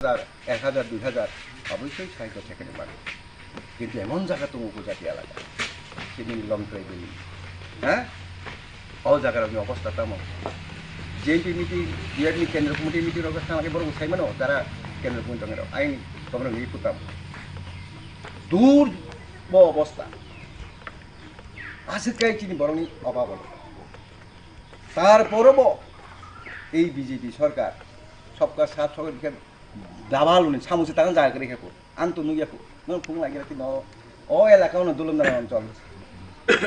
1000 2000 অবশ্যই সাহিত্য সেখানে পারে, কিন্তু এমন জায়গা তো উপজাতি এলাকা সেদিন লং ট্রাইবেল হ্যাঁ অল জায়গার আমি অবস্থা তেমন জেপি মিটিং বিআরনি কেন্দ্র কমিটির মিটিং অবস্থা আমাকে বড় উৎসাহ মানে তারা কেন্দ্র কমিটির আইন তোমরা নিয়ে করতাম দূর অবস্থা আজকাই চিনি বরং অভাব হলো তারপরও এই বিজেপি সরকার সবকার সাথ সরকার দাবাল উনি সামুসে তাকে জায়গা রেখে আনতো নুইয়াকো ফুং লাগে রাখি ন ও এলাকাও না দুলমদার অঞ্চল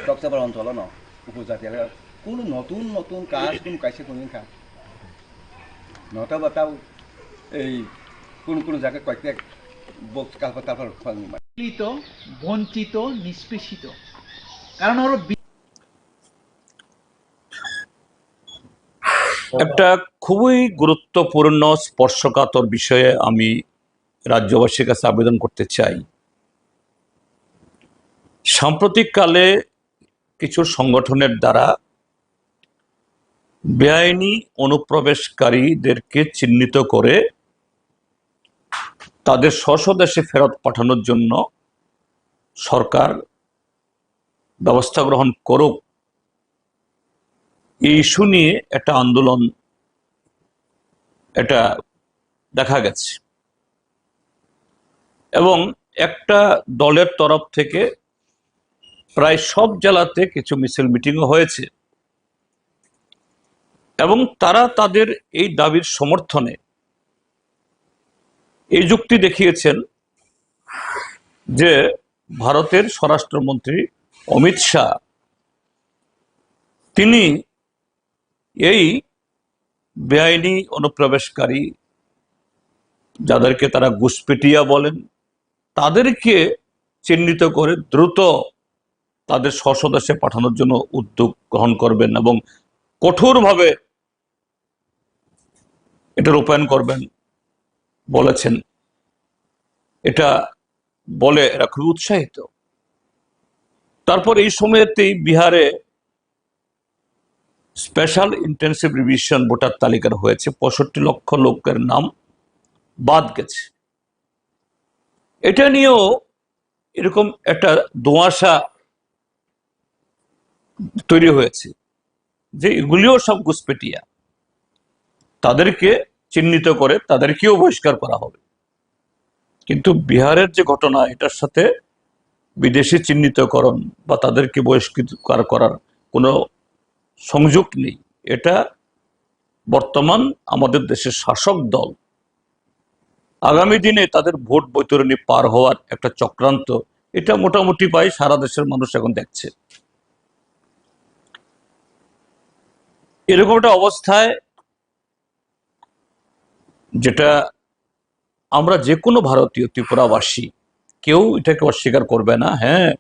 টকসাবার অঞ্চল ন উপজাতি এলাকা কোনো নতুন নতুন কাজ কোন কাইছে কোন খা নটা তাও এই কোন কোন জায়গায় কয়েকটা বক্স কালপা তারপর বঞ্চিত নিষ্পেষিত কারণ ওর একটা খুবই গুরুত্বপূর্ণ স্পর্শকাতর বিষয়ে আমি রাজ্যবাসীর কাছে আবেদন করতে চাই। সাম্প্রতিককালে কিছু সংগঠনের দ্বারা বেআইনি অনুপ্রবেশকারীদেরকে চিহ্নিত করে তাদের স্ব দেশে ফেরত পাঠানোর জন্য সরকার ব্যবস্থা গ্রহণ করুক এই ইস্যু নিয়ে একটা আন্দোলন এটা দেখা গেছে এবং একটা দলের তরফ থেকে প্রায় সব জেলাতে কিছু মিছিল মিটিংও হয়েছে এবং তারা তাদের এই দাবির সমর্থনে এই যুক্তি দেখিয়েছেন যে ভারতের স্বরাষ্ট্রমন্ত্রী অমিত শাহ তিনি এই বেআইনি অনুপ্রবেশকারী যাদেরকে তারা ঘুষপেটিয়া বলেন তাদেরকে চিহ্নিত করে দ্রুত তাদের স্বদেশে পাঠানোর জন্য উদ্যোগ গ্রহণ করবেন এবং কঠোরভাবে এটা রূপায়ণ করবেন বলেছেন। এটা বলে এরা খুবই উৎসাহিত। তারপর এই সময়তেই বিহারে স্পেশাল ইন্টেন্সিভ রিভিশন ভোটার তালিকার হয়েছে 65 লক্ষ লোকের নাম বাদ গেছে। এটা নিয়েও এরকম একটা দোঁয়াশা তৈরি হয়েছে যে এগুলিও সব ঘুষপেটিয়া, তাদেরকে চিহ্নিত করে তাদেরকেও বহিষ্কার করা হবে। কিন্তু বিহারের যে ঘটনা এটার সাথে বিদেশি চিহ্নিতকরণ বা তাদেরকে বহিষ্কার করার কোনো সংযোগ নেই। এটা বর্তমান আমাদের দেশের শাসক দল আগামী দিনে তাদের ভোট বৈতরণী পার হওয়ার একটা চক্রান্ত, এটা মোটামুটি পাই সারা দেশের মানুষ এখন দেখছে। এরকম একটা অবস্থায় যেটা আমরা যে কোনো ভারতীয় ত্রিপুরাবাসী কেউ এটাকে অস্বীকার করবে না, হ্যাঁ,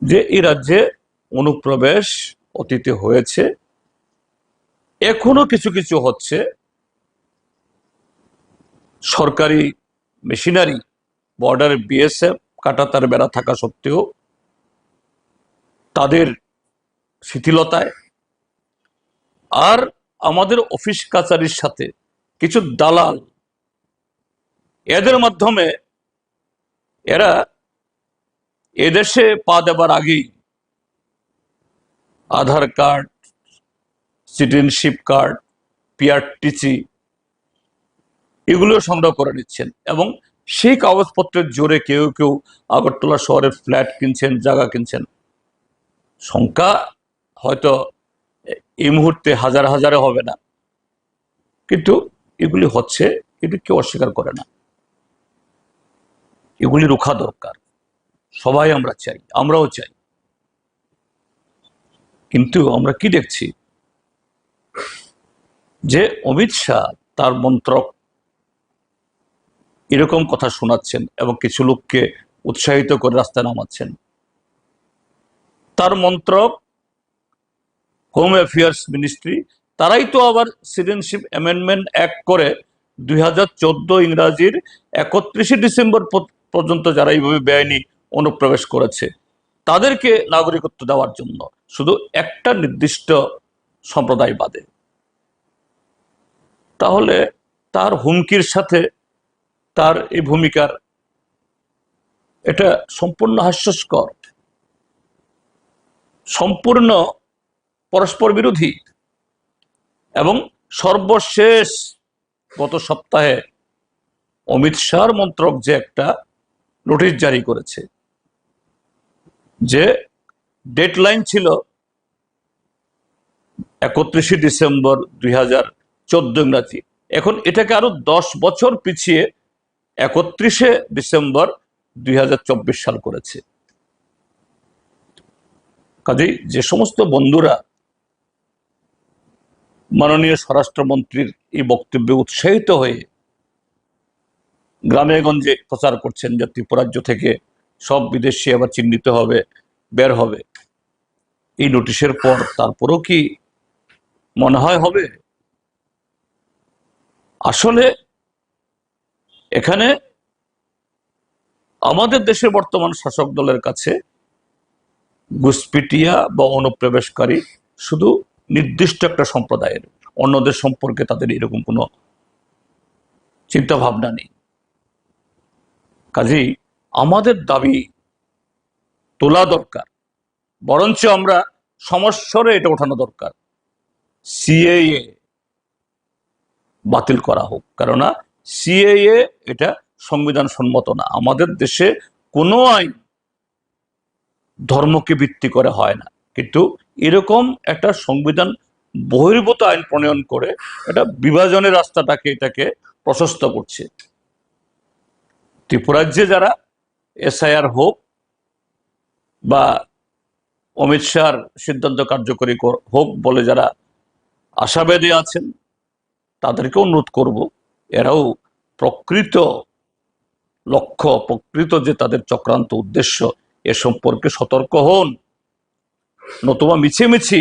যে এই রাজ্যে অনুপ্রবেশ অতীতে হয়েছে, এখনো কিছু কিছু হচ্ছে। সরকারি মেশিনারি বর্ডারে বিএসএফ কাঁটাতার বেড়া থাকা সত্ত্বেও তাদের শিথিলতায় আর আমাদের অফিস কাছারির সাথে কিছু দালাল এদের মাধ্যমে এরা এদেশে পা দেবার আগেই আধার কার্ড, সিটিজেনশিপ কার্ড, পিআরটিসি এগুলো সংগ্রহ করে নিচ্ছেন এবং সেই কাগজপত্রের জোরে কেউ কেউ আগরতলা শহরের ফ্ল্যাট কিনছেন, জায়গা কিনছেন। সংখ্যা হয়তো এই মুহূর্তে হাজার হাজারে হবে না, কিন্তু এগুলি হচ্ছে, কিন্তু কেউ অস্বীকার করে না। এগুলি রোখা দরকার, সবাই আমরা চাই, আমরাও চাই। কিন্তু আমরা কি দেখছি যে অমিত শাহ তার মন্ত্রক এরকম কথা শোনাচ্ছেন এবং কিছু লোককে উৎসাহিত করে রাস্তায় নামাচ্ছেন। তার মন্ত্রক হোম অ্যাফেয়ার্স মিনিস্ট্রি তারাই তো আবার সিটিজেনশিপ অ্যামেন্ডমেন্ট অ্যাক্ট করে 2014 ইংরাজির 31 ডিসেম্বর পর্যন্ত যারা এইভাবে বেআইনি অনুপ্রবেশ করেছে তাদেরকে নাগরিকত্ব দেওয়ার জন্য, শুধু একটা নির্দিষ্ট সম্প্রদায় বাদে। তাহলে তার হুমকির সাথে তার এই ভূমিকার এটা সম্পূর্ণ হাস্যস্কর, সম্পূর্ণ পরস্পর বিরোধী। এবং সর্বশেষ গত সপ্তাহে অমিত শাহর মন্ত্রক যে একটা নোটিশ জারি করেছে, যে ডেডলাইন ছিল 31শে ডিসেম্বর 2014 ইংরাজি, এখন এটাকে আরো 10 বছর পিছিয়ে 31শে ডিসেম্বর 2024 সাল করেছে। কাজেই যে সমস্ত বন্ধুরা মাননীয় স্বরাষ্ট্রমন্ত্রীর এই বক্তব্যে উৎসাহিত হয়ে গ্রামে গঞ্জে প্রচার করছেন যে ত্রিপুরাজ্য থেকে সব বিদেশি আবার চিহ্নিত হবে, বের হবে, এই নোটিশের পর তারপরও কি মনে হয় হবে? আসলে এখানে আমাদের দেশের বর্তমান শাসক দলের কাছে ঘুষপেটিয়া বা অনুপ্রবেশকারী শুধু নির্দিষ্ট একটা সম্প্রদায়ের, অন্যদের সম্পর্কে তাদের এরকম কোনো চিন্তা ভাবনা নেই। কাজেই আমাদের দাবি তোলা দরকার, বরঞ্চ আমরা সমস্যারে এটা ওঠানো দরকার, সিএএ বাতিল করা হোক। কেননা সিএএ এটা সংবিধান সম্মত না। আমাদের দেশে কোনো আইন ধর্মকে ভিত্তি করে হয় না, কিন্তু এরকম একটা সংবিধান বহির্ভূত আইন প্রণয়ন করে এটা বিভাজনের রাস্তাটাকে এটাকে প্রশস্ত করছে। ত্রিপুরাজ্যে যারা এসআইআর হোক বা অমিত শাহর সিদ্ধান্ত কার্যকরী হোক বলে যারা আশাবাদী আছেন, তাদেরকে অনুরোধ করব, এরাও প্রকৃত লক্ষ্য, প্রকৃত যে তাদের চক্রান্ত উদ্দেশ্য, এ সম্পর্কে সতর্ক হন। নতুবা মিছিমিছি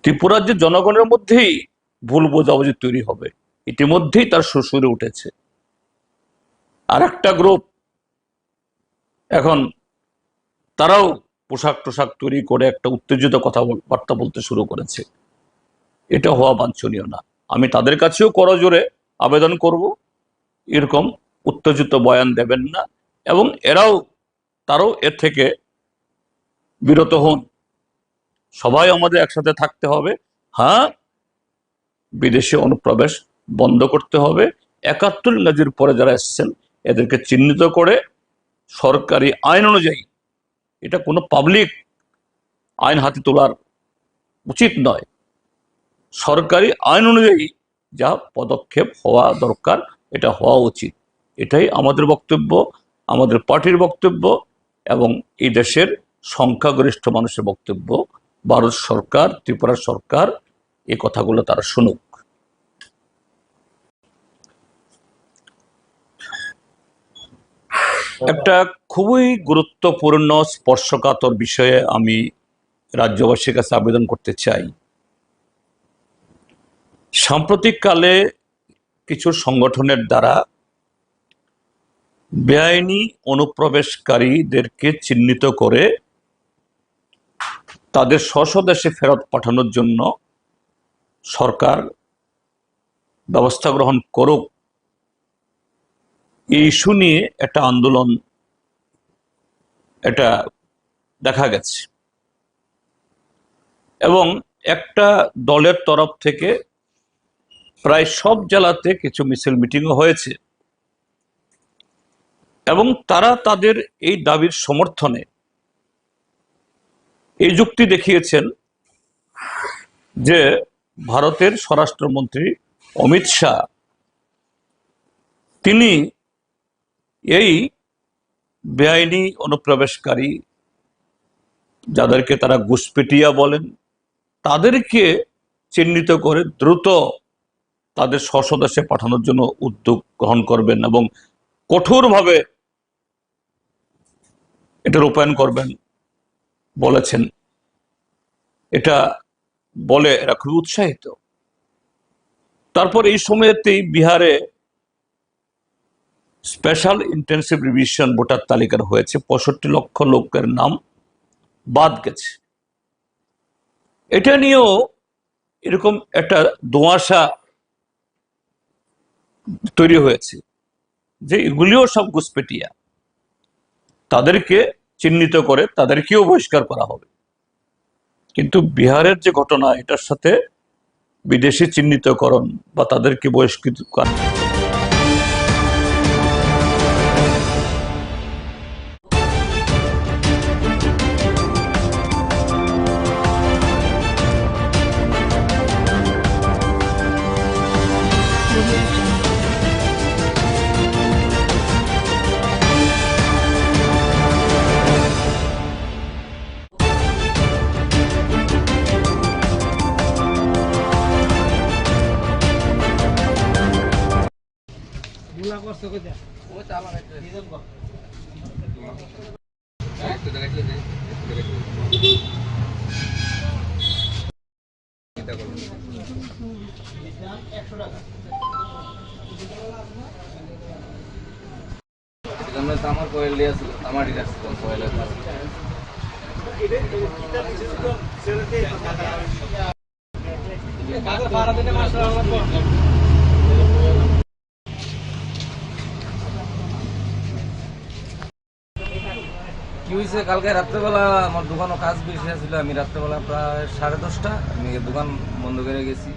ত্রিপুরাজ্যের জনগণের মধ্যেই ভুল বোঝাবুঝি তৈরি হবে। ইতিমধ্যেই তার শ্বশুরে উঠেছে। আর একটা গ্রুপ এখন তারাও পোশাক টোশাক তৈরি করে একটা উত্তেজিত কথাবার্তা বলতে শুরু করেছে। এটা হওয়া বাঞ্ছনীয় না। আমি তাদের কাছেও করজোরে আবেদন করব, এরকম উত্তেজিত বয়ান দেবেন না, এবং তারাও এর থেকে বিরত হন। সবাই আমাদের একসাথে থাকতে হবে। হ্যাঁ, বিদেশি অনুপ্রবেশ বন্ধ করতে হবে। 71 ইংরাজির পরে যারা এসছেন এদেরকে চিহ্নিত করে সরকারি আইন অনুযায়ী, এটা কোনো পাবলিক আইন হাতে তোলার উচিত নয়, সরকারি আইন অনুযায়ী যা পদক্ষেপ হওয়া দরকার এটা হওয়া উচিত। এটাই আমাদের বক্তব্য, আমাদের পার্টির বক্তব্য, এবং এই দেশের সংখ্যাগরিষ্ঠ মানুষের বক্তব্য। ভারত সরকার, ত্রিপুরা সরকার এই কথাগুলো তারা শুনুক। একটা খুবই গুরুত্বপূর্ণ স্পর্শকাতর বিষয়ে আমি রাজ্যবাসীর কাছে আবেদন করতে চাই। সাম্প্রতিককালে কিছু সংগঠনের দ্বারা বেআইনি অনুপ্রবেশকারীদেরকে চিহ্নিত করে তাদের স্ব দেশে ফেরত পাঠানোর জন্য সরকার ব্যবস্থা গ্রহণ করুক, এই ইস্যু নিয়ে একটা আন্দোলন এটা দেখা গেছে। এবং একটা দলের তরফ থেকে প্রায় সব জেলাতে কিছু মিছিল মিটিংও হয়েছে, এবং তারা তাদের এই দাবির সমর্থনে এই যুক্তি দেখিয়েছেন যে ভারতের স্বরাষ্ট্রমন্ত্রী অমিত শাহ তিনি এই বেআইনি অনুপ্রবেশকারী, যাদেরকে তারা ঘুষপেটিয়া বলেন, তাদেরকে চিহ্নিত করে দ্রুত তাদের স্বদেশে পাঠানোর জন্য উদ্যোগ গ্রহণ করবেন এবং কঠোরভাবে এটা রূপায়ণ করবেন বলেছেন। এটা বলে এরা খুবই উৎসাহিত। তারপর এই সময়তেই বিহারে স্পেশাল ইন্টেন্সিভ রিভিশন ভোটার তালিকার হয়েছে, 65 লক্ষ লোকের নাম বাদ গেছে। এটা নিয়েও এরকম একটা ধোঁয়াশা তৈরি হয়েছে যে এগুলিও সব ঘুষপেটিয়া, তাদেরকে চিহ্নিত করে তাদেরকেও বহিষ্কার করা হবে। কিন্তু বিহারের যে ঘটনা, এটার সাথে বিদেশি চিহ্নিতকরণ বা তাদেরকে বহিষ্কৃত করা আমার কোয়েল দিয়ে ছিল আমারই কাছে কোয়েলের কি হয়েছে, কালকে রাত্রেবেলা আমার দোকানও কাজ বেশি ছিল। আমি রাত্রেবেলা প্রায় 10:30 আমি দোকান বন্ধ করে গেছি।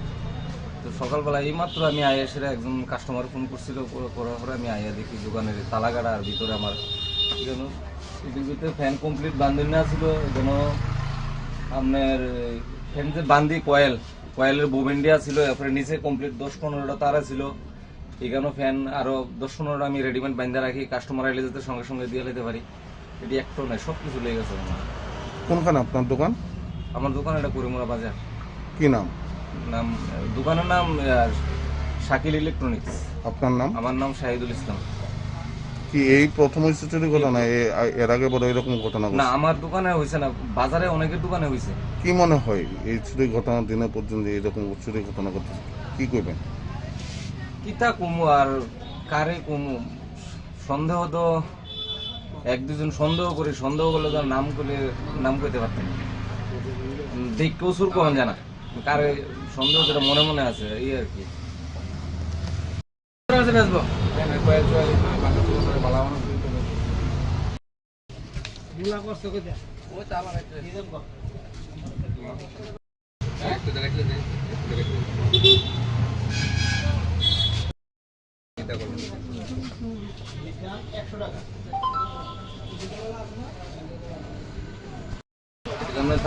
তো সকালবেলা এইমাত্র আমি আয়া এসে একজন কাস্টমার ফোন করছিল, করার পরে আমি আয়া দেখি দোকানের তালাগাড়া আর ভিতরে আমার যেন এটির ভিতরে ফ্যান কমপ্লিট বান্ধব না ছিল, যেন আপনার ফ্যান যে বান্ধি কয়েলের বোবেন্ডিয়া ছিল, এরপরে নিচে কমপ্লিট 10-15টা তারা ছিল। এখানেও ফ্যান আরো 10-15টা আমি রেডিমেড বান্ধা রাখি, কাস্টমার আইলে যাতে সঙ্গে সঙ্গে দিয়ে নিতে পারি। এটি একটাও নাই, সব কিছু লেগে গেছে আমার। কোনখানে আপনার দোকান? আমার দোকান এটা করিমুরা বাজার। কি নাম? নাম দোকানের নাম শাকিল ইলেকট্রনিক্স। আপনার নাম? আমার নাম শাহিদুল ইসলাম। কি এই প্রথম হয়েছে চুরি ঘটনা? এর আগে বড় এরকম ঘটনা না, ঘটছে? আমার দোকানে হয়েছে না, বাজারে অনেকের দোকানে হয়েছে। কি মনে হয় এই চুরি ঘটনা দিনের পর্যন্ত এরকম চুরি ঘটনা ঘটছে, কি করবেন? কিতা কুমু আর কারে কুমু, সন্দেহ তো এক দুজন সন্দেহ করি, সন্দেহ করলে তো আর নাম করতে পারতেন। দেখকেও সুর কখন জানা কারে সন্দেহ যেটা মনে মনে আছে, এই আর কি।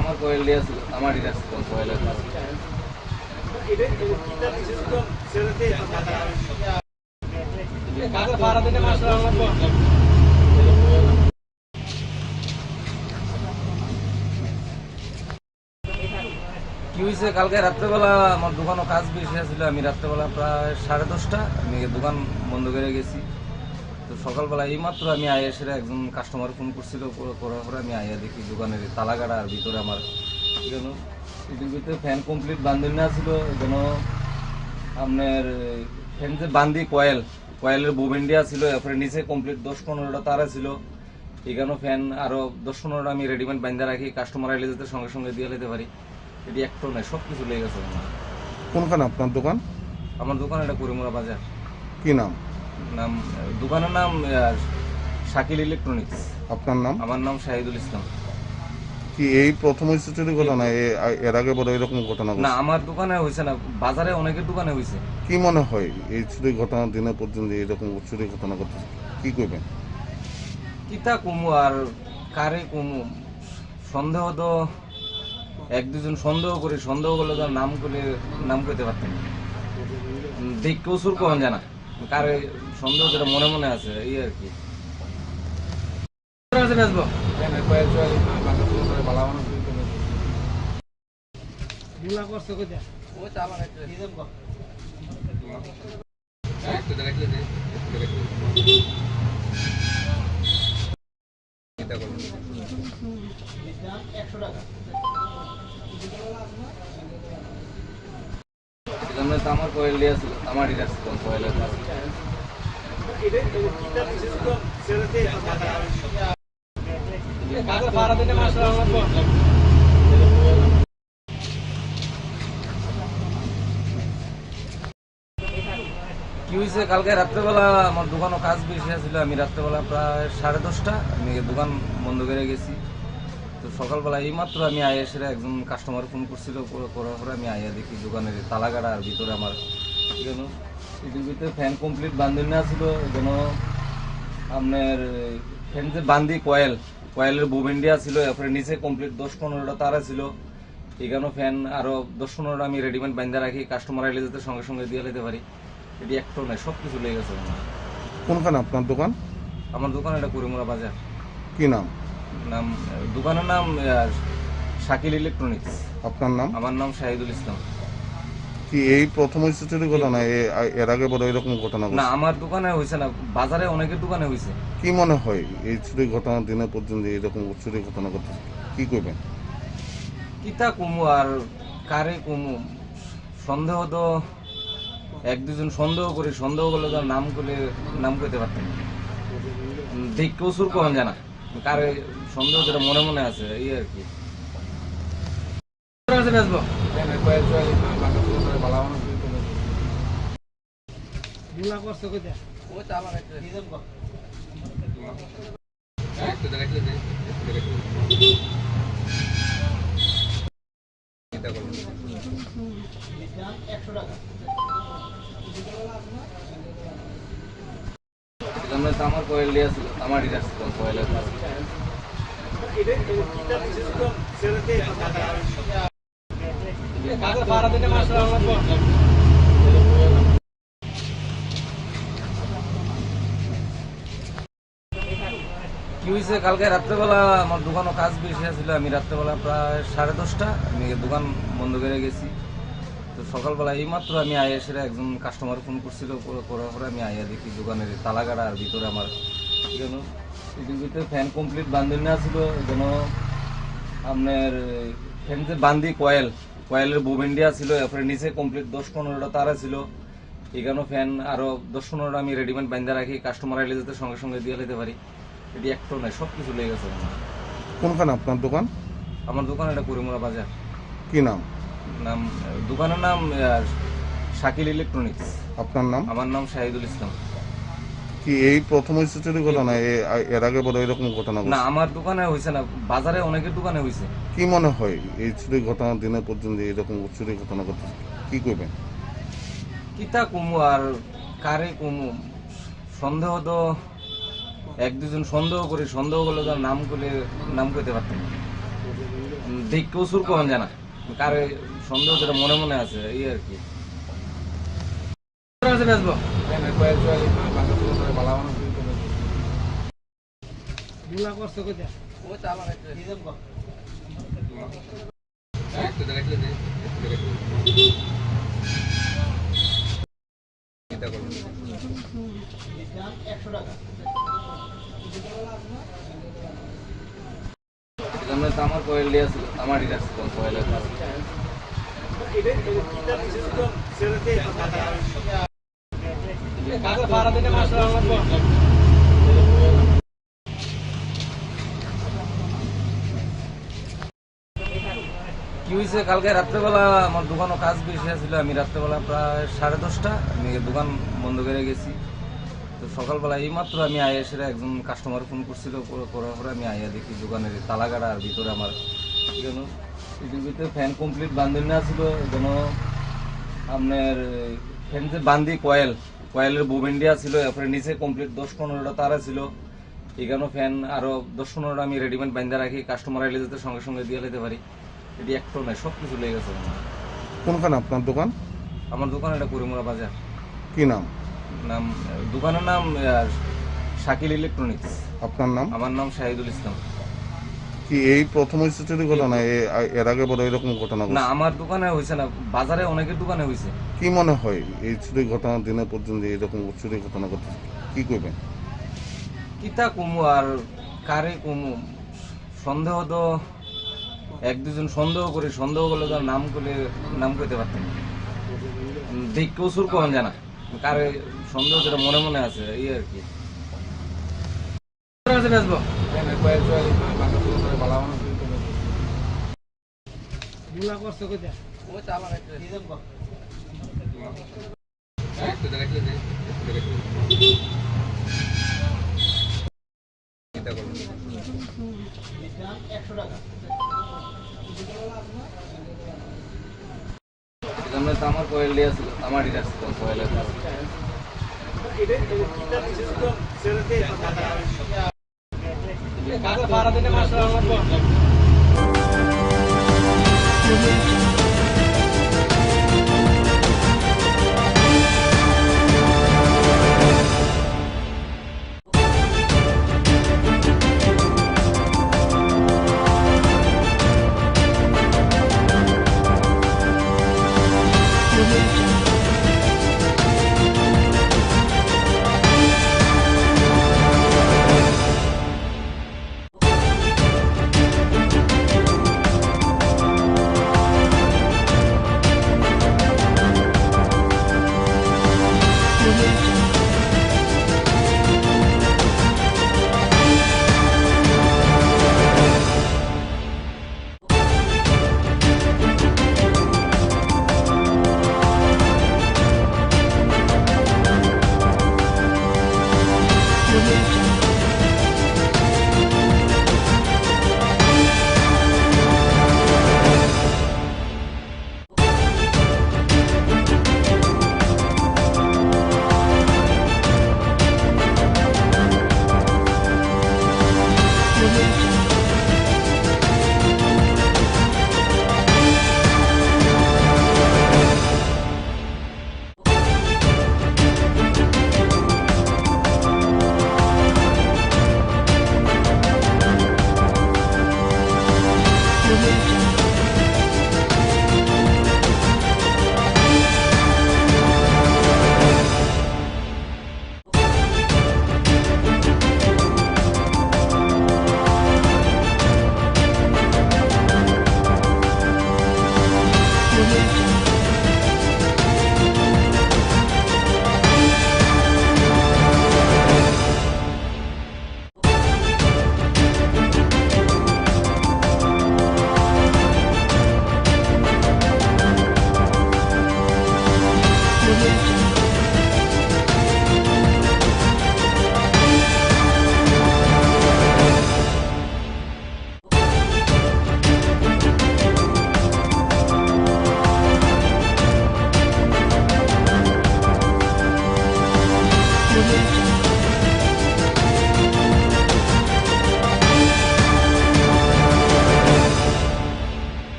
আমার কোয়েল দিয়ে ছিল আমারই কাছে কোয়েলের কি হয়েছে, কালকে রাত্রেবেলা আমার দোকানও কাজ বেশি ছিল। আমি রাত্রেবেলা প্রায় 10:30 আমি দোকান বন্ধ করে গেছি। তো সকালবেলা এইমাত্র আমি আয়া এসে একজন কাস্টমার ফোন করছিল, করার পরে আমি আয়া দেখি দোকানের তালাগাড়া আর ভিতরে আমার যেন এটির ভিতরে ফ্যান কমপ্লিট বান্ধব না ছিল, যেন আপনার ফ্যান যে বান্ধি কয়েলের বোবেন্ডিয়া ছিল, এরপরে নিচে কমপ্লিট 10-15টা তারা ছিল। এখানেও ফ্যান আরো 10-15টা আমি রেডিমেড বান্ধা রাখি, কাস্টমার আইলে যাতে সঙ্গে সঙ্গে দিয়ে নিতে পারি। এটি একটাও নাই, সব কিছু লেগে গেছে আমার। কোনখানে আপনার দোকান? আমার দোকান এটা করিমুরা বাজার। কি নাম? নাম দোকানের নাম শাকিল ইলেকট্রনিক্স। আপনার নাম? আমার নাম শাহিদুল ইসলাম। কি এই প্রথম হয়েছে চুরি ঘটনা? এর আগে বড় এরকম ঘটনা না, ঘটছে? আমার দোকানে হয়েছে না, বাজারে অনেকের দোকানে হয়েছে। কি মনে হয় এই চুরি ঘটনা দিনের পর্যন্ত এরকম চুরি ঘটনা ঘটছে, কি করবেন? কিতা কুমু আর কারে কুমু, সন্দেহ তো এক দুজন সন্দেহ করি, সন্দেহ করলে তো আর নাম করতে পারতেন। দেখকেও সুর কখন জানা কারে সন্দেহ যেটা মনে মনে আছে, এই আর কি। আমার কোয়েল দিয়ে ছিল আমারই কাছে কোয়েলের কি কি হয়েছে কালকে রাত্রেবেলা আমার দোকানও কাজ বেশি ছিল, আমি রাত্রেবেলা প্রায় 10:30 আমি দোকান বন্ধ করে গেছি। তো সকালবেলা এইমাত্র আমি আয়া এসে একজন কাস্টমার ফোন করছিল, করার পরে আমি আয়া দেখি দোকানের তালাগাড়া আর ভিতরে আমার যেন এটির ভিতরে ফ্যান কমপ্লিট বান্ধি না ছিল, যেন আপনার ফ্যান যে বান্ধি কয়েলের বুবেন্ডিয়া ছিল, এরপরে নিচে কমপ্লিট 10-15টা তারা ছিল। এখানে ফ্যান আরো 10-15টা আমি রেডিমেড বান্ধা রাখি, কাস্টমার আইলে যাতে সঙ্গে সঙ্গে দিয়ে নিতে পারি। এটি একটাও নাই, সব কিছু লেগে গেছে। কোনখানে আপনার দোকান? আমার দোকান এটা করিমুরা বাজার। কি নাম? নাম দোকানের নাম শাকিল ইলেকট্রনিক্স। আপনার নাম? আমার নাম শাহিদুল ইসলাম। কি এই প্রথম হয়েছে চুরি ঘটনা? এর আগে বড় এরকম ঘটনা না, ঘটছে? আমার দোকানে হয়েছে না, বাজারে অনেকের দোকানে হয়েছে। কি মনে হয় এই চুরি ঘটনা দিনে পর্যন্ত এরকম চুরি ঘটনা ঘটছে, কি করবেন? কিতা কুমু আর কারে কুমু, সন্দেহ তো এক দুজন সন্দেহ করি, সন্দেহ করলে তো নাম করলে নাম করতে পারতেন, দেখ কেউ সুর কখন জানা কারে সন্দেহ যেটা মনে মনে আছে এই আর কি। এখানে তো আমার কয়েল দিয়ে ছিল, আমার ডিলার ছিল কয়েলের কাজ। কি হয়েছে কালকে রাত্রেবেলা আমার দোকানও কাজ বেশি ছিল, আমি রাত্রেবেলা প্রায় 10:30 আমি দোকান বন্ধ করে গেছি। তো সকালবেলা এইমাত্র আমি আয়া এসে একজন কাস্টমার ফোন করছিল, করার পরে আমি আয়া দেখি দোকানের তালাগাড়া আর ভিতরে আমার যেন এটির ভিতরে ফ্যান কমপ্লিট বান্ধি না ছিল, যেন আপনার ফ্যান যে বান্ধি কয়েলের বুবেন্ডিয়া ছিল, এরপরে নিচে কমপ্লিট 10-15টা তারা ছিল। এখানেও ফ্যান আরো 10-15টা আমি রেডিমেড বান্ধা রাখি, কাস্টমার আইলে যাতে সঙ্গে সঙ্গে দিয়ে নিতে পারি। এটি একটাও নাই, সব কিছু লেগে গেছে। কোনখানে আপনার দোকান? আমার দোকান এটা করিমুরা বাজার। কি নাম? নাম দোকানের নাম শাকিল ইলেকট্রনিক্স। আপনার নাম? আমার নাম শাহিদুল ইসলাম। কি এই প্রথম হয়েছে চুরি ঘটনা? এর আগে বড় এরকম ঘটনা না, ঘটছে? আমার দোকানে হয়েছে না, বাজারে অনেকের দোকানে হয়েছে। কি মনে হয় এই চুরি ঘটনা দিনে পর্যন্ত এরকম চুরি ঘটনা ঘটছে, কি করবেন? কিতা কুমু আর কারে কুমু, সন্দেহ তো এক দুজন সন্দেহ করি, সন্দেহ করলে তো নাম করলে নাম করতে পারতেন, দেখ কেউ সুর কখন জানা কারে সন্দেহ যেটা মনে মনে আছে এই আর কি। এখানে তো আমার কয়েল দিয়ে ছিল, আমার ডিলার ছিল কয়েলের কাজ। কি হয়েছে কালকে রাত্রেবেলা আমার দোকানও কাজ বেশি ছিল, আমি রাত্রেবেলা প্রায় 10:30 আমি দোকান বন্ধ করে গেছি। তো সকালবেলা এইমাত্র আমি আয়া এসে একজন কাস্টমার ফোন করছিল, করার পরে আমি আয়া দেখি দোকানের তালাগাড়া আর ভিতরে আমার যেন এটির ভিতরে ফ্যান কমপ্লিট বান্ধি না ছিল, যেন আপনার ফ্যান যে বান্ধি কয়েলের বুবেন্ডিয়া ছিল, এরপরে নিচে কমপ্লিট 10-15টা তারা ছিল। এখানেও ফ্যান আরো 10-15টা আমি রেডিমেড বান্ধা রাখি, কাস্টমার আইলে যাতে সঙ্গে সঙ্গে দিয়ে নিতে পারি। এটি একটাও নাই, সব কিছু লেগে গেছে। কোনখানে আপনার দোকান? আমার দোকান এটা করিমুরা বাজার। কি নাম? নাম দোকানের নাম শাকিল ইলেকট্রনিক্স। আপনার নাম? আমার নাম শাহিদুল ইসলাম। কি এই প্রথম হয়েছে চুরি ঘটনা? এর আগে বড় এরকম ঘটনা না, ঘটছে? আমার দোকানে হয়েছে না, বাজারে অনেকের দোকানে হয়েছে। কি মনে হয় এই চুরি ঘটনা দিনে পর্যন্ত এরকম চুরি ঘটনা ঘটছে, কি করবেন? কিতা কুমু আর কারে কুমু, সন্দেহ তো এক দুজন সন্দেহ করি, সন্দেহ করলে তো নাম করলে নাম করতে পারতেন, দেখ কেউ সুর কখন জানা কারে সন্দেহ যেটা মনে মনে আছে এই আর কি। এজন্য তো আমার কোয়েল দিয়ে ছিল, আমার এটা ছিল কোয়েলের কাজ।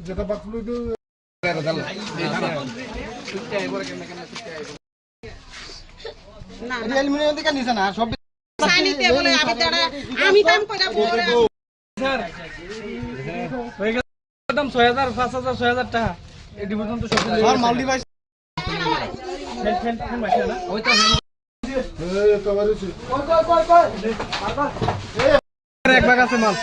যেটা বাকলো আমি কাম করে দাম ৬০০০ ৫০০০ ৬০০০ টাকা এটি পর্যন্ত সব মাল্টি ভাই এক ভাগ আছে মাল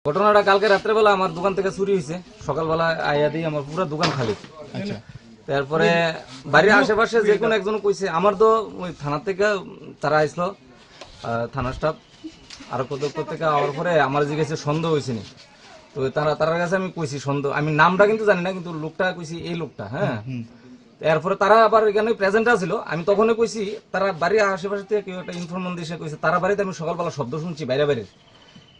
ঘটনাটা কালকে রাত্রেবেলা আমার দোকান থেকে চুরি হয়েছে, সকালবেলা আইয়া দিয়ে আমার পুরো দোকান খালি। তারপরে বাড়ির আশেপাশে যে কোনো একজন কইছে, আমার তো ওই থানা থেকে তারা আসলো, থানা স্টাফ আর কত থেকে আওয়ার পরে আমার জিজ্ঞেসে সন্দেহ হয়েছে নি, তো তার কাছে আমি কইছি সন্দেহ, আমি নামটা কিন্তু জানি না, কিন্তু লোকটা কইছি এই লোকটা। হ্যাঁ, এরপরে তারা আবার এখানে প্রেজেন্ট ছিল, আমি তখনই কইছি তারা বাড়ির আশেপাশে থেকে কেউ একটা ইনফরমেশন দিয়ে কইছে তারা বাড়িতে আমি সকালবেলা শব্দ শুনছি বাইরে বাইরে।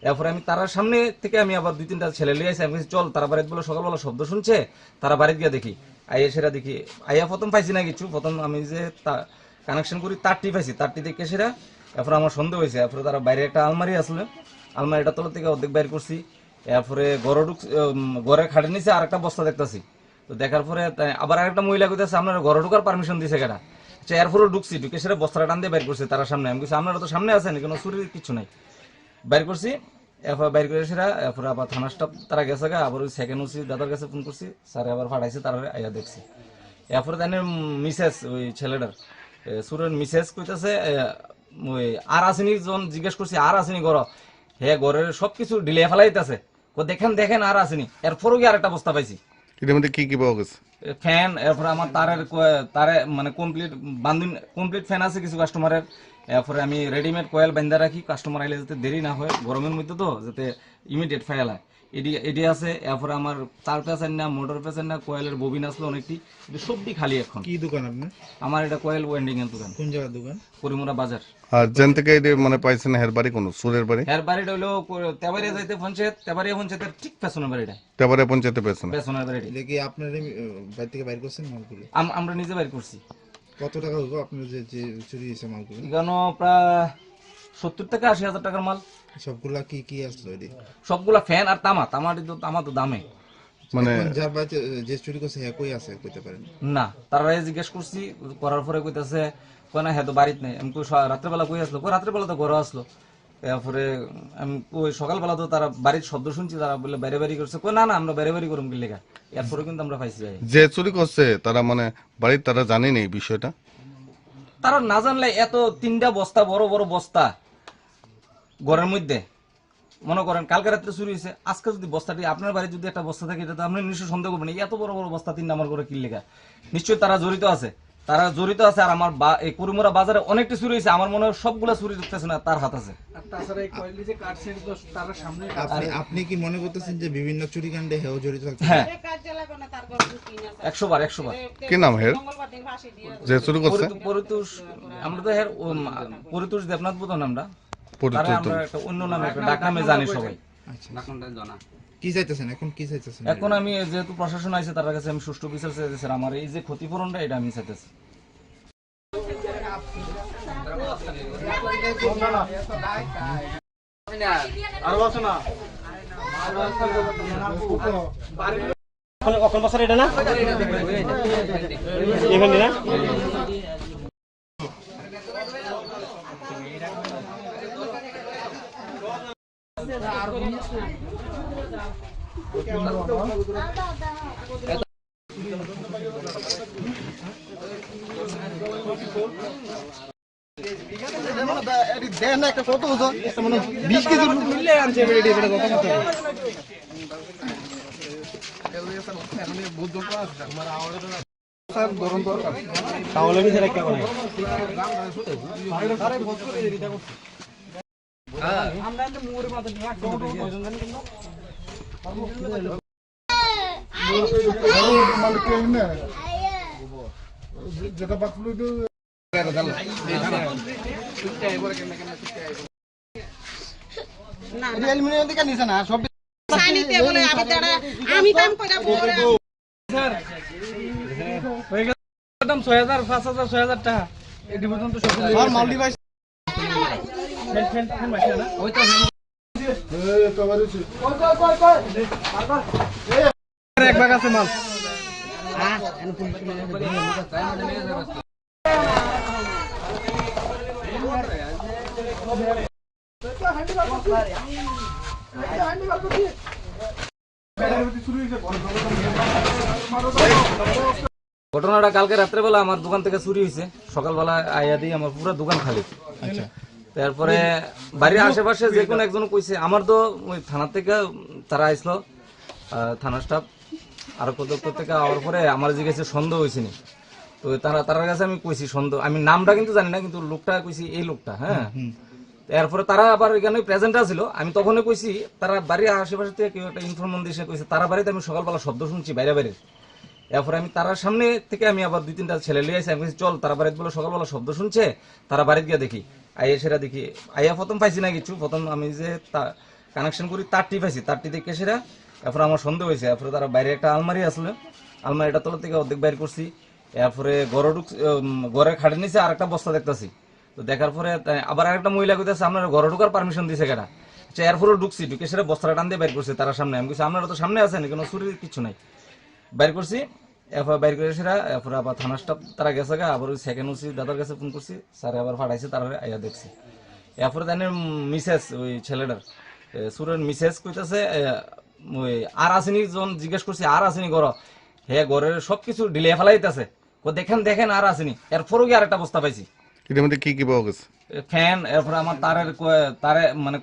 এরপরে আমি তার সামনে থেকে আমি আবার ২-৩টা ছেলে লিয়ে আসি, আমি চল তারা বাড়িতে বলে সকালবেলা শব্দ শুনছে, তারা বাড়িতে গিয়ে দেখি। আইয়া সেটা দেখি, আইয়া প্রথম পাইছি না কিছু, প্রথম আমি যে কানেকশন করি তারটি পাইছি, তারটি দেখে সেটা এরপরে আমার সন্দেহ হয়েছে। এরপরে তারা বাইরে একটা আলমারি আসলে, আলমারিটা তলা থেকে অর্ধেক বাইর করছি। এরপরে ঘরে খাটের নিচে আর একটা বস্তা দেখতেছি, তো দেখার পরে আবার আরেকটা মহিলা কইতেছে আপনারা ঘরে ঢোকার পারমিশন দিছে কেডা? আচ্ছা এরপরে ঢুকছি, ঢুকে সেটা বস্তাটা টান দিয়ে বাইর করছে তারা সামনে। আমি বলছি আপনারা তো সামনে আছেন, কোনো চুরির কিছু নাই। বাইর করছি, এরপর বাইর করে সেটা এরপরে আবার থানা স্টাফ তারা গেছে গা, আবার ওই সেকেন্ড ওসি দাদার কাছে ফোন করছি, স্যার আবার ফাটাইছে, তারা আইয়া দেখছি। এরপরে তাই মিসেস ওই ছেলেটার সুরের মিসেস কইতেছে ওই আর আসেনি, যখন জিজ্ঞেস করছি আর আসেনি ঘর, হে ঘরের সবকিছু ঢিলে ফেলাইতেছে, দেখেন দেখেন আর আসেনি। এরপরও কি আরেকটা বস্তা পাইছি, এটার মধ্যে কি পাওয়া গেছে? ফ্যান, এরপরে আমার তারে মানে কমপ্লিট ফ্যান আছে কিছু কাস্টমারের। এরপরে আমি রেডিমেড কয়েল বান্ধা রাখি, কাস্টমার আইলে যাতে দেরি না হয়, গরমের মধ্যে তো যাতে ইমিডিয়েট ফায়াল হয়, এটি আছে। এরপরে আমার তার পেঁচান না, মোটর পেঁচান না, কয়েলের ববিন আসলো অনেকটি, সবটি খালি এখন। কি দোকান আপনার? আমার এটা কয়েল ওয়েন্ডিং এর দোকান। কোন জায়গার দোকান? করিমুরা বাজার। আর যেন থেকে এটা মানে পাইছেন হের বাড়ি কোন সুরের বাড়ি? এর বাড়িটা হলো তেবারিয়া যাইতে পঞ্চায়েত, তেবারিয়া পঞ্চায়েতের ঠিক পেছনের বাড়িটা, তারপরে পঞ্চায়েতে পেয়েছেন? পেছনের বাড়িটা। এটা কি আপনার বাড়ি থেকে বাইর করছেন মালগুলো? আমরা নিজে বাইর করছি। কত টাকা হইব আপনার যে যে চুরি হয়েছে মালগুলো? এখানে প্রায় 70 থেকে 80 হাজার টাকার মাল। সবগুলা কি কি আসলো এটি? সবগুলা ফ্যান আর তামা তো দামে। মানে এখন যার বাড়িতে যে চুরি করছে হ্যাঁ কই আছে কইতে পারেন না, তারা জিজ্ঞেস করছি, করার পরে কইতাছে কই না হ্যাঁ তো বাড়িতে নেই। আমি কই রাত্রেবেলা কই আসলো? কই রাত্রেবেলা তো ঘরে আসলো। তারপরে আমি ওই সকালবেলা তো তারা বাড়ির শব্দ শুনছি, তারা বলে বাইরে বাড়ি করছে। কই না না আমরা বাইরে বাড়ি করুম কি লেখা। এরপরে কিন্তু আমরা পাইছি ভাই, যে চুরি করছে তারা মানে বাড়ির তারা জানেনি এই বিষয়টা? তারা না জানলে এত 3টা বস্তা বড় বড় বস্তা ঘরের মধ্যে, মনে করেন কালকে রাত্রে চুরি হয়েছে, আজকে যদি বস্তাটি আপনার বাড়ি যদি একটা বস্তা থাকে, এটা তো আপনি নিশ্চয় সন্দেহ করবেন এত বড় বড় বস্তা 3 নাম্বার করে কি লেখা। নিশ্চয়ই তারা জড়িত আছে, আর আমার এই করিমুরা বাজারে অনেকটা চুরি হয়েছে, আমার মনে হয় সবগুলা চুরি ঢুকতেছে না তার হাত আছে। আপনি কি মনে করতেছেন যে বিভিন্ন চুরি কাণ্ডে হেও জড়িত থাকতে? হ্যাঁ, কাজ চালা কোনা তার ঘর ঢুকি না 100 বার। কি নাম হের মঙ্গলবার দিন ফাঁসি দিয়ে যে চুরি করছে? পরিতোষ, আমরা তো হের পরিতোষ দেবনাথ বোধ নামটা, তারা পরিচিত আমরা একটা অন্য নামে একটা ডাক নামে জানি সবাই। আচ্ছা, কি চাইতেছেন এখন? কি চাইতেছেন এখন আমি যেহেতু প্রশাসন আছে তার কাছে আমি সুষ্ঠু বিচার চাইতেছি, স্যার আমার এই যে ক্ষতিপূরণটা এটা আমি চাইতেছি। দেন না একটা কত ওজন, মানে 20 কেজি মিললে আনছে রেডি করে কথা কথা। তাহলে কি সেটা কেমন হয়? আমরা তো মোড়ের মাথা নিয়ে একটা ওজন জানি কিন্তু যেটা বাকলু না এটা অ্যালুমিনিয়াম থেকে নিছে না সব সাইনিতে বলে আমি কাম কইরা বলে স্যার হয়ে গেল দাম 6000 5000 6000 টাকা এটি পর্যন্ত সব আর মাল ডিভাইস ফেন মাইছে না ওই তো এক ভাগ আছে মাল। ঘটনাটা কালকে রাত্রেবেলা আমার দোকান থেকে চুরি হয়েছে, সকালবেলা আইয়া দিই আমার পুরো দোকান খালি। আচ্ছা, তারপরে বাড়ির আশেপাশে যে কোনো একজন কইছে, আমার তো ওই থানা থেকে তারা আইসলো, থানা স্টাফ আর কত থেকে আওয়ার পরে আমার জিজ্ঞেসে সন্দেহ হয়েছে নি, তো তার কাছে আমি কইছি সন্দেহ, আমি নামটা কিন্তু জানি না, কিন্তু লোকটা কইছি এই লোকটা। হ্যাঁ, এরপরে তারা আবার এখানে প্রেজেন্ট ছিল, আমি তখনই কইছি তারা বাড়ির আশেপাশে থেকে কেউ একটা ইনফরমেশন দিয়ে কইছে তারা বাড়িতে আমি সকালবেলা শব্দ শুনছি বাইরে বাইরে। এরপরে আমি তার সামনে থেকে আমি আবার 2-3টা ছেলে লিয়ে আসি, আমি বলছি চল তারা বাড়িতে বলে সকালবেলা শব্দ শুনছে, তারা বাড়িতে গিয়ে দেখি। আইয়া সেটা দেখি, আইয়া প্রথম পাইছি না কিছু, প্রথম আমি যে কানেকশন করি তারটি পাইছি, তারটি দেখে সেটা এরপরে আমার সন্দেহ হয়েছে। এরপরে তারা বাইরে একটা আলমারি আসলো, আলমারিটা তলা থেকে অর্ধেক বাইর করছি। এরপরে ঘরের খাটের নিচে আরেকটা বস্তা দেখতেছি, তো দেখার পরে আবার আরেকটা মহিলা কইতেছে আপনারা ঘরে ঢোকার পারমিশন দিছে কেডা? আচ্ছা এরপরে ঢুকছি, ঢুকে সেটা বস্তাটা টান দিয়ে বাইর করছে তারা সামনে। আমি বলছি আপনারা তো সামনে আছেন, কোনো চুরির কিছু নাই। বাইর করছি, এরপর বাইর করে সেরা এরপর আবার থানা স্টাফ তারা গেছে গা, আবার ওই সেকেন্ড ওসি দাদার কাছে ফোন করছি, স্যার আবার ফাটাইছে, তারা আইয়া দেখছি। এরপরে তাদের মিসেস ওই ছেলেটার সুরের মিসেস কইতাছে ওই আর আসেনি, যখন জিজ্ঞেস করছি আর আসেনি ঘর, হে ঘরের সবকিছু ঢিলে ফেলাইতেছে, দেখেন দেখেন আর আসেনি। এরপরও কি আরেকটা বস্তা পাইছি, এটার মধ্যে কি পাওয়া গেছে? ফ্যান, এরপরে আমার তারে মানে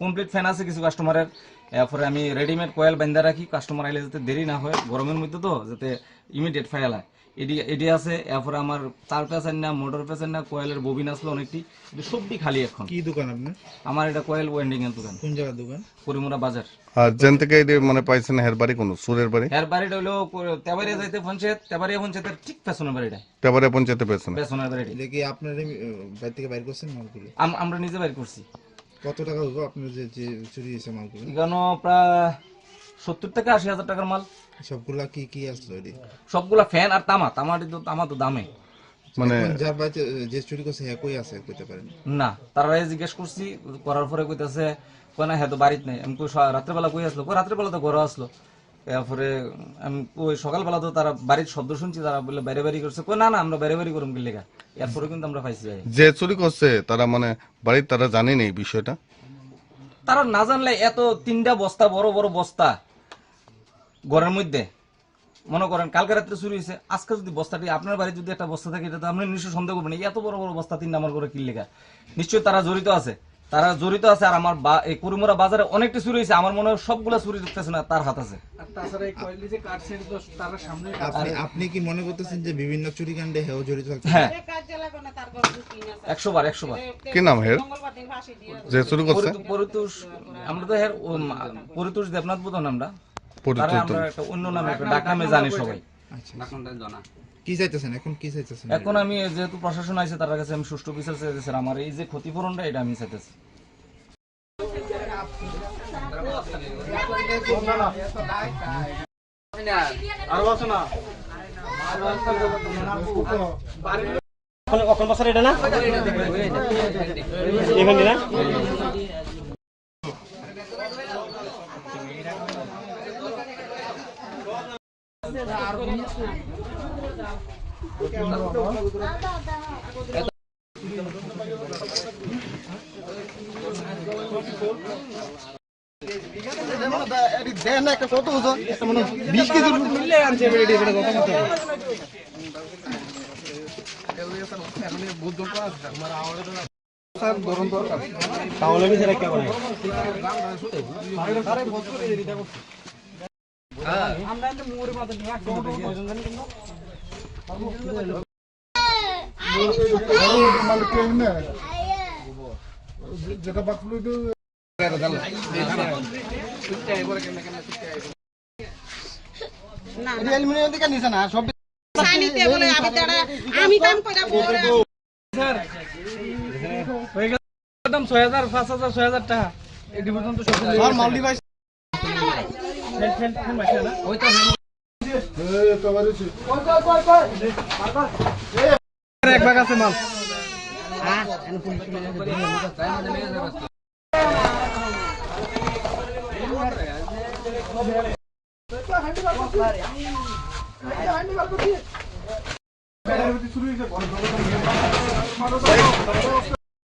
কমপ্লিট ফ্যান আছে কিছু কাস্টমারের। এরপরে আমি রেডিমেড কয়েল বান্ধা রাখি, কাস্টমার আইলে যাতে দেরি না হয়, গরমের মধ্যে তো যাতে ইমিডিয়েট ফায়াল হয়, এটি আছে। এরপরে আমার তার পেছান না, মোটর পেছান না, কয়েলের ববিন আসলো অনেকটি, সবটি খালি এখন। কি দোকান আপনার? আমার এটা কয়েল ওয়েন্ডিং এর দোকান। কোন জায়গার দোকান? পরিমুরা বাজার। আর যেন থেকে এটা মানে পাইছেন হের বাড়ি কোন সুরের বাড়ি? এর বাড়িটা হলো তেবারিয়া যাইতে পঞ্চায়েত, তেবারিয়া পঞ্চায়েতের ঠিক পেছনের বাড়িটা, তারপরে পঞ্চায়েতে পেয়েছেন? পেছনের বাড়িটি। এটা কি আপনার বাড়ি থেকে বাইর করছেন মালগুলো? আমরা নিজে বাইর করছি। কত টাকা হইব আপনার যে যে চুরি হয়েছে মালগুলো? এখানে প্রায় 70 থেকে 80 হাজার টাকার মাল। সবগুলা কি কি আসলো এটি? সবগুলা ফ্যান আর তামা তো দামে মানে এখন যার বাড়িতে যে চুরি করছে হ্যাঁ কই আছে কইতে পারেন না। তারা জিজ্ঞেস করছি, করার পরে কইতাছে কই না হ্যাঁ তো বাড়িতে নেই। আমি কই রাত্রেবেলা কই আসলো, কই রাত্রেবেলা তো ঘরে আসলো। তারপরে আমি ওই সকালবেলা তো তারা বাড়ির শব্দ শুনছি, তারা বলে বাইরে বাড়ি করছে, কই না না আমরা বাইরে বাড়ি করুম কি লেগা। এরপরে কিন্তু আমরা পাইছি যে চুরি করছে তারা মানে বাড়ির তারা জানেনি এই বিষয়টা? তারা না জানলে এত 3টা বস্তা বড় বড় বস্তা ঘরের মধ্যে, মনে করেন কালকে রাত্রে চুরি হয়েছে, আজকে যদি বস্তাটি আপনার বাড়ি যদি একটা বস্তা থাকে, এটা তো আপনি নিশ্চয় সন্দেহ করবেন এত বড় বড় বস্তা 3 নাম্বার করে কি লেখা। নিশ্চয়ই তারা জড়িত আছে, আর আমার এই কুড়িমুড়া বাজারে অনেকটা চুরি হয়েছে, আমার মনে হয় সবগুলা চুরি দেখতেছে না তার হাত আছে। আর তাছাড়া এই কয়েল যে কাটছে তো তার সামনে আপনি কি মনে করতেছেন যে বিভিন্ন চুরি কাণ্ডে হেও জড়িত থাকতে? হ্যাঁ, কাজ জ্বালাবে না, তার ঘরে ঢুকি না, 100 বার। কি নাম হের মঙ্গলবার দিন ফাঁসি দিয়ে যে চুরি করছে? পরিতোষ, আমরা তো হের পরিতোষ দেবনাথ বোধ নামটা, তারা পরিচিত আমরা একটা অন্য নামে একটা ডাক নামে জানি সবাই। আচ্ছা, কি চাইতেছেন এখন? কি চাইতেছেন? এখন আমি যেহেতু প্রশাসন আছে তার কাছে আমি সুষ্ঠু বিচার চাইতেছি, আমার এই যে ক্ষতিপূরণটা এটা আমি চাইতেছি। সাইনিতে বলে আমি কাম কইরা পরে স্যার হয়ে গেল দাম 6000 5000 6000 টাকা এই ডিভিশন তো সব আর মাল ডিভাইস ফ্যান মাইছে না ওই তো এক ভাগ আছে মাল।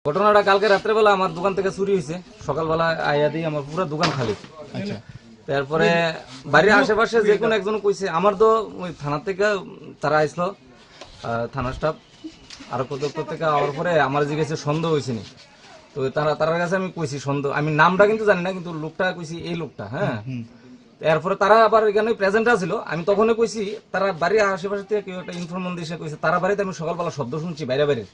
ঘটনাটা কালকে রাত্রেবেলা আমার দোকান থেকে চুরি হয়েছে, সকালবেলা আইয়া দিই আমার পুরো দোকান খালি। আচ্ছা, তারপরে বাড়ির আশেপাশে যে কোনো একজন কইছে, আমার তো ওই থানা থেকে তারা আসলো, থানা স্টাফ আর দপ্তর থেকে আওয়ার পরে আমার জিজ্ঞেসে সন্দেহ হয়েছে নি, তো তার কাছে আমি কইছি সন্দেহ, আমি নামটা কিন্তু জানি না, কিন্তু লোকটা কইছি এই লোকটা। হ্যাঁ, এরপরে তারা আবার এখানে প্রেজেন্ট ছিল, আমি তখনই কইছি তারা বাড়ির আশেপাশে থেকে কেউ একটা ইনফরমেশন দিয়ে কইছে তারা বাড়িতে আমি সকালবেলা শব্দ শুনছি বাইরে বাইরে।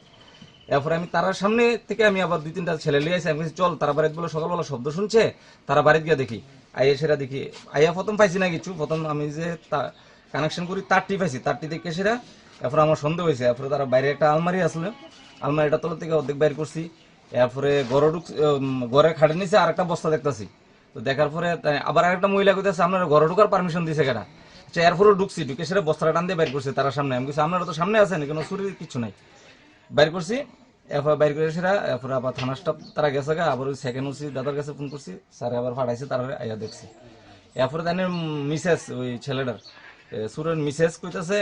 এরপরে আমি তার সামনে থেকে আমি আবার 2-3টা ছেলে লিয়ে আসি, আমি চল তারা বাড়িতে বলে সকালবেলা শব্দ শুনছে, তারা বাড়িতে গিয়ে দেখি। আইয়া সেরা দেখি, আইয়া প্রথম পাইছি না কিছু, প্রথম আমি যে কানেকশন করি তারটি পাইছি, তারটি দেখে সেরা এরপরে আমার সন্দেহ হয়েছে। এরপরে তারা বাইরে একটা আলমারি আসলে, আলমারিটা তলা থেকে অর্ধেক বাইর করছি। এরপরে ঘরে খাটে নিচে আর একটা বস্তা দেখতেছি, তো দেখার পরে আবার আরেকটা মহিলা কইতেছে আপনারা ঘরে ঢুকার পারমিশন দিছে কেটা। আচ্ছা, এরপরে ঢুকছি, ঢুকে সেটা বস্তাটা টান দিয়ে বাইর করছে তারা সামনে। আমি বলছি আপনারা তো সামনে আছেন, কোনো চুরির কিছু নাই। বাইর করছি, এরপর বাইর করে সেটা এরপরে আবার থানা স্টাফ তারা গেছে গা, আবার ওই সেকেন্ড ওসি দাদার কাছে ফোন করছি, স্যার আবার ফাটাইছে, তারা আইয়া দেখছি। এরপরে তাই মিসেস ওই ছেলেটার সুরের মিসেস কইতেছে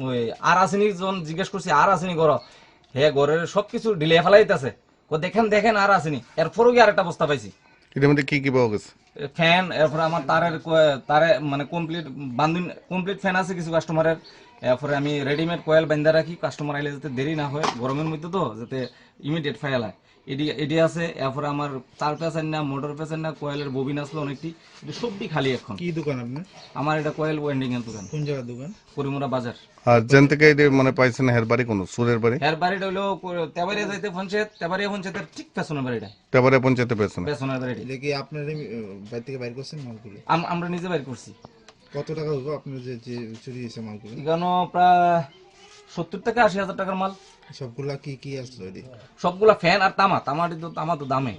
ওই আর আসেনি যখন জিজ্ঞেস করছি আর আসেনি ঘর হে ঘরের সবকিছু ঢিলে ফেলাইতেছে দেখেন দেখেন আর আসেনি এরপরও কি আরেকটা বস্তা পাইছি এটার মধ্যে কি কি পাওয়া গেছে? ফ্যান এরপরে আমার তারে মানে কমপ্লিট ফ্যান আছে কিছু কাস্টমারের। এরপরে আমি রেডিমেড কয়েল বান্ধা রাখি কাস্টমার আইলে যাতে দেরি না হয় গরমের মধ্যে তো যাতে ইমিডিয়েট ফায়াল হয় এটি আছে। এরপরে আমার তার পেছান না মোটর পেছান না কয়েলের ববিন আসলো অনেকটি সবটি খালি এখন। কি দোকান আপনার? আমার এটা কয়েল ওয়েন্ডিং এর দোকান। কোন জায়গার দোকান? পরিমুরা বাজার। আর যেন থেকে এটা মানে পাইছেন হের বাড়ি কোন সুরের বাড়ি? এর বাড়িটা হলো তেবারিয়া যাইতে পঞ্চায়েত, তেবারিয়া পঞ্চায়েতের ঠিক পেছনের বাড়িটা। তেবারে পঞ্চায়েতে পেয়েছেন? পেছনের বাড়িটা। এটা কি আপনার বাড়ি থেকে বাইর করছেন মালগুলো? আমরা নিজে বাইর করছি। কত টাকা হইব আপনার যে যে চুরি হয়েছে মালগুলো? এখানে প্রায় 70 থেকে 80,000 টাকার মাল। সবগুলা কি কি আসলো এটি? সবগুলা ফ্যান আর তামা তো দামে।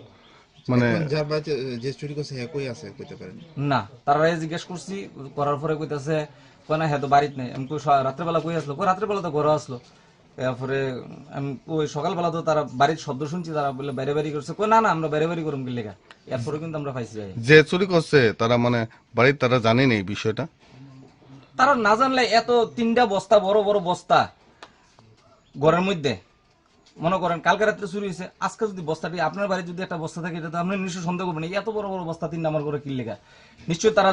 মানে এখন যার বাড়িতে যে চুরি করছে হ্যাঁ কই আছে কইতে পারেন না, তারা জিজ্ঞেস করছি করার পরে কইতাছে কয় না হ্যাঁ তো বাড়িতে নেই। আমি কই রাত্রেবেলা কই আসলো? কই রাত্রেবেলা তো ঘরে আসলো। তারপরে আমি ওই সকালবেলা তো তারা বাড়ির শব্দ শুনছি তারা বলে বাইরে বাড়ি করছে। কই না না আমরা বাইরে বাড়ি করুম কি লেখা। এরপরে কিন্তু আমরা পাইছি যে চুরি করছে তারা মানে বাড়ির তারা জানেন এই বিষয়টা? তারা না জানলে এত 3টা বস্তা বড় বড় বস্তা ঘরের মধ্যে মনে করেন কালকে রাত্রে চুরি হয়েছে, আজকে যদি বস্তাটি আপনার বাড়ি যদি একটা বস্তা থাকে এটা তো আপনি নিশ্চয় সন্দেহ করবেন এত বড় বড় বস্তা 3 নাম্বার করে কি লেখা। নিশ্চয়ই তারা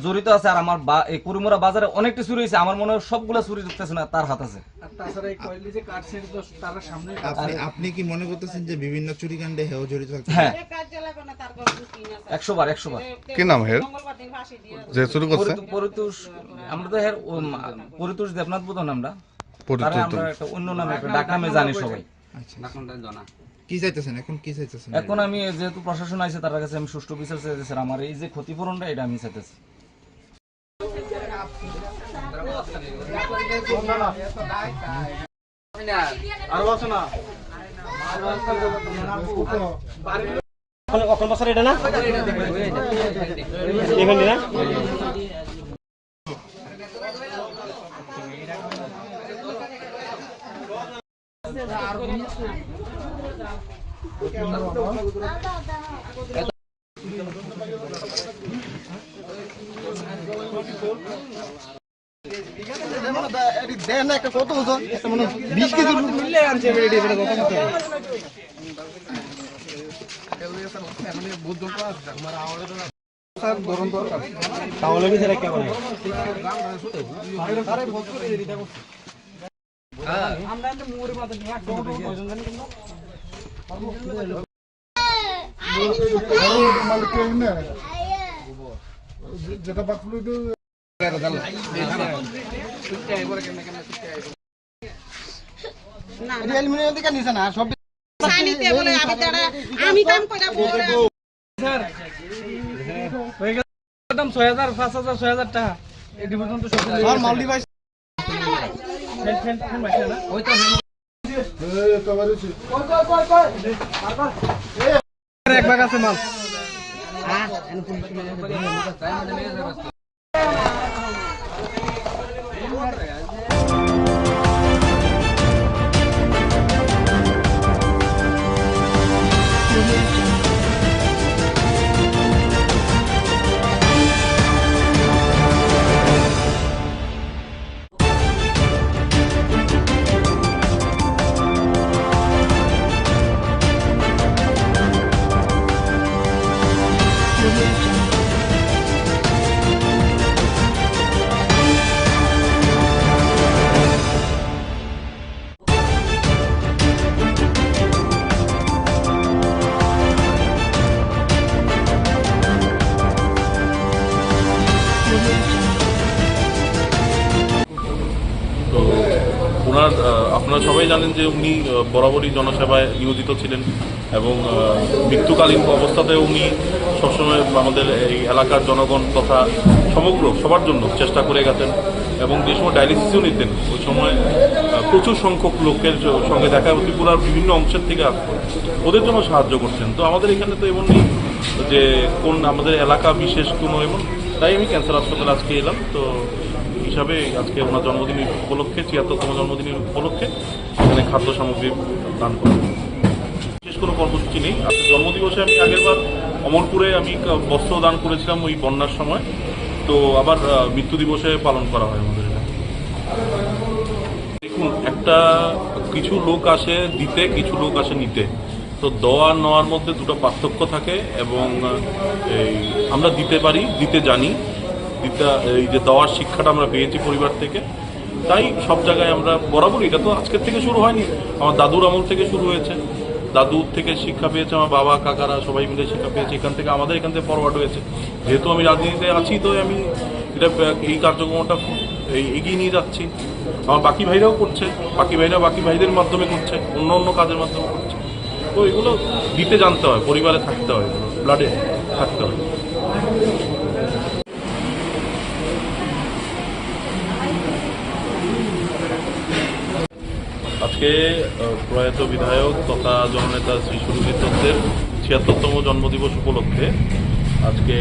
জড়িত আছে আর আমার এই কুড়িমুড়া বাজারে অনেকটা চুরি হয়েছে। আমার মনে হয় সবগুলা চুরি করতেছে না তার হাত আছে। আপনি কি মনে করতেছেন যে বিভিন্ন চুরি কাণ্ডে হেও জড়িত থাকছে? হ্যাঁ 100 বার। কি নাম হের যে চুরি করছে? আমরা তো হের পরিতোষ দেবনাথ বোধন আমরা পরিচিত। আমরা একটা অন্য নামে একটা ডাক নামে জানি সবাই। কি চাইতেছেন এখন? কি চাইতেছেন এখন আমি যেহেতু প্রশাসন আছে তার কাছে আমি সুষ্ঠু বিচার চাইতেছি। স্যার আমার এই যে ক্ষতিপূরণটা এটা আমি চাইতেছি। কত ওজন? 20 কেজি মিললে আনছে তাহলে কি সেটা কেমন যেটা আমি কাম কইরা স্যার হয়ে গেল দাম 6,000 5,000 6,000 টাকা এটি পর্যন্ত সব মাল ডিভাইস ফ্যান বাইছে না ওই তো এক ভাগ আছে মাল। ওনার আপনারা সবাই জানেন যে উনি বরাবরই জনসেবায় নিয়োজিত ছিলেন এবং মৃত্যুকালীন অবস্থাতেও উনি সবসময় আমাদের এই এলাকার জনগণ তথা সমগ্র সবার জন্য চেষ্টা করে গেছেন এবং যে সময় ডায়ালিসিসও নিতেন ওই সময় প্রচুর সংখ্যক লোকের সঙ্গে দেখা ত্রিপুরার বিভিন্ন অংশের থেকে আসতো, ওদের জন্য সাহায্য করছেন। তো আমাদের এখানে তো এমন নেই যে কোন আমাদের এলাকা বিশেষ কোনো এমন, তাই আমি ক্যান্সার হাসপাতালে আজকে এলাম। তো হিসাবে আজকে ওনার জন্মদিন উপলক্ষে ৭৬তম জন্মদিনের উপলক্ষে এখানে খাদ্য সামগ্রী দান করা। বিশেষ কোনো কর্মসূচি নেই। আজকে জন্মদিবসে আমি আগেরবার অমরপুরে আমি বস্ত্র দান করেছিলাম ওই বন্যার সময়, তো আবার মৃত্যু দিবসে পালন করা হয় আমাদের এটা। দেখুন, কিছু লোক আসে দিতে, কিছু লোক আসে নিতে। তো দেওয়া আর নেওয়ার মধ্যে দুটো পার্থক্য থাকে এবং আমরা দিতে পারি, দিতে জানি, এই যে দেওয়ার শিক্ষাটা আমরা পেয়েছি পরিবার থেকে, তাই সব জায়গায় আমরা বরাবরই, এটা তো আজকের থেকে শুরু হয়নি, আমার দাদুর আমল থেকে শুরু হয়েছে। দাদুর থেকে শিক্ষা পেয়েছে, আমার বাবা কাকারা সবাই মিলে শিক্ষা পেয়েছে, এখান থেকে ফরওয়ার্ড হয়েছে। যেহেতু আমি রাজনীতিতে আছি, তো আমি এই কার্যক্রমটা এগিয়ে নিয়ে যাচ্ছি। আমার বাকি ভাইরাও করছে, বাকি ভাইদের মাধ্যমে করছে, অন্য কাজের মাধ্যমে করছে। তো এগুলো দিতে জানতে হয়, পরিবারে থাকতে হয়, ব্লাডে থাকতে হয়। আজকে প্রয়াত বিধায়ক তথা জননেতা শ্রী সুরজিৎ দত্তের ৭৬তম জন্মদিবস উপলক্ষে আজকে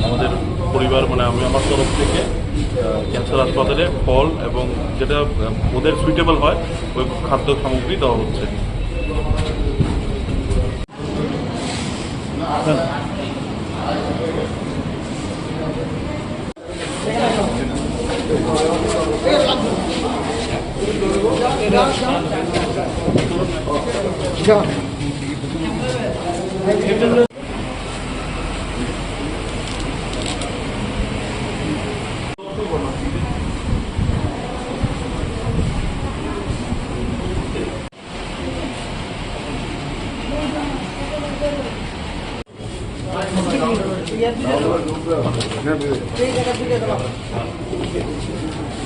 আমাদের পরিবার, মানে আমি আমার তরফ থেকে ক্যান্সার হাসপাতালে ফল এবং যেটা ওদের সুইটেবল হয় ওই খাদ্য সামগ্রী দেওয়া হচ্ছে।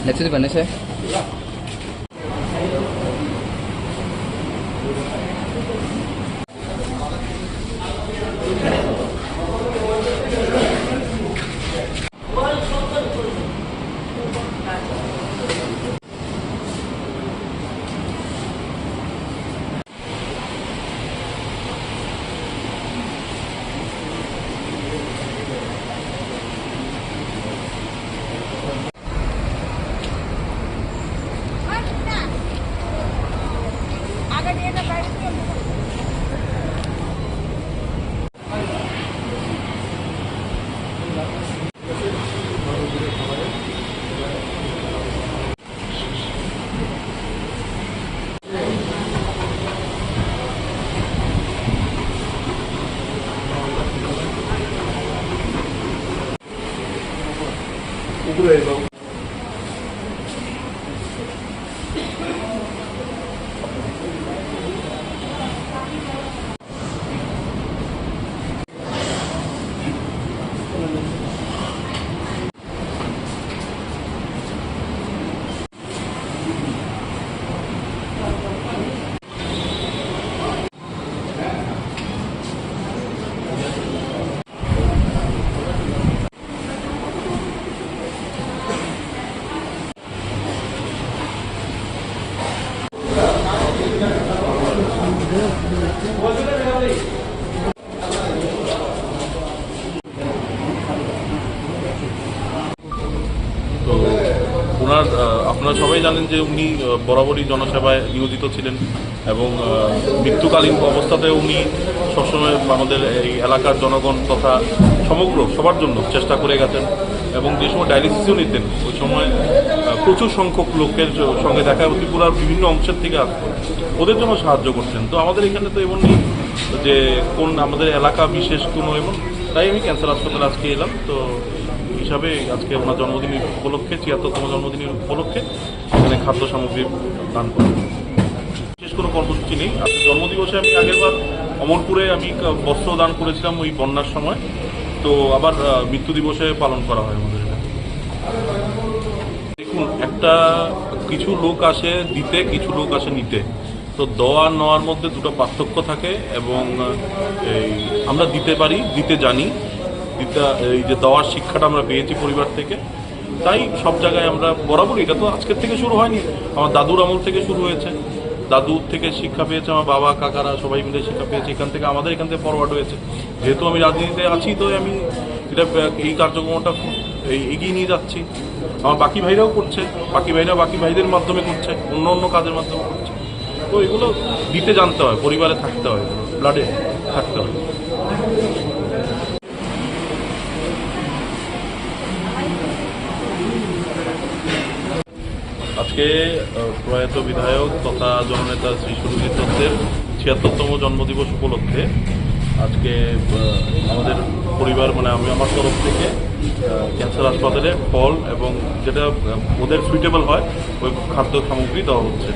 Let's see. আপনারা সবাই জানেন যে উনি বরাবরই জনসেবায় নিয়োজিত ছিলেন এবং মৃত্যুকালীন অবস্থাতেও উনি সবসময় আমাদের এই এলাকার জনগণ তথা সমগ্র সবার জন্য চেষ্টা করে গেছেন এবং যে সময় ডায়ালিসিসও নিতেন ওই সময় প্রচুর সংখ্যক লোকের সঙ্গে দেখা ত্রিপুরার বিভিন্ন অংশের থেকে আসতো, ওদের জন্য সাহায্য করতেন। তো আমাদের এখানে তো এমন নেই যে কোন আমাদের এলাকা বিশেষ কোনো এমন, তাই আমি ক্যান্সার হাসপাতালে আজকে এলাম। তো হিসাবে আজকে ওনার জন্মদিন উপলক্ষে ৭৬তম জন্মদিনের উপলক্ষে এখানে খাদ্য সামগ্রী দান করি। বিশেষ কোনো কর্মসূচি নেই। আজকে জন্মদিবসে আমি আগেরবার অমরপুরে আমি বস্ত্র দান করেছিলাম ওই বন্যার সময়, তো আবার মৃত্যু দিবসে পালন করা হয় আমাদের এটা। দেখুন, কিছু লোক আসে দিতে, কিছু লোক আসে নিতে। তো দেওয়া আর নেওয়ার মধ্যে দুটো পার্থক্য থাকে এবং আমরা দিতে পারি, দিতে জানি, এই যে দেওয়ার শিক্ষাটা আমরা পেয়েছি পরিবার থেকে, তাই সব জায়গায় আমরা বরাবরই, এটা তো আজকের থেকে শুরু হয়নি, আমার দাদুর আমল থেকে শুরু হয়েছে। দাদুর থেকে শিক্ষা পেয়েছে, আমার বাবা কাকারা সবাই মিলে শিক্ষা পেয়েছে, এখান থেকে ফরওয়ার্ড হয়েছে। যেহেতু আমি রাজনীতিতে আছি, তো আমি এই কার্যক্রমটা এগিয়ে নিয়ে যাচ্ছি। আমার বাকি ভাইরাও করছে, বাকি ভাইদের মাধ্যমে করছে, অন্য কাজের মাধ্যমে করছে। তো এগুলো দিতে জানতে হয়, পরিবারে থাকতে হয়, ব্লাডে থাকতে হয়। আজকে প্রয়াত বিধায়ক তথা জননেতা শ্রী সুরজিৎ দত্তের ৭৬তম জন্মদিবস উপলক্ষে আজকে আমাদের পরিবার মানে আমি আমার তরফ থেকে ক্যান্সার হাসপাতালে ফল এবং যেটা ওদের সুইটেবল হয় ওই খাদ্য সামগ্রী দেওয়া হচ্ছে।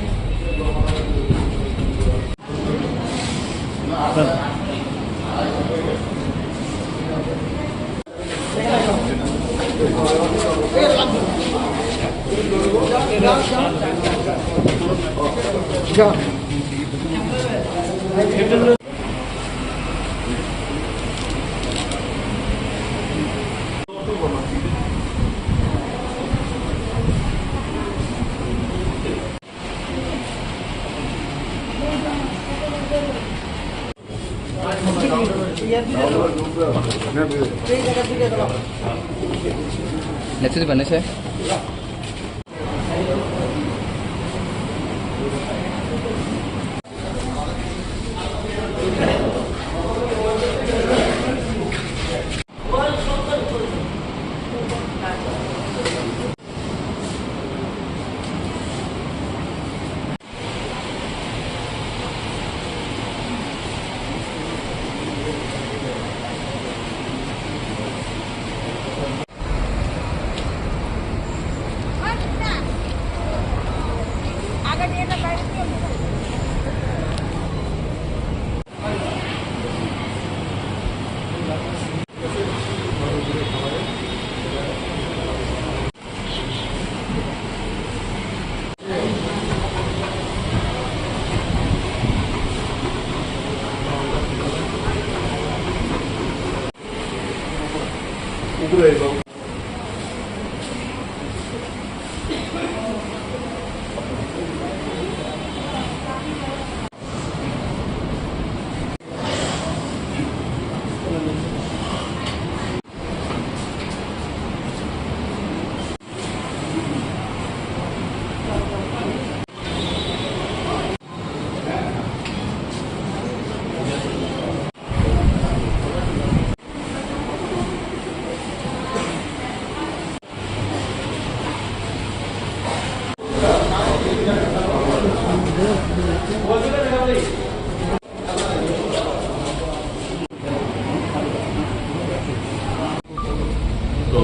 তো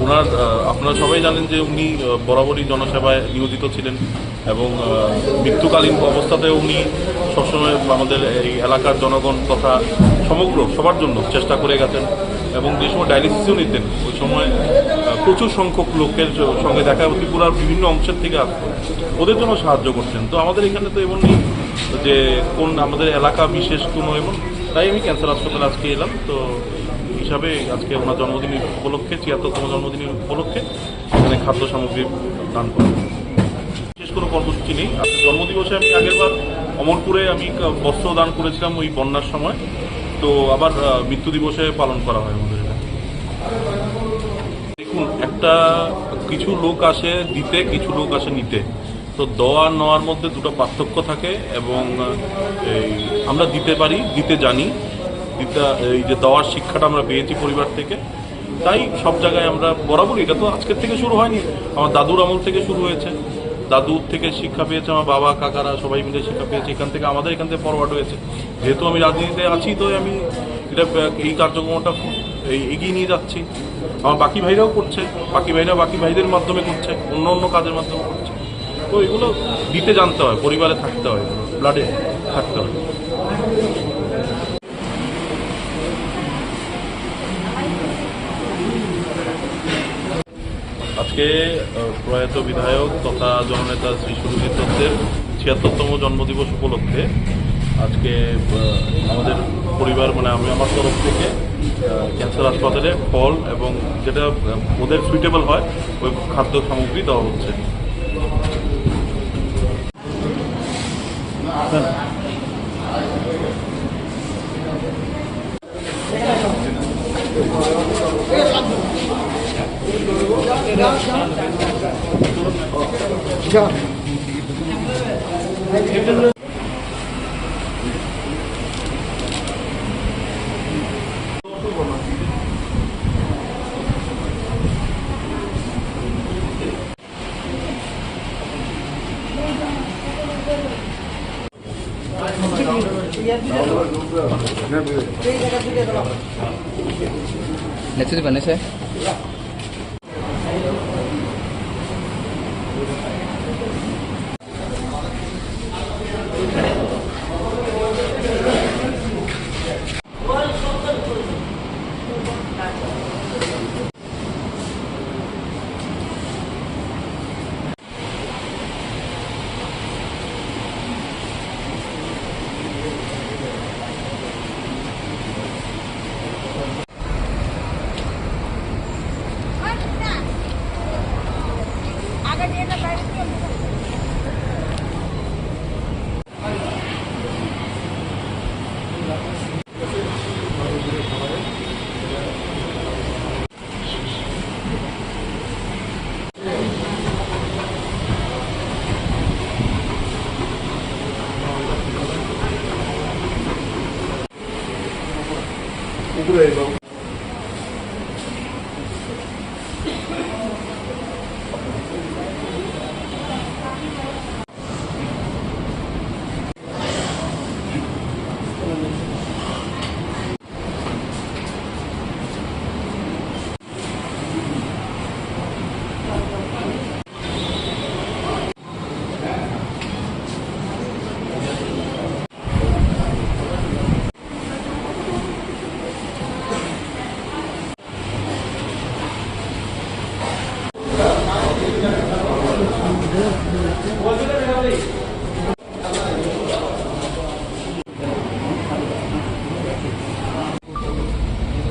ওনার আপনারা সবাই জানেন যে উনি বরাবরই জনসেবায় নিয়োজিত ছিলেন এবং মৃত্যুকালীন অবস্থাতেও উনি সবসময় আমাদের এই এলাকার জনগণ তথা সমগ্র সবার জন্য চেষ্টা করে গেছেন এবং যে সময় ডায়ালিসিসও নিতেন ওই সময় প্রচুর সংখ্যক লোকের সঙ্গে দেখা ত্রিপুরার বিভিন্ন অংশের থেকে আসতো, ওদের জন্য সাহায্য করতেন। তো আমাদের এখানে তো এমন নেই যে কোন আমাদের এলাকা বিশেষ কোনো এমন, তাই আমি ক্যান্সার হাসপাতালে আজকে এলাম। তো হিসাবে আজকে ওনার জন্মদিন উপলক্ষে ৭৬তম জন্মদিন উপলক্ষে এখানে খাদ্য সামগ্রী দান করা। বিশেষ কোনো কর্মসূচি নেই। আজকে জন্মদিবসে আমি আগেরবার অমরপুরে আমি বস্ত্র দান করেছিলাম ওই বন্যার সময়, তো আবার মৃত্যু দিবসে পালন করা হয় আমাদের এখানে। দেখুন, একটা কিছু লোক আসে দিতে, কিছু লোক আসে নিতে, তো দেওয়া নেওয়ার মধ্যে দুটো পার্থক্য থাকে এবং আমরা দিতে পারি, দিতে জানি, এই যে দেওয়ার শিক্ষাটা আমরা পেয়েছি পরিবার থেকে, তাই সব জায়গায় আমরা বরাবর, এটা তো আজকের থেকে শুরু হয়নি, আমার দাদুর আমল থেকে শুরু হয়েছে, দাদুর থেকে শিক্ষা পেয়েছে, আমার বাবা কাকারা সবাই মিলে শিক্ষা পেয়েছে, এখান থেকে আমাদের এখান থেকে ফরওয়ার্ড হয়েছে। যেহেতু আমি রাজনীতিতে আছি, তো আমি এটা এই কার্যক্রমটা এগিয়ে নিয়ে যাচ্ছি। আমার বাকি ভাইরাও করছে, বাকি ভাইরা বাকি ভাইদের মাধ্যমে করছে, অন্য অন্য কাজের মাধ্যমে করছে। তো এগুলো দিতে জানতে হয়, পরিবারে থাকতে হয়, ব্লাডে থাকতে হয়। আজকে প্রয়াত বিধায়ক তথা জননেতা শ্রী সুরজিৎ দত্তের ৭৬তম জন্মদিবস উপলক্ষে আজকে আমাদের পরিবার মানে আমি আমার তরফ থেকে ক্যান্সার হাসপাতালে ফল এবং যেটা ওদের সুইটেবল হয় ওই খাদ্য সামগ্রী দেওয়া হচ্ছে। নেতৃত্ব বানিয়েছে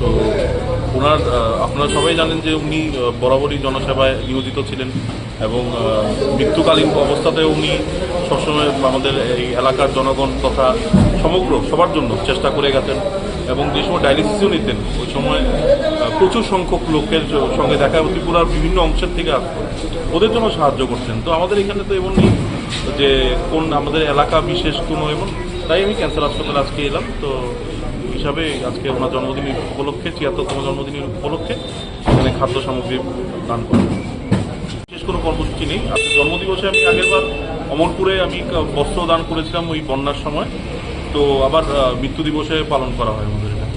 তো ওনার আপনারা সবাই জানেন যে উনি বরাবরই জনসেবায় নিয়োজিত ছিলেন এবং মৃত্যুকালীন অবস্থাতেও উনি সবসময় আমাদের এই এলাকার জনগণ তথা সমগ্র সবার জন্য চেষ্টা করে গেছেন এবং যে সময় ডায়ালিসিসও নিতেন ওই সময় প্রচুর সংখ্যক লোকের সঙ্গে দেখা ত্রিপুরার বিভিন্ন অংশের থেকে আসতো ওদের জন্য সাহায্য করতেন। তো আমাদের এখানে তো এমন নেই যে কোন আমাদের এলাকা বিশেষ কোনো এমন, তাই আমি ক্যান্সার হাসপাতালে আজকে এলাম। তো হিসাবে আজকে ওনার জন্মদিনের উপলক্ষে ৭৬তম জন্মদিনের উপলক্ষে এখানে খাদ্য সামগ্রী দান করেন। বিশেষ কোনো কর্মসূচি নেই। আজকে জন্মদিবসে আমি আগেরবার অমরপুরে আমি বস্ত্র দান করেছিলাম ওই বন্যার সময়, তো আবার মৃত্যু দিবসে পালন করা হয় আমাদের এখানে।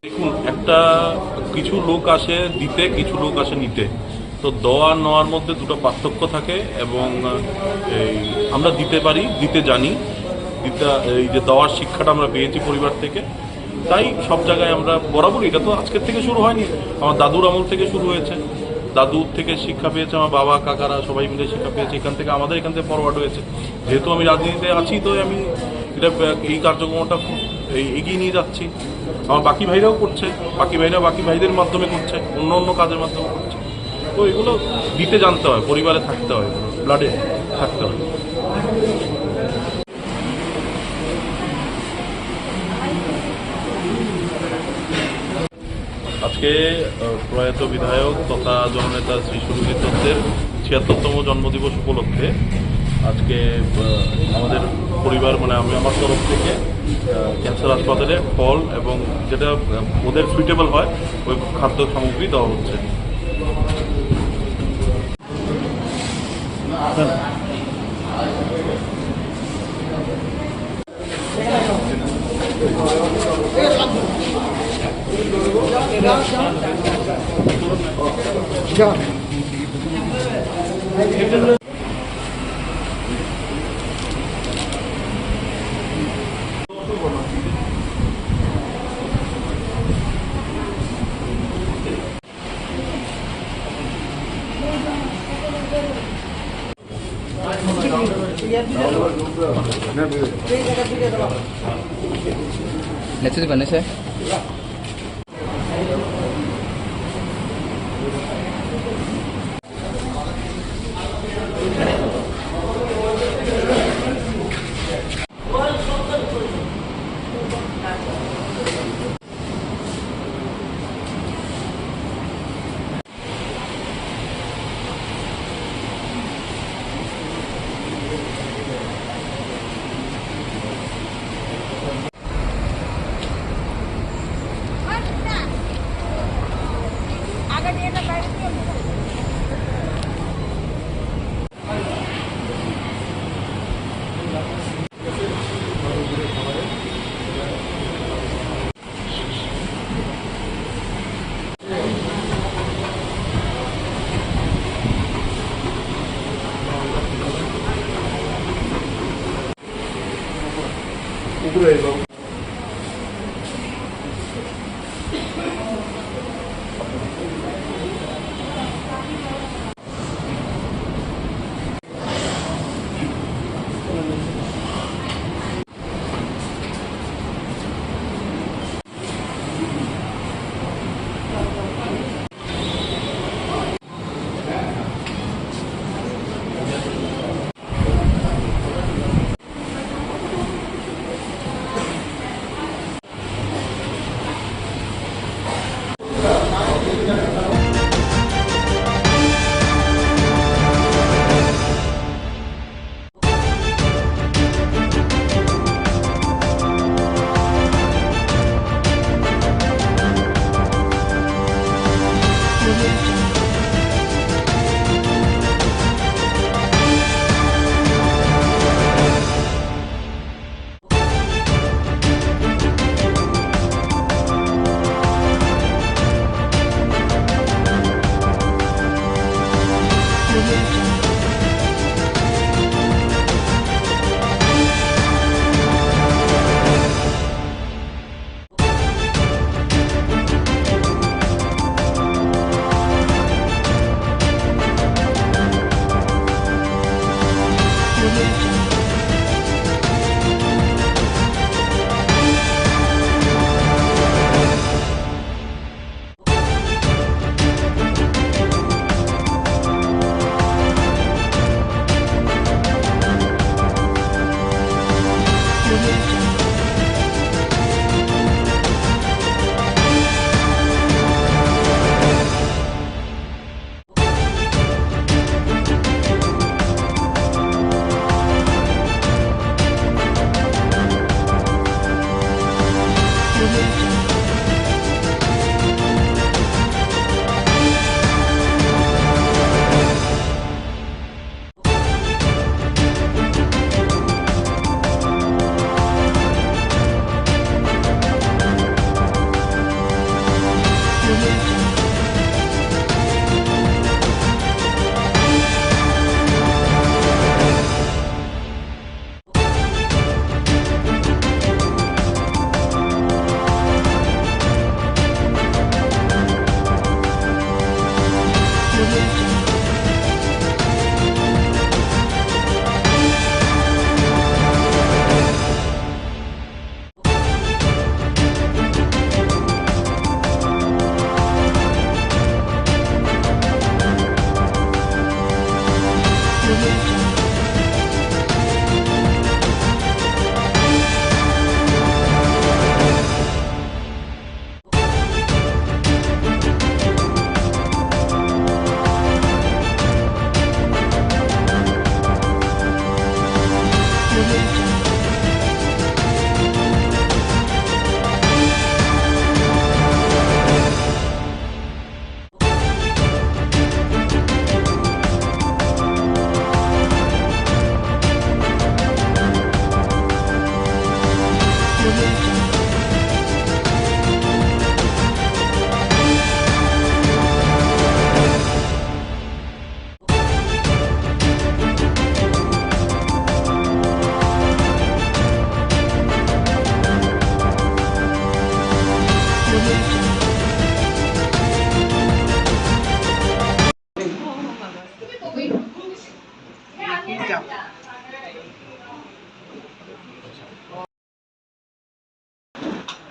দেখুন, একটা কিছু লোক আসে দিতে, কিছু লোক আসে নিতে। তো দেওয়া নেওয়ার মধ্যে দুটো পার্থক্য থাকে এবং এই আমরা দিতে পারি, দিতে জানি, এই যে দেওয়ার শিক্ষাটা আমরা পেয়েছি পরিবার থেকে, তাই সব জায়গায় আমরা বরাবরই, এটা তো আজকের থেকে শুরু হয়নি, আমার দাদুর আমল থেকে শুরু হয়েছে। দাদুর থেকে শিক্ষা পেয়েছে, আমার বাবা কাকারা সবাই মিলে শিক্ষা পেয়েছে, এখান থেকে আমাদের এখান থেকে ফরওয়ার্ড হয়েছে। যেহেতু আমি রাজনীতিতে আছি, তো আমি এটা এই কার্যক্রমটা এগিয়ে নিয়ে যাচ্ছি। আমার বাকি ভাইরাও করছে, বাকি ভাইরা বাকি ভাইদের মাধ্যমে করছে, অন্য অন্য কাজের মাধ্যমে করছে। তো এগুলো দিতে জানতে হয়, পরিবারে থাকতে হয়, ব্লাডে থাকতে হয়। আজকে প্রয়াত বিধায়ক তথা জননেতা শ্রী সুরজিৎ দত্তের ৭৬তম জন্মদিবস উপলক্ষে আজকে আমাদের পরিবার মানে আমি আমার তরফ থেকে ক্যান্সার হাসপাতালে ফল এবং যেটা ওদের সুইটেবল হয় ওই খাদ্য সামগ্রী দেওয়া হচ্ছে। নেতৃত্ব বানিয়েছে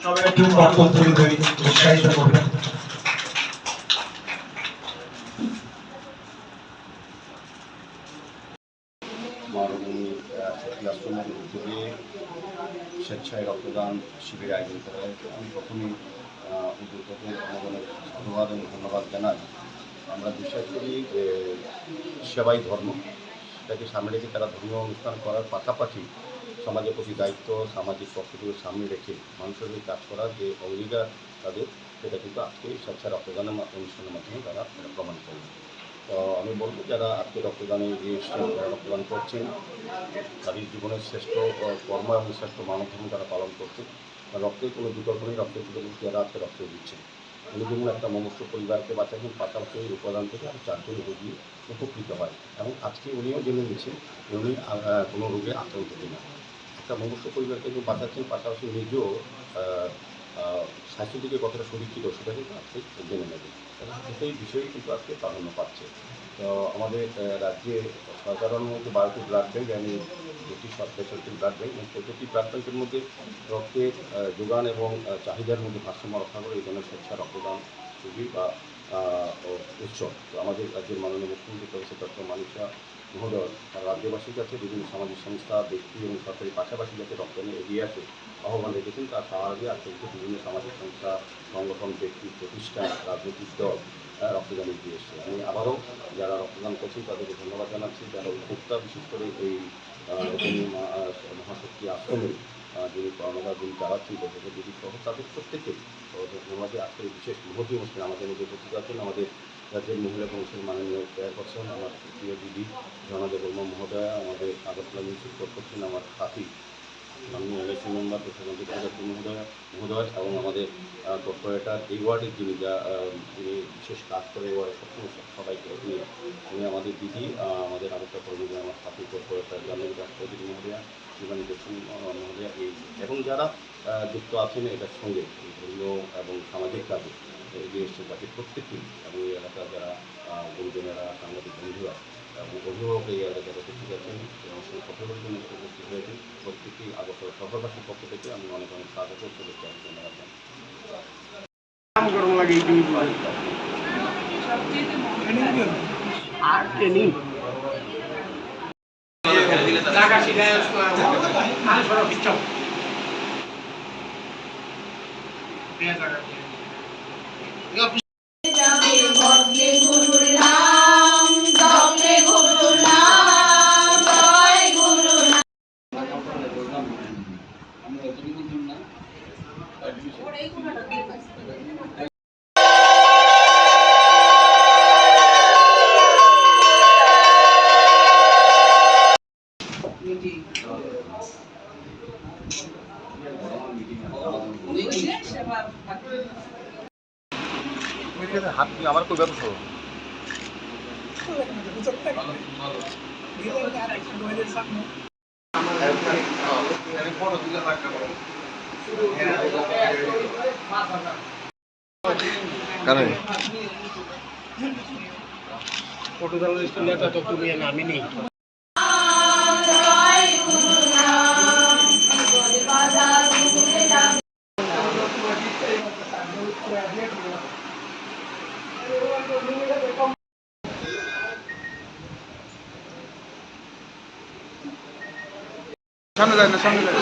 সবাই একটু কর্তব্য করি উৎসাহিত করবেন। মাননীয় সতী আশ্রমের উদ্যোগে স্বেচ্ছায় রক্তদান শিবির আয়োজন করা হয়েছে। আমি প্রথমেই উদ্যোগকে জনগণের ধন্যবাদ এবং ধন্যবাদ জানাই। আমরা বিশ্বাস করি যে সেবাই ধর্ম, সেটাকে সামনে রেখে তারা ধর্মীয় অনুষ্ঠান করার পাশাপাশি সমাজের প্রতি দায়িত্ব, সামাজিক পক্ষগুলো সামনে রেখে মানুষের হয়ে কাজ করার যে অঙ্গীকার তাদের, সেটা কিন্তু আজকে স্বেচ্ছা রক্তদানের অনুষ্ঠানের মাধ্যমে তারা প্রমাণ করবে। তো আমি বলবো যারা আজকে রক্তদানে এগিয়ে এসছেন, যারা রক্তদান করছেন, তাদের জীবনের শ্রেষ্ঠ কর্ম এবং শ্রেষ্ঠ মানব ধর্ম তারা পালন করছে। রক্তের কোনো বিকল্প নেই, রক্তের বিকল্প যারা আজকে রক্ত দিচ্ছেন উনি যেমন একটা মনুষ্য পরিবারকে বাঁচাবেন, পাশাপাশি এই উপাদান থেকে আর চারজন রোগী উপকৃত হয়। এবং আজকে উনিও জেনে নিচ্ছেন যে উনি কোনো রোগে আক্রান্ত কিনা। একটা মনুষ্য পরিবারকে কিন্তু বাঁচাচ্ছেন, পাশাপাশি নিজেও আহ, আহ, স্বাস্থ্য দিকে কতটা সুরক্ষিত সেটা কিন্তু আজকে জেনে নেবে। দুটোই বিষয়ই কিন্তু আজকে প্রাধান্য পাচ্ছে। তো আমাদের রাজ্যে সরকারের অনুমোদিত 12টি ব্লাড ব্যাংক এবং 2টি বেসরকারি ব্লাড ব্যাংক, এবং প্রত্যেকটি ব্লাড ব্যাংকের মধ্যে রক্তের যোগান এবং চাহিদার মধ্যে ভারসাম্য রক্ষা করে এই ধরনের স্বেচ্ছা রক্তদান শিবির বা উৎসব। তো আমাদের রাজ্যের মাননীয় মুখ্যমন্ত্রী প্রফেসর ডক্টর মানিক শাহ মহোদয় তার রাজ্যবাসীর কাছে বিভিন্ন সামাজিক সংস্থা, ব্যক্তি এবং সরকারি পাশাপাশি যাতে রক্ত নিয়ে এগিয়ে আসে আহ্বান রেখেছেন। তার সাহায্যে আজকে কিন্তু বিভিন্ন সামাজিক সংস্থা, সংগঠন, ব্যক্তি, প্রতিষ্ঠান, রাজনৈতিক দল রক্তদান এগিয়ে এসছে। আমি আবারও যারা রক্তদান করছেন তাদেরকে ধন্যবাদ জানাচ্ছি। যারা উদ্যোক্তা, বিশেষ করে এই মহাশক্তি আশ্রমের যিনি কর্মকার যিনি চালাচ্ছেন প্রফেসর দিদি সহ তাদের প্রত্যেককে ধন্যবাদ। আজকের এই বিশেষ মহতী অনুষ্ঠানে আমাদের মধ্যে উপস্থিত আছেন আমাদের রাজ্যের মহিলা কমিশনের মাননীয় চেয়ারপারসন আমার প্রিয় দিদি ঝর্ণা দেববর্মা মহোদয়া, আমাদের আগরতলা মিউনিসিপাল কর্পোরেশন আমার সাথী মাননীয় এলআইসি মেম্বার প্রশাসনিক মহোদয় এবং আমাদের কর্পোরেটর এই ওয়ার্ডের যিনি বিশেষ কাজ করে এই ওয়ার্ডে সবসময় সবাইকে নিয়ে উনি আমাদের দিদি, আমাদের আগরতলা কর্মী আমার সাথী কর্পোরেটর জানুয়ারি রাষ্ট্রপতি মহোদয়া, শিবানী দর্শন মহোদয়া, এই এবং যারা যুক্ত আছেন এটার সঙ্গে ধর্মীয় এবং সামাজিক কাজে এগিয়ে এসছে তাদের প্রত্যেকেই, এবং এই এলাকার যারা গুরুজনেরা, সাংবাদিক বন্ধুরা এবং অভিভাবক এই এলাকায় উপস্থিত আছেন এবং সেই কথা বলবেন উপস্থিত হয়েছেন প্রত্যেকেই আগরতলা শহরবাসীর পক্ষ থেকে আমি অনেক অনেক স্বাগত শুভেচ্ছা এবং ধন্যবাদ জানাই। হাত দিয়ে আমার খুব ব্যবসা কারণ তো তুমি আমি নেই। সামনে যায় না, সামনে যায়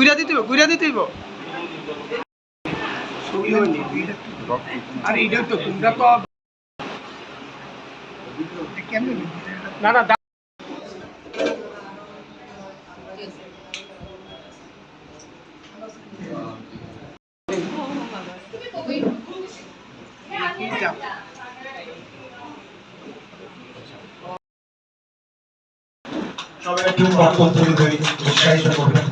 ঘুরা দিতে আরে এটা তো তোমরা তো না না সবাই একটু করতলি করে উৎসাহিত করবেন।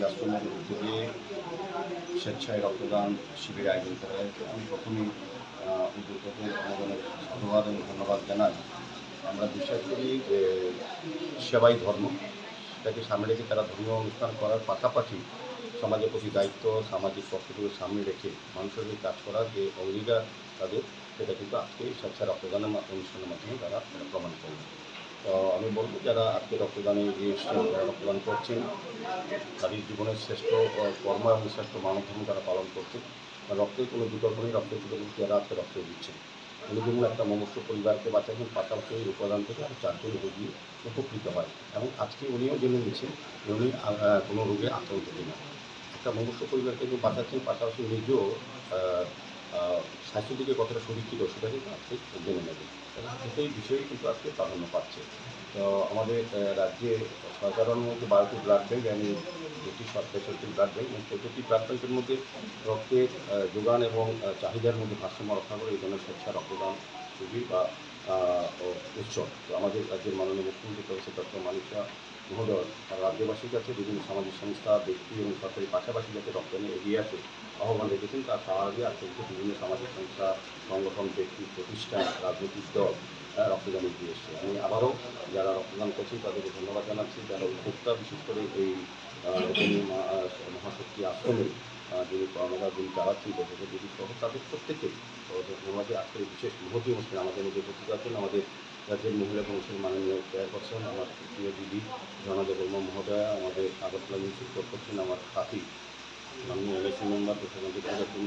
আশ্রমের উদ্যোগে স্বেচ্ছায় রক্তদান শিবির আয়োজন করা হয়েছে। আমি প্রথমেই উদ্যোক্তাদের অনেক ধন্যবাদ এবং ধন্যবাদ জানাই। আমরা বিশ্বাস করি যে সেবাই ধর্ম, সেটাকে সামনে রেখে তারা ধর্মীয় অনুষ্ঠান করার পাশাপাশি সমাজের প্রতি দায়িত্ব, সামাজিক কর্তব্যকে সামনে রেখে মানুষের হয়ে কাজ করার যে অঙ্গীকার তাদের, সেটা কিন্তু আজকে স্বেচ্ছা রক্তদানের অনুষ্ঠানের মাধ্যমে তারা প্রমাণ করবে। তো আমি বলবো যারা আজকে রক্তদানে এগিয়ে এসছেন, যারা রক্তদান করছেন, তাদের জীবনের শ্রেষ্ঠ কর্ম এবং শ্রেষ্ঠ মানব ধর্ম তারা পালন করছেন। রক্তের কোনো বিকল্প নেই, রক্তের বিকল্প যারা আজকে রক্ত দিচ্ছেন উনি যেমন একটা মনুষ্য পরিবারকে বাঁচাচ্ছেন, পাশাপাশি এই উপাদান থেকে আরও 4 জন রোগী উপকৃত হয়। এবং আজকে উনিও জেনে নিচ্ছেন যে উনি কোনো রোগে আক্রান্ত কিনা। একটা মনুষ্য পরিবারকে কিন্তু বাঁচাচ্ছেন, পাশাপাশি নিজেও স্বাস্থ্য দিকে কতটা সুরক্ষিত সেটা কিন্তু আজকে জেনে নেবে। দুটোই বিষয়ই কিন্তু আজকে প্রাধান্য পাচ্ছে। তো আমাদের রাজ্যে সরকারের মধ্যে 12টি ব্লাড ব্যাঙ্ক এবং 2টি বেসরকারি ব্লাড ব্যাঙ্ক এবং প্রতিটি ব্লাড ব্যাঙ্কের মধ্যে রক্তের যোগান এবং চাহিদার মধ্যে ভারসাম্য রক্ষা করে এই ধরনের স্বেচ্ছা রক্তদান শিবির বা উৎসব। তো আমাদের রাজ্যের মাননীয় মুখ্যমন্ত্রী প্রফেসর ডক্টর মানিক শাহ মহোদয় রাজ্যবাসীর কাছে বিভিন্ন সামাজিক সংস্থা, ব্যক্তি এবং সরকারি পাশাপাশি যাতে রক্তদানে এগিয়ে আসে আহ্বান রেখেছেন। তার সাহায্যে আজকে বিভিন্ন সামাজিক সংস্থা, সংগঠন, ব্যক্তি, প্রতিষ্ঠান, রাজনৈতিক দল রক্তদান এগিয়ে এসছে। আমি আবারও যারা রক্তদান করছেন তাদেরকে ধন্যবাদ জানাচ্ছি। যারা উদ্যোক্তা, বিশেষ করে এই মহাশক্তি আশ্রমের যিনি কর্মকার যিনি চালাচ্ছেন প্রফেসর দিদি সহ তাদের প্রত্যেকেই ওনাকে আজকের বিশেষ মহতি অনুষ্ঠানে আমাদের মধ্যে উপস্থিত আছেন আমাদের রাজ্যের মহিলা কমিশন মাননীয় চেয়ারপারসন আমার প্রিয় দিদি ঝর্ণা দেববর্মা মহোদয়া, আমাদের আগরতলা মিউনিসিপাল কর্পোরেশন আমার সাথী মাননীয় এলআইসি মেম্বার প্রশাসন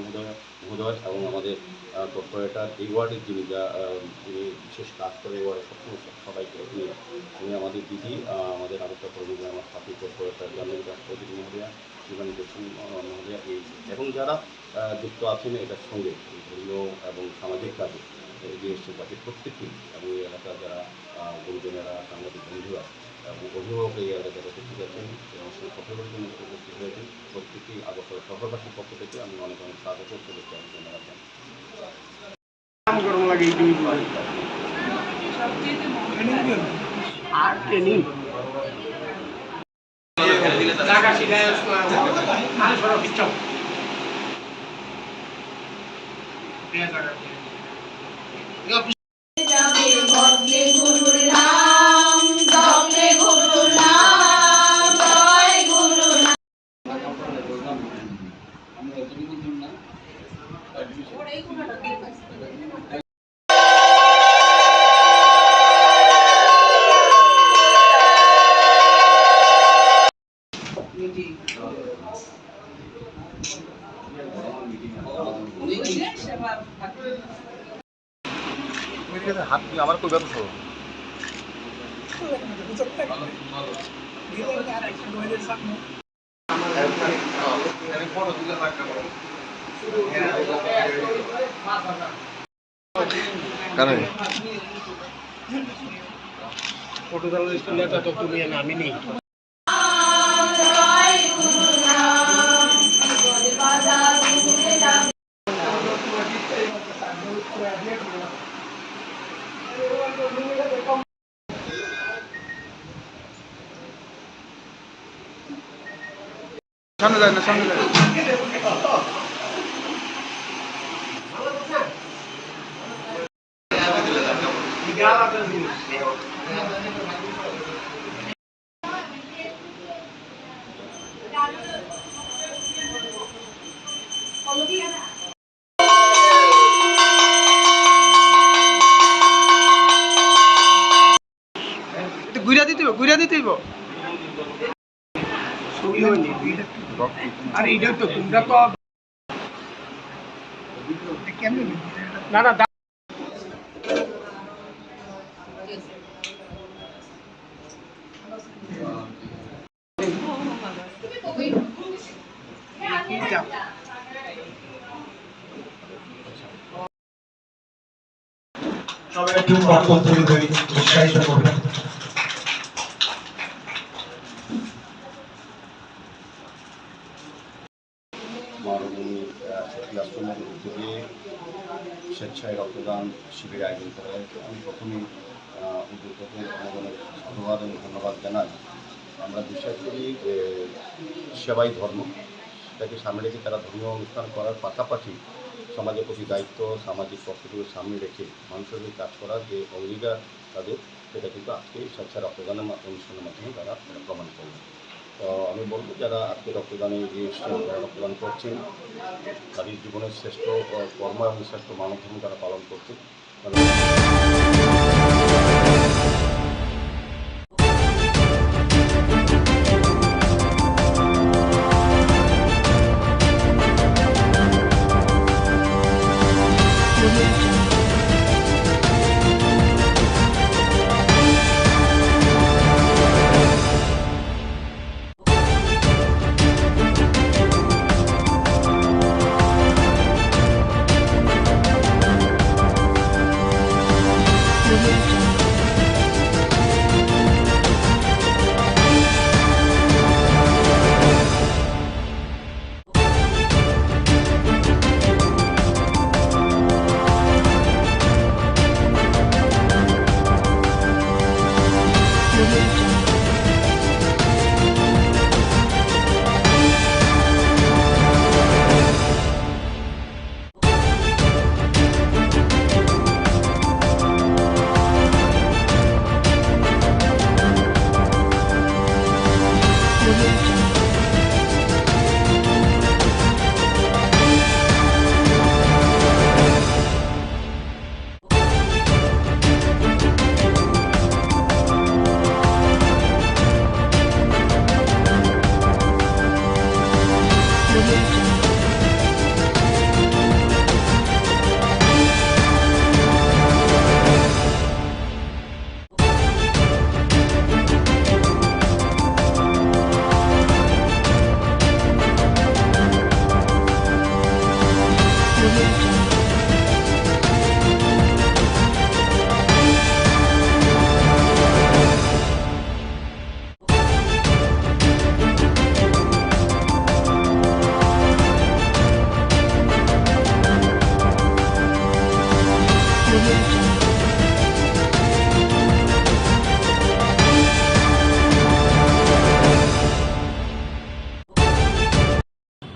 মহোদয় এবং আমাদের কর্পোরেটর এই ওয়ার্ডের যিনি বিশেষ কাজ করে এই ওয়ার্ডে সবসময় সবাইকে তিনি আমাদের দিদি আমাদের আগরতলা পৌরনিগমের আমার সাথী কর্পোরেটর জামিল রাষ্ট্রপতি মহোদয়া, জীবনী দর্শন মহোদয়া এবং যারা যুক্ত আছেন এটার সঙ্গে ধর্মীয় এবং সামাজিক কাজে এগিয়ে এসছে তাদের প্রত্যেকেই এবং এই এলাকার যারা গুরুজনেরা, সাংবাদিক বন্ধুরা এবং অভিভাবক এই এলাকায় উপস্থিত আছেন এবং সেই কথাগুলোর জন্য উপস্থিত হয়েছেন প্রত্যেকেই আগরতলা শহরবাসীর পক্ষ থেকে আমি অনেক অনেক স্বাগত শুভেচ্ছা এবং ধন্যবাদ জানাই। হাত দিয়ে আমার কই ব্যবসা কারণ ফটো তোলাটা তো তুমি আমি নেই সামনে যায় না সামনে যায় ঘুরিয়া দিতে আরে এটা তো তোমরা তো না না সবাই একটু করতালি করি উৎসাহিত করবেন। আশ্রমের উদ্যোগে স্বেচ্ছায় রক্তদান শিবির আয়োজন করা হয়েছে। আমি প্রথমেই উদ্যোক্তাকে অনেক ধন্যবাদ এবং ধন্যবাদ জানাই। আমরা বিশ্বাস করি যে সেবাই ধর্ম, সেটাকে সামনে রেখে তারা ধর্মীয় অনুষ্ঠান করার পাশাপাশি সমাজের প্রতি দায়িত্ব, সামাজিক পক্ষগুলো সামনে রেখে মানুষের হয়ে কাজ করার যে অঙ্গীকার তাদের, সেটা কিন্তু আজকে স্বেচ্ছা রক্তদানের অনুষ্ঠানের মাধ্যমে তারা প্রমাণ করবে। তো আমি বলবো যারা আজকে রক্তদানে এগিয়ে এসছেন, যারা রক্তদান করছেন, তাদের জীবনের শ্রেষ্ঠ কর্ম এবং শ্রেষ্ঠ মানব ধর্ম তারা পালন করছেন।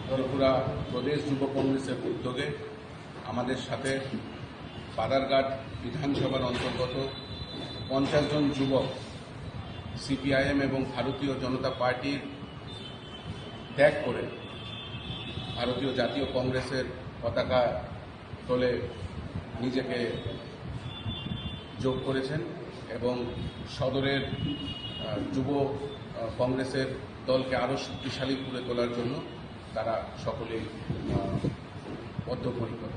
ত্রিপুরা প্রদেশ যুব কংগ্রেসের উদ্যোগে আমাদের সাথে বাদারঘাট বিধানসভার অন্তর্গত 50 জন যুবক সিপিআইএম এবং ভারতীয় জনতা পার্টির ত্যাগ করে ভারতীয় জাতীয় কংগ্রেসের পতাকা তলে নিজেকে যোগ করেছেন এবং সদরের যুব কংগ্রেসের দলকে আরও শক্তিশালী করে তোলার জন্য তারা সকলেই বদ্ধপরিকর।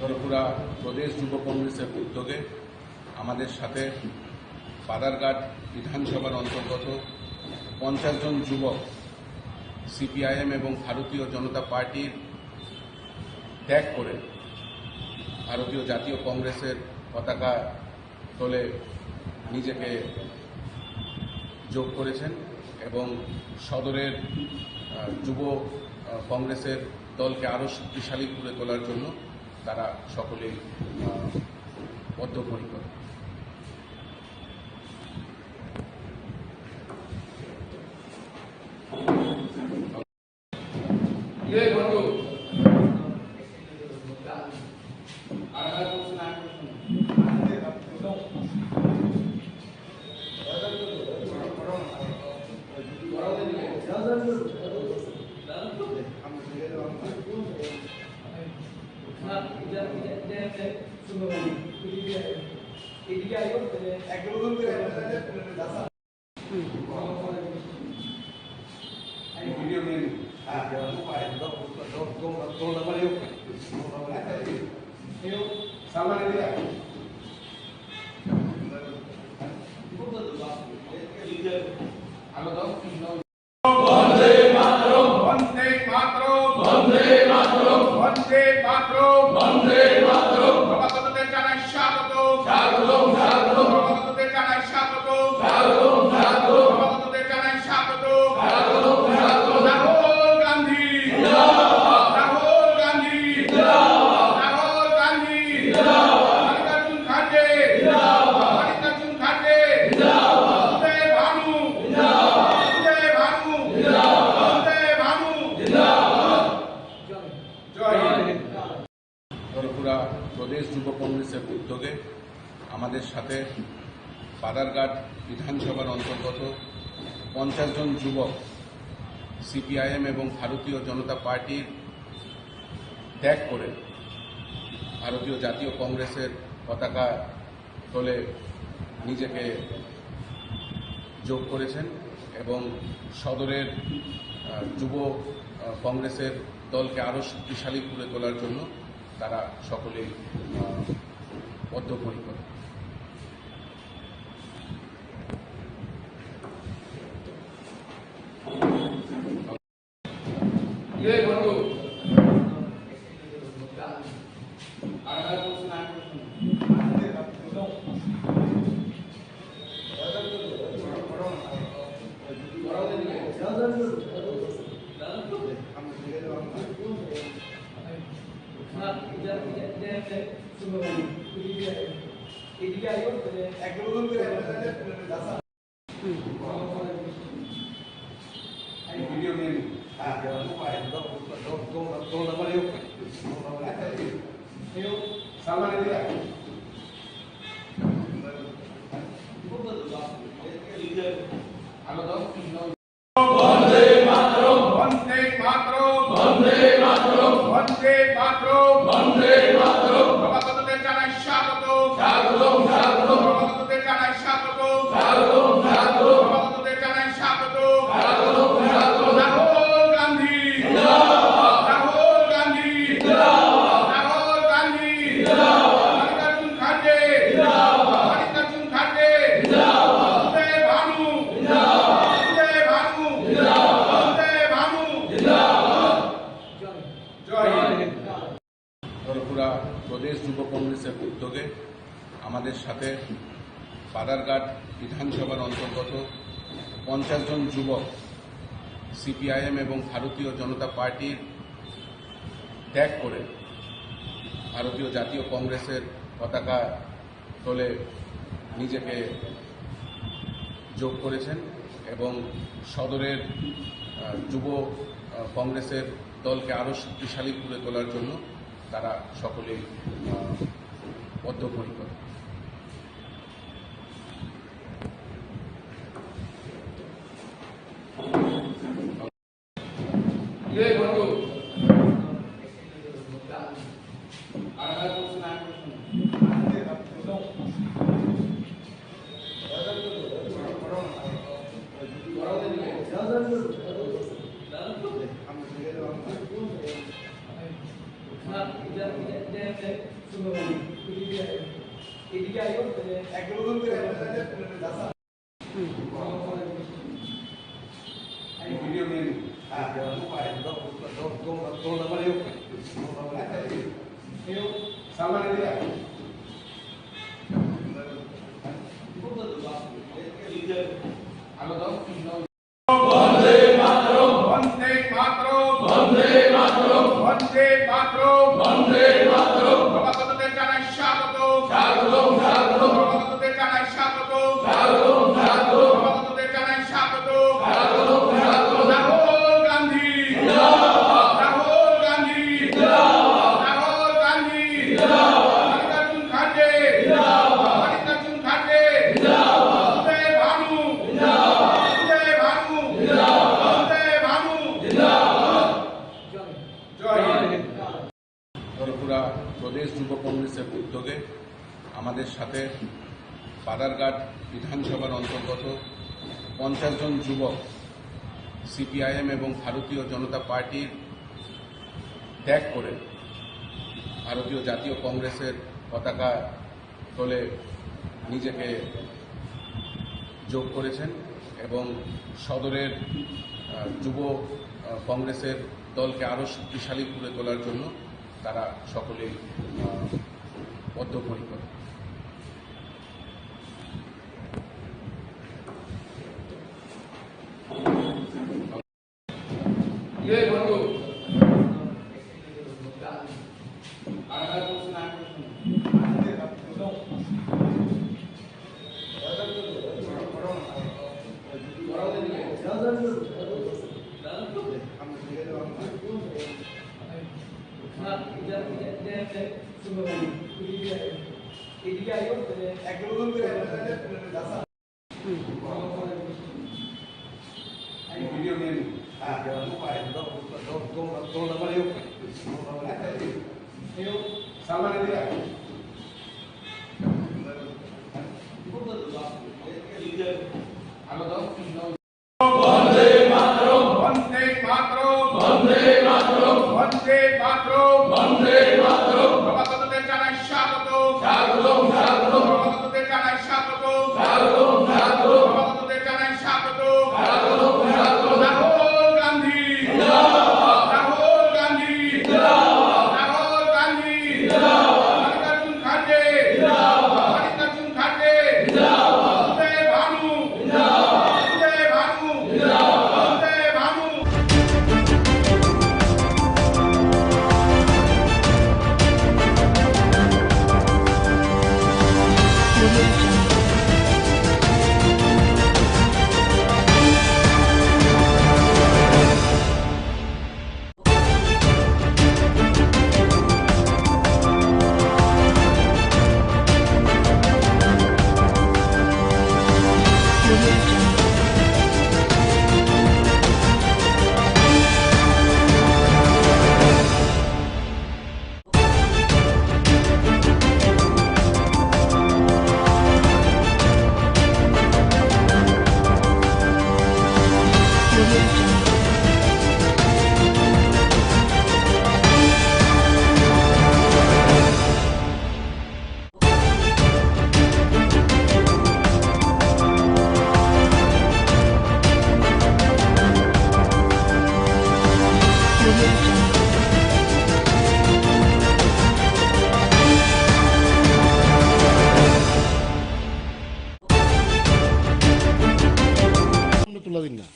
ত্রিপুরা প্রদেশ যুব কংগ্রেসের উদ্যোগে আমাদের সাথে বাদারঘাট বিধানসভার অন্তর্গত 50 জন যুবক সিপিআইএম এবং ভারতীয় জনতা পার্টির ত্যাগ করে ভারতীয় জাতীয় কংগ্রেসের পতাকা তলে নিজেকে যোগ করেছেন এবং সদরের যুব কংগ্রেসের দলকে আরও শক্তিশালী করে তোলার জন্য তারা সকলেই বদ্ধপরিকর। বন্দে মাতরম, বন্দে মাতরম, বন্দে মাতরম, বন্দে মাতরম, বন্দে মাতরম। নবাগতদের জানাই স্বাগত, স্বাগতম, স্বাগতম। নবাগতদের জানাই স্বাগত, স্বাগতম, স্বাগতম। নবাগতদের জানাই স্বাগত, স্বাগতম, স্বাগতম। রাহুল গান্ধী জিন্দাবাদ, রাহুল গান্ধী জিন্দাবাদ, রাহুল গান্ধী জিন্দাবাদ। মল্লিকার্জুন খাড়গে জিন্দাবাদ, মল্লিকার্জুন খাড়গে জিন্দাবাদ। বন্দে ভানু জিন্দাবাদ, বন্দে ভানু জিন্দাবাদ, বন্দে ভানু জিন্দাবাদ। জয় হিন্দ। ত্রিপুরা প্রদেশ যুব কংগ্রেসের উদ্যোগে আমাদের সাথে বাদারঘাট বিধানসভার অন্তর্গত 50 জন যুবক সিপিআইএম এবং ভারতীয় জনতা পার্টির ত্যাগ করে ভারতীয় জাতীয় কংগ্রেসের পতাকা তলে নিজেকে যোগ করেছেন এবং সদরের যুব কংগ্রেসের দলকে আরও শক্তিশালী করে তোলার জন্য তারা সকলেই বদ্ধপরিকর। বন্দে মাতরম, বন্দে মাতরম, বন্দে মাতরম, বন্দে মাতরম, বন্দে মাতরম। নবাগতদের জানাই স্বাগত, স্বাগতম, স্বাগতম। নবাগতদের জানাই স্বাগত, স্বাগতম, স্বাগতম। নবাগতদের জানাই স্বাগত, স্বাগতম, স্বাগতম। রাহুল গান্ধী জিন্দাবাদ, রাহুল গান্ধী জিন্দাবাদ, রাহুল গান্ধী জিন্দাবাদ। মল্লিকার্জুন খাড়গে জিন্দাবাদ, মল্লিকার্জুন খাড়গে জিন্দাবাদ। বন্দে ভানু জিন্দাবাদ, বন্দে ভানু জিন্দাবাদ, বন্দে ভানু জিন্দাবাদ। জয় হিন্দ। ত্রিপুরা প্রদেশ যুব কংগ্রেসের উদ্যোগে আমাদের সাথে বাদারঘাট বিধানসভার অন্তর্গত 50 জন যুবক সিপিআইএম এবং ভারতীয় জনতা পার্টির ত্যাগ করে ভারতীয় জাতীয় কংগ্রেসের পতাকা তলে নিজেকে যোগ করেছেন এবং সদরের যুব কংগ্রেসের দলকে আরও শক্তিশালী করে তোলার জন্য তারা সকলেই বদ্ধপরিকর। বন্দে মাতরম, বন্দে মাতরম, বন্দে মাতরম, বন্দে মাতরম, বন্দে মাতরম। নবাগতদের জানাই স্বাগত, স্বাগতম, স্বাগতম। নবাগতদের জানাই স্বাগত, স্বাগতম, স্বাগতম। নবাগতদের জানাই স্বাগত, স্বাগতম, স্বাগতম। রাহুল গান্ধী জিন্দাবাদ, রাহুল গান্ধী জিন্দাবাদ, রাহুল গান্ধী জিন্দাবাদ। মল্লিকার্জুন খাড়গে জিন্দাবাদ, মল্লিকার্জুন খাড়গে জিন্দাবাদ। বন্দে ভানু জিন্দাবাদ, বন্দে ভানু জিন্দাবাদ, বন্দে ভানু জিন্দাবাদ। জয় হিন্দ। ত্রিপুরা প্রদেশ যুব কংগ্রেসের উদ্যোগে আমাদের সাথে বাদারঘাট বিধানসভার অন্তর্গত 50 জন যুবক সিপিআইএম এবং ভারতীয় জনতা পার্টির ত্যাগ করে ভারতীয় জাতীয় কংগ্রেসের পতাকা তলে নিজেকে যোগ করেছেন এবং সদরের যুব কংগ্রেসের দলকে আরও শক্তিশালী করে তোলার জন্য তারা সকলেই বদ্ধপরিকর। বন্দে মাতরম, বন্দে মাতরম, বন্দে মাতরম, বন্দে মাতরম, বন্দে মাতরম। নবাগতদের জানাই স্বাগত, স্বাগতম, স্বাগতম। নবাগতদের জানাই স্বাগত, স্বাগতম, স্বাগতম। নবাগতদের জানাই স্বাগত, স্বাগতম, স্বাগতম। রাহুল গান্ধী জিন্দাবাদ, রাহুল গান্ধী জিন্দাবাদ, রাহুল গান্ধী জিন্দাবাদ। মল্লিকার্জুন খাড়গে জিন্দাবাদ, মল্লিকার্জুন খাড়গে জিন্দাবাদ। বন্দে ভানু জিন্দাবাদ, বন্দে ভানু জিন্দাবাদ, বন্দে ভানু। তুলা দিন না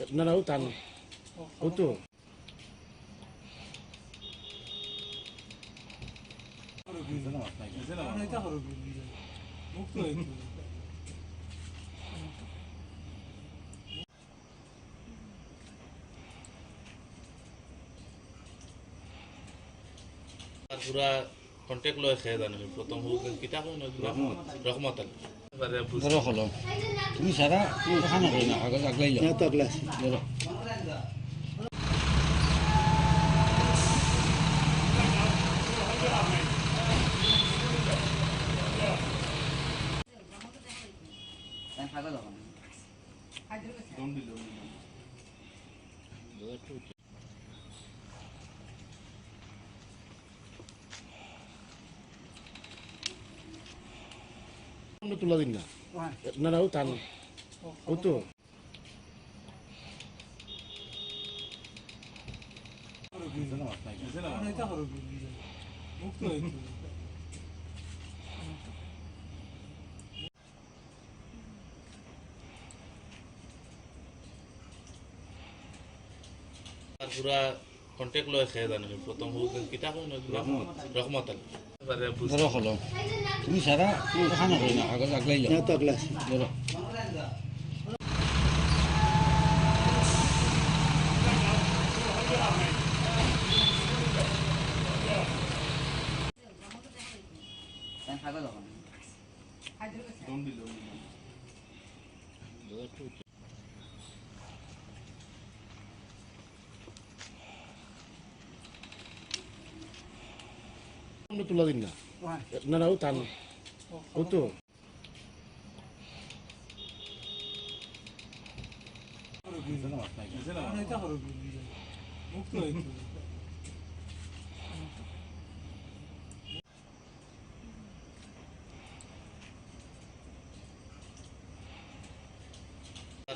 আপনারাও টান ও তো পুরা কন্টেক্ট লয় খেয়ে জানো প্রথম হোক কিতাব রহমত আলী তুমি সারা খানা খাই না আগে আগলাই যাও তো আগলাই তুলা দিন না আপনারাও টান ও তো পুরা কন্টেক্ট লয় খেয়ে জানো প্রথম হোক কিতাব রহমত আলী তুমি সারা খানা খাই না আগে আগলাই যাও তো আগলাই তুলা দিন না আপনারাও টান ও তো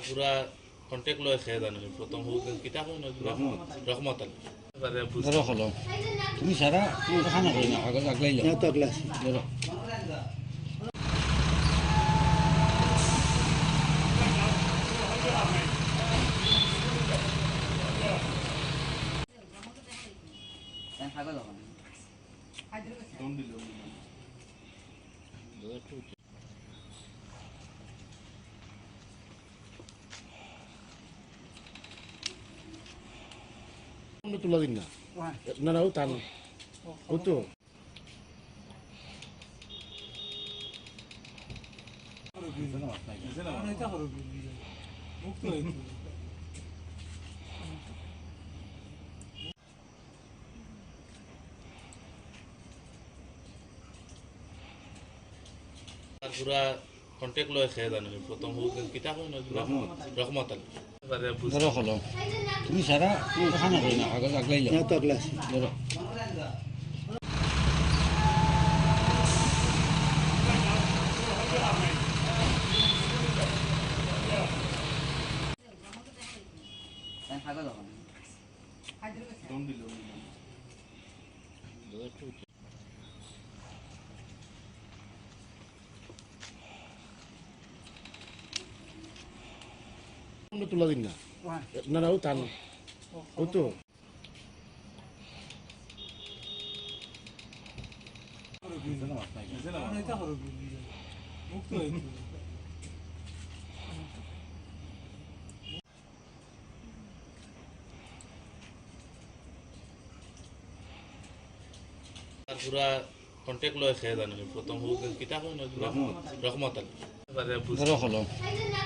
পুরা কন্টেক্ট লয় খেয়ে জানেন প্রথম হোক কিতা হয় না রহমত আলী ধরো হলো তুমি সারা তুমি তো খানা করি না আগলাই যাও তো আগলাই ধরো তুলা দিন না না না ও তা না ও তো পুরা কন্টেক্ট লয় খেয়ে জানেন প্রথম হোক কিতা হয় না রহমত আলী ধরো হলো তুমি সারা তুমি তো খানা করি না আগলাই যাও তো আগলাই ধরো তুলা দিন না না না ও তা না ও তো পুরা কন্টেক্ট লয় খেয়ে জানেন প্রথম হোক কিতা হয় না রহমত আলী ধরো হলো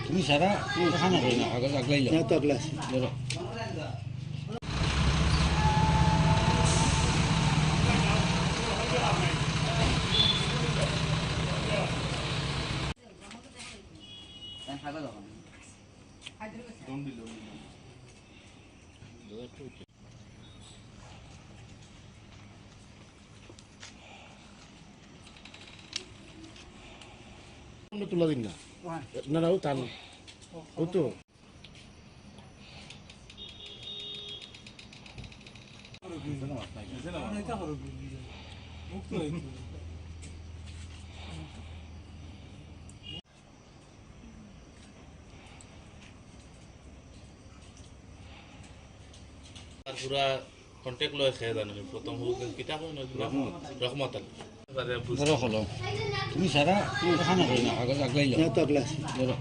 তুমি সারা তুমি তো খানা করি না আগলাই যাও তো আগলাই ধরো তুলা দিন না না না ও তা না ও তো পুরা কন্টেক্ট লয় খেয়ে জানেন প্রথম হোক কিতা হয় না রহমত আলী ধরো হলো তুমি সারা তুমি তো খানা করি না আগলাই যাও তো আগলাই ধরো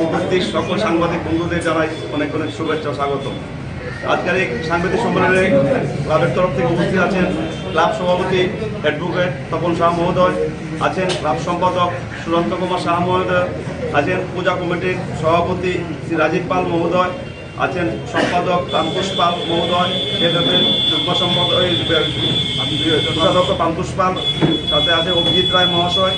উপস্থিত সকল সাংবাদিক বন্ধুদের জানাই অনেক অনেক শুভেচ্ছা ও স্বাগতম। আজকের এই সাংবাদিক সম্মেলনে ক্লাবের তরফ থেকে উপস্থিত আছেন ক্লাব সভাপতি অ্যাডভোকেট তপন শাহ মহোদয়, আছেন ক্লাব সম্পাদক সুরন্ত কুমার শাহ মহোদয়, আছেন পূজা কমিটির সভাপতি শ্রী রাজীব পাল মহোদয়, আছেন সম্পাদক পান্তুষ পাল মহোদয়, যুগ্ম সম্পাদক কোষাধ্যক্ষ পান্তুষ পাল, সাথে আছে অভিজিৎ রায় মহাশয়।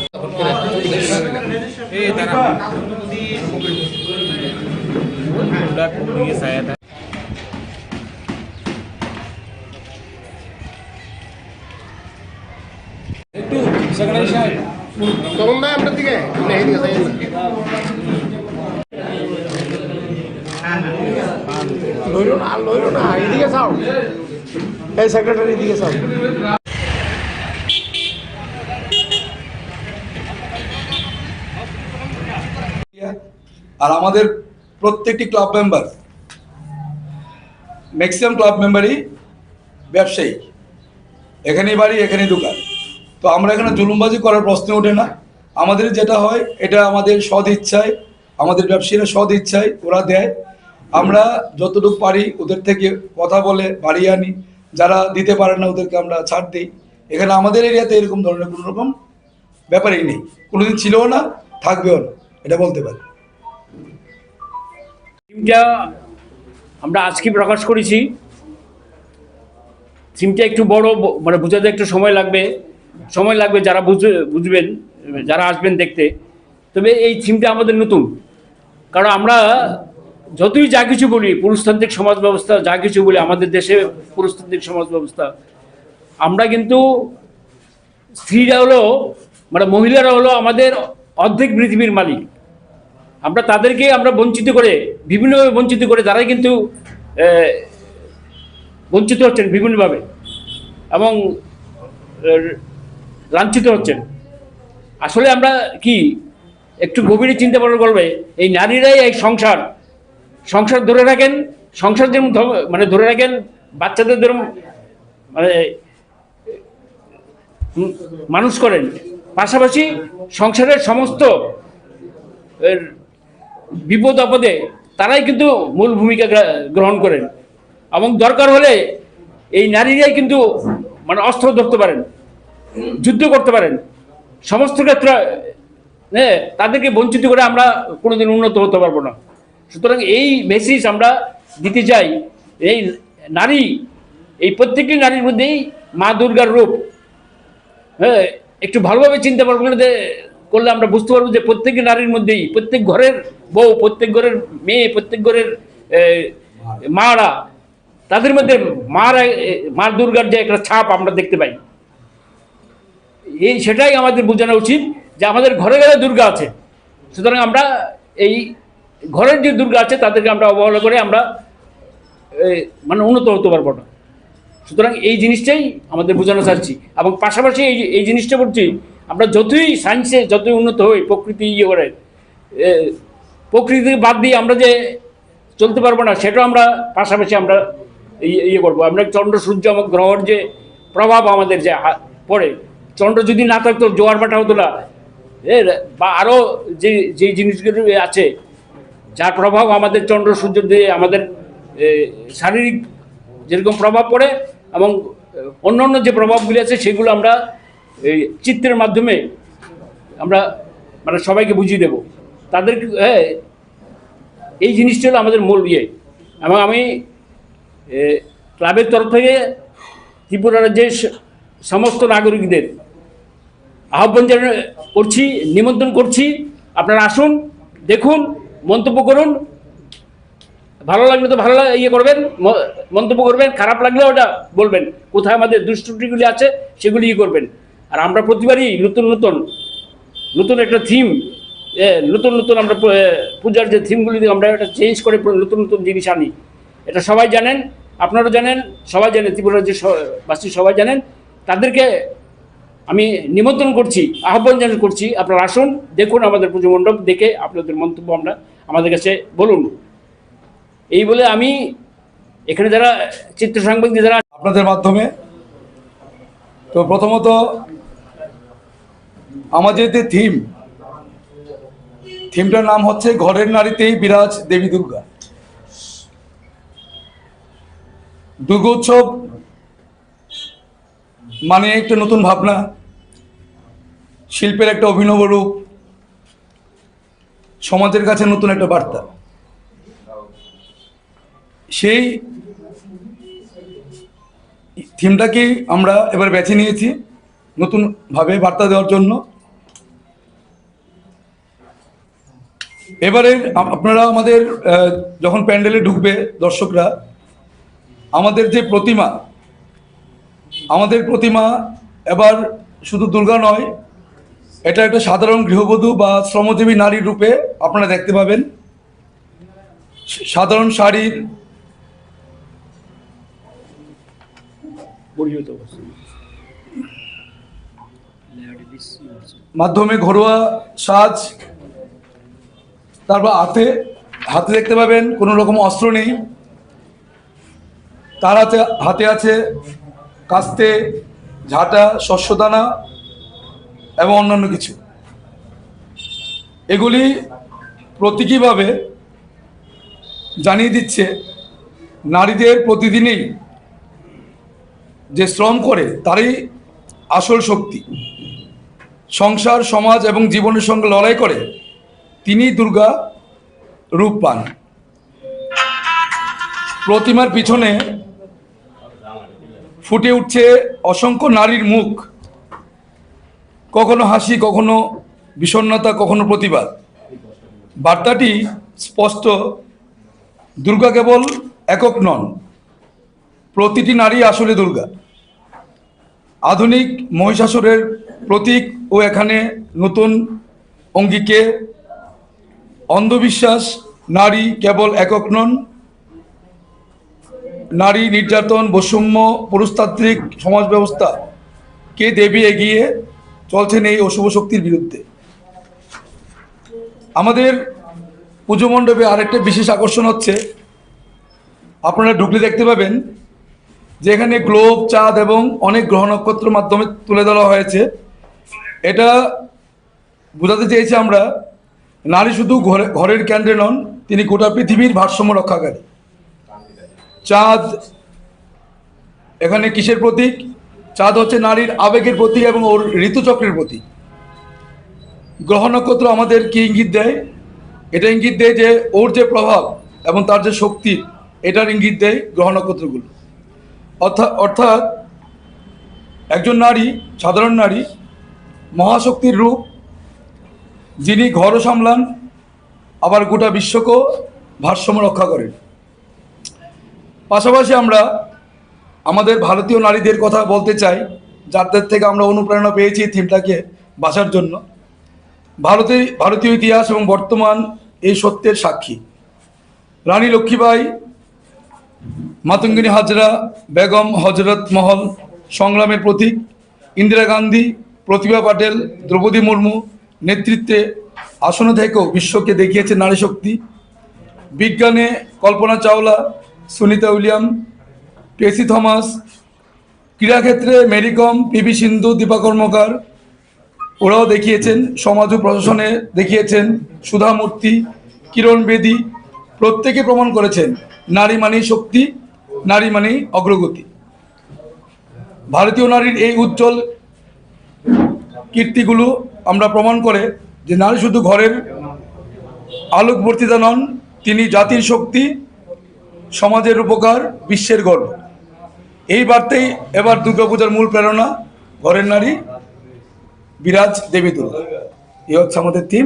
একটু সেক্রেটারি সাহেব তখন ভাই আপনার দিকে এইদিকে যাই লইল না এইদিকে যাও এই সেক্রেটারি এদিকে যাও। আর আমাদের প্রত্যেকটি ক্লাব মেম্বার ম্যাক্সিমাম ক্লাব মেম্বারই ব্যবসায়ী, এখানেই বাড়ি এখানেই দোকান। তো তো আমরা এখানে জুলুমবাজি করার প্রশ্ন ওঠে না। আমাদের যেটা হয় এটা আমাদের সদ ইচ্ছায়, আমাদের ব্যবসায়ীরা সদ ইচ্ছায় ওরা দেয়, আমরা যতটুকু পারি ওদের থেকে কথা বলে বাড়িয়ে আনি, যারা দিতে পারে না ওদেরকে আমরা ছাড় দিই। এখানে আমাদের এরিয়াতে এরকম ধরনের কোনো রকম ব্যাপারই নেই, কোনোদিন ছিলও না, থাকবেও না, এটা বলতে পারি। থিমটা আমরা আজকে প্রকাশ করেছি। থিমটা একটু বড়, মানে বোঝাতে একটু সময় লাগবে যারা বুঝবেন, যারা আসবেন দেখতে। তবে এই থিমটা আমাদের নতুন, কারণ আমরা যতই যা কিছু বলি পুরুষতান্ত্রিক সমাজ ব্যবস্থা, যা কিছু বলি আমাদের দেশে পুরুষতান্ত্রিক সমাজ ব্যবস্থা, আমরা কিন্তু স্ত্রীরা হলো, মানে মহিলারা হলো আমাদের অর্ধেক পৃথিবীর মালিক। আমরা তাদেরকে আমরা বঞ্চিত করে, বিভিন্নভাবে বঞ্চিত করে, তারাই কিন্তু বঞ্চিত হচ্ছেন বিভিন্নভাবে এবং লাঞ্ছিত হচ্ছেন। আসলে আমরা কি একটু গভীরে চিন্তা ভাবনা করবে, এই নারীরাই এই সংসার ধরে রাখেন, সংসার যেমন মানে ধরে রাখেন, বাচ্চাদের যেরকম মানে মানুষ করেন, পাশাপাশি সংসারের সমস্ত বিপদ আপদে তারাই কিন্তু মূল ভূমিকা গ্রহণ করেন। এবং দরকার হলে এই নারীরাই কিন্তু মানে অস্ত্র ধরতে পারেন, যুদ্ধ করতে পারেন, সমস্ত ক্ষেত্রে তাদেরকে বঞ্চিত করে আমরা কোনোদিন উন্নত হতে পারবো না। সুতরাং এই মেসেজ আমরা দিতে চাই, এই নারী, এই প্রত্যেকটি নারীর মধ্যেই মা দুর্গার রূপ। হ্যাঁ, একটু ভালোভাবে চিন্তা ভাবনা করলে আমরা বুঝতে পারবো যে প্রত্যেকটি নারীর মধ্যেই, প্রত্যেক ঘরের বউ, প্রত্যেক ঘরের মেয়ে, প্রত্যেক ঘরের মারা, তাদের মধ্যে মা দুর্গার যে একটা ছাপ আমরা দেখতে পাই। সেটাই আমাদের বোঝানো উচিত যে আমাদের ঘরে ঘরে দুর্গা আছে। সুতরাং আমরা এই ঘরের যে দুর্গা আছে তাদেরকে আমরা অবহেলা করে আমরা মানে উন্নত হতে পারবো না। সুতরাং এই জিনিসটাই আমাদের বোঝানো চাচ্ছি। এবং পাশাপাশি এই জিনিসটা বলছি, আমরা যতই সায়েন্সে যতই উন্নত হই, প্রকৃতি করে প্রকৃতি বাদ দিয়ে আমরা যে চলতে পারবো না, সেটাও আমরা পাশাপাশি আমরা করবো। আমরা চন্দ্র সূর্য এবং গ্রহের যে প্রভাব আমাদের যে পড়ে, চন্দ্র যদি না থাকতো জোয়ার ভাটা হতো না, বা আরও যে জিনিসগুলো আছে যার প্রভাব আমাদের চন্দ্র সূর্য দিয়ে আমাদের শারীরিক যেরকম প্রভাব পড়ে এবং অন্যান্য যে প্রভাবগুলি আছে সেগুলো আমরা এই চিত্রের মাধ্যমে আমরা মানে সবাইকে বুঝিয়ে দেব তাদের। এই জিনিসটা হলো আমাদের মূল ইয়ে। এবং আমি ক্লাবের তরফ থেকে ত্রিপুরা রাজ্যের সমস্ত নাগরিকদের আহ্বান করছি, নিমন্ত্রণ করছি, আপনারা আসুন, দেখুন, মন্তব্য করুন। ভালো লাগলে তো ভালো করবেন, মন্তব্য করবেন, খারাপ লাগলে ওটা বলবেন, কোথায় আমাদের দুষ্ত্রুটিগুলি আছে সেগুলি করবেন। আর আমরা প্রতিবারই নতুন একটা থিম, নতুন আমরা পূজার যে থিমগুলি আমরা এটা চেঞ্জ করে নতুন জিনিস আনি। এটা সবাই জানেন, আপনারা জানেন, সবাই জানেন, ত্রিপুরা রাজ্যের বাসী সবাই জানেন। তাদেরকে আমি নিমন্ত্রণ করছি, আহ্বান করছি, আপনারা আসুন, দেখুন আমাদের পুজো মণ্ডপ, দেখে আপনাদের মন্তব্য আমাদের কাছে বলুন। এই বলে আমি এখানে যারা চিত্র সাংবাদিক যারা আপনাদের মাধ্যমে, তো প্রথমত আমাদের যে থিমটার নাম হচ্ছে ঘরের নারীতেই বিরাজ দেবী দুর্গা। দুর্গোৎসব মানে একটা নতুন ভাবনা, শিল্পের একটা অভিনব রূপ, সমাজের কাছে নতুন একটা বার্তা। সেই থিমটাকে আমরা এবার বেছে নিয়েছি নতুনভাবে বার্তা দেওয়ার জন্য। এবারে আপনারা আমাদের যখন প্যান্ডেলে ঢুকবে দর্শকরা, আমাদের যে প্রতিমা এবার শুধু দুর্গা নয়, এটা একটা সাধারণ গৃহবধূ বা শ্রমজীবী নারীর রূপে আপনারা দেখতে পাবেন। সাধারণ শাড়ির মাধ্যমে ঘরোয়া সাজ, তারপর হাতে দেখতে পাবেন কোনো রকম অস্ত্র নেই, তার হাতে আছে কাস্তে, ঝাঁটা, শস্যদানা এবং অন্যান্য কিছু। এগুলি প্রতীকীভাবে জানিয়ে দিচ্ছে নারীদের প্রতিদিনই যে শ্রম করে তারই আসল শক্তি। সংসার, সমাজ এবং জীবনের সঙ্গে লড়াই করে তিনি দুর্গা রূপ পান। প্রতিমার পিছনে ফুটে উঠছে অসংখ্য নারীর মুখ, কখনো হাসি, কখনো বিষণ্ণতা, কখনো প্রতিবাদ। বার্তাটি স্পষ্ট, দুর্গা কেবল একক নন, প্রতিটি নারী আসলে দুর্গা। আধুনিক মহিষাসুরের প্রতীক ও এখানে নতুন অঙ্গিকে অন্ধবিশ্বাস, নারী কেবল একক নন, নারী নির্যাতন, বৈষম্য, পুরুষতান্ত্রিক সমাজ ব্যবস্থাকে দেবী এগিয়ে চলছেন এই অশুভ শক্তির বিরুদ্ধে। আমাদের পুজো মণ্ডপে আরেকটা বিশেষ আকর্ষণ হচ্ছে, আপনারা ঢুকলে দেখতে পাবেন যে এখানে গ্লোব, চাঁদ এবং অনেক গ্রহ নক্ষত্র মাধ্যমে তুলে ধরা হয়েছে। এটা বোঝাতে চেয়েছি আমরা, নারী শুধু ঘরের কেন্দ্রে নন, তিনি গোটা পৃথিবীর ভারসাম্য রক্ষাকারী। চাঁদ এখানে কিসের প্রতীক? চাঁদ হচ্ছে নারীর আবেগের প্রতীক এবং ওর ঋতুচক্রের প্রতীক। গ্রহ নক্ষত্র আমাদের কি ইঙ্গিত দেয়? এটা ইঙ্গিত দেয় যে ওর যে প্রভাব এবং তার যে শক্তি, এটার ইঙ্গিত দেয় গ্রহ নক্ষত্রগুলো। অর্থাৎ একজন নারী, সাধারণ নারী, মহাশক্তির রূপ, যিনি ঘরও সামলান আবার গোটা বিশ্বকেও ভারসাম্য রক্ষা করেন। পাশাপাশি আমরা আমাদের ভারতীয় নারীদের কথা বলতে চাই, যাদের থেকে আমরা অনুপ্রেরণা পেয়েছি থিমটাকে বাঁচার জন্য। ভারতীয় ইতিহাস এবং বর্তমান এই সত্যের সাক্ষী। রানী লক্ষ্মীবাই, মাতঙ্গিনী হাজরা, বেগম হজরত মহল সংগ্রামের প্রতীক, ইন্দিরা গান্ধী, প্রতিভা পাটেল, দ্রৌপদী মুর্মু নেতৃত্বে আসনে থেকেও বিশ্বকে দেখিয়েছে নারী শক্তি। বিজ্ঞানে কল্পনা চাওলা, সুনিতা উইলিয়াম, পেসি থমাস, ক্রীড়াক্ষেত্রে মেরি কম, পিভি সিন্ধু, দীপা কর্মকার, ওরাও দেখিয়েছেন। সমাজ ও প্রশাসনে দেখিয়েছেন সুধা মূর্তি, কিরণ বেদী, প্রত্যেকে প্রমাণ করেছেন নারী মানেই শক্তি, নারী মানেই অগ্রগতি। ভারতীয় নারীর এই উজ্জ্বল কীর্তিগুলো আমরা প্রমাণ করে যে নারী শুধু ঘরের আলোকবর্তিতা নন, তিনি জাতির শক্তি, সমাজের উপকার, বিশ্বের গর্ব। এই বার্তাই এবার দুর্গাপূজার মূল প্রেরণা, ঘরের নারী বিরাজ দেবী দুর্গা। এই হচ্ছে আমাদের থিম।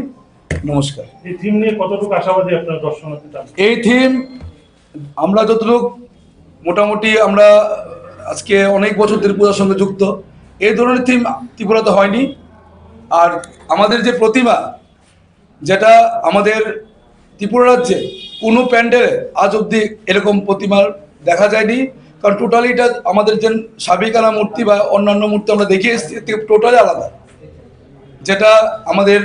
নমস্কার। এই থিম নিয়ে কতটুকু আশাবাদী আপনার দর্শনার্থী? এই থিম আমরা যতটুকু মোটামুটি, আমরা আজকে অনেক বছর ধরে পূজার সঙ্গে যুক্ত, এই ধরনের থিম ত্রিপুরাতে হয়নি। আর আমাদের যে প্রতিমা, যেটা আমাদের ত্রিপুরা রাজ্যে কোনো প্যান্ডেলে আজ অবধি এরকম প্রতিমা দেখা যায়নি। কারণ টোটালি এটা আমাদের যে সাবিকানা মূর্তি বা অন্যান্য মূর্তি আমরা দেখে এসেছি, টোটালি আলাদা। যেটা আমাদের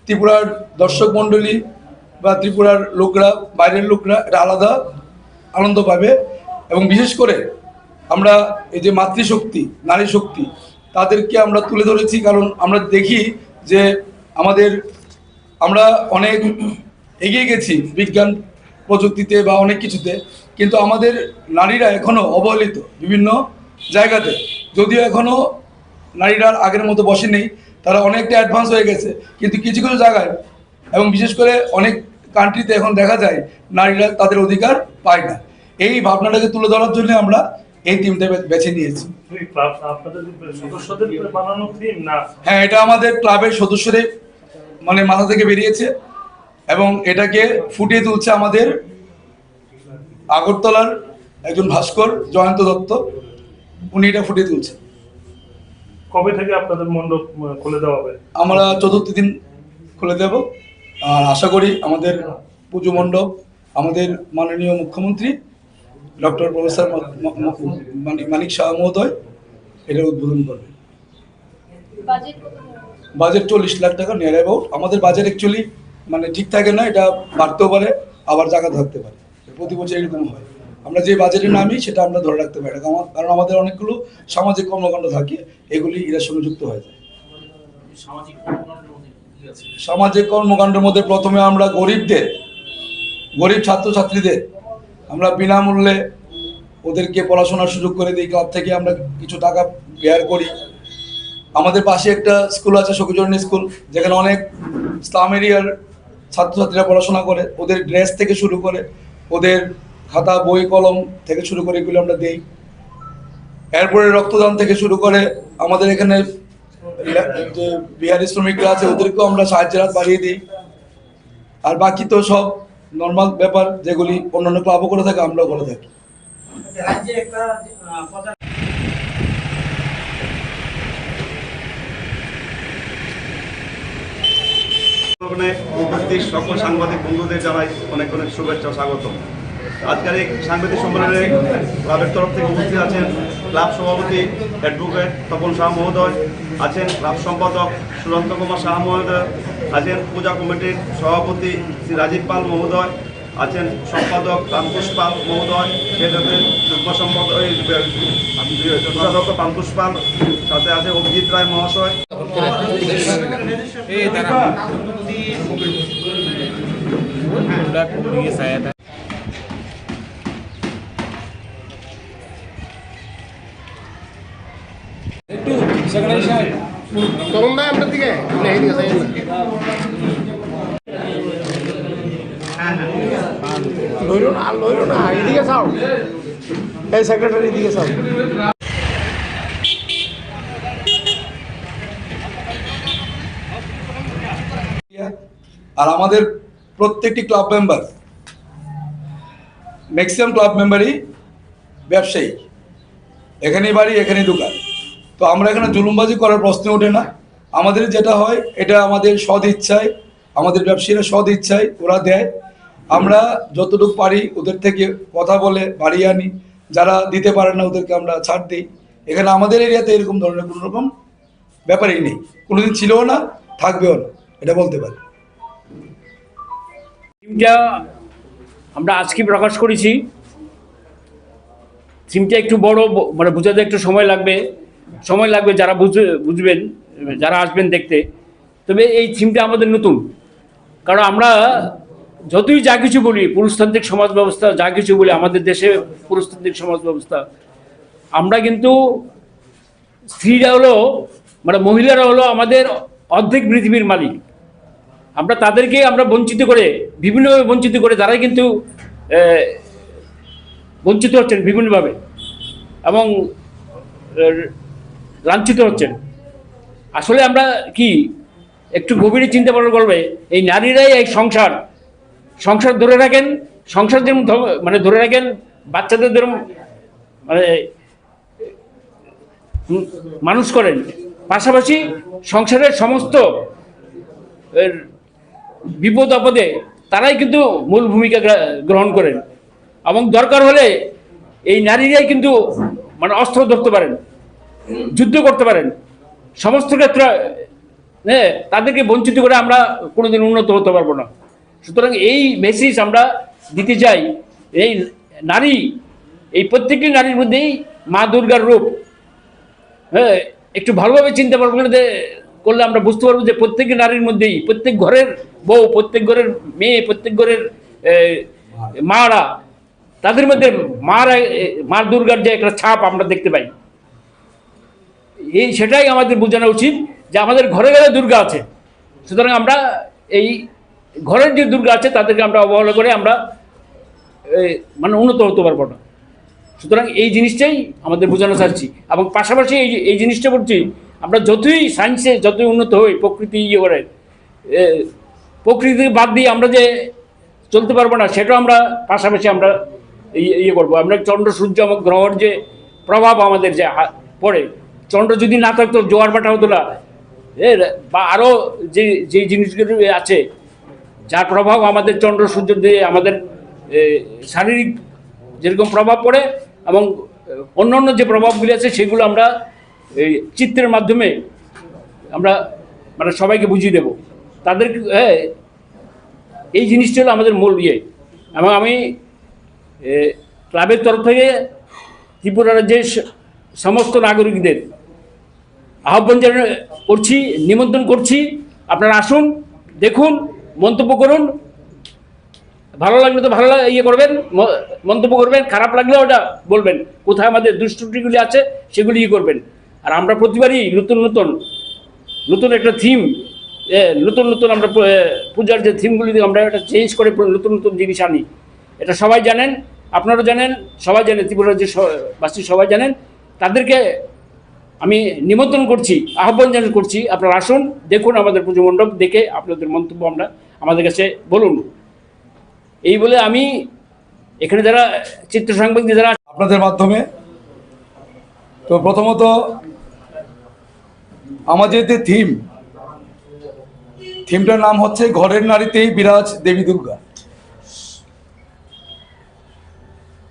ত্রিপুরার দর্শক মণ্ডলী বা ত্রিপুরার লোকরা, বাইরের লোকরা এটা আলাদা আনন্দ পাবে। এবং বিশেষ করে আমরা এই যে মাতৃশক্তি, নারী শক্তি, তাদেরকে আমরা তুলে ধরেছি। কারণ আমরা দেখি যে আমরা অনেক এগিয়ে গেছি বিজ্ঞান প্রযুক্তিতে বা অনেক কিছুতে, কিন্তু আমাদের নারীরা এখনও অবহেলিত বিভিন্ন জায়গাতে। যদিও এখনও নারীরা আগের মতো বসে নেই, তারা অনেকটা অ্যাডভান্স হয়ে গেছে, কিন্তু কিছু কিছু জায়গায় এবং বিশেষ করে অনেক কান্ট্রিতে এখন দেখা যায় নারীরা তাদের অধিকার পায় না। এই ভাবনাটাকে তুলে ধরার জন্য আমরা এই থিমটা বেছে নিয়েছি। হ্যাঁ, এটা আমাদের ক্লাবের সদস্যদের মাথা থেকে বেরিয়েছে এবং এটাকে ফুটিয়ে তুলছে আমাদের আগরতলার একজন ভাস্কর, জয়ন্ত দত্ত, উনি এটা ফুটিয়ে তুলছে। কবে থেকে আপনাদের মণ্ডপ খুলে দেওয়া হবে? আমরা ৪র্থ দিন খুলে দেব। আর আশা করি আমাদের পুজো মণ্ডপ আমাদের মাননীয় মুখ্যমন্ত্রী ডক্টর প্রফেসর মানিক শাহ মহোদয় এটা উদ্বোধন করবে। বাজেট 40 লাখ টাকা নিয়ার অ্যাবাউট। আমাদের বাজেট অ্যাকচুয়ালি ঠিক থাকে না, এটা বাড়তেও পারে আবার জায়গা থাকতে পারে, প্রতি বছর এরকম হয়। আমরা যে বাজেটে নামি সেটা আমরা ধরে রাখতে পারি, কারণ আমাদের অনেকগুলো সামাজিক কর্মকাণ্ড থাকে, এগুলি এর সঙ্গে যুক্ত হয়ে যায়। সামাজিক কর্মকাণ্ডের মধ্যে প্রথমে আমরা গরিব ছাত্রছাত্রীদের আমরা বিনামূল্যে ওদেরকে পড়াশোনার সুযোগ করে দিই। ক্লাব থেকে আমরা কিছু টাকা বেয়ার করি। আমাদের পাশে একটা স্কুল আছে, সখীচরণী স্কুল, যেখানে অনেক ইসলাম এরিয়ার ছাত্রছাত্রীরা পড়াশোনা করে। ওদের ড্রেস থেকে শুরু করে ওদের খাতা বই কলম থেকে শুরু করে এগুলো আমরা দিই। এরপরে রক্তদান থেকে শুরু করে আমাদের এখানে যে বিহারি শ্রমিকরা আছে ওদেরকেও আমরা সাহায্যের হাত বাড়িয়ে দিই। আর বাকি তো সব নর্মাল ব্যাপার, যেগুলি অন্যান্য ক্লাবও করে থাকে, আমরাও করে থাকি। উপস্থিত সকল সাংবাদিক বন্ধুদের জানাই অনেক অনেক শুভেচ্ছা ও স্বাগত। আজকের এই সাংবাদিক সম্মেলনে ক্লাবের তরফ থেকে উপস্থিত আছেন ক্লাব সভাপতি অ্যাডভোকেট তপন শাহ মহোদয়, আছেন ক্লাব সম্পাদক সুরন্ত কুমার শাহ মহোদয়, আছেন পূজা কমিটির সভাপতি শ্রী রাজীব পাল মহোদয়, আছেন সম্পাদক পাঙ্কুশ পাল মহোদয়, সেটাতে যুগ্ম সম্পাদক কোষাধ্যক্ষ পাঙ্কুশ পাল, সাথে আছে অভিজিৎ রায় মহাশয়। লইলো না এদিকে চাও, এই সেক্রেটারি এদিকে চাও। আর আমাদের প্রত্যেকটি ক্লাব মেম্বার, ম্যাক্সিমাম ক্লাব মেম্বারই ব্যবসায়ী, এখানেই বাড়ি এখানেই দোকান। তো আমরা এখানে জুলুমবাজি করার প্রশ্ন ওঠে না। আমাদের যেটা হয় এটা আমাদের সদ ইচ্ছায়, আমাদের ব্যবসায়ীরা সদ ইচ্ছায় ওরা দেয়। আমরা যতটুকু পারি ওদের থেকে কথা বলে বাড়িয়ে আনি। যারা দিতে পারে না ওদেরকে আমরা ছাড় দিই। এখানে আমাদের এরিয়াতে এরকম ধরনের কোনো রকম ব্যাপারই নেই, কোনোদিন ছিলও না, থাকবেও না, এটা বলতে পারি। থিমটা আমরা আজকে প্রকাশ করেছি। থিমটা একটু বড়, মানে বোঝাতে একটু সময় লাগবে যারা বুঝবেন, যারা আসবেন দেখতে। তবে এই থিমটা আমাদের নতুন, কারণ আমরা যতই যা কিছু বলি পুরুষতান্ত্রিক সমাজ ব্যবস্থা, যা কিছু বলি আমাদের দেশে পুরুষতান্ত্রিক সমাজ ব্যবস্থা, আমরা কিন্তু স্ত্রীরা হলো, মানে মহিলারা হলো আমাদের অর্ধেক পৃথিবীর মালিক। আমরা তাদেরকে আমরা বঞ্চিত করে, বিভিন্নভাবে বঞ্চিত করে, তারাই কিন্তু বঞ্চিত হচ্ছেন বিভিন্নভাবে এবং লাঞ্ছিত হচ্ছেন। আসলে আমরা কি একটু গভীরে চিন্তা ভাবনা করবে, এই নারীরাই এই সংসার ধরে রাখেন, সংসার যেমন মানে ধরে রাখেন, বাচ্চাদের যেরকম মানে মানুষ করেন, পাশাপাশি সংসারের সমস্ত বিপদ আপদে তারাই কিন্তু মূল ভূমিকা গ্রহণ করেন। এবং দরকার হলে এই নারীরাই কিন্তু মানে অস্ত্র ধরতে পারেন, যুদ্ধ করতে পারেন, সমস্ত ক্ষেত্রে তাদেরকে বঞ্চিত করে আমরা কোনোদিন উন্নত হতে পারবো না। সুতরাং এই মেসেজ আমরা দিতে চাই, এই নারী, এই প্রত্যেকটি নারীর মধ্যেই মা দুর্গার রূপ। হ্যাঁ, একটু ভালোভাবে চিন্তা ভাবনা করলে আমরা বুঝতে পারবো যে প্রত্যেকটি নারীর মধ্যেই, প্রত্যেক ঘরের বউ, প্রত্যেক ঘরের মেয়ে, প্রত্যেক ঘরের মারা, তাদের মধ্যে মা দুর্গার যে একটা ছাপ আমরা দেখতে পাই। সেটাই আমাদের বোঝানো উচিত যে আমাদের ঘরে ঘরে দুর্গা আছে। সুতরাং আমরা এই ঘরের যে দুর্গা আছে তাদেরকে আমরা অবহেলা করে আমরা মানে উন্নত হতে পারবো না। সুতরাং এই জিনিসটাই আমাদের বোঝানো চাচ্ছি। এবং পাশাপাশি এই জিনিসটা বলছি, আমরা যতই সায়েন্সে যতই উন্নত হই, প্রকৃতি করে প্রকৃতি বাদ দিয়ে আমরা যে চলতে পারবো না, সেটাও আমরা পাশাপাশি আমরা করবো। আমরা চন্দ্র সূর্য এবং গ্রহর যে প্রভাব আমাদের যে পড়ে, চন্দ্র যদি না থাকতো জোয়ার ভাটা হতো না, বা আরও যে জিনিসগুলো আছে যার প্রভাব আমাদের চন্দ্র সূর্য দিয়ে আমাদের শারীরিক যেরকম প্রভাব পড়ে, এবং অন্যান্য যে প্রভাবগুলি আছে সেগুলো আমরা এই চিত্রের মাধ্যমে আমরা মানে সবাইকে বুঝিয়ে দেব তাদের। এই জিনিসটা হলো আমাদের মূল ইয়ে। এবং আমি ক্লাবের তরফ থেকে ত্রিপুরা রাজ্যের সমস্ত নাগরিকদের আহ্বান করছি, নিমন্ত্রণ করছি, আপনারা আসুন, দেখুন, মন্তব্য করুন। ভালো লাগলে তো ভালো করবেন, মন্তব্য করবেন, খারাপ লাগলে ওটা বলবেন, কোথায় আমাদের দুষ্ত্রুটিগুলি আছে সেগুলি করবেন। আর আমরা প্রতিবারই নতুন একটা থিম, নতুন আমরা পূজার যে থিমগুলি আমরা এটা চেঞ্জ করে নতুন জিনিস আনি। এটা সবাই জানেন, আপনারা জানেন, সবাই জানেন, ত্রিপুরার যে বাসী সবাই জানেন। তাদেরকে আমি নিমন্ত্রণ করছি, আহ্বান করছি, আপনারা আসুন, দেখুন আমাদের পুজো মণ্ডপ, দেখে আপনাদের মন্তব্য আমাদের কাছে বলুন। এই বলে আমি এখানে যারা চিত্র সাংবাদিক যারা আপনাদের মাধ্যমে, তো প্রথমত আমাদের যে থিমটার নাম হচ্ছে ঘরের নারীতেই বিরাজ দেবী দুর্গা।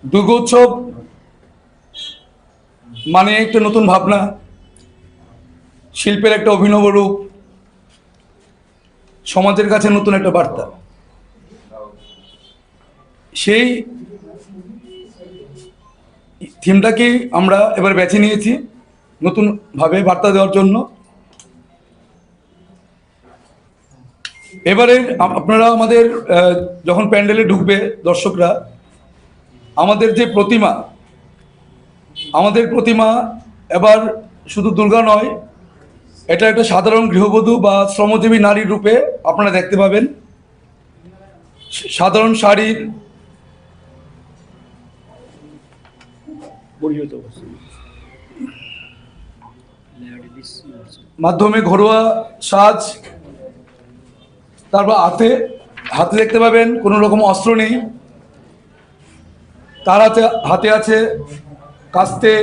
দুর্গোৎসব মানে একটা নতুন ভাবনা, শিল্পের একটা অভিনব রূপ, সমাজের কাছে নতুন একটা বার্তা। সেই থিমটাকেই আমরা এবার বেছে নিয়েছি নতুনভাবে বার্তা দেওয়ার জন্য। এবারে আপনারা আমাদের যখন প্যান্ডেলে ঢুকবে দর্শকরা, আমাদের প্রতিমা এবার শুধু দুর্গা নয়, এটা একটা সাধারণ গৃহবধূ বা শ্রমজীবী নারীর রূপে আপনারা দেখতে পাবেন। সাধারণ শাড়ির মাধ্যমে ঘরোয়া সাজ, তারপর হাতে দেখতে পাবেন কোনো রকম অস্ত্র নেই, তার হাতে আছে কাস্তে,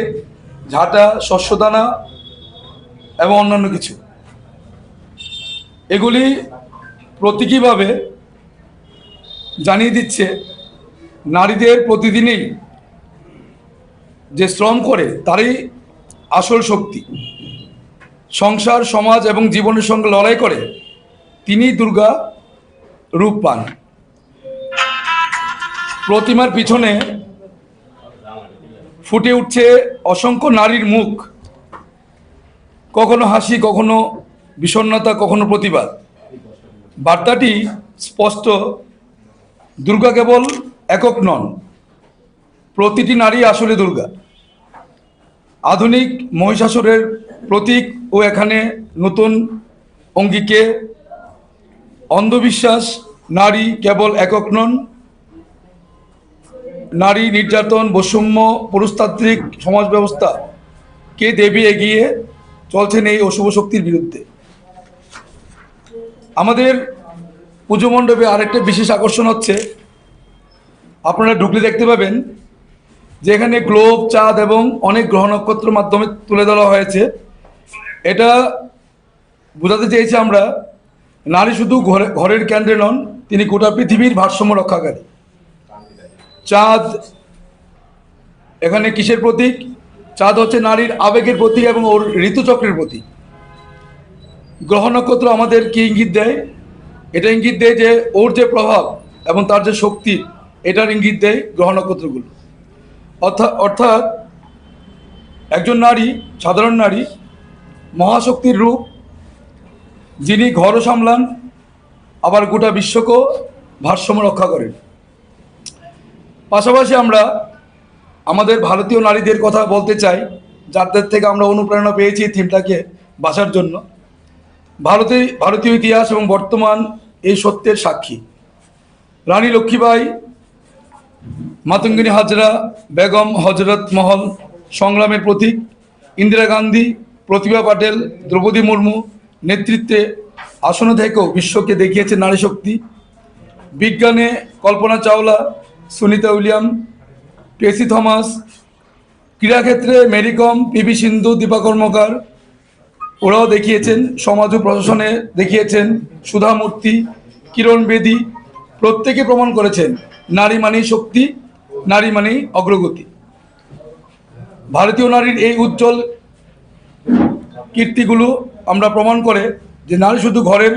ঝাঁটা, শস্যদানা এবং অন্যান্য কিছু। এগুলি প্রতীকীভাবে জানিয়ে দিচ্ছে নারীদের প্রতিদিনই যে শ্রম করে তারই আসল শক্তি। সংসার, সমাজ এবং জীবনের সঙ্গে লড়াই করে তিনি দুর্গা রূপ পান। প্রতিমার পিছনে ফুটে উঠছে অসংখ্য নারীর মুখ, কখনো হাসি, কখনো বিষণ্ণতা, কখনো প্রতিবাদ। বার্তাটি স্পষ্ট, দুর্গা কেবল একক নন, প্রতিটি নারী আসলে দুর্গা। আধুনিক মহিষাসুরের প্রতীক ও এখানে নতুন অঙ্গিকে অন্ধবিশ্বাস, নারী কেবল একক নন, নারী নির্যাতন, বৈষম্য, পুরুষতান্ত্রিক সমাজ ব্যবস্থাকে দেবী এগিয়ে চলছেন এই অশুভ শক্তির বিরুদ্ধে। আমাদের পুজো মণ্ডপে আরেকটা বিশেষ আকর্ষণ হচ্ছে, আপনারা ঢুকলে দেখতে পাবেন যে এখানে গ্লোব, চাঁদ এবং অনেক গ্রহ নক্ষত্রের মাধ্যমে তুলে ধরা হয়েছে। এটা বোঝাতে চেয়েছি আমরা, নারী শুধু ঘরের কেন্দ্রে নন, তিনি গোটা পৃথিবীর ভারসাম্য রক্ষাকারী। চাঁদ এখানে কিসের প্রতীক? চাঁদ হচ্ছে নারীর আবেগের প্রতীক এবং ওর ঋতুচক্রের প্রতীক। গ্রহ নক্ষত্র আমাদের কি ইঙ্গিত দেয়? এটা ইঙ্গিত দেয় যে ওর যে প্রভাব এবং তার যে শক্তি, এটার ইঙ্গিত দেয় গ্রহ নক্ষত্রগুলো। অর্থাৎ একজন নারী, সাধারণ নারী, মহাশক্তির রূপ, যিনি ঘরও সামলান আবার গোটা বিশ্বকেও ভারসাম্য রক্ষা করেন। পাশাপাশি আমরা আমাদের ভারতীয় নারীদের কথা বলতে চাই, যাদের থেকে আমরা অনুপ্রেরণা পেয়েছি থিমটাকে বাছার জন্য। ভারতীয় ইতিহাস এবং বর্তমান এই সত্যের সাক্ষী। রানী লক্ষ্মীবাই, মাতঙ্গিনী হাজরা, বেগম হজরত মহল সংগ্রামের প্রতীক, ইন্দিরা গান্ধী, প্রতিভা পাটেল, দ্রৌপদী মুর্মু নেতৃত্বে আসনে থেকেও বিশ্বকে দেখিয়েছে নারী শক্তি। বিজ্ঞানে কল্পনা চাওলা, সুনিতা উইলিয়াম, টেসি থমাস, ক্রীড়াক্ষেত্রে মেরি কম, পিভি সিন্ধু, দীপা কর্মকার, ওরাও দেখিয়েছেন। সমাজ ও প্রশাসনে দেখিয়েছেন সুধা মূর্তি, কিরণ বেদী, প্রত্যেকে প্রমাণ করেছেন নারী মানেই শক্তি, নারী মানেই অগ্রগতি। ভারতীয় নারীর এই উজ্জ্বল কীর্তিগুলো আমরা প্রমাণ করে যে নারী শুধু ঘরের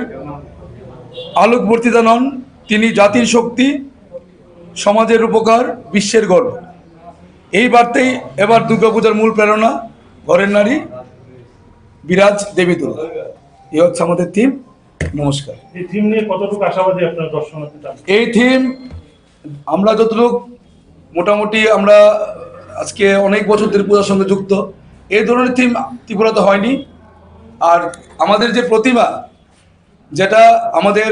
আলোকবর্তিতা নন, তিনি জাতির শক্তি, সমাজের উপকার, বিশ্বের গর্ব। এই বার্তাই এবার দুর্গাপূজার মূল প্রেরণা, ঘরের নারী বিরাজ দেবীদুল। এই হচ্ছে আমাদের থিম। নমস্কার। এই থিম নিয়ে কতটুকু আশাবাদী আপনার দর্শনার্থীরা? এই থিম আমরা যতটুকু মোটামুটি আমরা আজকে অনেক বছর ধরে পূজার সঙ্গে যুক্ত, এই ধরনের থিম ত্রিপুরাতে হয়নি। আর আমাদের যে প্রতিমা, যেটা আমাদের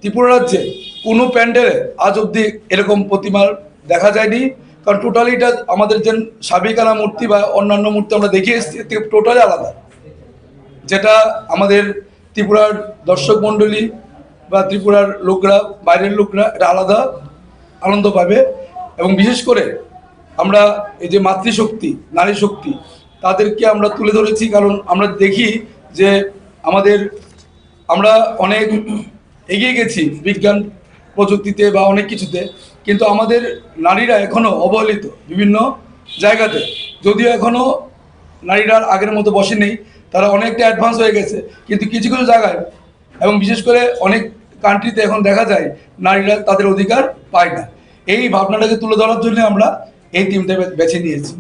ত্রিপুরা রাজ্যে কোনো প্যান্ডেলে আজ অব্দি এরকম প্রতিমা দেখা যায়নি। কারণ টোটালি এটা আমাদের যে সাবিকানা মূর্তি বা অন্যান্য মূর্তি আমরা দেখে এসেছি টোটালি আলাদা, যেটা আমাদের ত্রিপুরার দর্শক মণ্ডলী বা ত্রিপুরার লোকরা, বাইরের লোকরা এটা আলাদা আনন্দ পাবে। এবং বিশেষ করে আমরা এই যে মাতৃশক্তি, নারী শক্তি, তাদেরকে আমরা তুলে ধরেছি। কারণ আমরা দেখি যে আমরা অনেক এগিয়ে গেছি বিজ্ঞান প্রযুক্তিতে বা অনেক কিছুতে, কিন্তু আমাদের নারীরা এখনও অবহেলিত বিভিন্ন জায়গাতে। যদিও এখনও নারীরা আগের মতো বসে নেই, তারা অনেকটা অ্যাডভান্স হয়ে গেছে, কিন্তু কিছু কিছু জায়গায় এবং বিশেষ করে অনেক কান্ট্রিতে এখন দেখা যায় নারীরা তাদের অধিকার পায় না। এই ভাবনাটাকে তুলে ধরার জন্য আমরা এই থিমটা বেছে নিয়েছি।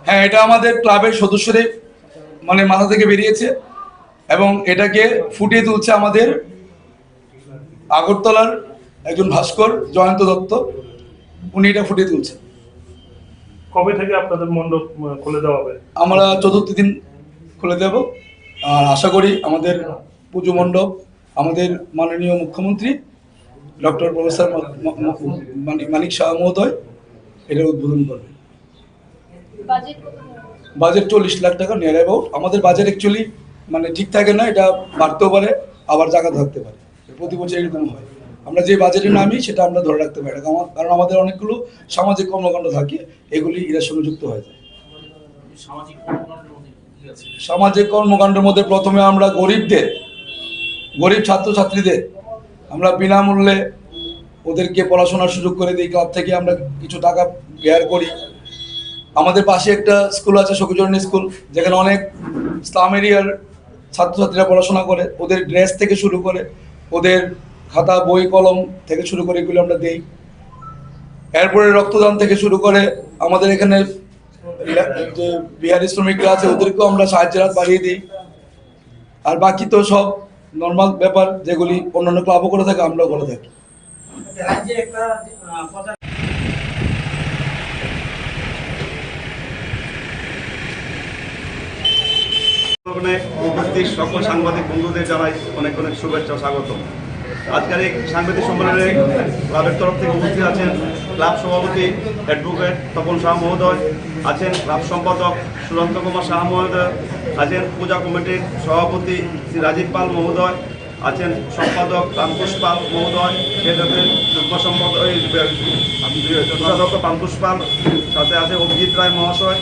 হ্যাঁ, এটা আমাদের ক্লাবের সদস্যদের মানে মাথা থেকে বেরিয়েছে এবং এটাকে ফুটিয়ে তুলছে আমাদের আগরতলার একজন ভাস্কর জয়ন্ত দত্ত, উনি এটা ফুটিয়ে তুলছে। কবে থেকে আপনাদের মণ্ডপ খুলে দেওয়া হবে? আমরা ৪র্থ দিন খুলে দেব। আর আশা করি আমাদের পুজো মণ্ডপ আমাদের মাননীয় মুখ্যমন্ত্রী ডক্টর প্রফেসর মানিক শাহ মহোদয় এটা উদ্বোধন করবেন। বাজেট ৪০ লাখ টাকা নিয়ার অ্যাবাউট। আমাদের বাজেট অ্যাকচুয়ালি মানে ঠিক থাকে না, এটা বাড়তেও পারে আবার জায়গা থাকতে পারে, প্রতি বছর এরকম হয়। আমরা যে বাজেটে নামি সেটা আমরা ধরে রাখতে পারি, কারণ আমাদের অনেকগুলো সামাজিক কর্মকাণ্ড থাকে, এগুলি এর সঙ্গে যুক্ত হয়ে যায়। সামাজিক কর্মকাণ্ডের মধ্যে প্রথমে আমরা গরিব ছাত্রছাত্রীদের আমরা বিনামূল্যে ওদেরকে পড়াশোনার সুযোগ করে দিই। ক্লাব থেকে আমরা কিছু টাকা ব্যয় করি। আমাদের পাশে একটা স্কুল আছে, সখীচরণী স্কুল, যেখানে অনেক স্লাম এরিয়ার ছাত্রছাত্রীরা পড়াশোনা করে। ওদের ড্রেস থেকে শুরু করে, ওদের খাতা বই কলম থেকে শুরু করে এগুলো আমরা দিই। এরপরে রক্তদান থেকে শুরু করে আমাদের এখানে যে বিহারি শ্রমিকরা আছে ওদেরকেও আমরা সাহায্যের হাত বাড়িয়ে দিই। আর বাকি তো সব নর্মাল ব্যাপার, যেগুলি অন্যান্য ক্লাবও করে থাকে, আমরাও করে থাকি। উপস্থিত সকল সাংবাদিক বন্ধুদের জানাই অনেক অনেক শুভেচ্ছা ও স্বাগত। আজকের এই সাংবাদিক সম্মেলনে ক্লাবের তরফ থেকে উপস্থিত আছেন ক্লাব সভাপতি অ্যাডভোকেট তপন শাহ মহোদয়, আছেন ক্লাব সম্পাদক সুরন্ত কুমার শাহ মহোদয়, আছেন পূজা কমিটির সভাপতি শ্রী রাজীব পাল মহোদয়, আছেন সম্পাদক পাঙ্কুশ পাল মহোদয়, সেটাতে যুগ্ম সম্পাদক কোষাধ্যক্ষ পাঙ্কুশ পাল, সাথে আছে অভিজিৎ রায় মহাশয়।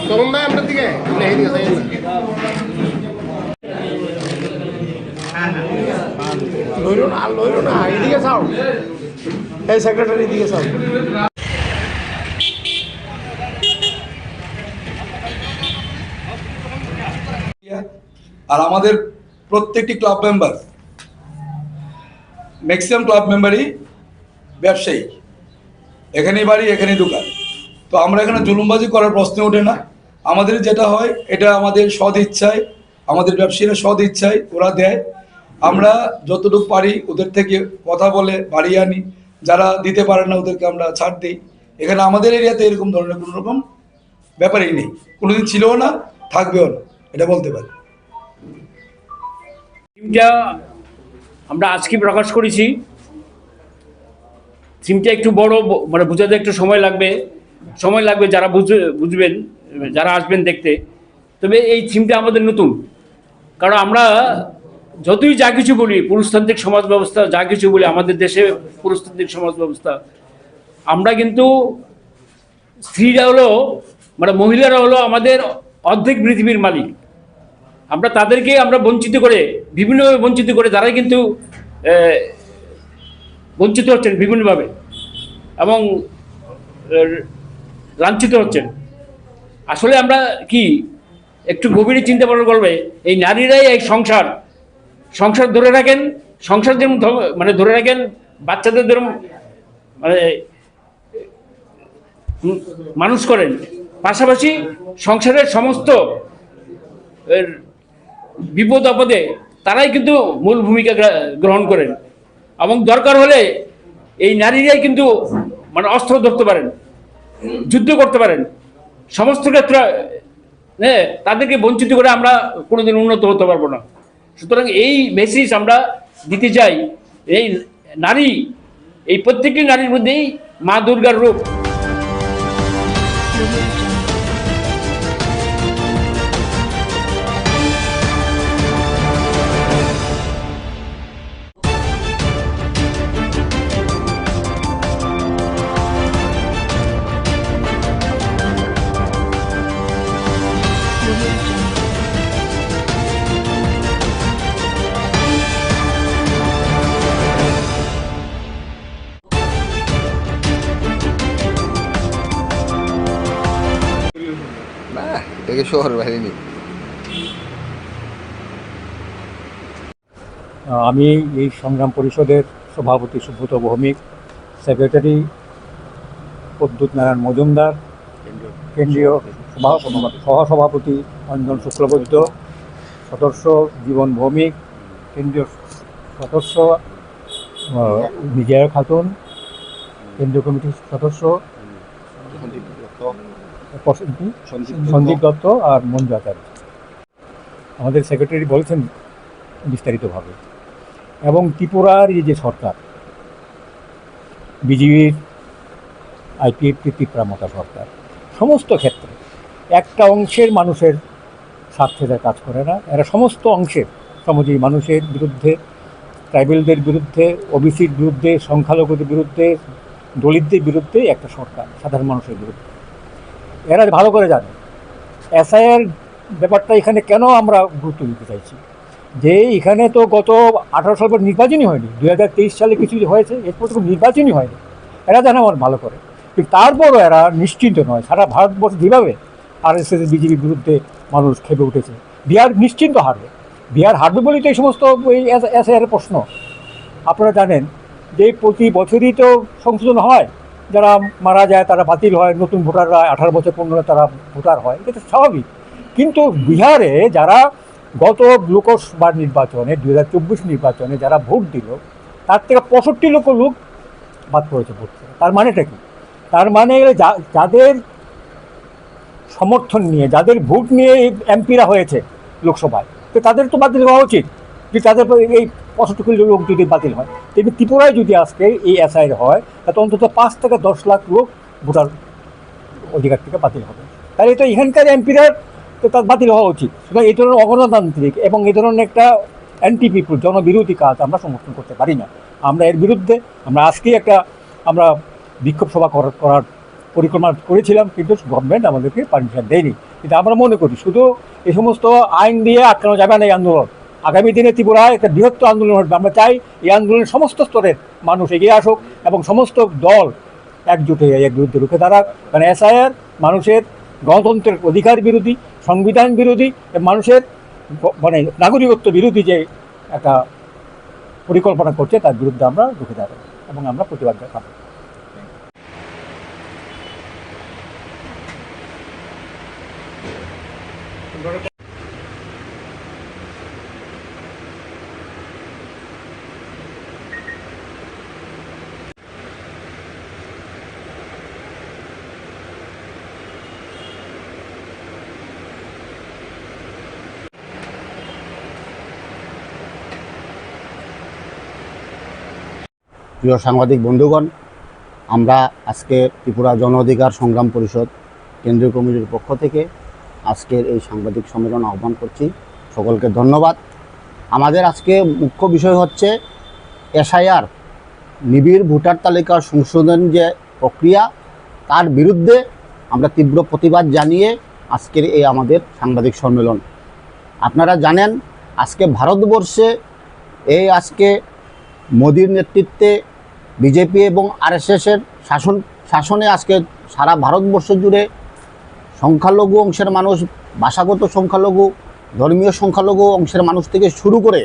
তরুণ ভাই আপনার দিকে লইল না এদিকে চাও, এই সেক্রেটারি দিকে চাও। আর আমাদের প্রত্যেকটি ক্লাব মেম্বার, ম্যাক্সিমাম ক্লাব মেম্বারই ব্যবসায়ী, এখানেই বাড়ি এখানেই দোকান। তো আমরা এখানে জুলুমবাজি করার প্রশ্ন ওঠে না। আমাদের যেটা হয় এটা আমাদের সদ ইচ্ছায়, আমাদের ব্যবসায়ীরা সদ ইচ্ছায় ওরা দেয়। আমরা যতটুকু পারি ওদের থেকে কথা বলে বাড়িয়ে আনি, যারা দিতে পারে না ওদেরকে আমরা ছাড় দিই। এখানে আমাদের এরিয়াতে এরকম ধরনের কোনো রকম ব্যাপারই নেই, কোনোদিন ছিলও না, থাকবেও না, এটা বলতে পারি। থিমটা আমরা আজকে প্রকাশ করেছি। থিমটা একটু বড়, মানে বোঝাতে একটু সময় লাগবে যারা বুঝবেন, যারা আসবেন দেখতে। তবে এই থিমটা আমাদের নতুন, কারণ আমরা যতই যা কিছু বলি পুরুষতান্ত্রিক সমাজ ব্যবস্থা, যা কিছু বলি আমাদের দেশে পুরুষতান্ত্রিক সমাজ ব্যবস্থা, আমরা কিন্তু স্ত্রীরা হলো মানে মহিলারা হলো আমাদের অর্ধেক পৃথিবীর মালিক। আমরা তাদেরকে আমরা বঞ্চিত করে, বিভিন্নভাবে বঞ্চিত করে, তারাই কিন্তু বঞ্চিত হচ্ছেন বিভিন্নভাবে এবং লাঞ্ছিত হচ্ছেন। আসলে আমরা কি একটু গভীরে চিন্তা ভাবনা করবে, এই নারীরাই এই সংসার ধরে রাখেন, সংসার যেমন মানে ধরে রাখেন, বাচ্চাদের যেরকম মানে মানুষ করেন, পাশাপাশি সংসারের সমস্ত বিপদ আপদে তারাই কিন্তু মূল ভূমিকা গ্রহণ করেন, এবং দরকার হলে এই নারীরাই কিন্তু মানে অস্ত্র ধরতে পারেন, যুদ্ধ করতে পারেন, সমস্ত ক্ষেত্রে তাদেরকে বঞ্চিত করে আমরা কোনোদিন উন্নত হতে পারবো না। সুতরাং এই মেসেজ আমরা দিতে চাই, এই নারী, এই প্রত্যেকটি নারীর মধ্যেই মা দুর্গার রূপ। এটাকে শহর বাহিনী। আমি এই সংগ্রাম পরিষদের সভাপতি সুব্রত ভৌমিক, সেক্রেটারি প্রদ্যুৎ নারায়ণ মজুমদার, কেন্দ্রীয় সহসভাপতি অঞ্জন শুক্লবৈদ্য, সদস্য জীবন ভৌমিক, কেন্দ্রীয় সদস্য বিজয়া খাতুন, কেন্দ্রীয় কমিটির সদস্য সন্দীপ দত্ত আর মঞ্জু আচার্য। আমাদের সেক্রেটারি বলেছেন বিস্তারিতভাবে। এবং ত্রিপুরার এই যে সরকার, বিজেপির আইপিএফটি ত্রিপুরামতা সরকার, সমস্ত ক্ষেত্রে একটা অংশের মানুষের স্বার্থে তারা কাজ করে না, এরা সমস্ত অংশের সমাজী মানুষের বিরুদ্ধে, ট্রাইবেলদের বিরুদ্ধে, ওবিসির বিরুদ্ধে, সংখ্যালঘুদের বিরুদ্ধে, দলিতদের বিরুদ্ধে একটা সরকার, সাধারণ মানুষের বিরুদ্ধে। এরা ভালো করে জানে এসআইয়ের ব্যাপারটা এখানে কেন আমরা গুরুত্ব দিতে চাইছি, যে এখানে তো গত 18 সাল পর নির্বাচনই হয়নি, 2023 সালে কিছু হয়েছে, এরপর তো নির্বাচনই হয়নি। এরা জানে আমার ভালো করে, কিন্তু তারপরও এরা নিশ্চিন্ত নয়। সারা ভারতবর্ষ যেভাবে আরএসএস বিজেপির বিরুদ্ধে মানুষ খেপে উঠেছে, বিহার নিশ্চিন্ত হারবে। বিহার হারবে বলেই তো এই সমস্ত এসআইয়ের প্রশ্ন। আপনারা জানেন যে প্রতি বছরই তো সংশোধন হয়, যারা মারা যায় তারা বাতিল হয়, নতুন ভোটাররা 18 বছর পূর্ণ হলে তারা ভোটার হয়, এটা তো স্বাভাবিক। কিন্তু বিহারে যারা গত লোকসভা নির্বাচনে 2024 নির্বাচনে যারা ভোট দিল, তার থেকে 65 লক্ষ লোক বাদ পড়েছে ভোট থেকে। তার মানেটা কি? তার মানে যাদের সমর্থন নিয়ে, যাদের ভোট নিয়ে এমপিরা হয়েছে লোকসভায়, তো তাদের তো বাতিল হওয়া উচিত। যে তাদের এই 65 লোক যদি বাতিল হয়, তেমনি ত্রিপুরায় যদি আজকে এই এসআইয়ের হয়, তাতে অন্তত 5 থেকে 10 লাখ লোক ভোটার অধিকার থেকে বাতিল হবে। তাহলে তো এখানকার এমপিরা তো তার বাতিল হওয়া উচিত। সুতরাং এই ধরনের অগণতান্ত্রিক এবং এই ধরনের একটা অ্যান্টি পিপুল, জনবিরোধী কাজ আমরা সমর্থন করতে পারি না। আমরা এর বিরুদ্ধে আমরা আজকেই আমরা বিক্ষোভ সভা করার পরিকল্পনা করেছিলাম, কিন্তু গভর্নমেন্ট আমাদেরকে পারমিশন দেয়নি। কিন্তু আমরা মনে করি শুধু এই সমস্ত আইন দিয়ে আটকানো যাবে না এই আন্দোলন। আগামী দিনে ত্রিপুরায় একটা বৃহত্তর আন্দোলন হবে। আমরা চাই এই আন্দোলনের সমস্ত স্তরের মানুষ এগিয়ে আসুক এবং সমস্ত দল একজোট হয়ে এর বিরুদ্ধে রুখে দাঁড়াক। কারণ এসআইআর মানুষের গণতন্ত্রের অধিকার বিরোধী, সংবিধান বিরোধী, মানুষের মানে নাগরিকত্ব বিরোধী যে একটা পরিকল্পনা করছে, তার বিরুদ্ধে আমরা রুখে দাঁড়াবো এবং আমরা প্রতিবাদ দেখাবো। প্রিয় সাংবাদিক বন্ধুগণ, আমরা আজকে ত্রিপুরা জন অধিকার সংগ্রাম পরিষদ কেন্দ্রীয় কমিটির পক্ষ থেকে আজকের এই সাংবাদিক সম্মেলন আহ্বান করছি। সকলকে ধন্যবাদ। আমাদের আজকে মুখ্য বিষয় হচ্ছে এসআইআর, নিবিড় ভোটার তালিকার সংশোধন যে প্রক্রিয়া, তার বিরুদ্ধে আমরা তীব্র প্রতিবাদ জানিয়ে আজকের এই আমাদের সাংবাদিক সম্মেলন। আপনারা জানেন আজকে ভারতবর্ষে আজকে মোদির নেতৃত্বে বিজেপি এবং আরএসএসের শাসনে আজকে সারা ভারতবর্ষ জুড়ে সংখ্যালঘু অংশের মানুষ, ভাষাগত সংখ্যালঘু, ধর্মীয় সংখ্যালঘু অংশের মানুষ থেকে শুরু করে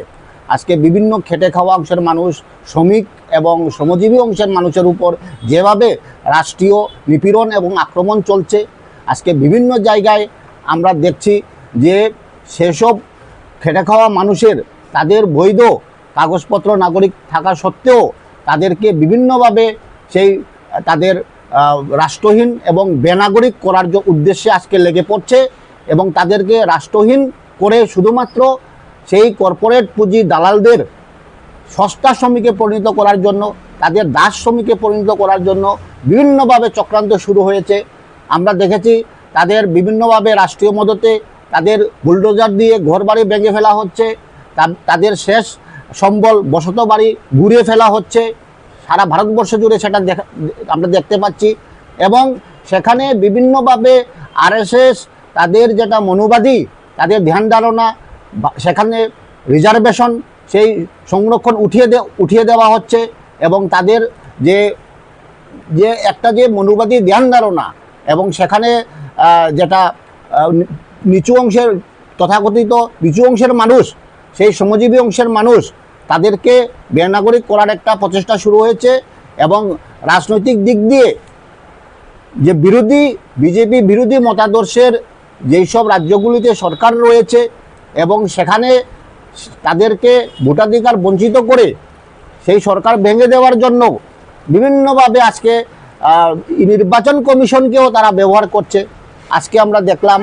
আজকে বিভিন্ন খেটে খাওয়া অংশের মানুষ, শ্রমিক এবং শ্রমজীবী অংশের মানুষের উপর যেভাবে রাষ্ট্রীয় নিপীড়ন এবং আক্রমণ চলছে, আজকে বিভিন্ন জায়গায় আমরা দেখছি যে সেসব খেটে খাওয়া মানুষের তাদের বৈধ কাগজপত্র নাগরিক থাকা সত্ত্বেও তাদেরকে বিভিন্নভাবে সেই তাদের রাষ্ট্রহীন এবং বেনাগরিক করার উদ্দেশ্যে আজকে লেগে পড়ছে এবং তাদেরকে রাষ্ট্রহীন করে শুধুমাত্র সেই কর্পোরেট পুঁজি দালালদের সস্তা শ্রমিকে পরিণত করার জন্য, তাদের দাস শ্রমিকে পরিণত করার জন্য বিভিন্নভাবে চক্রান্ত শুরু হয়েছে। আমরা দেখেছি তাদের বিভিন্নভাবে রাষ্ট্রীয় মদতে তাদের বুলডোজার দিয়ে ঘরবাড়ি ভেঙে ফেলা হচ্ছে, তাদের শেষ সম্বল বসত বাড়ি ঘুরিয়ে ফেলা হচ্ছে। সারা ভারতবর্ষ জুড়ে সেটা আমরা দেখতে পাচ্ছি এবং সেখানে বিভিন্নভাবে আরএসএস তাদের যেটা মনোবাদী, তাদের ধ্যান ধারণা, সেখানে রিজার্ভেশন সেই সংরক্ষণ উঠিয়ে দেওয়া হচ্ছে এবং তাদের যে একটা যে মনোবাদী ধ্যান ধারণা এবং সেখানে যেটা নিচু অংশের তথাকথিত নিচু অংশের মানুষ, সেই শ্রমজীবী অংশের মানুষ তাদেরকে বেনাগরিক করার একটা প্রচেষ্টা শুরু হয়েছে এবং রাজনৈতিক দিক দিয়ে যে বিজেপি বিরোধী মতাদর্শের যেই সব রাজ্যগুলিতে সরকার রয়েছে এবং সেখানে তাদেরকে ভোটাধিকার বঞ্চিত করে সেই সরকার ভেঙে দেওয়ার জন্য বিভিন্নভাবে আজকে নির্বাচন কমিশনকেও তারা ব্যবহার করছে। আজকে আমরা দেখলাম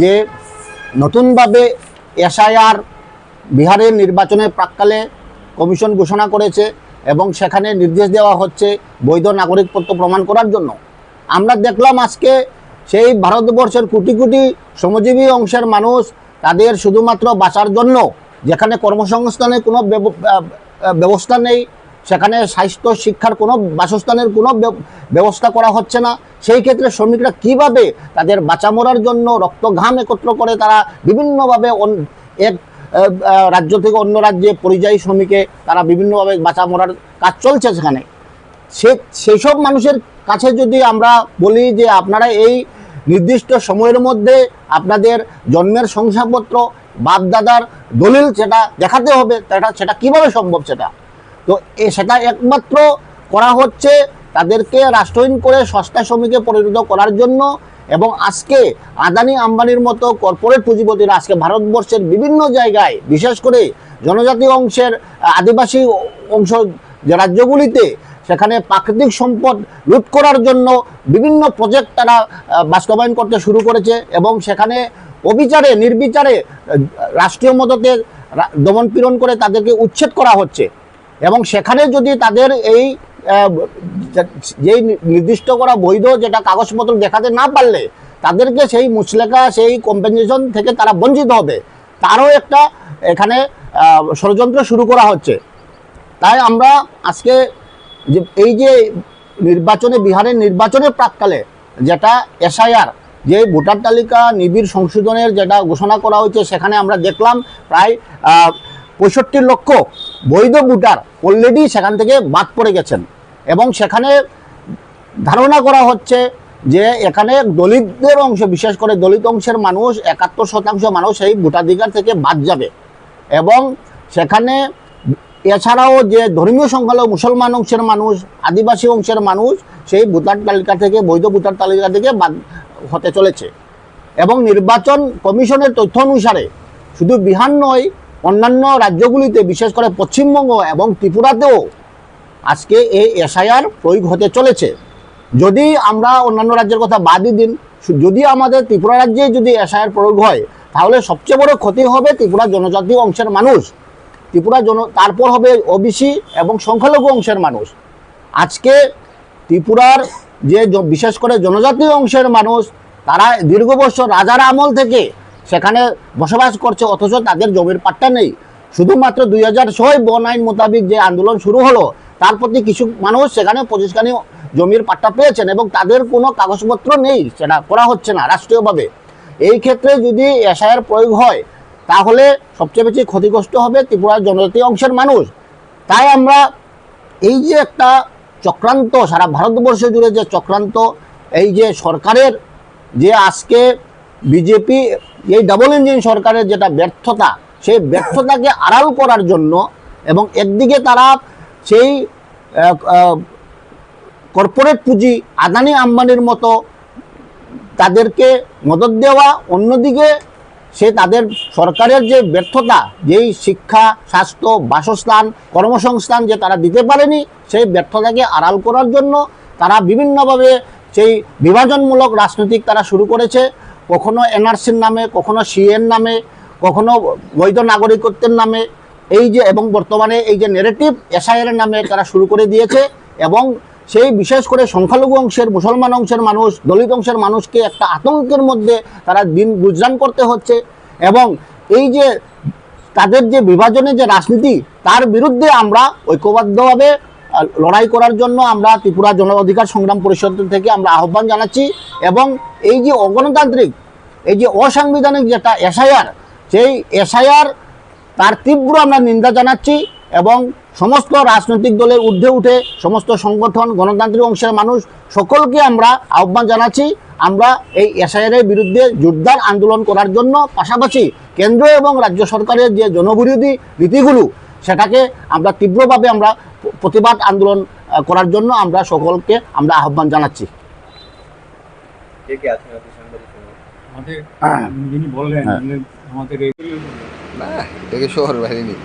যে নতুনভাবে এসআইআর বিহারের নির্বাচনের প্রাক্কালে কমিশন ঘোষণা করেছে এবং সেখানে নির্দেশ দেওয়া হচ্ছে বৈধ নাগরিকত্ব প্রমাণ করার জন্য। আমরা দেখলাম আজকে সেই ভারতবর্ষের কোটি কোটি শ্রমজীবী অংশের মানুষ তাদের শুধুমাত্র বাঁচার জন্য, যেখানে কর্মসংস্থানের কোনো ব্যবস্থা নেই, সেখানে স্বাস্থ্য শিক্ষার কোনো বাসস্থানের কোনো ব্যবস্থা করা হচ্ছে না, সেই ক্ষেত্রে শ্রমিকরা কিভাবে তাদের বাঁচা মরার জন্য রক্ত ঘাম একত্র করে তারা বিভিন্নভাবে এক রাজ্য থেকে অন্য রাজ্যে পরিযায়ী শ্রমিকে তারা বিভিন্নভাবে বাঁচা মরার কাজ চলছে সেখানে। সেই সব মানুষের কাছে যদি আমরা বলি যে আপনারা এই নির্দিষ্ট সময়ের মধ্যে আপনাদের জন্মের শংসাপত্র, বাপদাদার দলিল সেটা দেখাতে হবে, সেটা কিভাবে সম্ভব? তো সেটা একমাত্র করা হচ্ছে তাদেরকে রাষ্ট্রহীন করে সস্তা শ্রমিকে পরিণত করার জন্য। এবং আজকে আদানি আম্বানির মতো কর্পোরেট পুঁজিপতিরা আজকে ভারতবর্ষের বিভিন্ন জায়গায়, বিশেষ করে জনজাতি অংশের আদিবাসী অংশ যে রাজ্যগুলিতে, সেখানে প্রাকৃতিক সম্পদ লুট করার জন্য বিভিন্ন প্রজেক্ট তারা বাস্তবায়ন করতে শুরু করেছে এবং সেখানে অবিচারে নির্বিচারে রাষ্ট্রীয় মদতে দমনপীড়ন করে তাদেরকে উচ্ছেদ করা হচ্ছে। এবং সেখানে যদি তাদের এই যেই নির্দিষ্ট করা বৈধ যেটা কাগজপত্র দেখাতে না পারলে তাদেরকে সেই মুচলেখা, সেই কম্পেনসেশন থেকে তারা বঞ্চিত হবে, তারও একটা এখানে ষড়যন্ত্র শুরু করা হচ্ছে। তাই আমরা আজকে যে এই যে বিহারের নির্বাচনের প্রাক্কালে যেটা এসআইআর, যে ভোটার তালিকা নিবিড় সংশোধনের যেটা ঘোষণা করা হয়েছে, সেখানে আমরা দেখলাম প্রায় 65 লক্ষ বৈধ ভোটার অলরেডি সেখান থেকে বাদ পড়ে গেছেন এবং সেখানে ধারণা করা হচ্ছে যে এখানে দলিতদের অংশ, বিশেষ করে দলিত অংশের মানুষ 71% মানুষ এই ভোটাধিকার থেকে বাদ যাবে এবং সেখানে এছাড়াও যে ধর্মীয় সংখ্যালঘু মুসলমান অংশের মানুষ, আদিবাসী অংশের মানুষ সেই ভোটার তালিকা থেকে, বৈধ ভোটার তালিকা থেকে বাদ হতে চলেছে। এবং নির্বাচন কমিশনের তথ্য অনুসারে শুধু বিহার নয়, অন্যান্য রাজ্যগুলিতে বিশেষ করে পশ্চিমবঙ্গ এবং ত্রিপুরাতেও আজকে এই এসআইআর প্রয়োগ হতে চলেছে। যদি আমরা অন্যান্য রাজ্যের কথা বাদই দিন, যদি আমাদের ত্রিপুরা রাজ্যে যদি এসআইআর প্রয়োগ হয় তাহলে সবচেয়ে বড় ক্ষতি হবে ত্রিপুরা জনজাতীয় অংশের মানুষ, তারপর হবে ওবিসি এবং সংখ্যালঘু অংশের মানুষ। আজকে ত্রিপুরার যে বিশেষ করে জনজাতীয় অংশের মানুষ, তারা দীর্ঘ বছর রাজার আমল থেকে সেখানে বসবাস করছে, অথচ তাদের জমির পাট্টা নেই। শুধুমাত্র 2006 বন আইন মোতাবেক যে আন্দোলন শুরু হলো, তার প্রতি কিছু মানুষ সেখানে 25খানি জমির পাট্টা পেয়েছেন এবং তাদের কোনো কাগজপত্র নেই, সেটা করা হচ্ছে না রাষ্ট্রীয়ভাবে। এই ক্ষেত্রে যদি এসআইআর প্রয়োগ হয় তাহলে সবচেয়ে বেশি ক্ষতিগ্রস্ত হবে ত্রিপুরার জনজাতীয় অংশের মানুষ। তাই আমরা এই যে একটা চক্রান্ত, সারা ভারতবর্ষ জুড়ে যে চক্রান্ত, এই যে সরকারের যে আজকে বিজেপি এই ডাবল ইঞ্জিন সরকারের যেটা ব্যর্থতা, সেই ব্যর্থতাকে আড়াল করার জন্য এবং একদিকে তারা সেই কর্পোরেট পুঁজি আদানি আম্বানির মতো তাদেরকে মদত দেওয়া, অন্যদিকে সে তাদের সরকারের যে ব্যর্থতা, যেই শিক্ষা, স্বাস্থ্য, বাসস্থান, কর্মসংস্থান যে তারা দিতে পারেনি, সেই ব্যর্থতাকে আড়াল করার জন্য তারা বিভিন্নভাবে সেই বিভাজনমূলক রাজনীতিক তারা শুরু করেছে। কখনো এনআরসির নামে, কখনো সিএর নামে, কখনো বৈধ নাগরিকত্বের নামে, এই যে এবং বর্তমানে এই যে নেগেটিভ এসআইআর নামে তারা শুরু করে দিয়েছে। এবং সেই বিশেষ করে সংখ্যালঘু অংশের, মুসলমান অংশের মানুষ, দলিত অংশের মানুষকে একটা আতঙ্কের মধ্যে তারা দিন গুজরান করতে হচ্ছে। এবং এই যে তাদের যে বিভাজনের যে রাজনীতি, তার বিরুদ্ধে আমরা ঐক্যবদ্ধভাবে লড়াই করার জন্য আমরা ত্রিপুরা জন অধিকার সংগ্রাম পরিষদ থেকে আমরা আহ্বান জানাচ্ছি। এবং এই যে অগণতান্ত্রিক, এই যে অসাংবিধানিক যেটা এসআইআর, সেই এসআইআর তার তীব্র আমরা নিন্দা জানাচ্ছি। এবং সমস্ত রাজনৈতিক দলের ঊর্ধ্বে উঠে সমস্ত সংগঠন, গণতান্ত্রিক অংশের মানুষ সকলকে আমরা আহ্বান জানাচ্ছি আমরা এই এসআইআরের বিরুদ্ধে জোরদার আন্দোলন করার জন্য। পাশাপাশি কেন্দ্র এবং রাজ্য সরকারের যে জনবিরোধী নীতিগুলো, সেটাকে আমরা তীব্রভাবে আমরা প্রতিবাদ আন্দোলন করার জন্য আমরা সকলকে আমরা আহ্বান জানাচ্ছি। যিনি বললেন আমাদের শহর বাহিনী,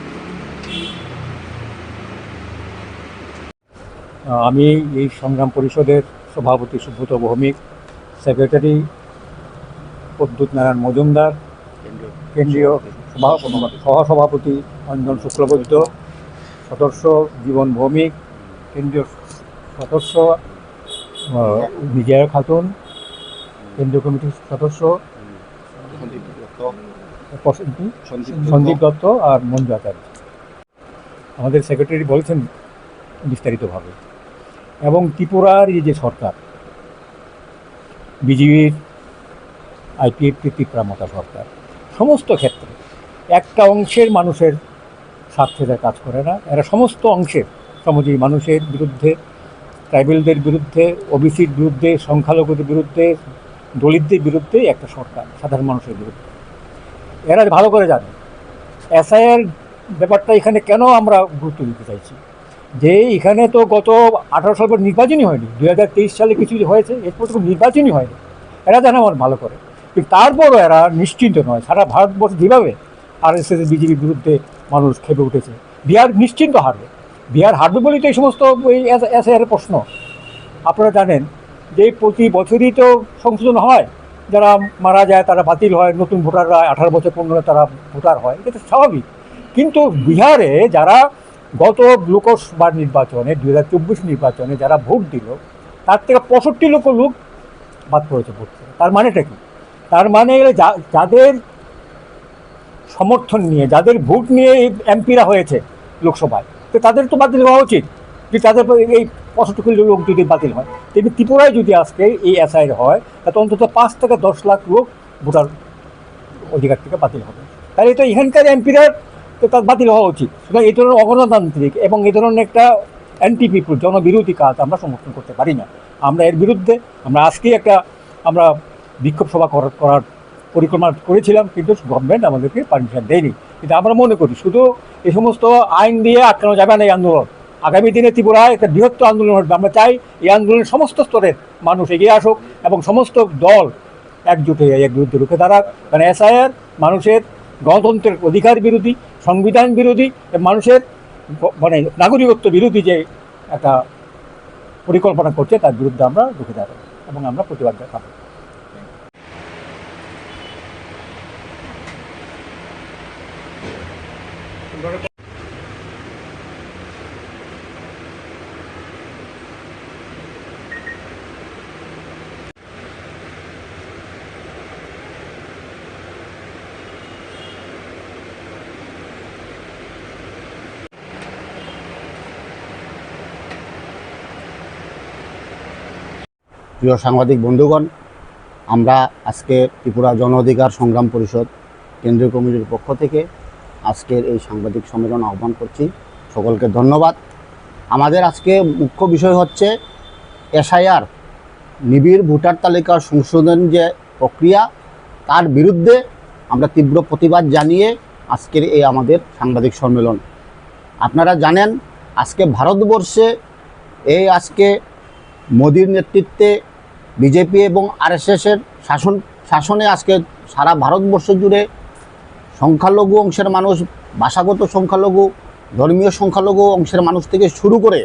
আমি এই সংগ্রাম পরিষদের সভাপতি সুব্রত ভৌমিক, সেক্রেটারি প্রদ্যুৎ নারায়ণ মজুমদার, কেন্দ্রীয় সহসভাপতি অঞ্জন শুক্লবৈদ্য, সদস্য জীবন ভৌমিক, কেন্দ্রীয় সদস্য বিজয়া খাতুন, কেন্দ্রীয় কমিটির সদস্য সন্দীপ দত্ত আর মঞ্জু আচার্য। আমাদের সেক্রেটারি বলেছেন বিস্তারিতভাবে। এবং ত্রিপুরার এই যে সরকার, বিজেপির আইপিএফটি ত্রিপুরামতা সরকার, সমস্ত ক্ষেত্রে একটা অংশের মানুষের স্বার্থে কাজ করে না, এরা সমস্ত অংশের সমাজী মানুষের বিরুদ্ধে, ট্রাইবেলদের বিরুদ্ধে, ওবিসির বিরুদ্ধে, সংখ্যালঘুদের বিরুদ্ধে, দলিতদের বিরুদ্ধে একটা সরকার, সাধারণ মানুষের বিরুদ্ধে। এরা ভালো করে জানে এসআইআর ব্যাপারটা এখানে কেন আমরা গুরুত্ব দিতে চাইছি। যে এখানে তো গত 18 সাল নির্বাচনই হয়নি, 2023 সালে কিছু হয়েছে, এরপর তো নির্বাচনই হয়নি। এরা জানে আমার ভালো করে, কিন্তু তারপরও এরা নিশ্চিন্ত নয়। সারা ভারতবর্ষ যেভাবে আরএসএস বিজেপির বিরুদ্ধে মানুষ খেপে উঠেছে, বিহার নিশ্চিন্ত হারবে। বিহার হারবে বলেই তো এই সমস্ত ওই এসআইআর প্রশ্ন। আপনারা জানেন যে প্রতি বছরই তো সংশোধন হয়, যারা মারা যায় তারা বাতিল হয়, নতুন ভোটাররা 18 বছর পূর্ণ তারা ভোটার হয়, এটা তো স্বাভাবিক। কিন্তু বিহারে যারা গত লোকসভা নির্বাচনে 2024 নির্বাচনে যারা ভোট দিল, তার থেকে 65 লক্ষ লোক বাদ পড়েছে ভোট থেকে। তার মানেটা কি? তার মানে যাদের সমর্থন নিয়ে, যাদের ভোট নিয়ে এমপিরা হয়েছে লোকসভায়, তো তাদের তো বাতিল হওয়া উচিত। যে তাদের এই 65 লোক যদি বাতিল হয়, তেমনি ত্রিপুরায় যদি আজকে এই এসআইআর হয়, তাতে অন্তত 5 থেকে 10 লাখ লোক ভোটার অধিকার থেকে বাতিল হবে। তাহলে তো এখানকার এমপিরা তো তার বাতিল হওয়া উচিত। সুতরাং এই ধরনের অগণতান্ত্রিক এবং এই ধরনের একটা অ্যান্টি পিপুল, জনবিরোধী কাজ আমরা সমর্থন করতে পারি না। আমরা এর বিরুদ্ধে আমরা আজকেই আমরা বিক্ষোভ সভা করার পরিকল্পনা করেছিলাম, কিন্তু গভর্নমেন্ট আমাদেরকে পারমিশন দেয়নি। কিন্তু আমরা মনে করি শুধু এই সমস্ত আইন দিয়ে আটকানো যাবে না এই আন্দোলন। আগামী দিনে ত্রিপুরায় একটা বৃহত্তর আন্দোলন হবে। আমরা চাই এই আন্দোলনের সমস্ত স্তরের মানুষ এগিয়ে আসুক এবং সমস্ত দল একজোট হয়ে এর বিরুদ্ধে রুখে দাঁড়াক। কারণ এসআইআর মানুষের গণতন্ত্রের অধিকার বিরোধী, সংবিধান বিরোধী, মানুষের নাগরিকত্ব বিরোধী যে একটা পরিকল্পনা করছে, তার বিরুদ্ধে আমরা রুখে দাঁড়াবো এবং আমরা প্রতিবাদ দেখাবো। প্রিয় সাংবাদিক বন্ধুগণ, আমরা আজকে ত্রিপুরা জন অধিকার সংগ্রাম পরিষদ কেন্দ্রীয় কমিটির পক্ষ থেকে আজকের এই সাংবাদিক সম্মেলন আহ্বান করছি। সকলকে ধন্যবাদ। আমাদের আজকে মুখ্য বিষয় হচ্ছে এসআইআর নিবিড় ভোটার তালিকা সংশোধন যে প্রক্রিয়া তার বিরুদ্ধে আমরা তীব্র প্রতিবাদ জানিয়ে আজকের এই আমাদের সাংবাদিক সম্মেলন। আপনারা জানেন আজকে ভারতবর্ষে আজকে মোদির নেতৃত্বে বিজেপি এবং আরএসএসের শাসনে আজকে সারা ভারতবর্ষ জুড়ে সংখ্যালঘু অংশের মানুষ, ভাষাগত সংখ্যালঘু, ধর্মীয় সংখ্যালঘু অংশের মানুষ থেকে শুরু করে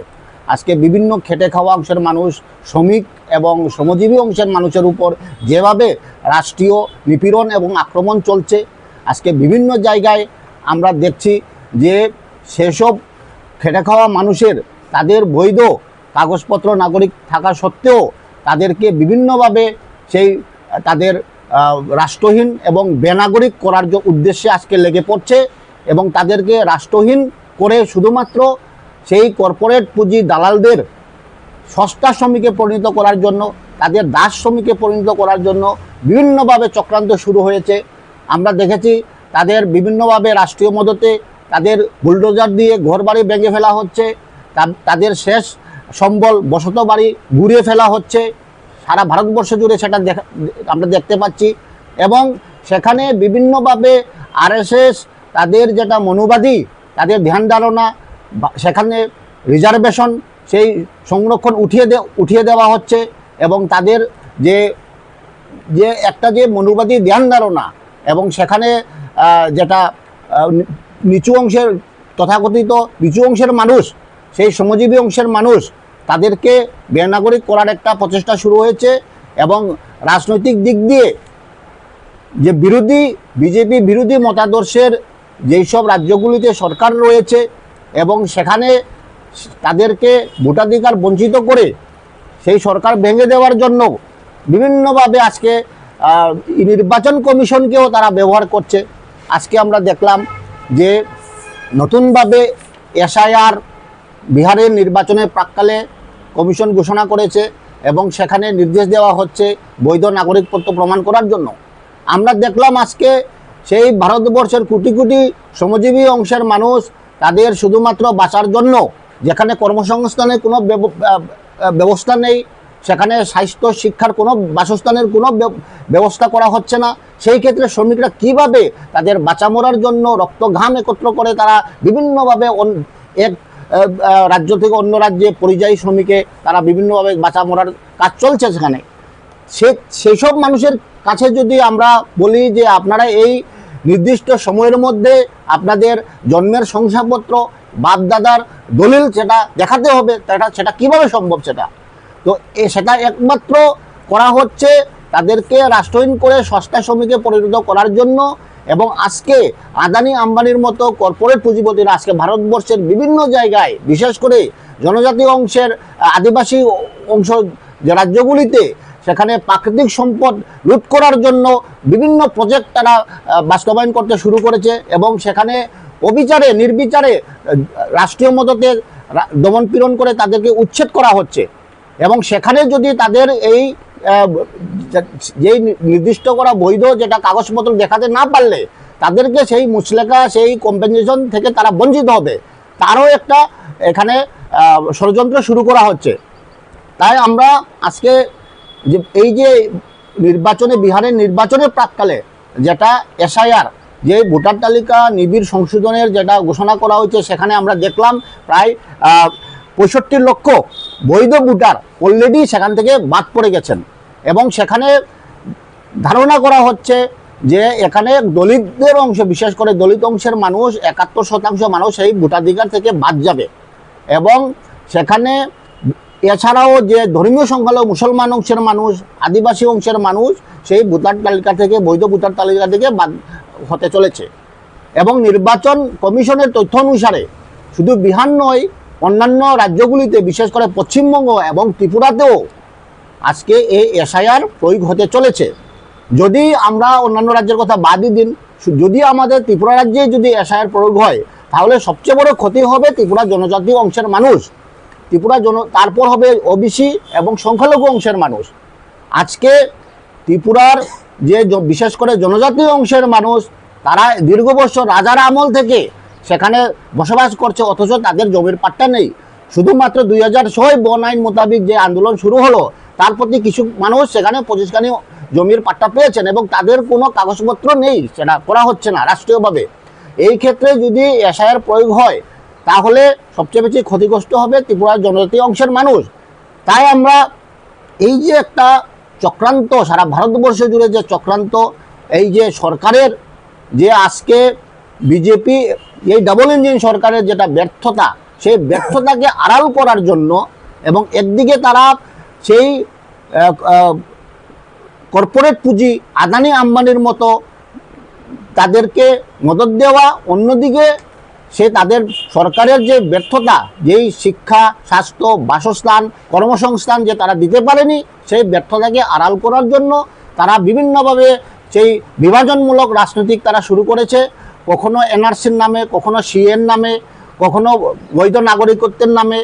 আজকে বিভিন্ন খেটে খাওয়া অংশের মানুষ, শ্রমিক এবং শ্রমজীবী অংশের মানুষের উপর যেভাবে রাষ্ট্রীয় নিপীড়ন এবং আক্রমণ চলছে, আজকে বিভিন্ন জায়গায় আমরা দেখছি যে সেসব খেটে খাওয়া মানুষের তাদের বৈধ কাগজপত্র নাগরিক থাকা সত্ত্বেও তাদেরকে বিভিন্নভাবে সেই তাদের রাষ্ট্রহীন এবং বেনাগরিক করার উদ্দেশ্যে আজকে লেগে পড়ছে এবং তাদেরকে রাষ্ট্রহীন করে শুধুমাত্র সেই কর্পোরেট পুঁজি দালালদের সস্তা শ্রমিকে পরিণত করার জন্য, তাদের দাস শ্রমিকে পরিণত করার জন্য বিভিন্নভাবে চক্রান্ত শুরু হয়েছে। আমরা দেখেছি তাদের বিভিন্নভাবে রাষ্ট্রীয় মদতে তাদের বুলডোজার দিয়ে ঘরবাড়ি ভেঙে ফেলা হচ্ছে, তাদের শেষ সম্বল বসত বাড়ি ঘুরিয়ে ফেলা হচ্ছে। সারা ভারতবর্ষ জুড়ে সেটা আমরা দেখতে পাচ্ছি এবং সেখানে বিভিন্নভাবে আরএসএস তাদের যেটা মনোবাদী, তাদের ধ্যান ধারণা, সেখানে রিজার্ভেশন সেই সংরক্ষণ উঠিয়ে দেওয়া হচ্ছে এবং তাদের যে একটা যে মনোবাদী ধ্যান ধারণা এবং সেখানে যেটা নিচু অংশের তথাকথিত নিচু অংশের মানুষ, সেই শ্রমজীবী অংশের মানুষ তাদেরকে বেনাগরিক করার একটা প্রচেষ্টা শুরু হয়েছে এবং রাজনৈতিক দিক দিয়ে যে বিজেপি বিরোধী মতাদর্শের যেই সব রাজ্যগুলিতে সরকার রয়েছে এবং সেখানে তাদেরকে ভোটাধিকার বঞ্চিত করে সেই সরকার ভেঙে দেওয়ার জন্য বিভিন্নভাবে আজকে নির্বাচন কমিশনকেও তারা ব্যবহার করছে। আজকে আমরা দেখলাম যে নতুনভাবে এসআইআর বিহারের নির্বাচনের প্রাক্কালে কমিশন ঘোষণা করেছে এবং সেখানে নির্দেশ দেওয়া হচ্ছে বৈধ নাগরিকত্ব প্রমাণ করার জন্য। আমরা দেখলাম আজকে সেই ভারতবর্ষের কোটি কোটি শ্রমজীবী অংশের মানুষ তাদের শুধুমাত্র বাঁচার জন্য, যেখানে কর্মসংস্থানের কোনো ব্যবস্থা নেই, সেখানে স্বাস্থ্য শিক্ষার কোনো বাসস্থানের কোনো ব্যবস্থা করা হচ্ছে না, সেই ক্ষেত্রে শ্রমিকরা কিভাবে তাদের বাঁচা মরার জন্য রক্ত ঘাম একত্র করে তারা বিভিন্নভাবে এক রাজ্য থেকে অন্য রাজ্যে পরিযায়ী শ্রমিকে তারা বিভিন্নভাবে বাঁচা মরার কাজ চলছে সেখানে। সেই সব মানুষের কাছে যদি আমরা বলি যে আপনারা এই নির্দিষ্ট সময়ের মধ্যে আপনাদের জন্মের শংসাপত্র, বাপদাদার দলিল সেটা দেখাতে হবে, সেটা কিভাবে সম্ভব? সেটা একমাত্র করা হচ্ছে তাদেরকে রাষ্ট্রহীন করে সস্তা শ্রমিকে পরিণত করার জন্য। এবং আজকে আদানি আম্বানির মতো কর্পোরেট পুঁজিপতিরা আজকে ভারতবর্ষের বিভিন্ন জায়গায়, বিশেষ করে জনজাতি অংশের আদিবাসী অংশ যে রাজ্যগুলিতে, সেখানে প্রাকৃতিক সম্পদ লুট করার জন্য বিভিন্ন প্রজেক্ট তারা বাস্তবায়ন করতে শুরু করেছে এবং সেখানে অবিচারে নির্বিচারে রাষ্ট্রীয় মদতে দমনপীড়ন করে তাদেরকে উচ্ছেদ করা হচ্ছে। এবং সেখানে যদি তাদের এই যেই নির্দিষ্ট করা বৈধ যেটা কাগজপত্র দেখাতে না পারলে তাদেরকে সেই মুচলেখা, সেই কম্পেনসেশন থেকে তারা বঞ্চিত হবে, তারও একটা এখানে ষড়যন্ত্র শুরু করা হচ্ছে। তাই আমরা আজকে এই যে বিহারের নির্বাচনের প্রাক্কালে যেটা এসআইআর, যে ভোটার তালিকা নিবিড় সংশোধনের যেটা ঘোষণা করা হয়েছে, সেখানে আমরা দেখলাম প্রায় 65 লক্ষ বৈধ ভোটার অলরেডি সেখান থেকে বাদ পড়ে গেছেন এবং সেখানে ধারণা করা হচ্ছে যে এখানে দলিতদের অংশ, বিশেষ করে দলিত অংশের মানুষ 71% মানুষ এই ভোটাধিকার থেকে বাদ যাবে এবং সেখানে এছাড়াও যে ধর্মীয় সংখ্যালঘু মুসলমান অংশের মানুষ, আদিবাসী অংশের মানুষ সেই ভোটার তালিকা থেকে, বৈধ ভোটার তালিকা থেকে বাদ হতে চলেছে। এবং নির্বাচন কমিশনের তথ্য অনুসারে শুধু বিহার নয়, অন্যান্য রাজ্যগুলিতে বিশেষ করে পশ্চিমবঙ্গ এবং ত্রিপুরাতেও আজকে এই এসআইআর প্রয়োগ হতে চলেছে। যদি আমরা অন্যান্য রাজ্যের কথা বাদই দিন, যদি আমাদের ত্রিপুরা রাজ্যে যদি এসআইআর প্রয়োগ হয় তাহলে সবচেয়ে বড় ক্ষতি হবে ত্রিপুরা জনজাতি অংশের মানুষ, তারপর হবে ওবিসি এবং সংখ্যালঘু অংশের মানুষ। আজকে ত্রিপুরার যে বিশেষ করে জনজাতি অংশের মানুষ, তারা দীর্ঘ বছর রাজার আমল থেকে সেখানে বসবাস করছে, অথচ তাদের জমির পাট্টা নেই। শুধুমাত্র 2006 বন আইন মোতাবেক যে আন্দোলন শুরু হলো, তার প্রতি কিছু মানুষ সেখানে 25 জমির পাট্টা পেয়েছেন এবং তাদের কোনো কাগজপত্র নেই, সেটা করা হচ্ছে না রাষ্ট্রীয়ভাবে। এই ক্ষেত্রে যদি এসআইআর প্রয়োগ হয় তাহলে সবচেয়ে বেশি ক্ষতিগ্রস্ত হবে ত্রিপুরার জনজাতি অংশের মানুষ। তাই আমরা এই যে একটা চক্রান্ত, সারা ভারতবর্ষ জুড়ে যে চক্রান্ত, এই যে সরকারের যে আজকে বিজেপি এই ডাবল ইঞ্জিন সরকারের যেটা ব্যর্থতা, সেই ব্যর্থতাকে আড়াল করার জন্য এবং একদিকে তারা সেই কর্পোরেট পুঁজি আদানি আম্বানির মতো তাদেরকে মদত দেওয়া, অন্যদিকে সে তাদের সরকারের যে ব্যর্থতা, যেই শিক্ষা, স্বাস্থ্য, বাসস্থান, কর্মসংস্থান যে তারা দিতে পারেনি, সেই ব্যর্থতাকে আড়াল করার জন্য তারা বিভিন্নভাবে সেই বিভাজনমূলক রাজনৈতিক তারা শুরু করেছে। কখনো এনআরসির নামে, কখনো সিএর নামে, কখনো বৈধ নাগরিকত্বের নামে,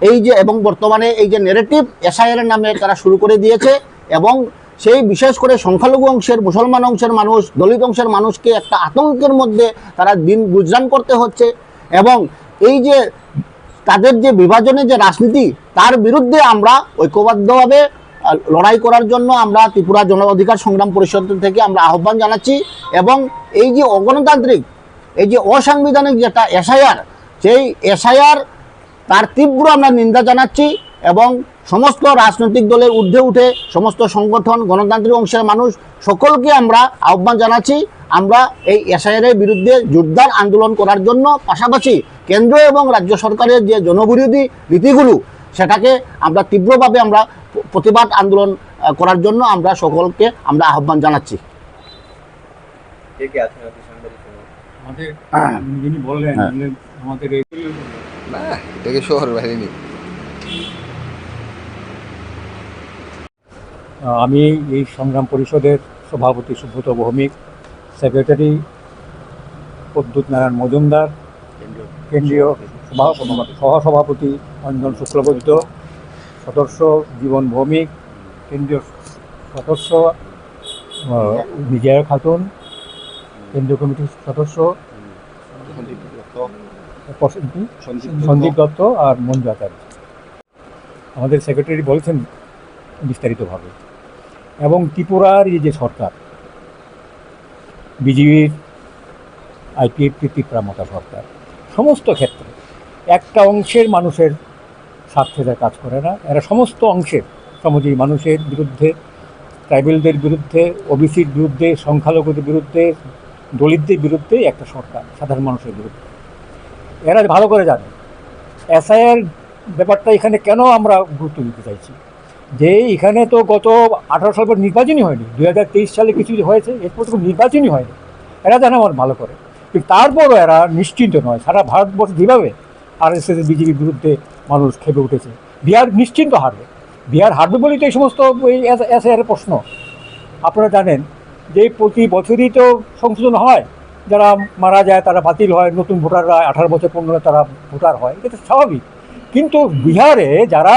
এই যে এবং বর্তমানে এই যে নেগেটিভ এসআইআর নামে তারা শুরু করে দিয়েছে। এবং সেই বিশেষ করে সংখ্যালঘু অংশের, মুসলমান অংশের মানুষ, দলিত অংশের মানুষকে একটা আতঙ্কের মধ্যে তারা দিন গুজরান করতে হচ্ছে। এবং এই যে তাদের যে বিভাজনের যে রাজনীতি, তার বিরুদ্ধে আমরা ঐক্যবদ্ধভাবে লড়াই করার জন্য আমরা ত্রিপুরা জন অধিকার সংগ্রাম পরিষদ থেকে আমরা আহ্বান জানাচ্ছি। এবং এই যে অগণতান্ত্রিক, এই যে অসাংবিধানিক যেটা এসআইআর, সেই এসআইআর তার তীব্র আমরা নিন্দা জানাচ্ছি এবং সমস্ত রাজনৈতিক দলের ঊর্ধ্বে উঠে সমস্ত সংগঠন, গণতান্ত্রিক অংশের মানুষ সকলকে আমরা আহ্বান জানাচ্ছি আমরা এই এসআইআরের বিরুদ্ধে জোরদার আন্দোলন করার জন্য। পাশাপাশি কেন্দ্র এবং রাজ্য সরকারের যে জনবিরোধী নীতিগুলো, সেটাকে আমরা তীব্রভাবে আমরা প্রতিবাদ আন্দোলন করার জন্য আমরা সকলকে আমরা আহ্বান জানাচ্ছি। আমি এই সংগ্রাম পরিষদের সভাপতি সুব্রত ভৌমিক, সেক্রেটারি প্রদ্যুৎ নারায়ণ মজুমদার, কেন্দ্রীয় সহসভাপতি অঞ্জন শুক্লবৈদ্য, সদস্য জীবন ভৌমিক, কেন্দ্রীয় সদস্য বিজয়া খাতুন, কেন্দ্রীয় কমিটির সদস্য সন্দীপ দত্ত আর মঞ্জু আচার্য। আমাদের সেক্রেটারি বলেছেন বিস্তারিতভাবে। এবং ত্রিপুরার এই যে সরকার, বিজেপির আইপিএফটি ত্রিপুরা মতা সরকার, সমস্ত ক্ষেত্রে একটা অংশের মানুষের স্বার্থে কাজ করে না। এরা সমস্ত অংশের সমাজী মানুষের বিরুদ্ধে, ট্রাইবেলদের বিরুদ্ধে, ওবিসির বিরুদ্ধে, সংখ্যালঘুদের বিরুদ্ধে, দলিতদের বিরুদ্ধে একটা সরকার, সাধারণ মানুষের বিরুদ্ধে। এরা ভালো করে জানে এসআইআর ব্যাপারটা এখানে কেন আমরা গুরুত্ব দিতে চাইছি। যে এখানে তো গত 18 সাল পর নির্বাচনই হয়নি, 2023 সালে কিছু হয়েছে, এরপর তো নির্বাচনই হয়নি। এরা জানে আমার ভালো করে, কিন্তু তারপরও এরা নিশ্চিন্ত নয়। সারা ভারতবর্ষ যেভাবে আরএসএস বিজেপির বিরুদ্ধে মানুষ খেপে উঠেছে, বিহার নিশ্চিন্ত হারবে। বিহার হারবে বলেই তো এই সমস্ত এসআইআর প্রশ্ন। আপনারা জানেন যে প্রতি বছরই তো সংশোধন হয়, যারা মারা যায় তারা বাতিল হয়, নতুন ভোটাররা 18 বছর পূর্ণ তারা ভোটার হয়, এটা তো স্বাভাবিক। কিন্তু বিহারে যারা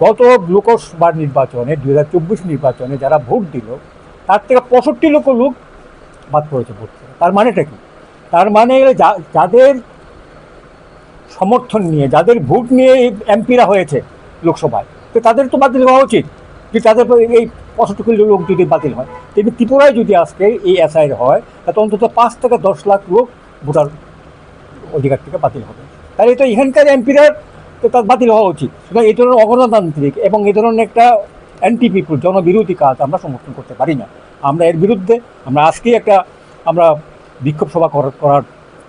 গত লোকসভা নির্বাচনে 2024 নির্বাচনে যারা ভোট দিল, তার থেকে 65 লক্ষ লোক বাদ পড়েছে ভোট করে। তার মানেটা কি? তার মানে যাদের সমর্থন নিয়ে, যাদের ভোট নিয়ে এমপিরা হয়েছে লোকসভায়, তো তাদের তো বাতিল হওয়া উচিত। যে তাদের এই 65 লোক যদি বাতিল হয়, তেমনি ত্রিপুরায় যদি আজকে এই এসআইআর হয়, তাতে অন্তত 5 থেকে 10 লাখ লোক ভোটার অধিকার থেকে বাতিল হবে। তাহলে তো এখানকার এমপিরা তো তার বাতিল হওয়া উচিত। সুতরাং এই ধরনের অগণতান্ত্রিক এবং এই ধরনের একটা অ্যান্টি পিপুল, জনবিরোধী কাজ আমরা সমর্থন করতে পারি না। আমরা এর বিরুদ্ধে আমরা আজকেই আমরা বিক্ষোভ সভা করার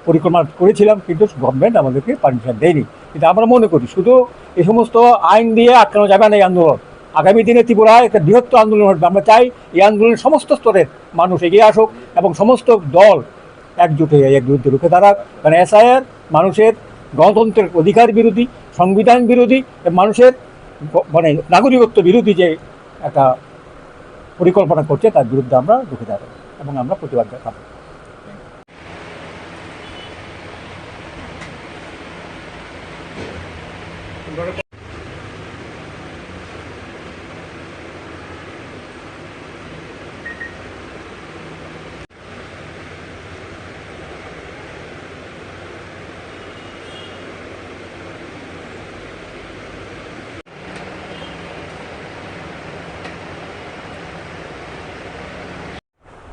পরিকল্পনা করেছিলাম, কিন্তু গভর্নমেন্ট আমাদেরকে পারমিশন দেয়নি। কিন্তু আমরা মনে করি শুধু এই সমস্ত আইন দিয়ে আটকানো যাবে না এই আন্দোলন। আগামী দিনে ত্রিপুরায় একটা বৃহত্তর আন্দোলন হবে। আমরা চাই এই আন্দোলনের সমস্ত স্তরের মানুষ এগিয়ে আসুক এবং সমস্ত দল একজোট হয়ে এর বিরুদ্ধে রুখে দাঁড়াক। কারণ এসআইআর মানুষের গণতন্ত্রের অধিকার বিরোধী, সংবিধান বিরোধী, মানুষের নাগরিকত্ব বিরোধী যে একটা পরিকল্পনা করছে, তার বিরুদ্ধে আমরা রুখে দাঁড়াবো এবং আমরা প্রতিবাদ দেখাবো।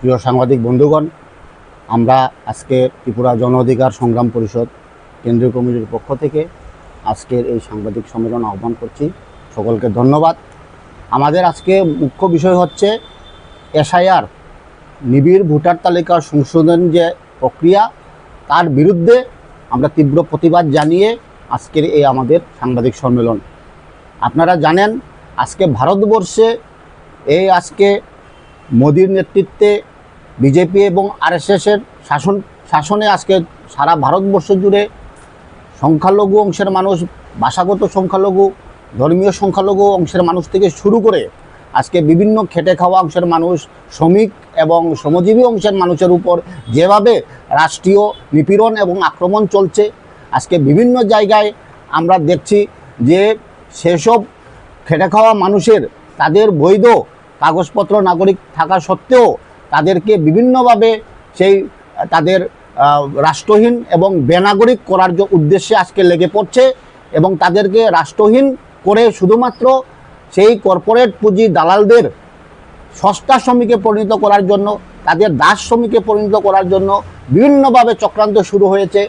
প্রিয় সাংবাদিক বন্ধুগণ, আমরা আজকে ত্রিপুরা জন অধিকার সংগ্রাম পরিষদ কেন্দ্রীয় কমিটির পক্ষ থেকে আজকের এই সাংবাদিক সম্মেলন আহ্বান করছি। সকলকে ধন্যবাদ। আমাদের আজকে মুখ্য বিষয় হচ্ছে এসআইআর নিবিড় ভোটার তালিকা সংশোধন যে প্রক্রিয়া, তার বিরুদ্ধে আমরা তীব্র প্রতিবাদ জানিয়ে আজকের এই আমাদের সাংবাদিক সম্মেলন। আপনারা জানেন আজকে ভারতবর্ষে আজকে মোদির নেতৃত্বে বিজেপি এবং আরএসএসের শাসনে আজকে সারা ভারতবর্ষ জুড়ে সংখ্যালঘু অংশের মানুষ, ভাষাগত সংখ্যালঘু, ধর্মীয় সংখ্যালঘু অংশের মানুষ থেকে শুরু করে আজকে বিভিন্ন খেটে খাওয়া অংশের মানুষ, শ্রমিক এবং শ্রমজীবী অংশের মানুষের উপর যেভাবে রাষ্ট্রীয় নিপীড়ন এবং আক্রমণ চলছে, আজকে বিভিন্ন জায়গায় আমরা দেখছি যে সেসব খেটে খাওয়া মানুষের তাদের বৈধ কাগজপত্র নাগরিক থাকা সত্ত্বেও তাদেরকে বিভিন্নভাবে তাদের রাষ্ট্রহীন এবং বেনাগরিক করার উদ্দেশ্যে আজকে লেগে পড়ছে এবং তাদেরকে রাষ্ট্রহীন করে শুধুমাত্র সেই কর্পোরেট পুঁজি দালালদের সস্তা শ্রমিকে পরিণত করার জন্য, তাদের দাস শ্রমিকে পরিণত করার জন্য বিভিন্নভাবে চক্রান্ত শুরু হয়েছে।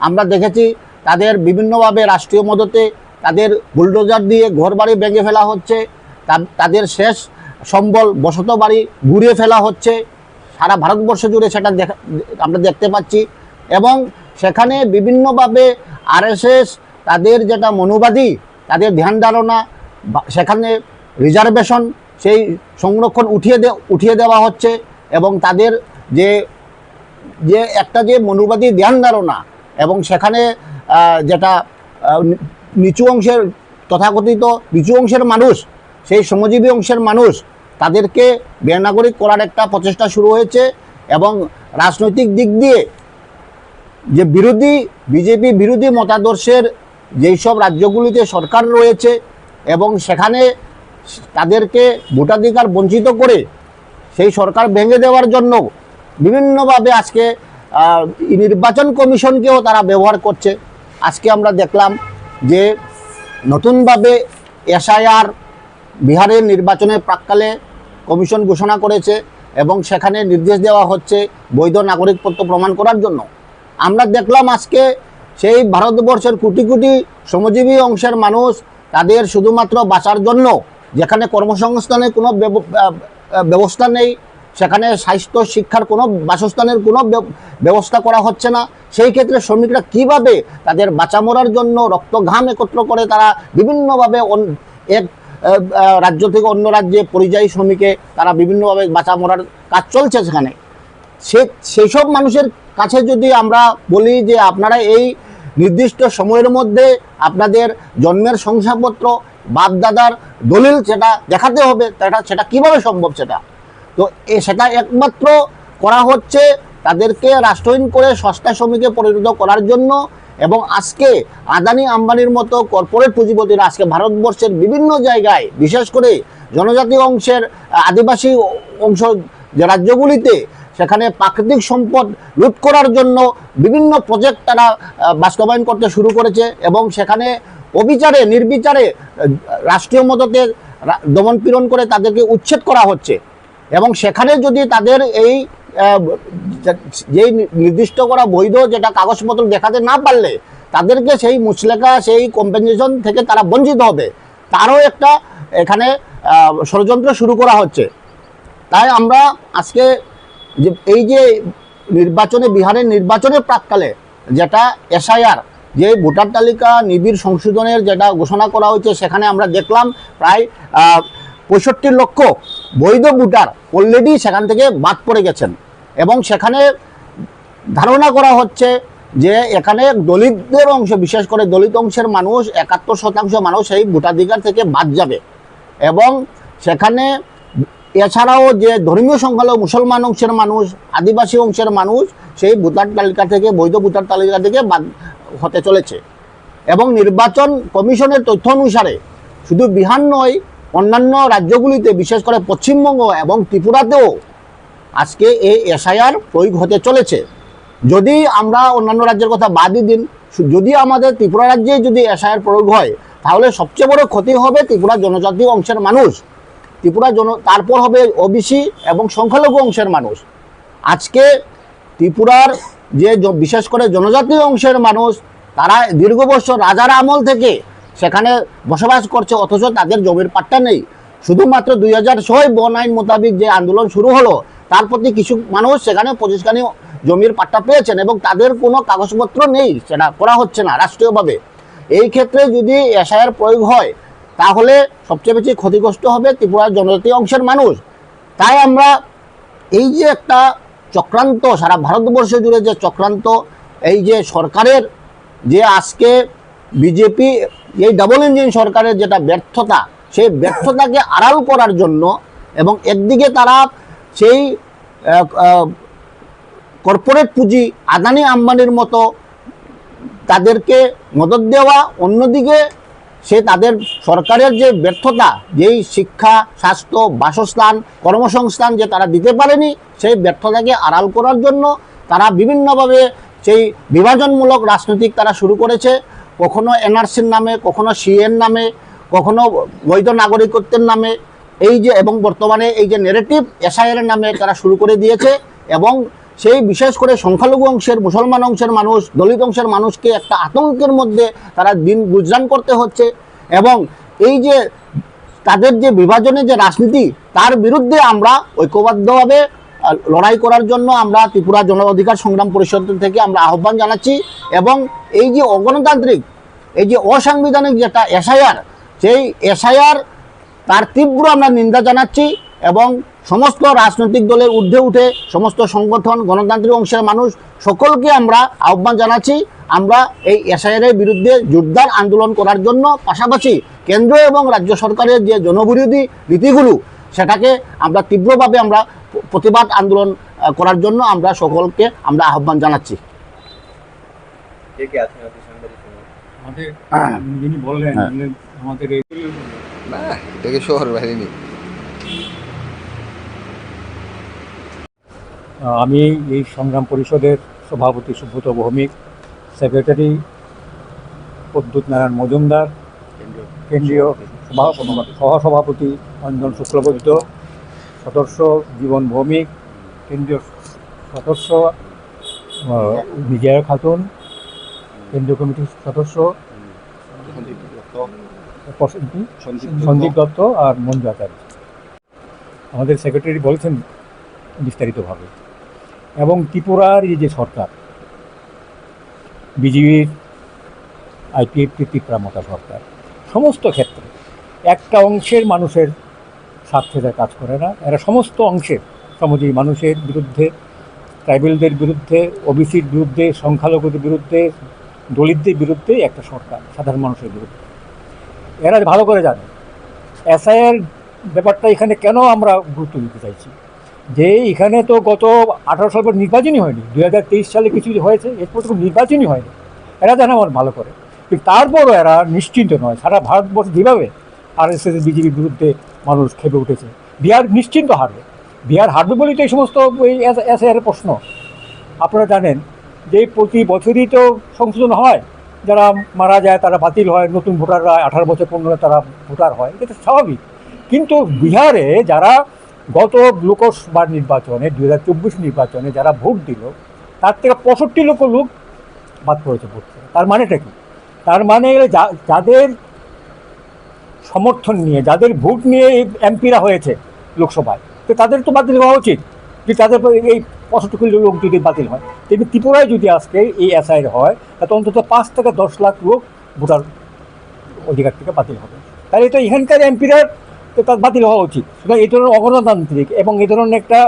আমরা দেখেছি তাদের বিভিন্নভাবে রাষ্ট্রীয় মদতে তাদের বুলডোজার দিয়ে ঘরবাড়ি ভেঙে ফেলা হচ্ছে, তাদের শেষ সম্বল বসত বাড়ি ঘুরিয়ে ফেলা হচ্ছে। সারা ভারতবর্ষ জুড়ে সেটা আমরা দেখতে পাচ্ছি এবং সেখানে বিভিন্নভাবে আরএসএস তাদের যেটা মনোবাদী, তাদের ধ্যান ধারণা, সেখানে রিজার্ভেশন সেই সংরক্ষণ উঠিয়ে দেওয়া হচ্ছে এবং তাদের যে একটা যে মনোবাদী ধ্যান ধারণা এবং সেখানে যেটা নিচু অংশের তথাকথিত নিচু অংশের মানুষ, সেই শ্রমজীবী অংশের মানুষ, তাদেরকে বেনাগরিক করার একটা প্রচেষ্টা শুরু হয়েছে এবং রাজনৈতিক দিক দিয়ে যে বিজেপি বিরোধী মতাদর্শের যেই সব রাজ্যগুলিতে সরকার রয়েছে এবং সেখানে তাদেরকে ভোটাধিকার বঞ্চিত করে সেই সরকার ভেঙে দেওয়ার জন্য বিভিন্নভাবে আজকে নির্বাচন কমিশনকেও তারা ব্যবহার করছে। আজকে আমরা দেখলাম যে নতুনভাবে এসআইআর বিহারের নির্বাচনের প্রাক্কালে কমিশন ঘোষণা করেছে এবং সেখানে নির্দেশ দেওয়া হচ্ছে বৈধ নাগরিকত্ব প্রমাণ করার জন্য। আমরা দেখলাম আজকে সেই ভারতবর্ষের কোটি কোটি শ্রমজীবী অংশের মানুষ তাদের শুধুমাত্র বাঁচার জন্য, যেখানে কর্মসংস্থানের কোনো ব্যবস্থা নেই, সেখানে স্বাস্থ্য শিক্ষার কোনো বাসস্থানের কোনো ব্যবস্থা করা হচ্ছে না, সেই ক্ষেত্রে শ্রমিকরা কিভাবে তাদের বাঁচা মরার জন্য রক্ত ঘাম একত্র করে তারা বিভিন্নভাবে এক রাজ্য থেকে অন্য রাজ্যে পরিযায়ী শ্রমিকে তারা বিভিন্নভাবে বাঁচা মরার কাজ চলছে সেখানে। সেই সব মানুষের কাছে যদি আমরা বলি যে আপনারা এই নির্দিষ্ট সময়ের মধ্যে আপনাদের জন্মের শংসাপত্র, বাপ দাদার দলিল সেটা দেখাতে হবে, সেটা কিভাবে সম্ভব? সেটা একমাত্র করা হচ্ছে তাদেরকে রাষ্ট্রহীন করে সস্তা শ্রমিকে পরিণত করার জন্য। এবং আজকে আদানি আম্বানির মতো কর্পোরেট পুঁজিপতিরা আজকে ভারতবর্ষের বিভিন্ন জায়গায়, বিশেষ করে জনজাতি অংশের আদিবাসী অংশ যে রাজ্যগুলিতে, সেখানে প্রাকৃতিক সম্পদ লুট করার জন্য বিভিন্ন প্রজেক্ট তারা বাস্তবায়ন করতে শুরু করেছে এবং সেখানে অবিচারে নির্বিচারে রাষ্ট্রীয় মদতে দমনপীড়ন করে তাদেরকে উচ্ছেদ করা হচ্ছে এবং সেখানে যদি তাদের যেই নির্দিষ্ট করা বৈধ যেটা কাগজপত্র দেখাতে না পারলে তাদেরকে সেই মুচলেখা, সেই কম্পেনসেশন থেকে তারা বঞ্চিত হবে, তারও একটা এখানে ষড়যন্ত্র শুরু করা হচ্ছে। তাই আমরা আজকে যে বিহারের নির্বাচনের প্রাক্কালে যেটা এসআইআর, যে ভোটার তালিকা নিবিড় সংশোধনের যেটা ঘোষণা করা হয়েছে, সেখানে আমরা দেখলাম প্রায় 65 লক্ষ বৈধ ভোটার অলরেডি সেখান থেকে বাদ পড়ে গেছেন এবং সেখানে ধারণা করা হচ্ছে যে এখানে দলিতদের অংশ, বিশেষ করে দলিত অংশের মানুষ 71% মানুষ এই ভোটাধিকার থেকে বাদ যাবে এবং সেখানে এছাড়াও যে ধর্মীয় সংখ্যালঘু মুসলমান অংশের মানুষ, আদিবাসী অংশের মানুষ সেই ভোটার তালিকা থেকে, বৈধ ভোটার তালিকা থেকে বাদ হতে চলেছে। এবং নির্বাচন কমিশনের তথ্য অনুসারে শুধু বিহার নয়, অন্যান্য রাজ্যগুলিতে বিশেষ করে পশ্চিমবঙ্গ এবং ত্রিপুরাতেও আজকে এই এসআইআর প্রয়োগ হতে চলেছে। যদি আমরা অন্যান্য রাজ্যের কথা বাদই দিন, যদি আমাদের ত্রিপুরা রাজ্যে যদি এসআইআর প্রয়োগ হয় তাহলে সবচেয়ে বড় ক্ষতি হবে ত্রিপুরা জনজাতি অংশের মানুষ, তারপর হবে ওবিসি এবং সংখ্যালঘু অংশের মানুষ। আজকে ত্রিপুরার যে বিশেষ করে জনজাতি অংশের মানুষ, তারা দীর্ঘ বছর রাজার আমল থেকে সেখানে বসবাস করছে, অথচ তাদের জমির পাট্টা নেই। শুধুমাত্র 2006 বন আইন মোতাবেক যে আন্দোলন শুরু হলো, তার প্রতি কিছু মানুষ সেখানে 25খানি জমির পাট্টা পেয়েছেন এবং তাদের কোনো কাগজপত্র নেই, সেটা করা হচ্ছে না রাষ্ট্রীয়ভাবে। এই ক্ষেত্রে যদি এসআইআর প্রয়োগ হয় তাহলে সবচেয়ে বেশি ক্ষতিগ্রস্ত হবে ত্রিপুরার জনজাতি অংশের মানুষ। তাই আমরা এই যে একটা চক্রান্ত, সারা ভারতবর্ষ জুড়ে যে চক্রান্ত, এই যে সরকারের যে আজকে বিজেপি এই ডাবল ইঞ্জিন সরকারের যেটা ব্যর্থতা, সেই ব্যর্থতাকে আড়াল করার জন্য এবং একদিকে তারা সেই কর্পোরেট পুঁজি আদানি আম্বানির মতো তাদেরকে মদত দেওয়া, অন্যদিকে সে তাদের সরকারের যে ব্যর্থতা, যেই শিক্ষা, স্বাস্থ্য, বাসস্থান, কর্মসংস্থান যে তারা দিতে পারেনি, সেই ব্যর্থতাকে আড়াল করার জন্য তারা বিভিন্নভাবে সেই বিভাজনমূলক রাজনৈতিক তারা শুরু করেছে। কখনো এনআরসির নামে, কখনো সিএর নামে, কখনো বৈধ নাগরিকত্বের নামে, এই যে এবং বর্তমানে এই যে নেগেটিভ এসআইআর নামে তারা শুরু করে দিয়েছে এবং সেই বিশেষ করে সংখ্যালঘু অংশের, মুসলমান অংশের মানুষ, দলিত অংশের মানুষকে একটা আতঙ্কের মধ্যে তারা দিন গুজরান করতে হচ্ছে। এবং এই যে তাদের যে বিভাজনের যে রাজনীতি, তার বিরুদ্ধে আমরা ঐক্যবদ্ধভাবে লড়াই করার জন্য আমরা ত্রিপুরা জন অধিকার সংগ্রাম পরিষদ থেকে আমরা আহ্বান জানাচ্ছি। এবং এই যে অগণতান্ত্রিক, এই যে অসাংবিধানিক যেটা এসআইআর, সেই এসআইআর তার তীব্র আমরা নিন্দা জানাচ্ছি এবং সমস্ত রাজনৈতিক দলের ঊর্ধ্বে উঠে সমস্ত সংগঠন, গণতান্ত্রিক অংশের মানুষ সকলকে আমরা আহ্বান জানাচ্ছি আমরা এই এসআইআরের বিরুদ্ধে জোরদার আন্দোলন করার জন্য। পাশাপাশি কেন্দ্র এবং রাজ্য সরকারের যে জনবিরোধী নীতিগুলো, সেটাকে আমরা তীব্রভাবে আমরা প্রতিবাদ আন্দোলন করার জন্য আমরা সকলকে আমরা আহ্বান জানাচ্ছি। যিনি বললেন আমাদের না, এটাকে শহর বাহিনী। আমি এই সংগ্রাম পরিষদের সভাপতি সুব্রত ভৌমিক, সেক্রেটারি প্রদ্যুৎ নারায়ণ মজুমদার, কেন্দ্রীয় সহসভাপতি অঞ্জন শুক্লবৈদ্য, সদস্য জীবন ভৌমিক, কেন্দ্রীয় সদস্য বিজয়া খাতুন, কেন্দ্রীয় কমিটির সদস্য সন্দীপ দত্ত আর মঞ্জু আচার্য। আমাদের সেক্রেটারি বলেছেন বিস্তারিতভাবে। এবং ত্রিপুরার এই যে সরকার, বিজেপির আইপিএফটি ত্রিপুরামতা সরকার, সমস্ত ক্ষেত্রে একটা অংশের মানুষের স্বার্থে কাজ করে না, এরা সমস্ত অংশের সমাজী মানুষের বিরুদ্ধে, ট্রাইবেলদের বিরুদ্ধে, ওবিসির বিরুদ্ধে, সংখ্যালঘুদের বিরুদ্ধে, দলিতদের বিরুদ্ধে একটা সরকার, সাধারণ মানুষের বিরুদ্ধে। এরা ভালো করে জানে এসআইআর ব্যাপারটা এখানে কেন আমরা গুরুত্ব দিতে চাইছি, যে এখানে তো গত 18 সাল নির্বাচনই হয়নি, 2023 সালে কিছু হয়েছে, এরপর তো নির্বাচনই হয়নি। এরা জানে আমার ভালো করে, কিন্তু তারপরও এরা নিশ্চিন্ত নয়। সারা ভারতবর্ষ যেভাবে আরএসএস বিজেপির বিরুদ্ধে মানুষ খেপে উঠেছে, বিহার নিশ্চিন্ত হারবে। বিহার হারবে বলেই তো এই সমস্ত ওই এসআইআর প্রশ্ন। আপনারা জানেন যে প্রতি বছরই তো সংশোধন হয়, যারা মারা যায় তারা বাতিল হয়, নতুন ভোটাররা 18 বছর পূর্ণ তারা ভোটার হয়, এটা স্বাভাবিক। কিন্তু বিহারে যারা গত লোকসভা নির্বাচনে 2024 নির্বাচনে যারা ভোট দিল, তার থেকে 65 লক্ষ লোক বাদ পড়েছে ভোট থেকে। তার মানেটা কি? তার মানে যাদের সমর্থন নিয়ে, যাদের ভোট নিয়ে এমপিরা হয়েছে লোকসভায়, তো তাদের তো বাতিল হওয়া উচিত। যে তাদের এই 65 লোক যদি বাতিল হয়, তেমনি ত্রিপুরায় যদি আজকে এই এসআইআর হয়, তাতে অন্তত 5 থেকে 10 লাখ লোক ভোটার অধিকার থেকে বাতিল হবে। তাহলে তো এখানকার এমপিরা তো তার বাতিল হওয়া উচিত। সুতরাং এই ধরনের অগণতান্ত্রিক এবং এই ধরনের একটা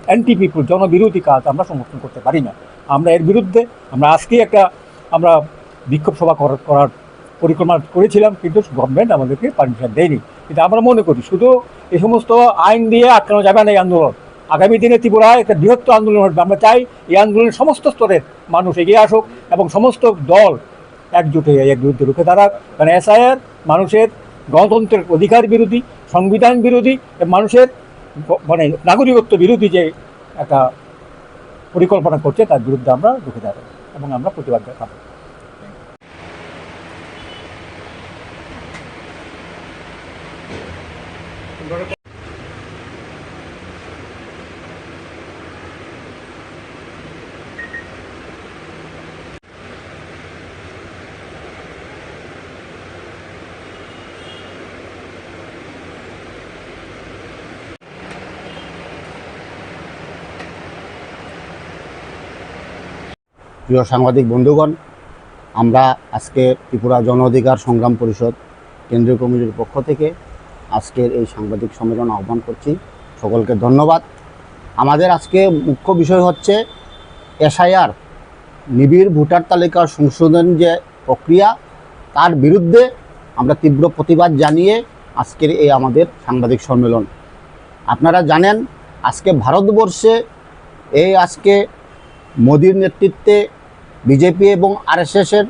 অ্যান্টি পিপুল, জনবিরোধী কাজ আমরা সমর্থন করতে পারি না। আমরা এর বিরুদ্ধে আমরা আজকেই আমরা বিক্ষোভ সভা করার পরিকল্পনা করেছিলাম, কিন্তু গভর্নমেন্ট আমাদেরকে পারমিশন দেয়নি। কিন্তু আমরা মনে করি শুধু এই সমস্ত আইন দিয়ে আটকানো যাবে না এই আন্দোলন। আগামী দিনে ত্রিপুরায় একটা বৃহত্তর আন্দোলন হবে। আমরা চাই এই আন্দোলনের সমস্ত স্তরের মানুষ এগিয়ে আসুক এবং সমস্ত দল একজোট হয়ে এর বিরুদ্ধে রুখে দাঁড়াক। কারণ এসআইআর মানুষের গণতন্ত্রের অধিকার বিরোধী, সংবিধান বিরোধী, মানুষের নাগরিকত্ব বিরোধী যে একটা পরিকল্পনা করছে, তার বিরুদ্ধে আমরা রুখে দাঁড়াবো এবং আমরা প্রতিবাদ দেখাবো। প্রিয় সাংবাদিক বন্ধুগণ, আমরা আজকে ত্রিপুরা জন অধিকার সংগ্রাম পরিষদ কেন্দ্রীয় কমিটির পক্ষ থেকে আজকের এই সাংবাদিক সম্মেলন আহ্বান করছি। সকলকে ধন্যবাদ। আমাদের আজকে মুখ্য বিষয় হচ্ছে এসআইআর নিবিড় ভোটার তালিকার সংশোধন যে প্রক্রিয়া, তার বিরুদ্ধে আমরা তীব্র প্রতিবাদ জানিয়ে আজকের এই আমাদের সাংবাদিক সম্মেলন। আপনারা জানেন আজকে ভারতবর্ষে আজকে মোদির নেতৃত্বে বিজেপি এবং আরএসএসের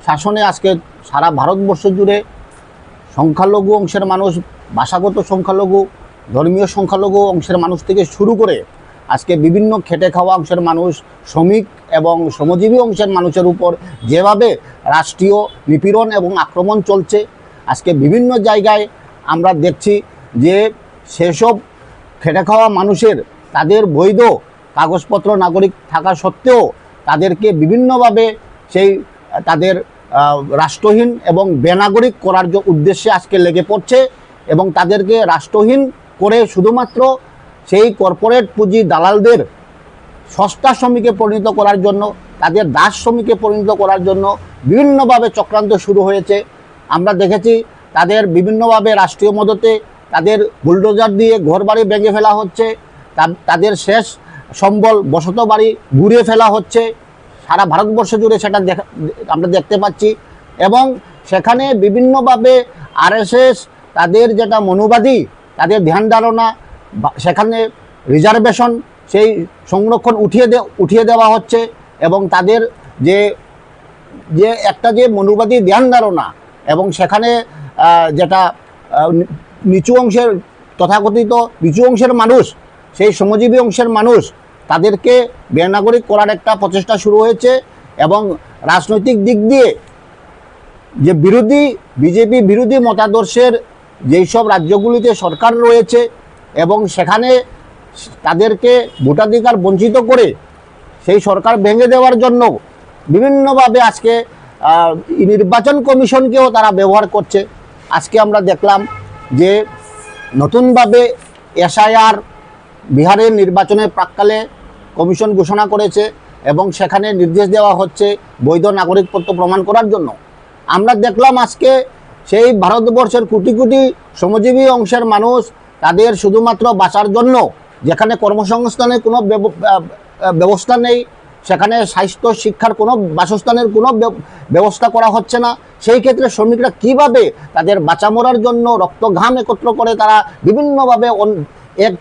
শাসনে আজকে সারা ভারতবর্ষ জুড়ে সংখ্যালঘু অংশের মানুষ, ভাষাগত সংখ্যালঘু, ধর্মীয় সংখ্যালঘু অংশের মানুষ থেকে শুরু করে আজকে বিভিন্ন খেটে খাওয়া অংশের মানুষ, শ্রমিক এবং শ্রমজীবী অংশের মানুষের উপর যেভাবে রাষ্ট্রীয় নিপীড়ন এবং আক্রমণ চলছে, আজকে বিভিন্ন জায়গায় আমরা দেখছি যে সেসব খেটে খাওয়া মানুষের তাদের বৈধ কাগজপত্র নাগরিক থাকা সত্ত্বেও তাদেরকে বিভিন্নভাবে তাদের রাষ্ট্রহীন এবং বেনাগরিক করার উদ্দেশ্যে আজকে লেগে পড়ছে এবং তাদেরকে রাষ্ট্রহীন করে শুধুমাত্র সেই কর্পোরেট পুঁজি দালালদের সস্তা শ্রমিকে পরিণত করার জন্য, তাদের দাস শ্রমিকে পরিণত করার জন্য বিভিন্নভাবে চক্রান্ত শুরু হয়েছে। আমরা দেখেছি তাদের বিভিন্নভাবে রাষ্ট্রীয় মদতে তাদের বুলডোজার দিয়ে ঘরবাড়ি ভেঙে ফেলা হচ্ছে, তাদের শেষ সম্বল বসত বাড়ি ঘুরিয়ে ফেলা হচ্ছে। সারা ভারতবর্ষ জুড়ে সেটা আমরা দেখতে পাচ্ছি এবং সেখানে বিভিন্নভাবে আরএসএস তাদের যেটা মনোবাদী, তাদের ধ্যান ধারণা, সেখানে রিজার্ভেশন সেই সংরক্ষণ উঠিয়ে দেওয়া হচ্ছে এবং তাদের যে একটা যে মনোবাদী ধ্যান ধারণা এবং সেখানে যেটা নিচু অংশের তথাকথিত নিচু অংশের মানুষ, সেই শ্রমজীবী অংশের মানুষ, তাদেরকে বেনাগরিক করার একটা প্রচেষ্টা শুরু হয়েছে এবং রাজনৈতিক দিক দিয়ে যে বিজেপি বিরোধী মতাদর্শের যেই সব রাজ্যগুলিতে সরকার রয়েছে এবং সেখানে তাদেরকে ভোটাধিকার বঞ্চিত করে সেই সরকার ভেঙে দেওয়ার জন্য বিভিন্নভাবে আজকে নির্বাচন কমিশনকেও তারা ব্যবহার করছে। আজকে আমরা দেখলাম যে নতুনভাবে এসআইআর বিহারের নির্বাচনের প্রাক্কালে কমিশন ঘোষণা করেছে এবং সেখানে নির্দেশ দেওয়া হচ্ছে বৈধ নাগরিকত্ব প্রমাণ করার জন্য। আমরা দেখলাম আজকে সেই ভারতবর্ষের কোটি কোটি শ্রমজীবী অংশের মানুষ তাদের শুধুমাত্র বাঁচার জন্য, যেখানে কর্মসংস্থানের কোনো ব্যবস্থা নেই, সেখানে স্বাস্থ্য শিক্ষার কোনো বাসস্থানের কোনো ব্যবস্থা করা হচ্ছে না, সেই ক্ষেত্রে শ্রমিকরা কিভাবে তাদের বাঁচা মরার জন্য রক্ত ঘাম একত্র করে তারা বিভিন্নভাবে এক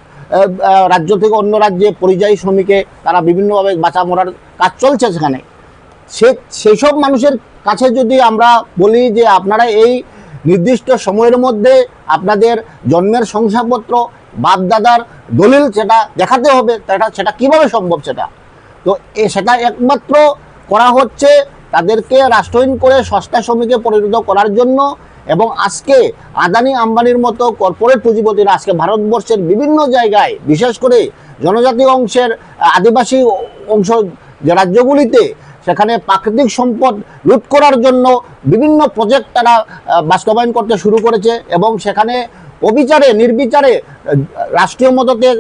রাজ্য থেকে অন্য রাজ্যে পরিযায়ী শ্রমিকে তারা বিভিন্নভাবে বাঁচা মরার কাজ চলছে সেখানে। সেই সব মানুষের কাছে যদি আমরা বলি যে আপনারা এই নির্দিষ্ট সময়ের মধ্যে আপনাদের জন্মের শংসাপত্র, বাপদাদার দলিল সেটা দেখাতে হবে, সেটা কিভাবে সম্ভব? সেটা একমাত্র করা হচ্ছে তাদেরকে রাষ্ট্রহীন করে সস্তা শ্রমিকে পরিণত করার জন্য। এবং আজকে আদানি আম্বানির মতো কর্পোরেট পুঁজিপতিরা আজকে ভারতবর্ষের বিভিন্ন জায়গায়, বিশেষ করে জনজাতি অংশের আদিবাসী অংশ যে রাজ্যগুলিতে, সেখানে প্রাকৃতিক সম্পদ লুট করার জন্য বিভিন্ন প্রজেক্ট তারা বাস্তবায়ন করতে শুরু করেছে এবং সেখানে অবিচারে নির্বিচারে রাষ্ট্রীয় মদতে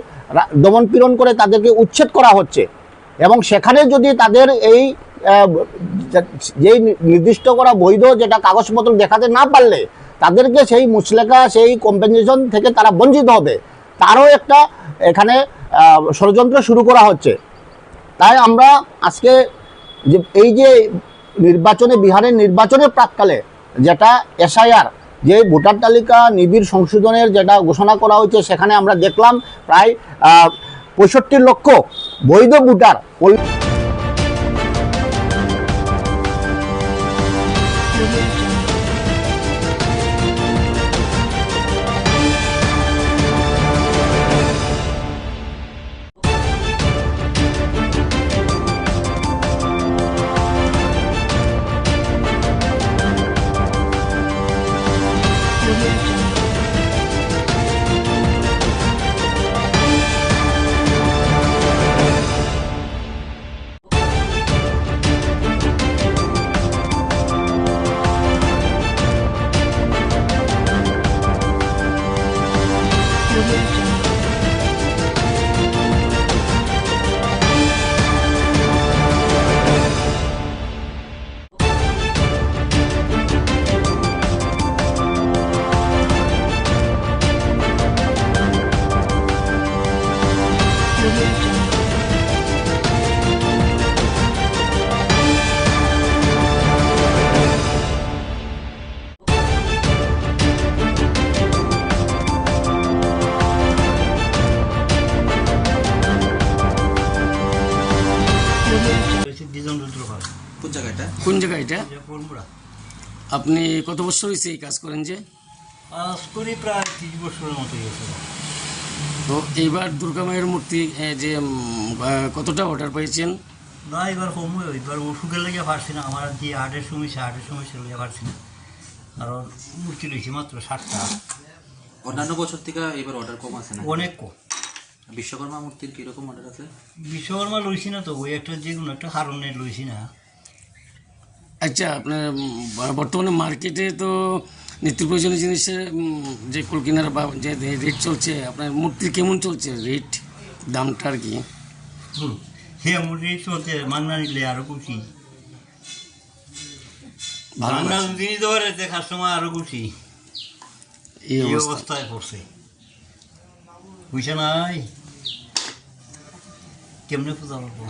দমনপীড়ন করে তাদেরকে উচ্ছেদ করা হচ্ছে। এবং সেখানে যদি তাদের এই যেই নির্দিষ্ট করা বৈধ যেটা কাগজপত্র দেখাতে না পারলে তাদেরকে সেই মুচলেখা, সেই কম্পেনসেশন থেকে তারা বঞ্চিত হবে, তারও একটা এখানে ষড়যন্ত্র শুরু করা হচ্ছে। তাই আমরা আজকে এই যে বিহারের নির্বাচনের প্রাক্কালে যেটা এসআইআর, যে ভোটার তালিকা নিবিড় সংশোধনের যেটা ঘোষণা করা হয়েছে, সেখানে আমরা দেখলাম প্রায় 65 লক্ষ বৈধ ভোটার কোন জায়গা এটা? পরমুড়া। আপনি কত বছর হয়েছে এই কাজ করেন যে? আজ করি প্রায় 30 বছরের মতো গেছে। তো এইবার দুর্গা মায়ের মূর্তি যে কতটা অর্ডার পেয়েছেন? না, এবার কমই, এবার ওষুধের লেগে পারছি না। আমার যে হার্টের সমস্যা লেগে পারছি না। কারণ মূর্তি লইছি মাত্র 60টা। অন্যান্য বছর থেকে এবার অর্ডার কম আছে না? অনেক কম। বিশ্বকর্মা মূর্তির কিরকম অর্ডার আছে? বিশ্বকর্মা লইছি না তো, ওই একটা যে কোনো একটা কারণে লইছি না। আচ্ছা, আপনার বর্তমানে মার্কেটে তো নিত্য প্রয়োজনীয় জিনিসের যে কুলকিনার বা যে রেট চলছে, আপনার মূর্তির কেমন চলছে রেট, দামটা আর কি? হ্যাঁ, মূর্তি চলছে, মাংনা নিলে আরো খুশি। মাংনা যদি ধরে দেখার সময় আরো খুশি। এই অবস্থায় পড়ছে, বুঝছে নাই কেমনে পূজা করবো।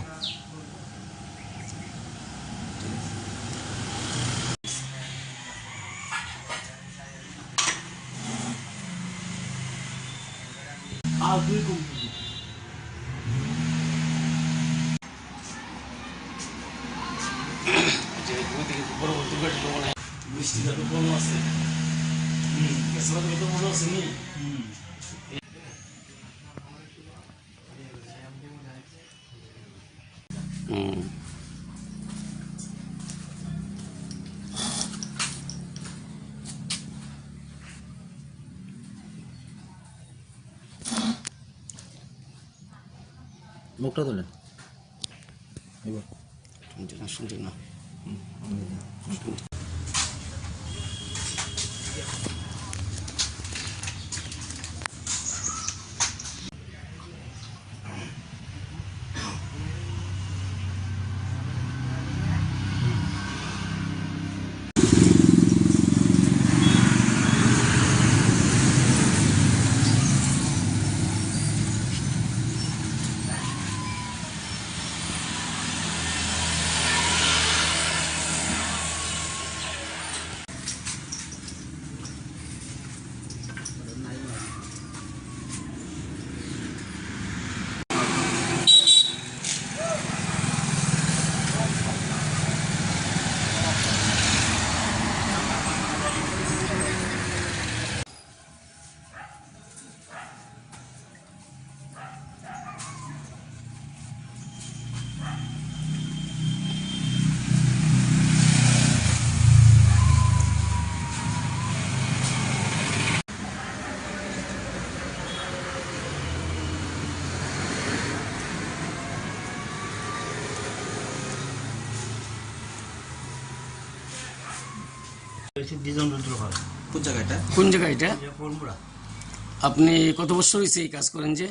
মুখটা তোলেন এবার। শুনছি না। কোন জায়গা এটা? আপনি কত বছর হয়েছে এই কাজ করেন যে?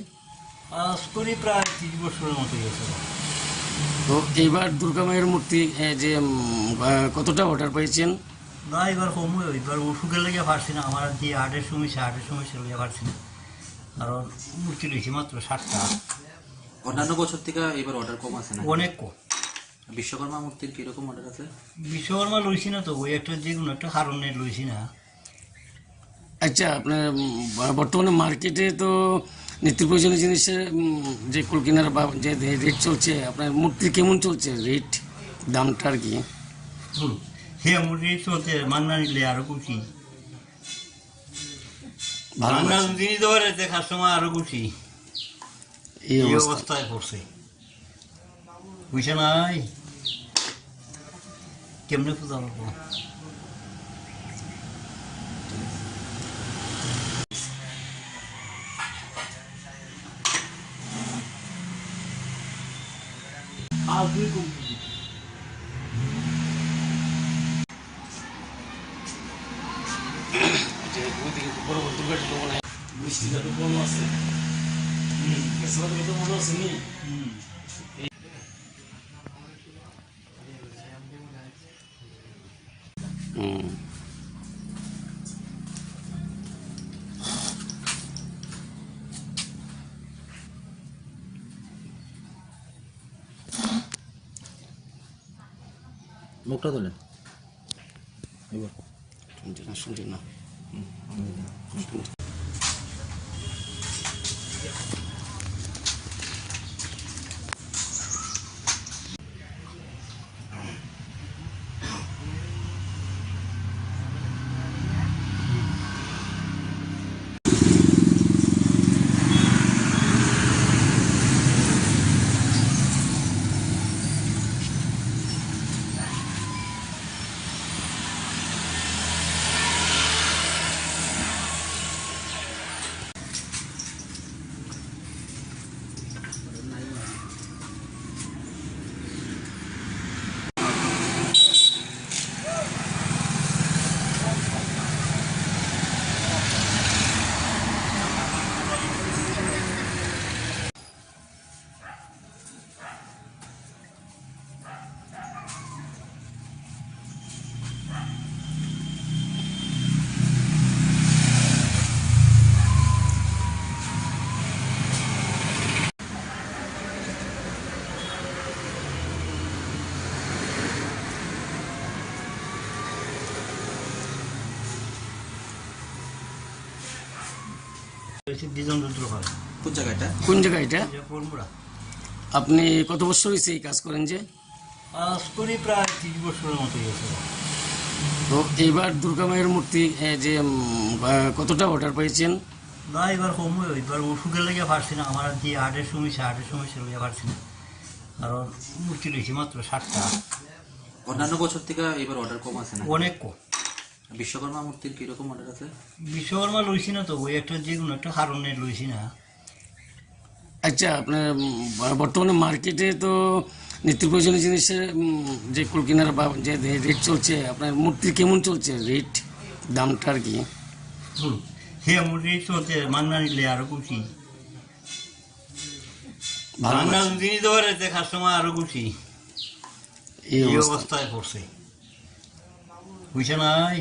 আজ করি প্রায় 30 বছরের মতো গেছে। তো এইবার দুর্গা মায়ের মূর্তি যে কতটা অর্ডার পেয়েছেন? না, এবার কমই, এবার ওষুধের লেগে পারছি না। আমার যে হার্টের সমস্যা লেগে পারছি না। কারণ মূর্তি লইছি মাত্র 60টা। অন্যান্য বছর থেকে এবার অর্ডার কম আছে না? অনেক কম। বিশ্বকর্মা মূর্তির কিরকম অর্ডার আছে? বিশ্বকর্মা লইছি না তো, ওই একটা যে কোনো একটা কারণে লইছি না। আচ্ছা, আপনার বর্তমানে মার্কেটে তো নিত্য প্রয়োজনীয় জিনিসের যে কুলকিনার বা যে রেট চলছে, আপনার মূর্তির কেমন চলছে রেট, দামটা আর কি? হ্যাঁ, মূর্তি চলছে, মাংনা নিলে আরো খুশি। মাংনা যদি ধরে দেখার সময় আরো খুশি। এই অবস্থায় পড়ছে, বুঝছে নাই কেমনে পূজা করবো। মুখটা তোলেন এবার। শুনছি না। বিজন রুদ্রপাল। কোন জায়গাটা? কোন জায়গা এটা? পরমুড়া। আপনি কত বছর হয়েছে এই কাজ করেন যে? আজ করি প্রায় 30 বছরের মতো গেছে। তো এইবার দুর্গা মায়ের মূর্তি যে কতটা অর্ডার পেয়েছেন? না, এবার কমই, এবার ওষুধের লেগে পারছি না। আমার যে হার্টের সমস্যা লেগে পারছি না, কারণ মূর্তি লইছি মাত্র 60টা। অন্যান্য বছর থেকে এবার অর্ডার কম আছে না? অনেক কম। বিশ্বকর্মা মূর্তির কিরকম অর্ডার আছে? বিশ্বকর্মা লইছি না তো, ওই একটা যে কোনো একটা কারণে লইছি না। আচ্ছা, আপনার বর্তমানে মার্কেটে তো নিত্য প্রয়োজনীয় জিনিসের যে কুলকিনার বা যে রেট চলছে, আপনার মূর্তি কেমন চলছে রেট, দামটা আর কি? হ্যাঁ, মূর্তি চলছে, মান্না নিলে আরো খুশি। মান্না যদি নিতে পারে কাস্টমার আরো খুশি। এই অবস্থায় পড়ছে, বুঝছে নাই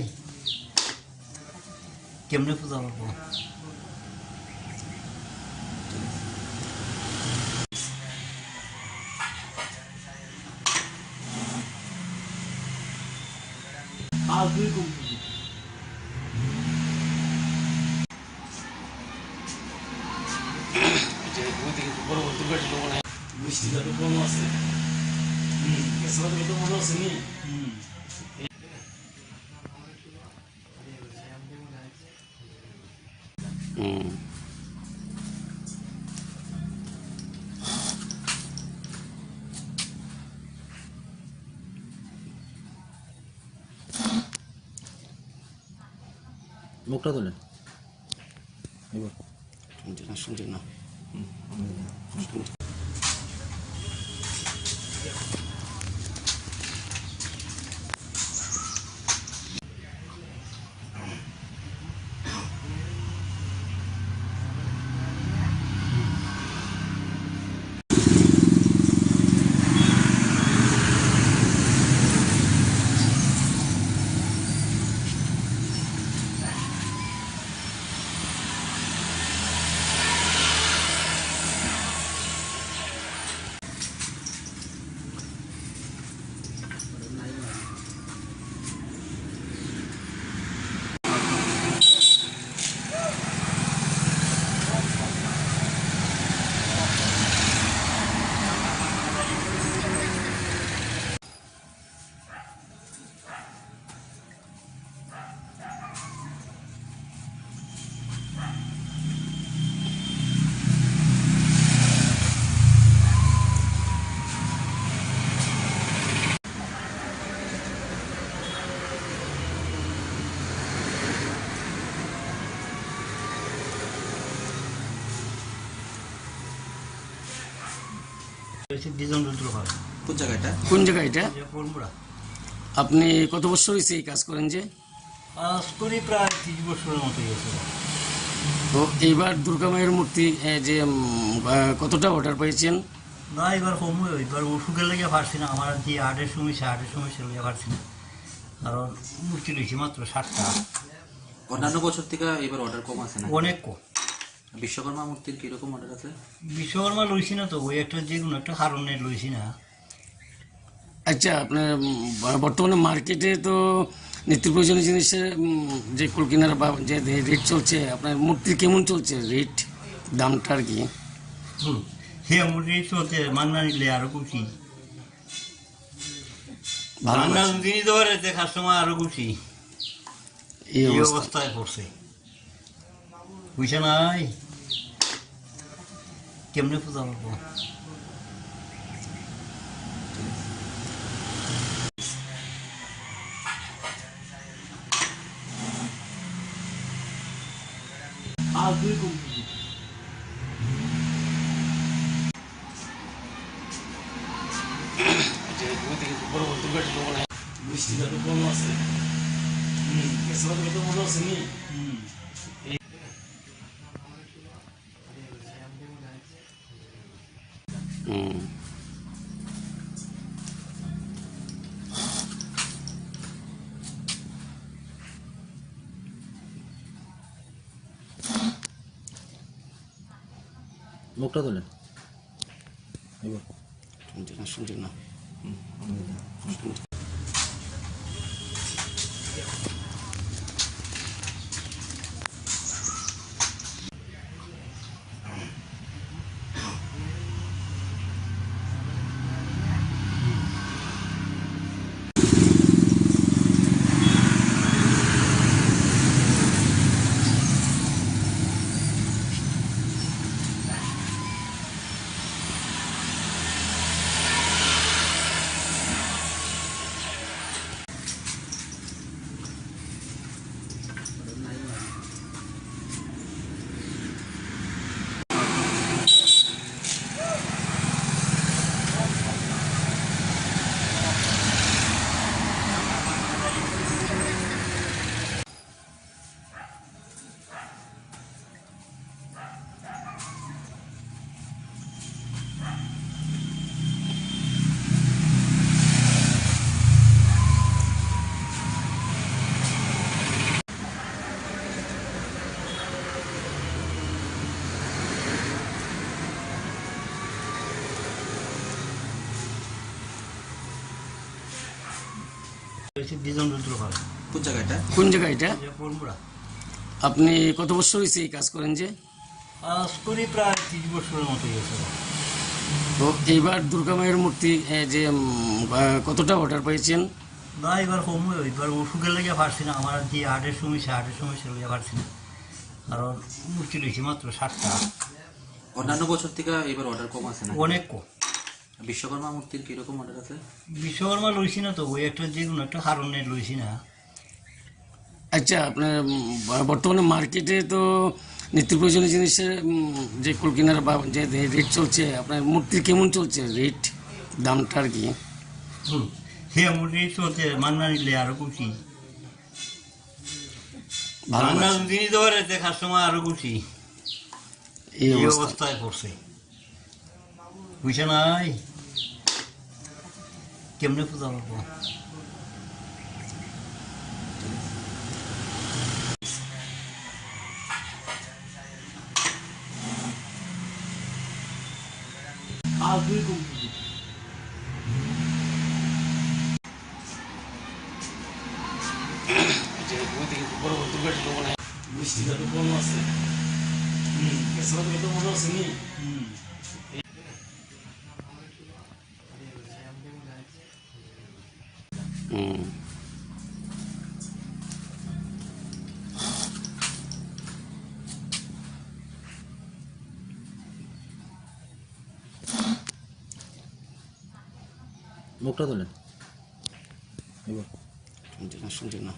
কেমনে পূজা করবো। মুখটা তোলেন এবার। শুনছি না। বিজন রুদ্রপাল। কোন জায়গাটা? কোন জায়গা এটা? পরমুড়া। আপনি কত বছর হয়েছে এই কাজ করেন যে? আজ করি প্রায় 30 বছরের মতো গেছে। তো এইবার দুর্গা মায়ের মূর্তি যে কতটা অর্ডার পেয়েছেন? না, এবার কমই, এবার ওষুধের লেগে পারছি না। আমার যে হার্টের সমস্যা লেগে পারছি না, কারণ মূর্তি লইছি মাত্র 60টা। অন্যান্য বছর থেকে এবার অর্ডার কম আছে না? অনেক কম। বিশ্বকর্মা মূর্তির কিরকম অর্ডার আছে? বিশ্বকর্মা লইছি না তো, ওই একটা যে কোনো একটা কারণে লইছি না। আচ্ছা, আপনার বর্তমানে মার্কেটে তো নিত্য প্রয়োজনীয় জিনিসের যে কুলকিনার বা যে রেট চলছে, আপনার মূর্তি কেমন চলছে রেট, দামটা আর কি? হ্যাঁ, মূর্তি চলছে, মান্না নিলে আরো খুশি। মান্না যদি নিতে পারে কাস্টমার আরো খুশি। এই অবস্থায় পড়ছে, বুঝছে নাই কেমনে পূজা করবো। মুখটা তোলেন এবার। শুনছি না। কোন জায়গা এটা? কোন জায়গা এটা? পরমুড়া। আপনি কত বছর হয়েছে এই কাজ করেন যে? আজ করি প্রায় 30 বছরের মতো গেছে। তো এইবার দুর্গা মায়ের মূর্তি যে কতটা অর্ডার পেয়েছেন? না এবার কমই, এবার ওষুধের লেগে পারছি না, আমার যে হার্টের সমস্যা লেগে পারছি না, কারণ মূর্তি লইছি মাত্র 60টা। অন্যান্য বছর থেকে এবার অর্ডার কম আছে না? অনেক কম। বিশ্বকর্মা মূর্তির কিরকম অর্ডার আছে? বিশ্বকর্মা লইছি না তো, ওই একটা যে কোনো একটা কারণে লইছি না। আচ্ছা, আপনার বর্তমানে মার্কেটে তো নিত্য প্রয়োজনীয় জিনিসের যে কুলকিনার বা যে রেট চলছে, আপনার মূর্তির কেমন চলছে রেট, দামটা আর কি? সে মূর্তি চলছে, মান্না নিলে আরো খুশি, ভালো মান্না আছে। জিনিস ধরে দেখার সময় আরো খুশি। এই এই অবস্থা। অবস্থায় পড়ছে, বুঝছে নাই কেমনে পূজা করবো। মিষ্টিটা তো কম আছে, তো মনে আছে নি? মুখটা তোলেন। শুনছি না।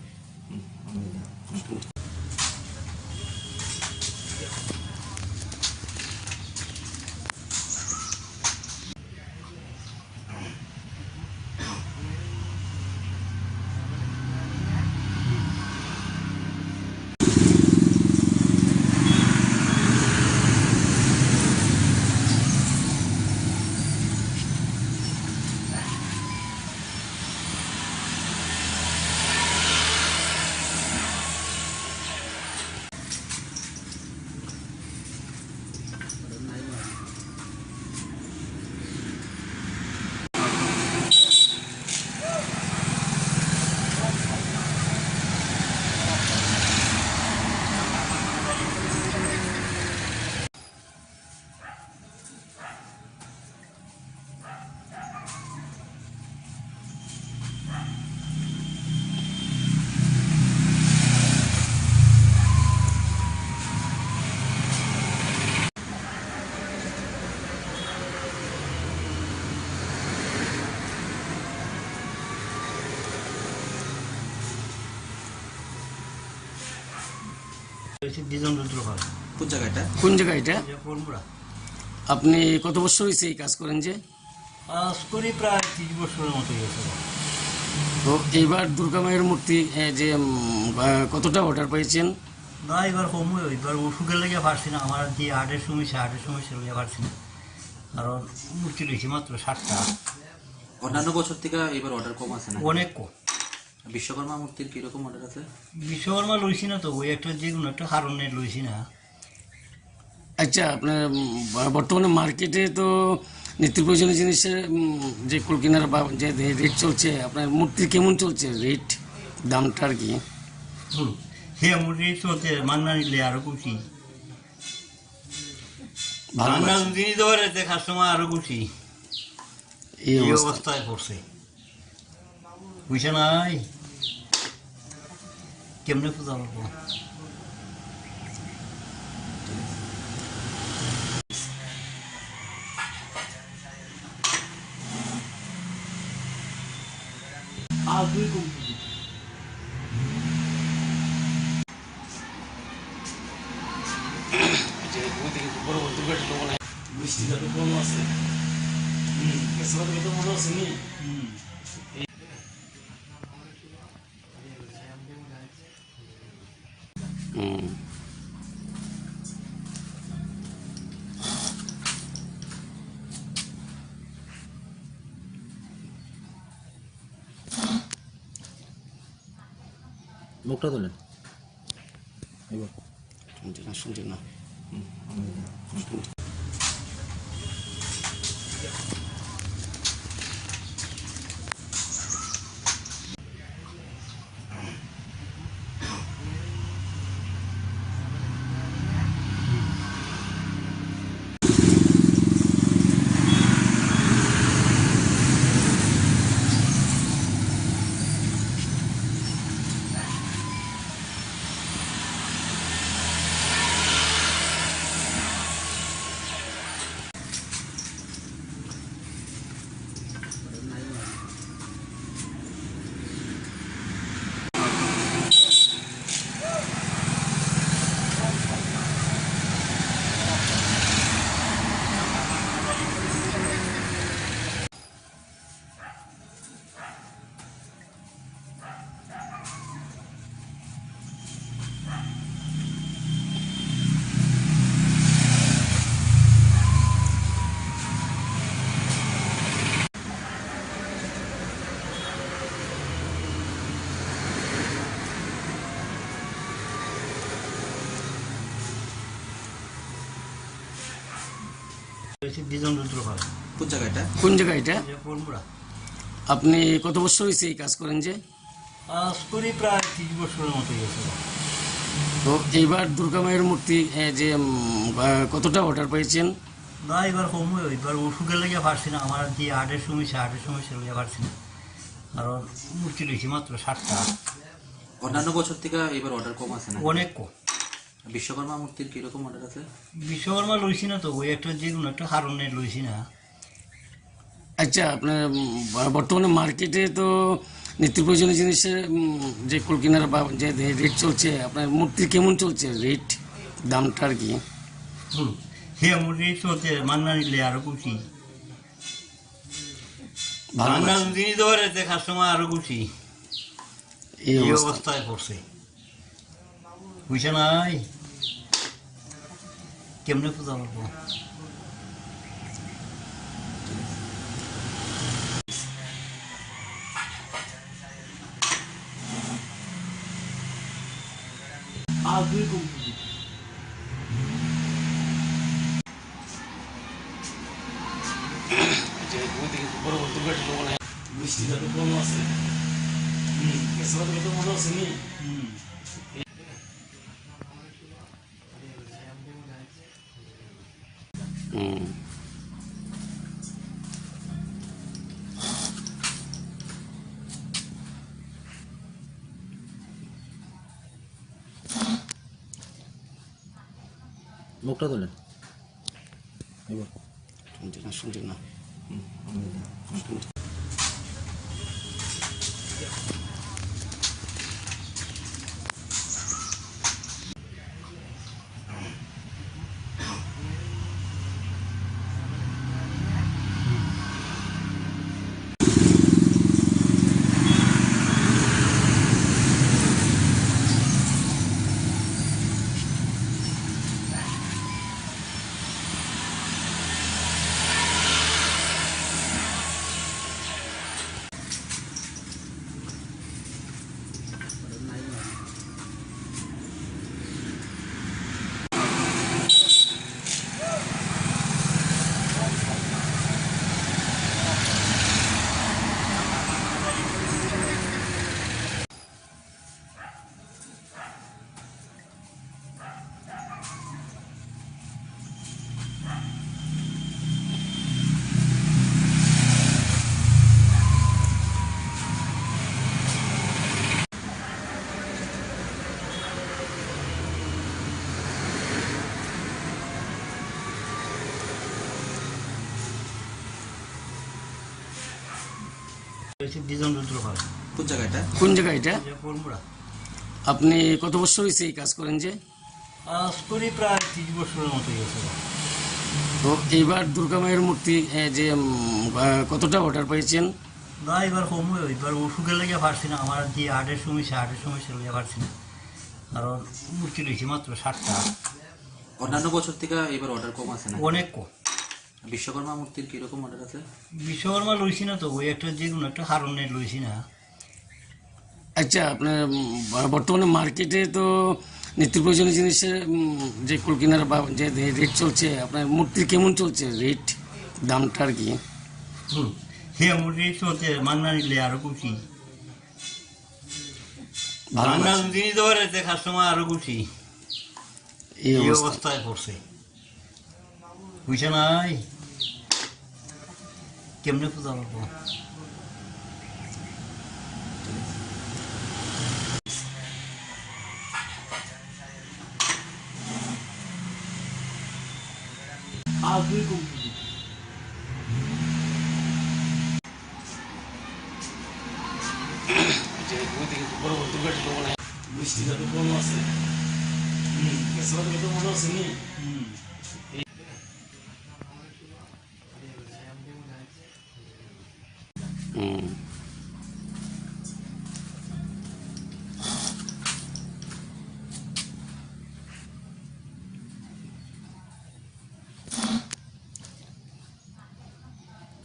কোন জায়গা এটা? কোন জায়গা এটা? পরমুড়া। আপনি কত বছর হয়েছে এই কাজ করেন যে? আজ করি প্রায় 30 বছরের মতো গেছে। তো এইবার দুর্গা মায়ের মূর্তি যে কতটা অর্ডার পেয়েছেন? না এবার কমই, এবার ওষুধের লেগে পারছি না, আমার যে হার্টের সমস্যা লেগে পারছি না, কারণ মূর্তি লইছি মাত্র 60টা। অন্যান্য বছর থেকে এবার অর্ডার কম আছে না? অনেক কম। বিশ্বকর্মা মূর্তির কিরকম অর্ডার আছে? বিশ্বকর্মা লইছি না তো, ওই একটা যে কোনো একটা কারণে লইছি না। আচ্ছা, আপনার বর্তমানে মার্কেটে তো নিত্য প্রয়োজনীয় জিনিসের যে কুলকিনার বা যে রেট চলছে, আপনার মূর্তির কেমন চলছে রেট, দামটা আর কি? সে মূর্তি চলছে, মান্না নিলে আরো খুশি, ভালো মান্না আছে। জিনিস ধরে দেখার সময় আরো খুশি। এই এই অবস্থা। অবস্থায় পড়ছে, বুঝছে নাই কেমনে পূজা করবো। মিষ্টিটা তো কম আছে, তো মনে আছে নি? মুখটা তোলেন। শুনছি না। কোন জায়গাটা? কোন জায়গা এটা? পরমুড়া। আপনি কত বছর হয়েছে এই কাজ করেন যে? আজ করি প্রায় 30 বছরের মতো গেছে। তো এইবার দুর্গা মায়ের মূর্তি যে কতটা অর্ডার পেয়েছেন? না, এবার কম, এবার ওষুধের লেগে পারছি না, আমার যে হার্টের সমস্যা লেগে পারছি না। কারণ মূর্তি লইছি মাত্র 60টা। অন্যান্য বছর থেকে এবার অর্ডার কম আছে না? অনেক কম। বিশ্বকর্মা মূর্তির কিরকম অর্ডার আছে? বিশ্বকর্মা লইছি না তো, ওই একটা যে কোনো একটা কারণে লইছি না। আচ্ছা, আপনার বর্তমানে মার্কেটে তো নিত্য প্রয়োজনীয় জিনিসের যে কুলকিনার বা যে রেট চলছে, আপনার মূর্তির কেমন চলছে রেট, দামটা আর কি? এমন রেট চলছে, মান্না নিলে আরো খুশি। ভালো মান্না যদি ধরে দেখার সময় আরো খুশি। এই এই অবস্থা। অবস্থায় পড়ছে, বুঝছে নাই কেমনে পূজা করবো। মুখটা তোলেন এবার। শুনছি না। কোন জায়গাটা? কোন জায়গা এটা? পরমুড়া। আপনি কত বছর হয়েছে এই কাজ করেন যে? আজ করি প্রায় 30 বছরের মতো গেছে। তো এইবার দুর্গা মায়ের মূর্তি যে কতটা অর্ডার পেয়েছেন? না, এবার কম, এবার ওষুধের লেগে পারছি না, আমার যে হার্টের সমস্যা লেগে পারছি না। কারণ মূর্তি লইছি মাত্র 60টা। অন্যান্য বছর থেকে এবার অর্ডার কম আছে না? অনেক কম। বিশ্বকর্মা মূর্তির কিরকম অর্ডার আছে? বিশ্বকর্মা লইছি না তো, ওই একটা যে কোনো একটা কারণে লইছি না। আচ্ছা, আপনার বর্তমানে মার্কেটে তো নিত্য প্রয়োজনীয় জিনিসের যে কুলকিনার বা যে রেট চলছে, আপনার মূর্তির কেমন চলছে রেট, দামটা আর কি? এমন রেট চলছে, মান্না নিলে আরো খুশি। ভালো মান্না যদি ধরে দেখার সময় আরো খুশি। এই এই অবস্থা। অবস্থায় পড়ছে, বুঝছে নাই কেমনে পূজা করবো।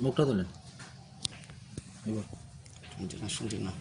মুখটা তোলেন এবার। শুনছি না।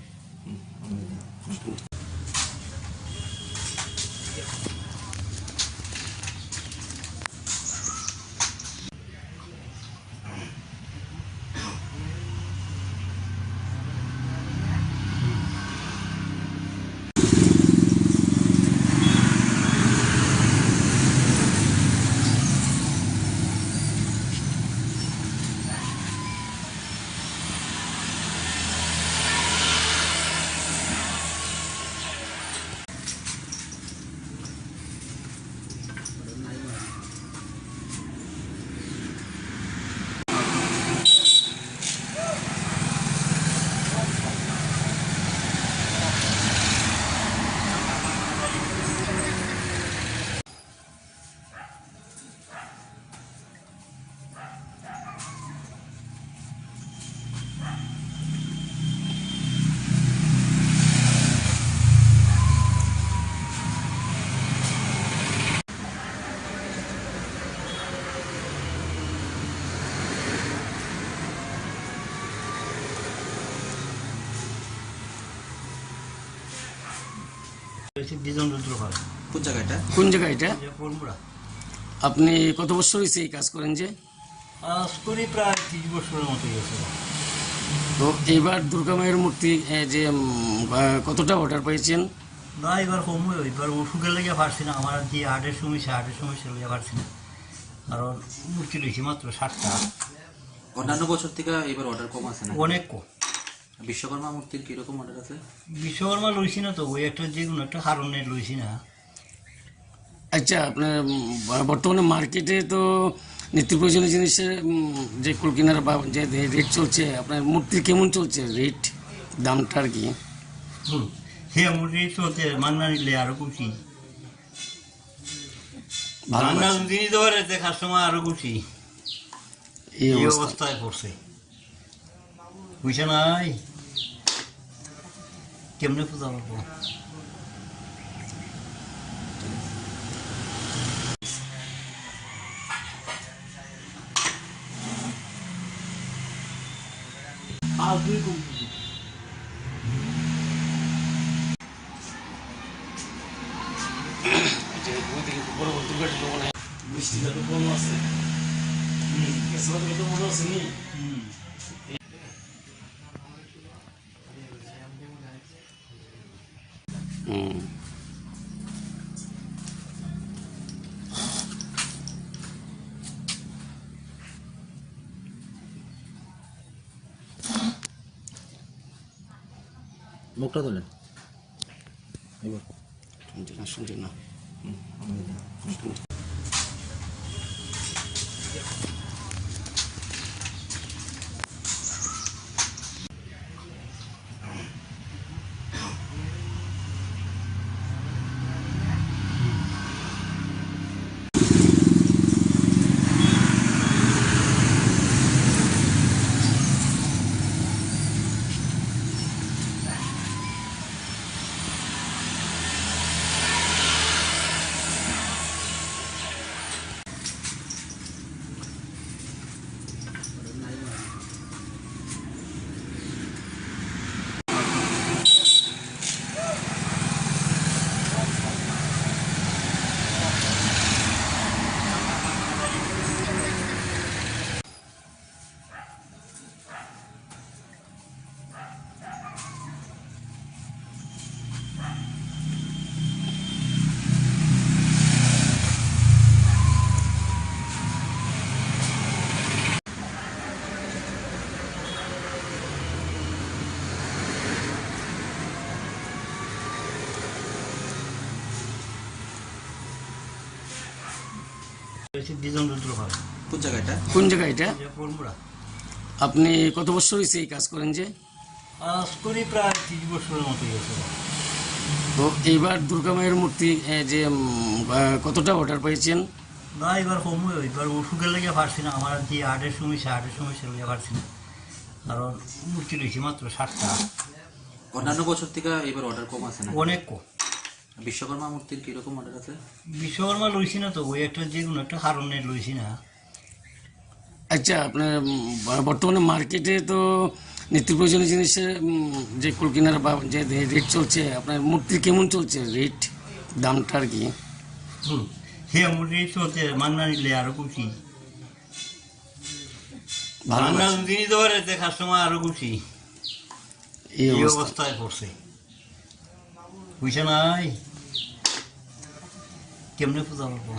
কোন জায়গাটা? কোন জায়গা এটা? পরমুড়া। আপনি কত বছর হয়েছে এই কাজ করেন যে? আজ করি প্রায় 30 বছরের মতো গেছে। তো এইবার দুর্গা মায়ের মূর্তি যে কতটা অর্ডার পেয়েছেন? না, এবার কম, এবার ওষুধের লেগে পারছি না, আমার যে হার্টের সমস্যা লেগে পারছি না, কারণ মূর্তি লইছি মাত্র 60টা। অন্যান্য বছর থেকে এবার অর্ডার কম আছে না? অনেক কম। বিশ্বকর্মা মূর্তির কিরকম অর্ডার আছে? বিশ্বকর্মা লইছি না তো, ওই একটা যে কোনো একটা কারণে লইছি না। আচ্ছা, আপনার বর্তমানে মার্কেটে তো নিত্য প্রয়োজনীয় জিনিসের যে কুলকিনার বা যে রেট চলছে, আপনার মূর্তির কেমন চলছে রেট, দামটা আর কি? হ্যাঁ, মূর্তি চলছে, মান্না নিলে আরো খুশি, মান্না জিনিস ধরে কাস্টমার আরো খুশি। এই অবস্থায় পড়ছে, বুঝছে নাই কেমনে পূজা করবো। মুখটা তোলেন এবার। শুনছি না। কোন জায়গাটা? কোন জায়গা এটা? পরমুড়া। আপনি কত বছর হয়েছে এই কাজ করেন যে? আজ করি প্রায় 30 বছরের মতো গেছে। তো এইবার দুর্গা মায়ের মূর্তি যে কতটা অর্ডার পেয়েছেন? না, এবার কম, এবার ওষুধের লেগে পারছি না, আমার যে হার্টের সমস্যা লেগে পারছি না, কারণ মূর্তি লইছি মাত্র 60টা। অন্যান্য বছর থেকে এবার অর্ডার কম আছে না? অনেক কম। বিশ্বকর্মা মূর্তির কিরকম অর্ডার আছে? বিশ্বকর্মা লইছি না তো, ওই একটা যে কোনো একটা কারণে লইছি না। আচ্ছা, আপনার বর্তমানে মার্কেটে তো নিত্য প্রয়োজনীয় জিনিসের যে কুলকিনার বা যে রেট চলছে, আপনার মূর্তির কেমন চলছে রেট, দামটা আর কি? হ্যাঁ, মূর্তি চলছে, মান্না নিলে আরো খুশি, মান্না জিনিস ধরে কাস্টমার আরো খুশি। এই অবস্থায় পড়ছে, বুঝছে নাই কেমনে পূজা করবো।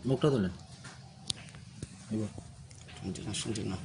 মুখটা তোলেন এবার। শুনছি না।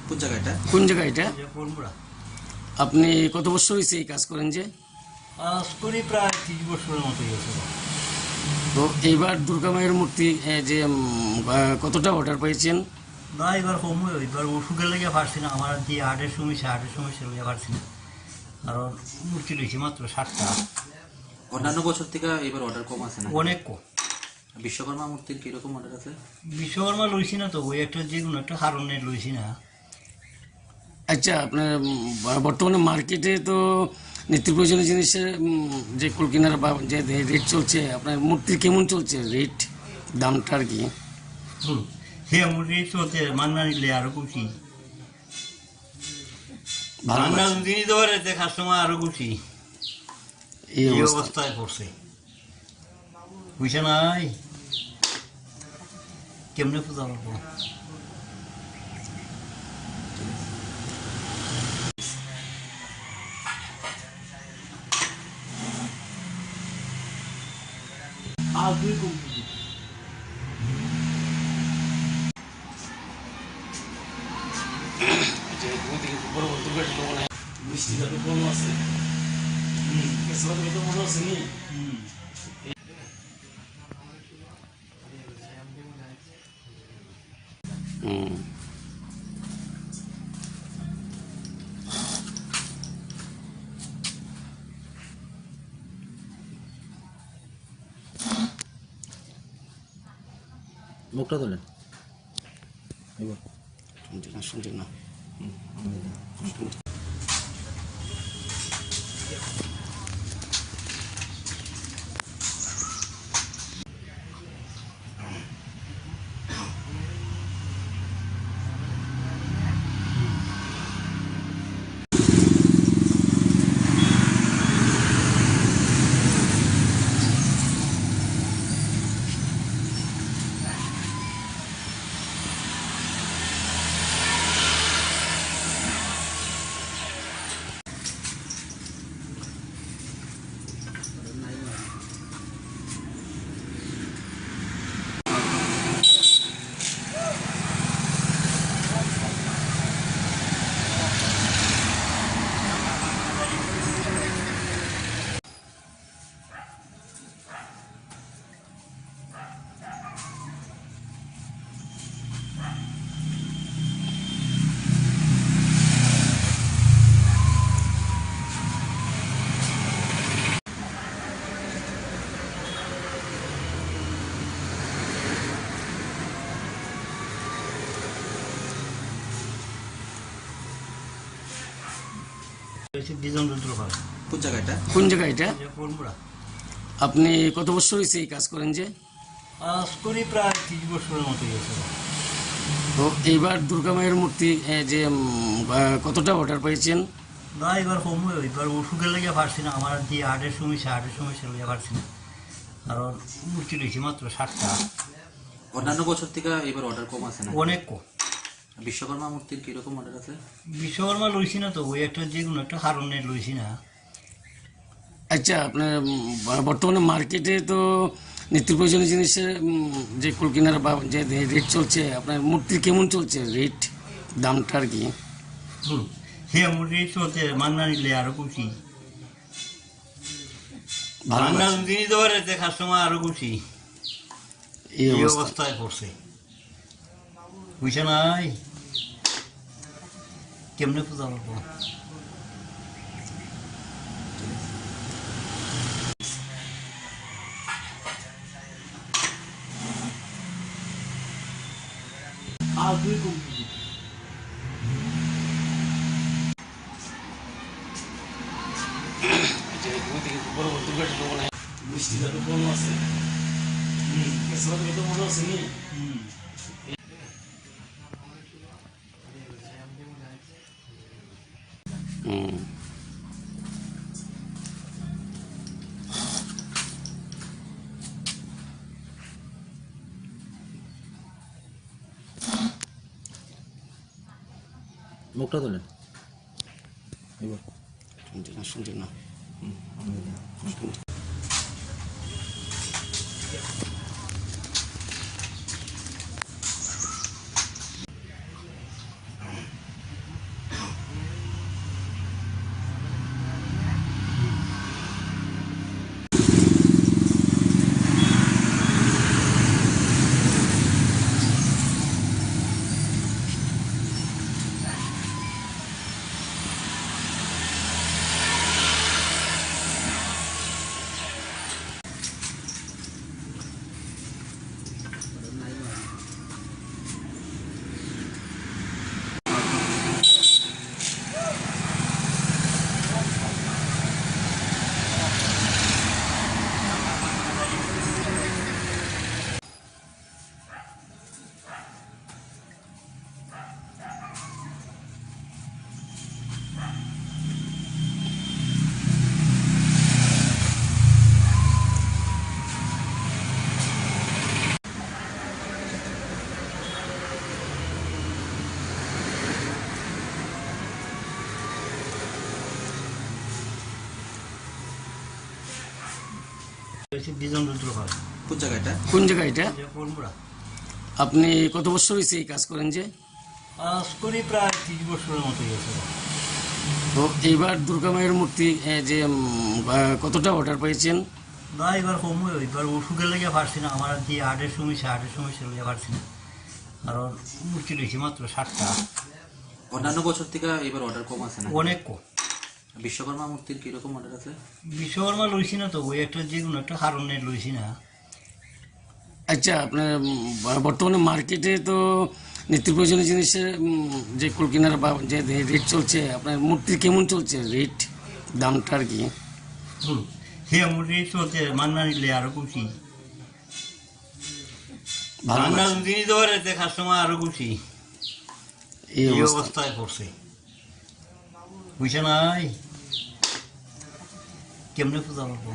কোন জায়গাটা? কোন জায়গা এটা? কোনপুরা আপনি কত বছর হয়েছে এই কাজ করেন যে? কাজ করি প্রায় 30 বছরের মতো গেছে। তো এইবার দুর্গা মায়ের মূর্তি যে কতটা অর্ডার পেয়েছেন? না এবার কম এবার ওষুধের লেগে পারছি না, আমার দিয়ে হার্টের সমস্যা লেগে পারছি না। কারণ মূর্তি লইছি মাত্র 60টা। অন্যান্য বছর থেকে এবার অর্ডার কম আছে না? অনেক কম। বিশ্বকর্মা মূর্তির কিরকম অর্ডার আছে? বিশ্বকর্মা লইছি না তো, ওই একটা যে কোনো একটা কারণে লইছি না। আচ্ছা, আপনার বর্তমানে মার্কেটে তো নিত্য প্রয়োজনীয় জিনিসের যে কুলকিনার বা যে রেট চলছে, আপনার মূর্তির কেমন চলছে রেট, দামটা আর কি? হ্যাঁ মূর্তি চলছে, মান্না নিলে আরো খুশি। মান্না যদি ধরে কাস্টমার আরো খুশি। এই অবস্থায় পড়ছে, বুঝছে নাই কেমনে পূজা করবো। মুখটা তোলেন এবার। শুনছেন না? কোন জায়গাটা? কোন জায়গা এটা? কোনপুরা। আপনি কত বছর হয়েছে এই কাজ করেন যে? কাজ করি প্রায় 30 বছরের মতো গেছে। তো এইবার দুর্গা মায়ের মূর্তি যে কতটা অর্ডার পেয়েছেন? না এবার কম এবার ওষুধের লেগে পারছি না, আমার দিয়ে হার্টের সমস্যা লেগে পারছি না। কারণ মূর্তি লইছি মাত্র 60টা। অন্যান্য বছর থেকে এবার অর্ডার কম আছে না? অনেক কম। বিশ্বকর্মা মূর্তির কিরকম অর্ডার আছে? বিশ্বকর্মা লইছি না তো, ওই একটা যে কোনো একটা কারণে লইছি না। আচ্ছা, আপনার বর্তমানে মার্কেটে তো নিত্য প্রয়োজনীয় জিনিসের যে কুলকিনার বা যে রেট চলছে, আপনার মূর্তির কেমন চলছে রেট, দামটা আর কি? হ্যাঁ মূর্তি চলছে, মান্না নিলে আরো খুশি। মান্না যদি ধরে কাস্টমার আরো খুশি। এই অবস্থায় পড়ছে, বুঝছে নাই কেমনে পূজা করবো। মুখটা তোলেন এবার। শুনছেন না? কোন জায়গাটা? কোন জায়গা এটা? আপনি কত বছর হয়েছে এই কাজ করেন যে? প্রায় 30 বছরের মতো গেছে। তো এইবার দুর্গা মায়ের মূর্তি যে কতটা অর্ডার পেয়েছেন? না, এবার কম, এবার ওষুধের লেগে পারছি না, আমার যে হার্টের সমস্যা লেগে পারছি না। কারণ মূর্তি রয়েছে মাত্র 60টা। অন্যান্য বছর থেকে এবার অর্ডার কম আছে না? অনেক কম। বিশ্বকর্মা মূর্তির কিরকম অর্ডার আছে? বিশ্বকর্মা লইছি না তো, ওই একটা যে কোনো একটা কারণে লইছি না। আচ্ছা, আপনার বর্তমানে মার্কেটে তো নিত্য প্রয়োজনীয় জিনিসের যে কুলকিনার বা যে রেট চলছে, আপনার মূর্তির কেমন চলছে রেট, দামটা আর কি? হ্যাঁ, রেট চলছে, মান্না নিলে আরো খুশি, মান্না যদি ধরে কাস্টমার আরো খুশি। এই অবস্থায় পড়ছে, বুঝছে নাই কেমনে পূজা করবো।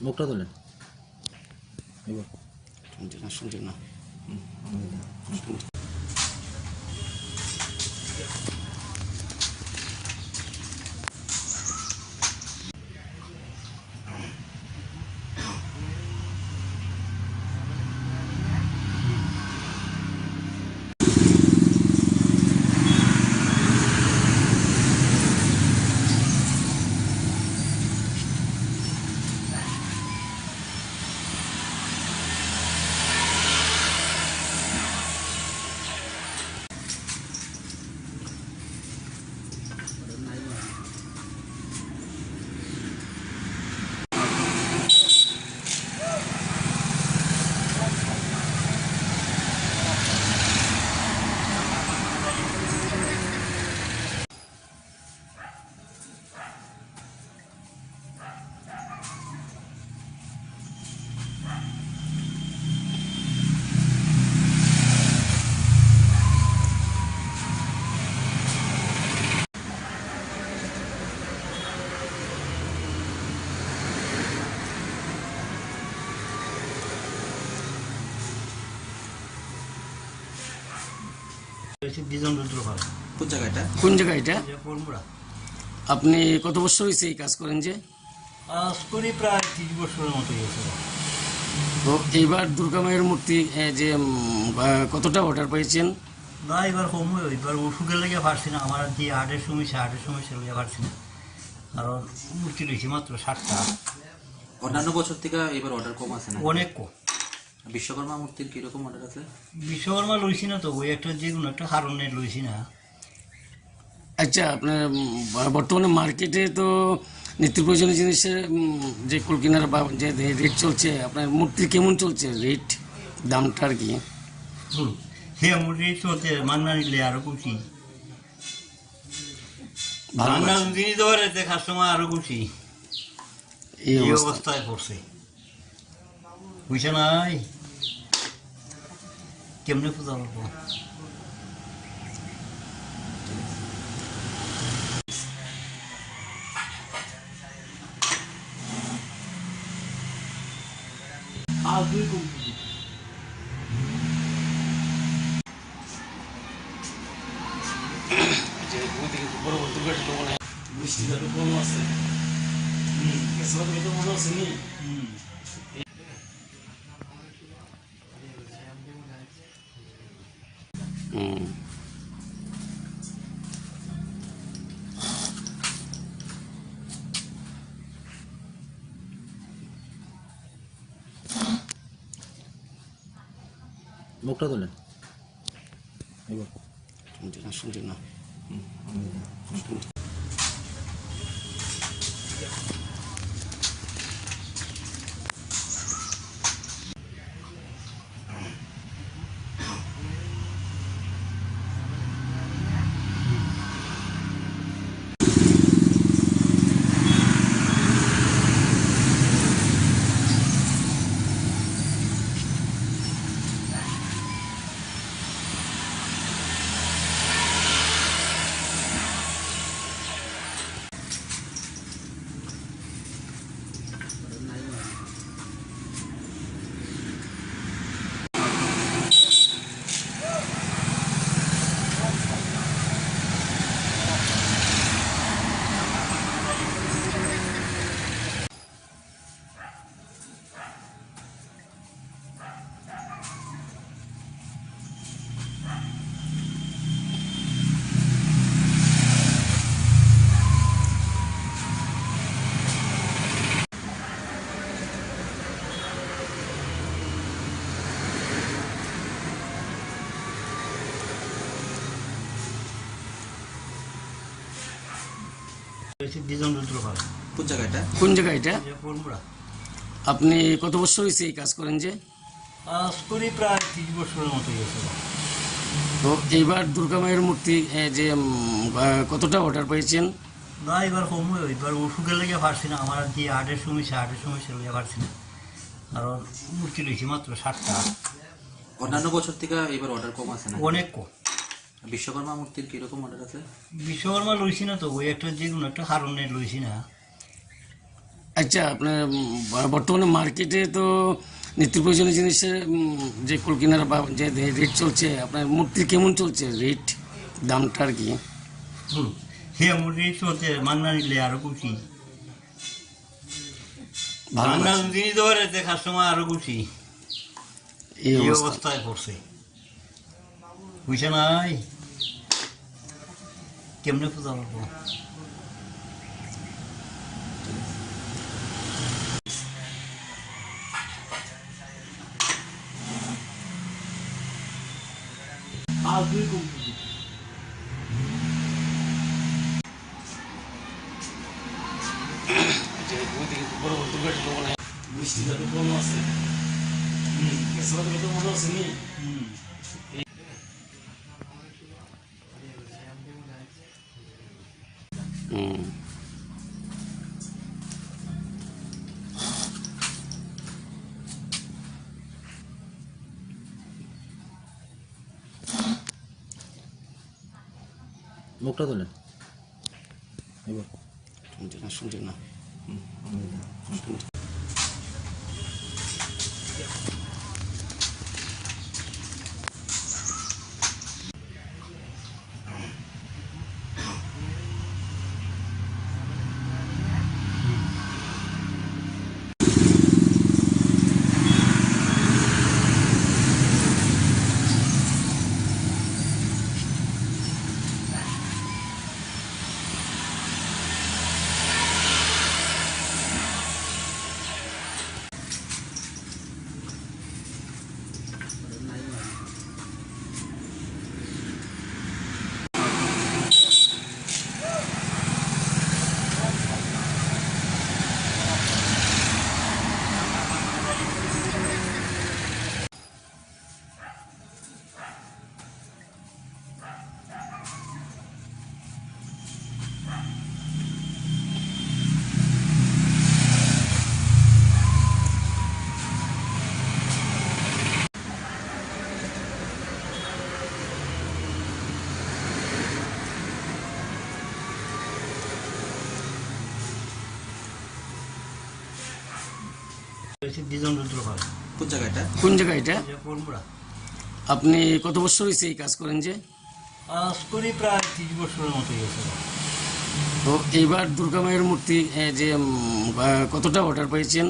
মুখটা তোলেন এবার। শুনছি না। কোন জায়গাটা? কোন জায়গা এটা? আপনি কত বছর হয়েছে এই কাজ করেন যে? প্রায় 30 বছরের মতো গেছে। তো এইবার দুর্গা মায়ের মূর্তি যে কতটা অর্ডার পেয়েছেন? না, এবার কম, এবার ওষুধের লেগে পারছি না, আমার যে হার্টের সমস্যা লেগে পারছি না। কারণ মূর্তি রয়েছে মাত্র 60টা। অন্যান্য বছর থেকে এবার অর্ডার কম আছে না? অনেক কম। বিশ্বকর্মা মূর্তির কিরকম অর্ডার আছে? বিশ্বকর্মা লইছি না তো, ওই একটা যে কোনো একটা কারণে লইছি না। আচ্ছা, আপনার বর্তমানে মার্কেটে তো নিত্য প্রয়োজনীয় জিনিসের যে কুলকিনার বা যে রেট চলছে, আপনার মূর্তির কেমন চলছে রেট, দামটা আর কি? হ্যাঁ, রেট চলছে, মান্না নিলে আরো খুশি, মান্না যদি ধরে কাস্টমার আরো খুশি। এই অবস্থায় পড়ছে, বুঝছে নাই কেমনে পূজা করবো। মুখটা তোলেন এবার। শুনছি না। কোন জায়গাটা? কোন জায়গা এটা? পরমুড়া। আপনি কত বছর হয়েছে এই কাজ করেন যে? কাজ করি প্রায় 30 বছরের মতো গেছে। তো এইবার দুর্গা মায়ের মূর্তি যে কতটা অর্ডার পেয়েছেন? না, এবার কম এবার ওষুধের লেগে পারছি না, আমার যে হার্টের সমস্যা লেগে পারছি না, কারণ মূর্তি লইছি মাত্র 60টা। অন্যান্য বছর থেকে এবার অর্ডার কম আছে না? অনেক কম। বিশ্বকর্মা মূর্তির কিরকম অর্ডার আছে? বিশ্বকর্মা লইছি না তো, ওই একটা যে কোনো একটা কারণে লইছি না। আচ্ছা, আপনার বর্তমানে মার্কেটে তো নিত্য প্রয়োজনীয় জিনিসের যে কুলকিনার বা যে রেট চলছে, আপনার মূর্তি কেমন চলছে রেট, দামটা আর কি? হ্যাঁ, মূর্তি চলছে, মান্না নিলে আরো খুশি, মান্না যদি ধরে কাস্টমার আরো খুশি। এই অবস্থায় পড়ছে, বুঝছে নাই কেমনে পূজা করবো। মুখটা তোলেন এবার। শুনছেন না? কোন জায়গাটা? কোন জায়গা এটা? পরমুড়া। আপনি কত বছর হয়েছে এই কাজ করেন যে? কাজ করি প্রায় 30 বছরের মতো গেছে। তো এইবার দুর্গা মায়ের মূর্তি যে কতটা অর্ডার পেয়েছেন?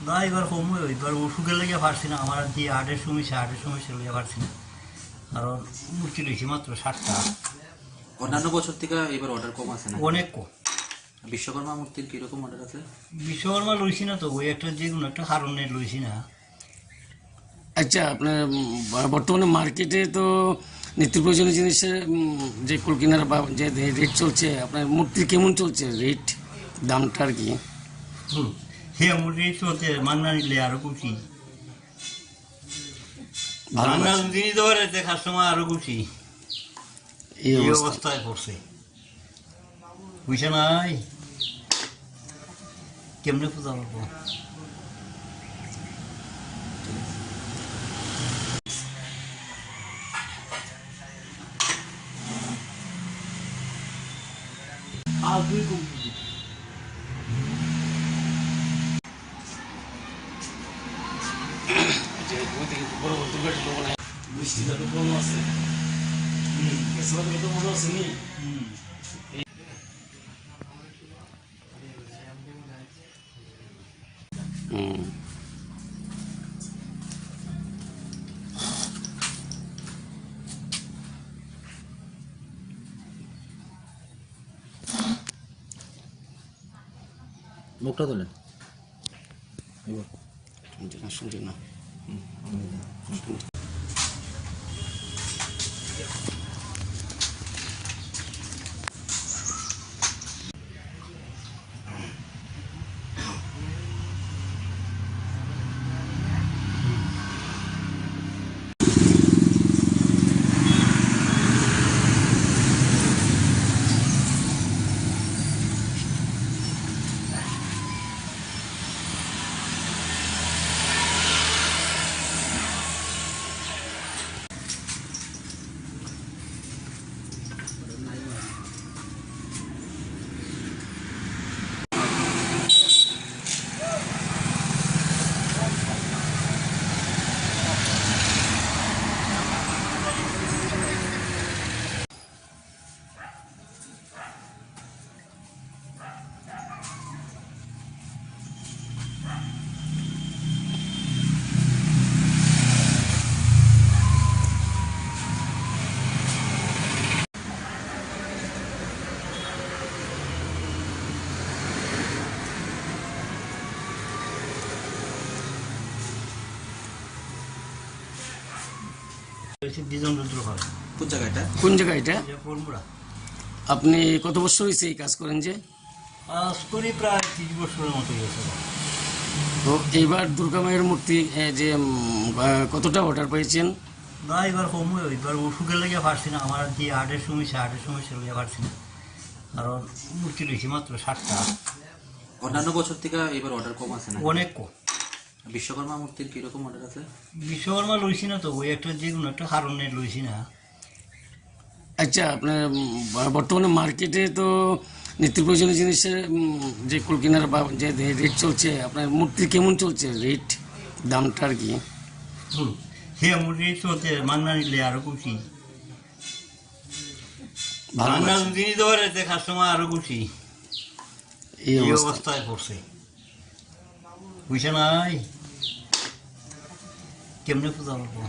না, এবার কম এবার ওষুধের লেগে পারছি না, আমার যে হার্টের সমস্যা লেগে পারছি না, কারণ মূর্তি লইছি মাত্র 60টা। অন্যান্য বছর থেকে এবার অর্ডার কম আছে না? অনেক কম। বিশ্বকর্মা মূর্তির কিরকম অর্ডার আছে? বিশ্বকর্মা লইছি না তো, ওই একটা যে কোনো একটা কারণে লইছি না। আচ্ছা, আপনার বর্তমানে মার্কেটে তো নিত্য প্রয়োজনীয় জিনিসের যে কুলকিনার বা যে রেট চলছে, আপনার মূর্তি কেমন চলছে রেট, দামটা আর কি? হ্যাঁ, মূর্তি চলছে, মান্না নিলে আরো খুশি, মান্না যদি ধরে কাস্টমার আরো খুশি। এই অবস্থায় পড়ছে, বুঝছে নাই কেমনে পূজা করবো। মুখটা তোলেন এবার। শুনছেন না? কোন জায়গাটা? কোন জায়গা এটা? আপনি কত বছর হয়েছে এই কাজ করেন যে? প্রায় 30 বছরের মতো গেছে। তো এইবার দুর্গা মায়ের মূর্তি যে কতটা অর্ডার পেয়েছেন? না, এবার কম এবার ওষুধের লেগে পারছি না, আমার যে হার্টের সমস্যা লেগে পারছি না, কারণ মূর্তি লইছি মাত্র 60টা। অন্যান্য বছর থেকে এবার অর্ডার কম আছে না? অনেক কম। বিশ্বকর্মা মূর্তির কিরকম অর্ডার আছে? বিশ্বকর্মা লইছি না তো, ওই একটা যে কোনো একটা কারণে লইছি না। আচ্ছা, আপনার বর্তমানে মার্কেটে তো নিত্য প্রয়োজনীয় জিনিসের যে কুল কেনার বা যে রেট চলছে, আপনার মূর্তির কেমন চলছে রেট, দামটা আর কি? সে মূর্তি চলছে, মাংনা নিলে আরো খুশি, ভালো মাংনা যদি ধরে দেখার সময় আরো খুশি। এই অবস্থায় পড়ছে, বুঝছে নাই কেমনে পূজা করবো।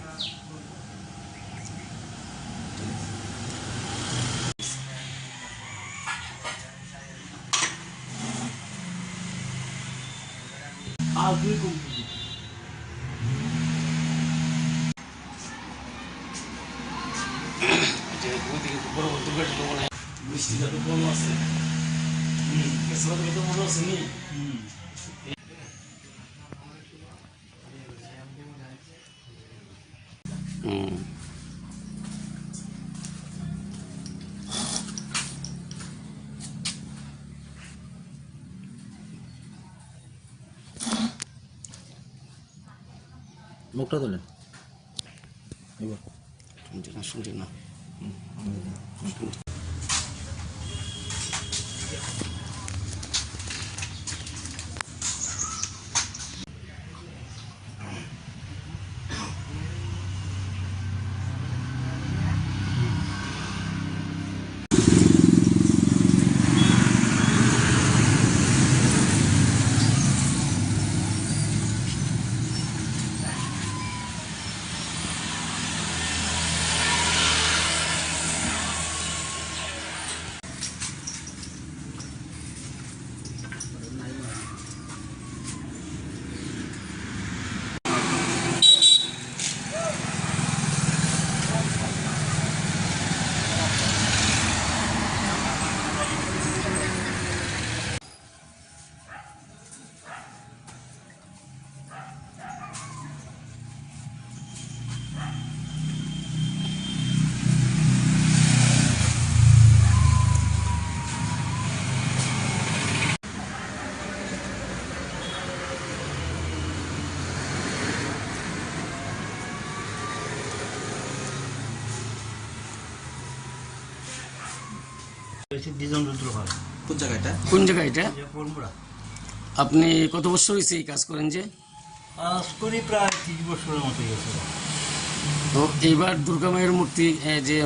বৃষ্টিটা তো কম আছে, তো মনে আছে নি? মুখটা তোলেন এবার। শুনছি না। কোন জায়গাটা? কোন জায়গা এটা? আপনি কত বছর হয়েছে এই কাজ করেন যে? প্রায় 30 বছরের মতো গেছে। তো এইবার দুর্গা মায়ের মূর্তি যে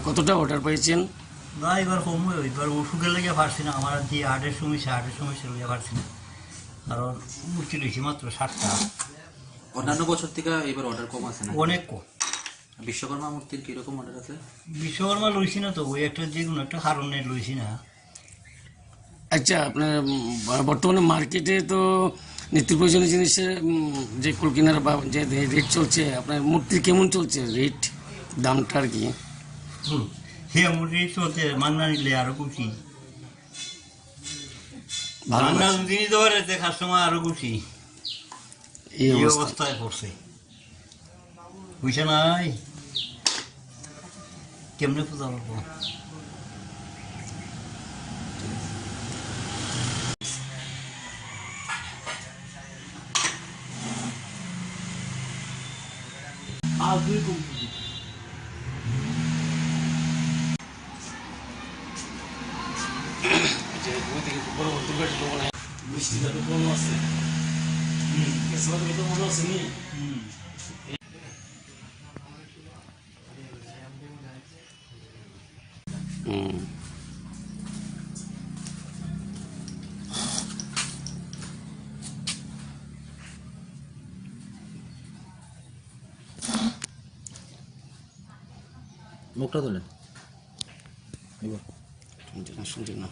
কতটা অর্ডার পেয়েছেন? না, এবার কম এবার ওষুধের লেগে পারছি না, আমার যে হার্টের সমস্যা লেগে পারছি না, কারণ মূর্তি লইছি মাত্র 60টা। অন্যান্য বছর থেকে এবার অর্ডার কম আছে না? অনেক কম। বিশ্বকর্মা মূর্তির কিরকম অর্ডার আছে? বিশ্বকর্মা লইছি না তো, ওই একটা যে কোনো একটা কারণে লইছি না। আচ্ছা, আপনার বর্তমানে মার্কেটে তো নিত্য প্রয়োজনীয় জিনিসের যে কুল কেনার বা যে রেট চলছে, আপনার মূর্তির কেমন চলছে রেট, দামটা আর কি? সে মূর্তি চলছে, মাংনা নিলে আরো খুশি, ভালো মাংনা যদি ধরে দেখার সময় আরো খুশি। এই অবস্থায় পড়ছে, বুঝছে নাই কেমনে পূজা করবো। বৃষ্টিটা তো কম আছে, তো মনে আছে নি? মুখটা তোলেন এবার। শুনছি না।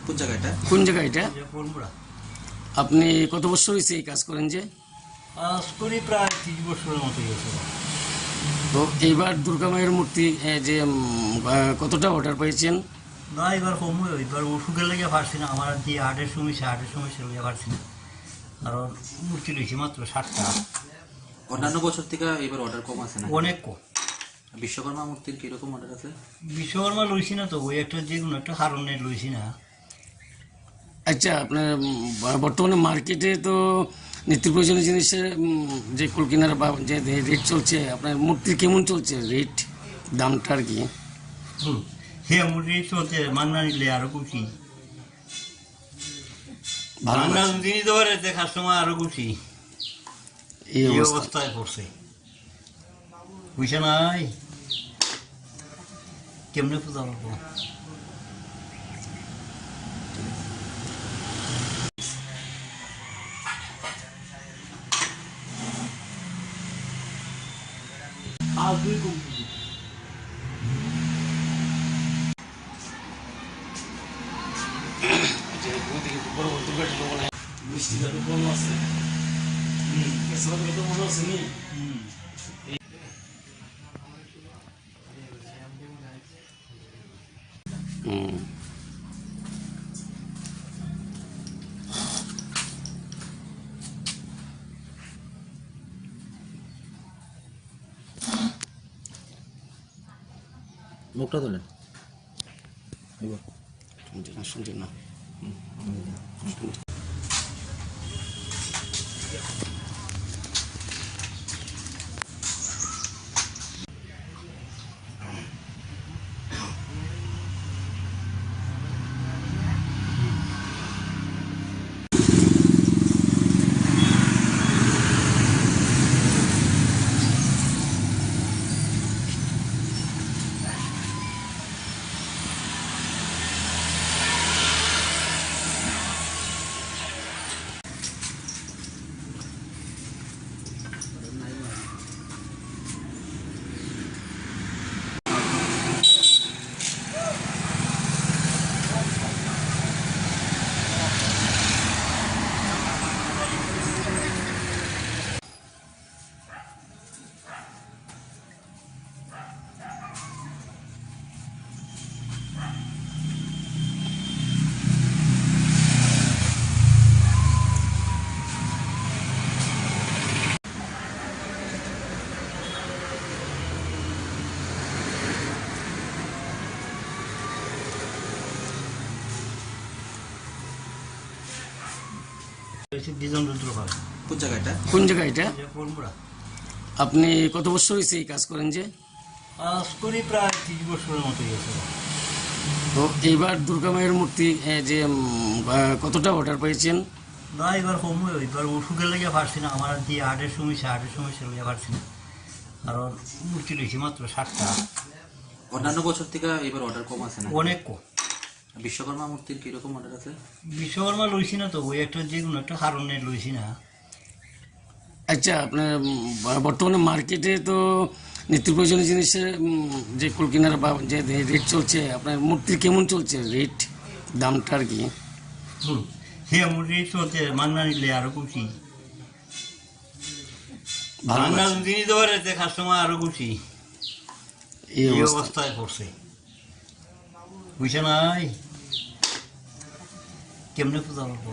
কোন জায়গাটা? কোন জায়গা এটা? পরমুড়া। আপনি কত বছর হয়েছে এই কাজ করেন যে? কাজ করি প্রায় 30 বছরের মতো গেছে। তো এইবার দুর্গা মায়ের মূর্তি যে কতটা অর্ডার পেয়েছেন? না এবার কম, এবার ওষুধের লেগে পারছি না, আমার যে হার্টের সমস্যা লেগে পারছি না, কারণ মূর্তি লইছি মাত্র 60টা। অন্যান্য বছর থেকে এবার অর্ডার কম আছে না? অনেক কম। বিশ্বকর্মা মূর্তির কিরকম অর্ডার আছে? বিশ্বকর্মা লইছি না তো, ওই একটা যে কোনো একটা কারণে লইছি না। আচ্ছা, আপনার বর্তমানে মার্কেটে তো নিত্য প্রয়োজনীয় জিনিসের যে কুলকিনার বা যে রেট চলছে, আপনার মূর্তির কেমন চলছে রেট, দামটা আর কি? হ্যাঁ, মূর্তি চলছে, মান্না নিলে আরো খুশি, মান্না যদি ধরে যে কাস্টমার আরো খুশি। এই অবস্থায় পড়ছে, বুঝছে নাই কেমনে পূজা করবো। মুখটা তোলেন। শুনছি না। কোন জায়গাটা? কোন জায়গা এটা? পরমুড়া। আপনি কত বছর হয়েছে এই কাজ করেন যে? কাজ করি প্রায় 30 বছরের মতো গেছে। তো এইবার দুর্গা মায়ের মূর্তি যে কতটা অর্ডার পেয়েছেন? না এবার কম, এবার ওষুধের লেগে পারছি না, আমার যে হার্টের সমস্যা লেগে পারছি না, কারণ মূর্তি লইছি মাত্র 60টা। অন্যান্য বছর থেকে এবার অর্ডার কম আছে না? অনেক কম। বিশ্বকর্মা মূর্তির কিরকম অর্ডার আছে? বিশ্বকর্মা লইছি না তো, ওই একটা যে কোনো একটা কারণে লইছি না। আচ্ছা, আপনার বর্তমানে মার্কেটে তো নিত্য প্রয়োজনীয় জিনিসের যে কুলকিনার বা যে রেট চলছে, আপনার মূর্তির কেমন চলছে রেট, দামটা আর কি? হ্যাঁ, মূর্তি চলছে, মান্না নিলে আরো খুশি, মান্না যদি ধরে যে কাস্টমার আরো খুশি। এই অবস্থায় পড়ছে, বুঝছে নাই কেমনে পূজা করবো।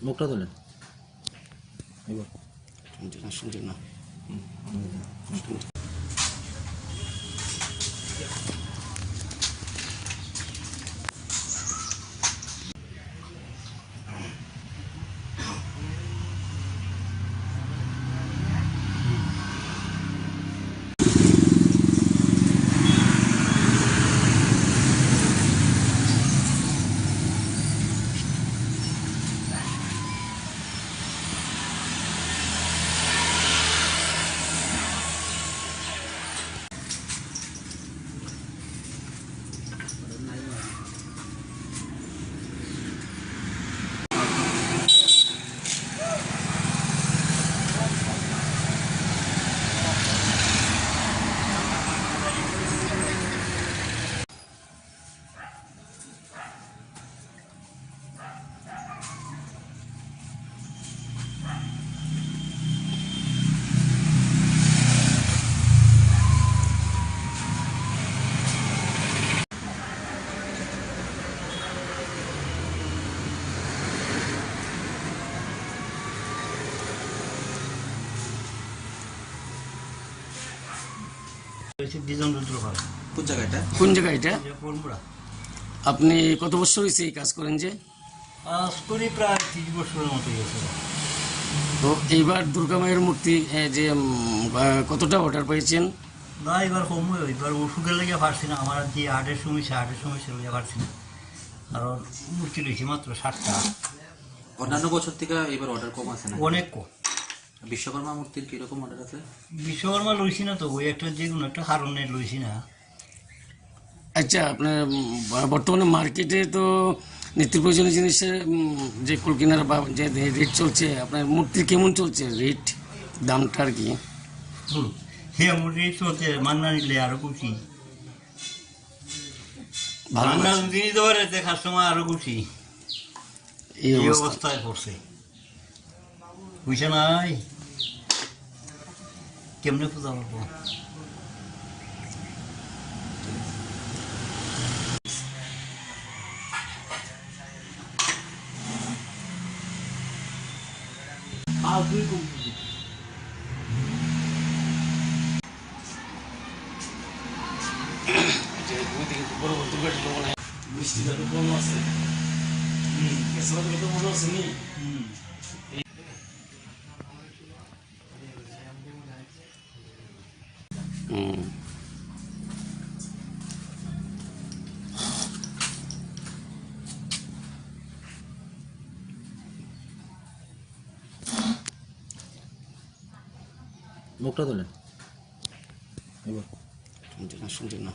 মুখটা তোলেন। শুনছি না। কোন জায়গাটা? কোন জায়গা এটা? আপনি কত বছর হয়েছে এই কাজ করেন যে? প্রায় 30 বছরের মতো গেছে। তো এইবার দুর্গা মায়ের মূর্তি যে কতটা অর্ডার পেয়েছেন? না, এবার কম এবার ওষুধের লেগে পারছি না, আমার যে হার্টের সমস্যা লেগে পারছি না, কারণ মূর্তি লইছি মাত্র 60টা। অন্যান্য বছর থেকে এবার অর্ডার কম আছে না? অনেক কম। বিশ্বকর্মা মূর্তির কিরকম অর্ডার আছে? বিশ্বকর্মা লইছি না তো, ওই একটা যে কোনো একটা কারণে লইছি না। আচ্ছা, আপনার বর্তমানে মার্কেটে তো নিত্য প্রয়োজনীয় জিনিসের যে কুল কেনার বা যে রেট চলছে, আপনার মূর্তির কেমন চলছে রেট, দামটা আর কি? হ্যাঁ, রেট চলছে, মান্না নিলে আরো খুশি, মান্না যদি ধরে দেখার সময় আরো খুশি। এই অবস্থায় পড়ছে, বুঝছে নাই কেমনে পূজা করবো। মুখটা তোলেন। শুনছেন না?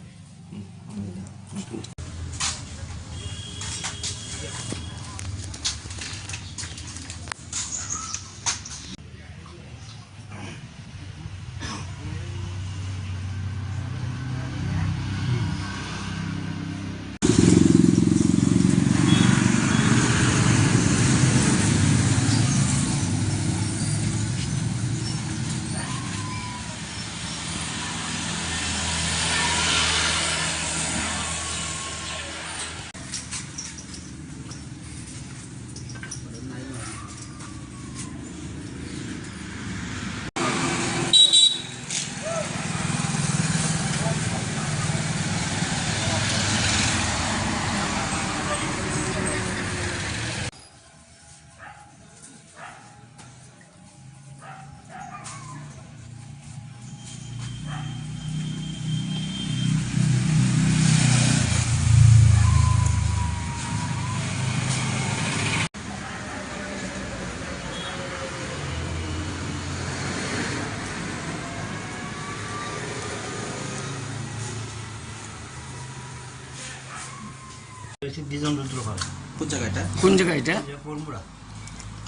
কোন জায়গাটা? কোন জায়গা এটা?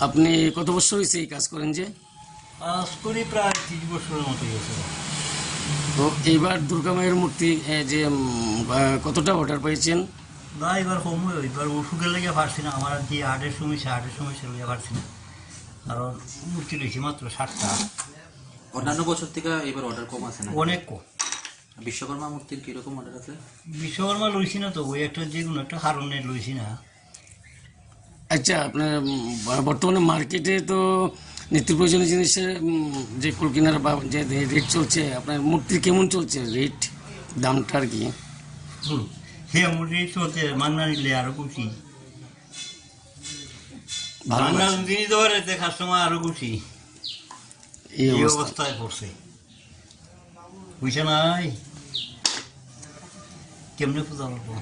আপনি কত বছর হয়েছে এই কাজ করেন যে? প্রায় 30 বছরের মতো গেছে। তো এইবার দুর্গা মায়ের মূর্তি যে কতটা অর্ডার পেয়েছেন? না, এবার কম এবার ওষুধের লেগে পারছি না, আমার যে হার্টের সমস্যা লেগে পারছি না, কারণ মূর্তি লইছি মাত্র 60টা। অন্যান্য বছর থেকে এবার অর্ডার কম আছে না? অনেক কম। বিশ্বকর্মা মূর্তির কিরকম অর্ডার আছে? বিশ্বকর্মা লইছি না তো, ওই একটা যে কোনো একটা কারণে লইছি না। আচ্ছা, আপনার বর্তমানে মার্কেটে তো নিত্য প্রয়োজনীয় জিনিসের যে কুল কেনার বা যে রেট চলছে, আপনার মূর্তির কেমন চলছে রেট, দামটা আর কি? হ্যাঁ, রেট চলছে, মান্না নিলে আরো খুশি, মান্না যদি ধরে দেখার সময় আরো খুশি। এই অবস্থায় পড়ছে, বুঝছে নাই কেমনে পূজা করবো।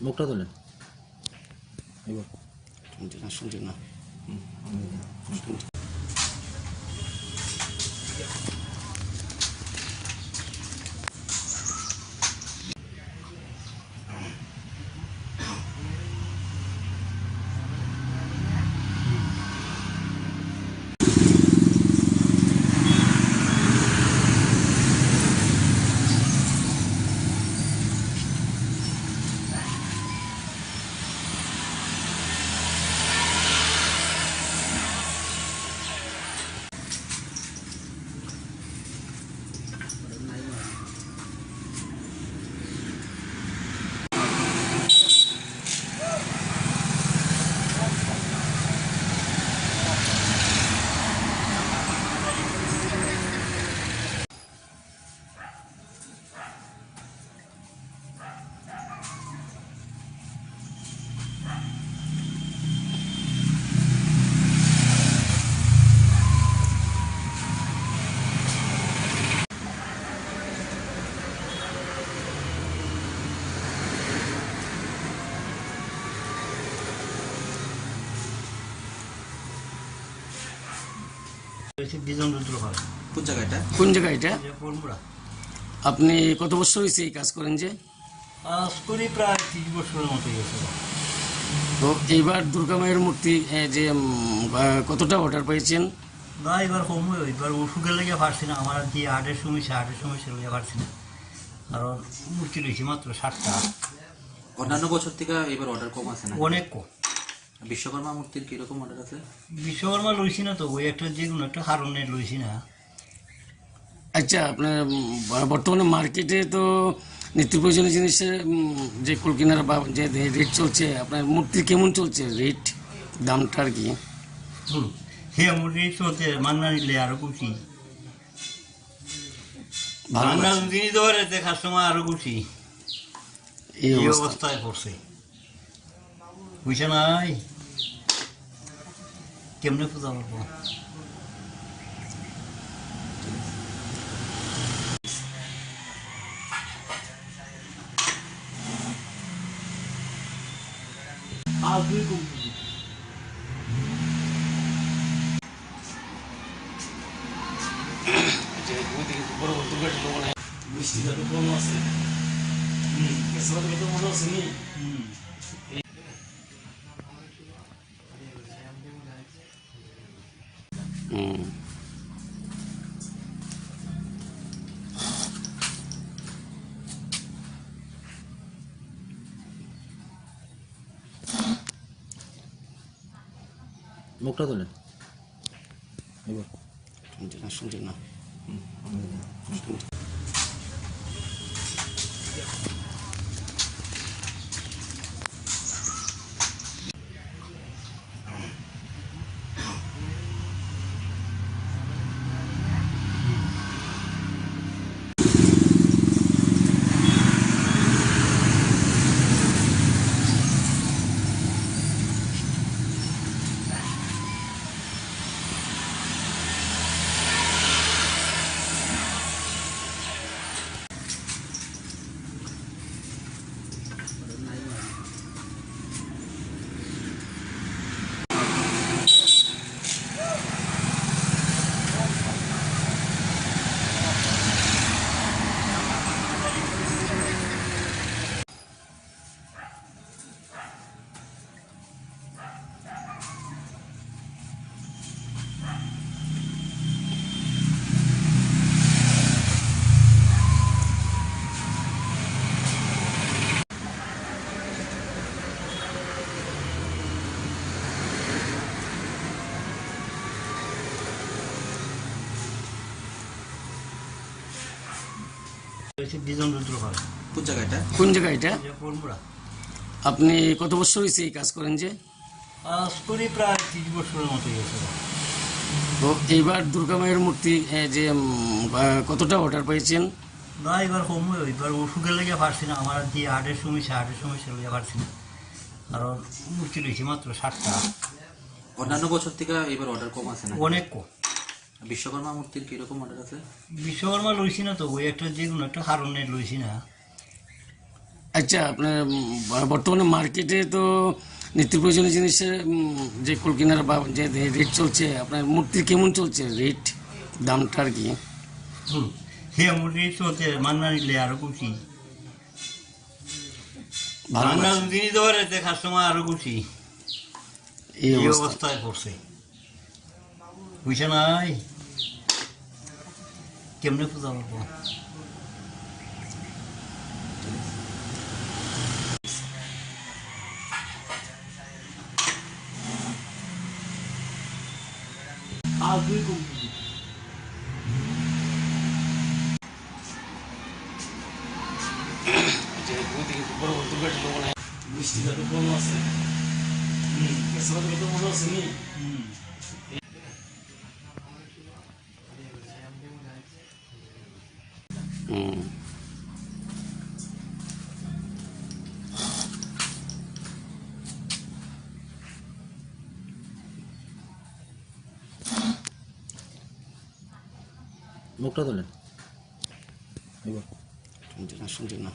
মুখটা তোলেন। শুনছেন না? কোন জায়গাটা? কোন জায়গা এটা? পরমুড়া। আপনি কত বছর হয়েছে এই কাজ করেন যে? আজ করি প্রায় 30 বছরের মতো গেছে। তো এইবার দুর্গা মায়ের মূর্তি যে কতটা অর্ডার পেয়েছেন? না এবার কম, এবার ওষুধের লেগে পারছি না, আমার যে হার্টের সমস্যা লেগে পারছি না। কারণ মূর্তি রয়েছে মাত্র 60টা। অন্যান্য বছর থেকে এবার অর্ডার কম আছে না? অনেক কম। বিশ্বকর্মা মূর্তির কিরকম অর্ডার আছে? বিশ্বকর্মা লইছি না তো, ওই একটা যে কোনো একটা কারণে লইছি না। আচ্ছা, আপনার বর্তমানে মার্কেটে তো নিত্য প্রয়োজনীয় জিনিসের যে কুলকিনার বা যে রেট চলছে, আপনার মূর্তি কেমন চলছে রেট, দামটা আর কি? হ্যাঁ, মূর্তি চলছে, মান্না নিলে আরো খুশি। মান্না জিনিস ধরে দেখার সময় আরো খুশি। এই অবস্থায় পড়ছে, বুঝছে নাই কেমনে পূজা করবো। মুখটা তোলেন। শুনছেন না? কোন জায়গাটা? কোন জায়গা এটা? পরমুড়া। আপনি কত বছর হয়েছে এই কাজ করেন যে? আজ করি প্রায় 30 বছরের মতো গেছে। তো এইবার দুর্গা মায়ের মূর্তি যে কতটা অর্ডার পেয়েছেন? না এবার কম, এবার ওষুধের লেগে পারছি না, আমার যে হার্টের সমস্যা লেগে পারছি না। কারণ মূর্তি রয়েছে মাত্র 60টা। অন্যান্য বছর থেকে এবার অর্ডার কম আছে না? অনেক কম। বিশ্বকর্মা মূর্তির কিরকম অর্ডার আছে? বিশ্বকর্মা লইছি না তো, ওই একটা যে কোনো একটা কারণে লইছি না। আচ্ছা, আপনার বর্তমানে মার্কেটে তো নিত্য প্রয়োজনীয় জিনিসের যে কুলকিনার বা যে রেট চলছে, আপনার মূর্তি কেমন চলছে রেট, দামটা আর কি? হ্যাঁ, মূর্তি চলছে, মান্না নিলে আরো খুশি। মান্না জিনিস ধরে দেখার সময় আরো খুশি। এই অবস্থায় পড়ছে, বুঝছে নাই কেমনে পূজা করবো। মুখটা তোলেন। শুনছেন না?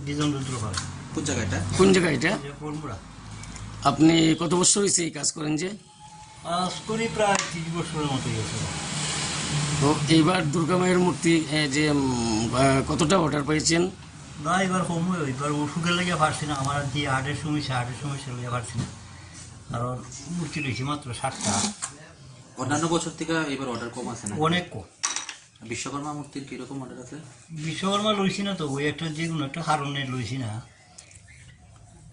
বিজন রুদ্রপাল। কোন জায়গা এটা? কোন জায়গা এটা? কোনমুড়া। আপনি কত বছর হয়েছে এই কাজ করেন যে? আজ করি প্রায় 30 বছরের মতো গেছে। তো এইবার দুর্গা মায়ের মূর্তি যে কতটা অর্ডার পেয়েছেন? না, এবার কমই, এবার ওষুধের লেগে পারছি না, আমার যে হার্টের সমস্যা লেগে পারছি না, কারণ মূর্তি লইছি মাত্র 60টা। অন্যান্য বছর থেকে এবার অর্ডার কম আছে না? অনেক কম। বিশ্বকর্মা মূর্তির কিরকম অর্ডার আছে? বিশ্বকর্মা লইছি না তো, ওই একটা যে কোনো একটা কারণে লইছি না।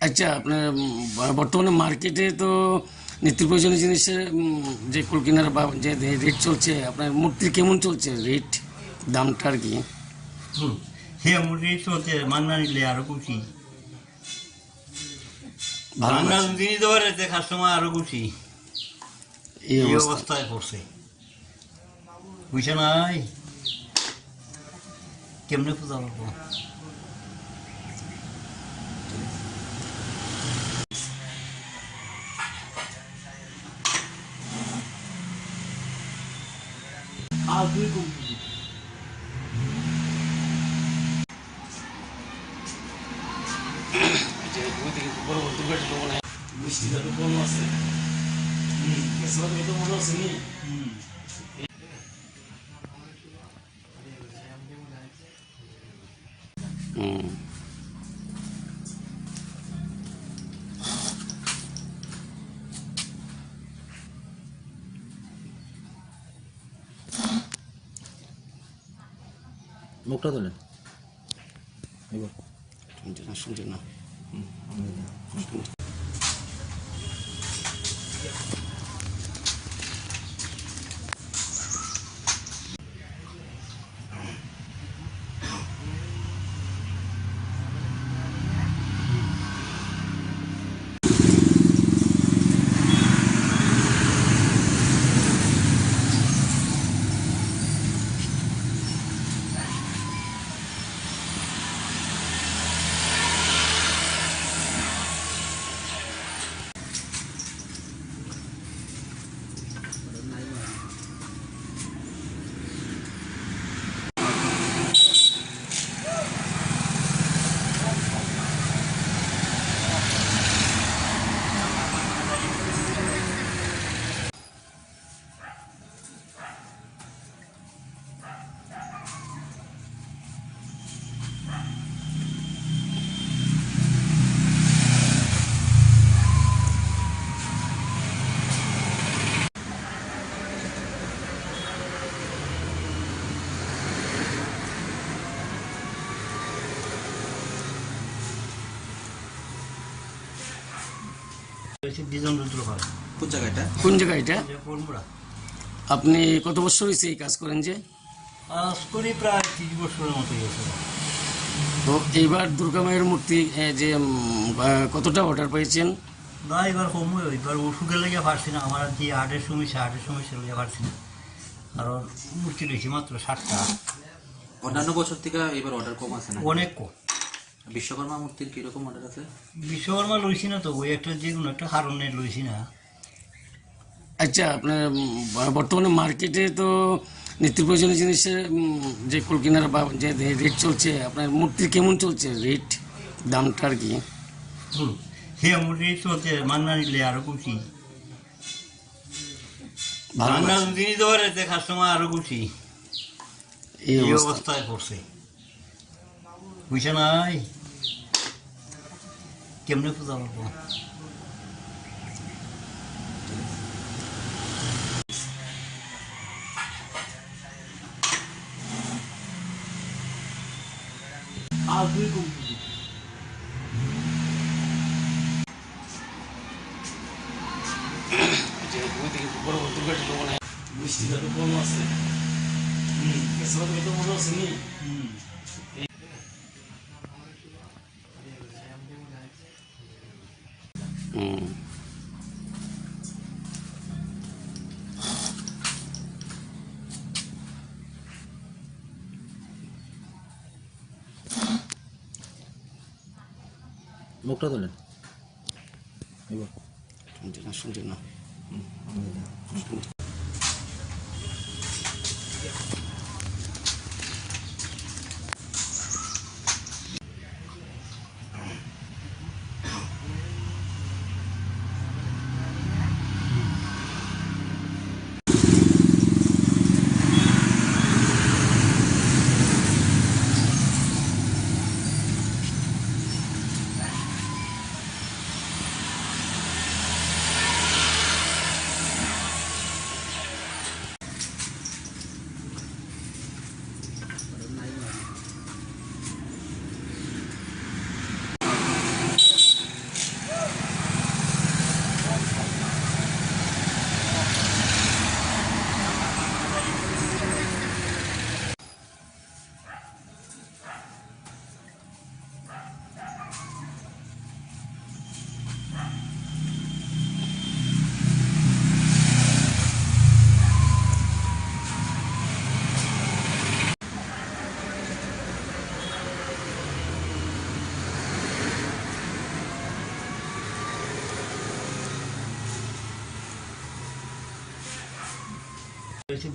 আচ্ছা, আপনার বর্তমানে মার্কেটে তো নিত্য প্রয়োজনীয় জিনিসের যে কুলকিনার বা যে রেট চলছে, আপনার মূর্তির কেমন চলছে রেট, দামটা আর কি? হ্যাঁ, মূর্তি চলছে, মান্না নিলে আরো খুশি, মান্না যদি ধরে কাস্টমার আরো খুশি। এই অবস্থায় পড়ছে, বুঝছে নাই কেমনে পূজা করবো। আর দুই মুখটা তোলেন। শুনছে না। বিজন রুদ্রপাল। কোন জায়গা এটা? কোন জায়গা এটা? কোনমুড়া। আপনি কত বছর হয়েছে এই কাজ করেন যে? আজ করি প্রায় 30 বছরের মতো গেছে। তো এইবার দুর্গা মায়ের মূর্তি যে কতটা অর্ডার পেয়েছেন? না, এবার কমই, এবার ওষুধের লেগে পারছি না, আমার যে হার্টের সমস্যা লেগে পারছি না, কারণ মূর্তি লইছি মাত্র 60টা। অন্যান্য বছর থেকে এবার অর্ডার কম আছে না? অনেক কম। বিশ্বকর্মা মূর্তির কিরকম অর্ডার আছে? বিশ্বকর্মা লইছি না তো, ওই একটা যে কোনো একটা কারণে লইছি না। আচ্ছা, আপনার বর্তমানে মার্কেটে তো নিত্য প্রয়োজনীয় জিনিসের যে কুলকিনার বা যে রেট চলছে, আপনার মূর্তির কেমন চলছে রেট, দামটা আর কি? হ্যাঁ, মূর্তি চলছে, মান্না নিলে আরো খুশি, মান্না যদি ধরে কাস্টমার আরো খুশি। এই অবস্থায় পড়ছে, বুঝছে নাই কেমনে পূজা করবো। আর দুই মিষ্টিটা তো কম আছে। তো মনে আছে নি? মুখটা তোলেন। শুনছে না।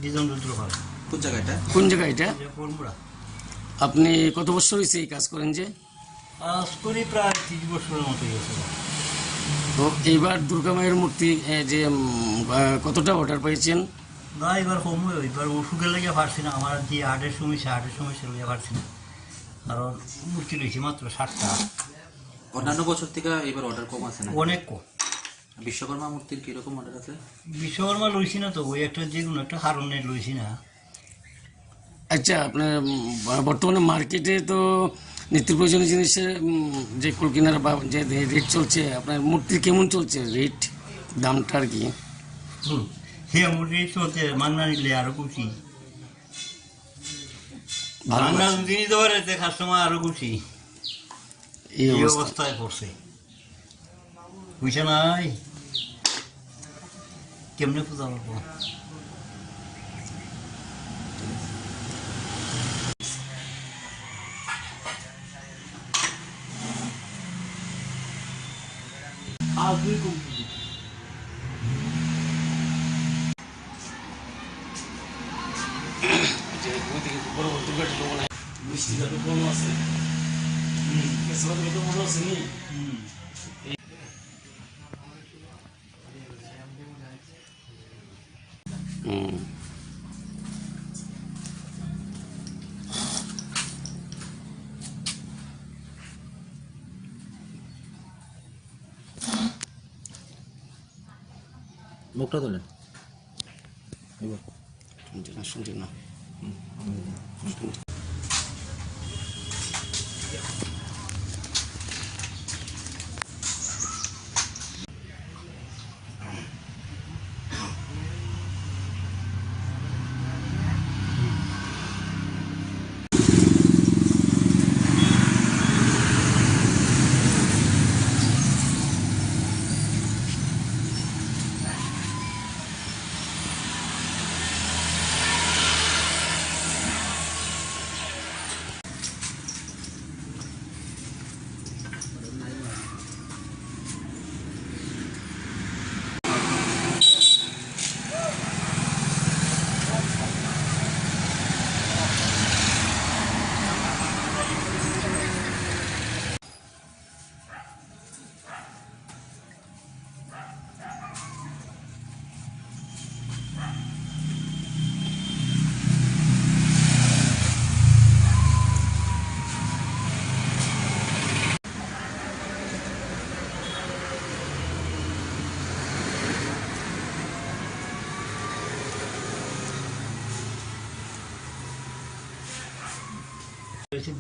বিজন রুদ্র পাল। কোন জায়গাটা? কোন জায়গা এটা? কোনপুরা। আপনি কত বছর হয়েছে এই কাজ করেন যে? কাজ করি প্রায় 30 বছরের মতো গেছে। তো এইবার দুর্গা মায়ের মূর্তি যে কতটা অর্ডার পেয়েছেন? না এবার কম এবার ওষুধের লেগে পারছি না, আমার যে হার্টের সমস্যা লেগে পারছি না, কারণ মূর্তি লইছি মাত্র 60টা। অন্যান্য বছর থেকে এবার অর্ডার কম আছে না? অনেক কম। বিশ্বকর্মা মূর্তির কিরকম অর্ডার আছে? বিশ্বকর্মা লইছি না তো, ওই একটা যে কোনো একটা কারণে লইছি না। আচ্ছা, আপনার বর্তমানে মার্কেটে তো নিত্য প্রয়োজনীয় জিনিসের যে কুলকিনার বা যে রেট চলছে, আপনার মূর্তির কেমন চলছে রেট, দামটা আর কি? হে মূর্তি চলছে, মান্না নিলে আরো খুশি, মান্না যদি নিতে পারে কাস্টমার আরো খুশি। এই অবস্থায় পড়ছে, বুঝছে নাই কেমনে পূজা করবো। মুখটা তোলেন। শুনছি না।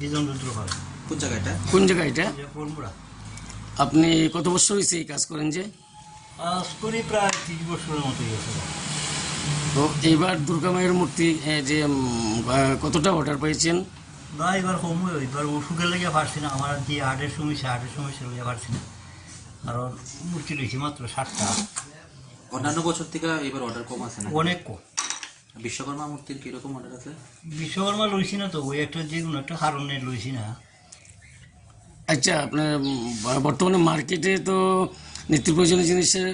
বিজন রুদ্র পাল। কোন জায়গাটা? কোন জায়গা এটা? কোনপুরা। আপনি কত বছর হয়েছে এই কাজ করেন যে? কাজ করি প্রায় 30 বছরের মতো গেছে। তো এইবার দুর্গা মায়ের মূর্তি যে কতটা অর্ডার পেয়েছেন? না এবার কম এবার ওষুধের লেগে পারছি না, আমার যে হার্টের সমস্যা লেগে পারছি না, কারণ মূর্তি লইছি মাত্র 60টা। অন্যান্য বছর থেকে এবার অর্ডার কম আছে না? অনেক কম। বিশ্বকর্মা মূর্তির কিরকম অর্ডার আছে? বিশ্বকর্মা লইছি না তো, ওই একটা যে কোনো একটা কারণে লইছি না। আচ্ছা, আপনার বর্তমানে মার্কেটে তো নিত্য প্রয়োজনীয় জিনিসের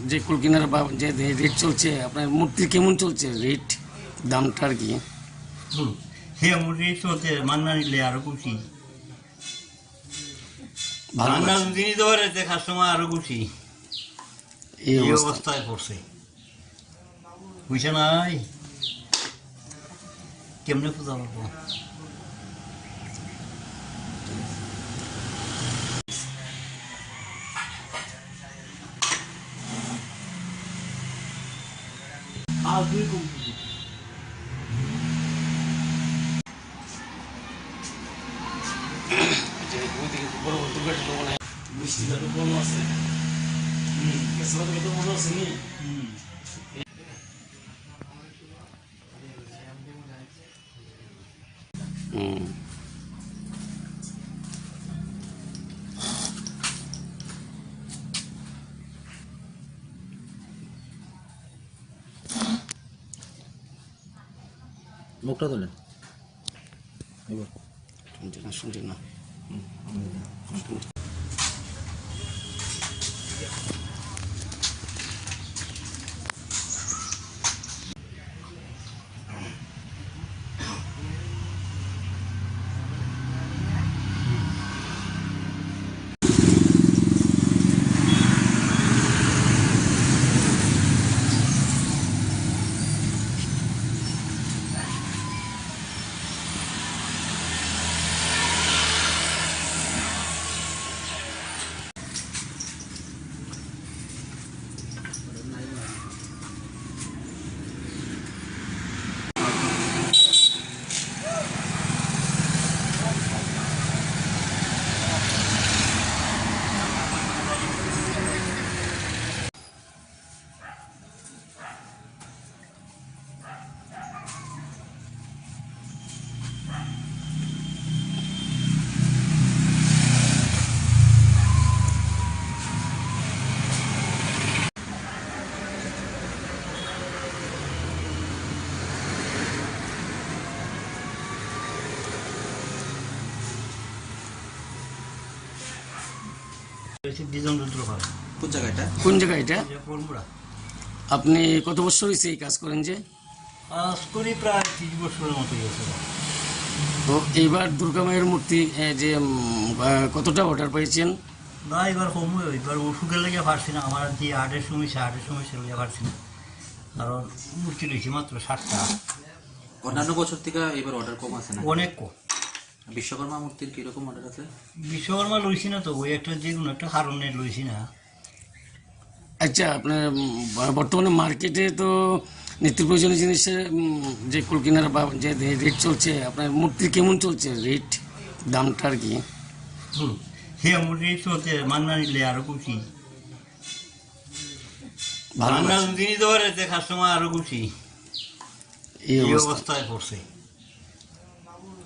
যে কুলকিনার বা যে রেট চলছে, আপনার মূর্তির কেমন চলছে রেট, দামটা আর কি? হে মূর্তি চলছে, মান্না নিলে আরো খুশি, মান্না যদি নিতে পারে কাস্টমার আরো খুশি। এই অবস্থায় পড়ছে, বুঝছে নাই কেমনে পূজা করবো। মুখটা তোলেন। শুনছি না। কোন জায়গাটা? কোন জায়গা এটা? আপনি কত বছর হয়েছে এই কাজ করেন যে? কাজ করি প্রায় 30 বছরের মতো গেছে। তো এইবার দুর্গা মায়ের মূর্তি যে কতটা অর্ডার পেয়েছেন? না, এবার কম, এবার ওষুধের লেগে পারছি না। আমার যে হার্টের সমস্যা লেগে পারছি না, কারণ মূর্তি লইছি মাত্র 60টা। অন্যান্য বছর থেকে এবার অর্ডার কম আছে না? অনেক কম। বিশ্বকর্মা মূর্তির কিরকম অর্ডার আছে? বিশ্বকর্মা লইছি না তো, ওই একটা যে কোনো একটা কারণে লইছি না। আচ্ছা, আপনার বর্তমানে মার্কেটে তো নিত্য প্রয়োজনীয় জিনিসের যে কুলকিনার বা যে রেট চলছে, আপনার মূর্তি কেমন চলছে রেট, দামটা আর কি? হে মূর্তি চলছে, মান্না নিলে আরো খুশি। ভালো মান্না যদি ধরে কাস্টমার আরো খুশি। এই অবস্থায় পড়ছে,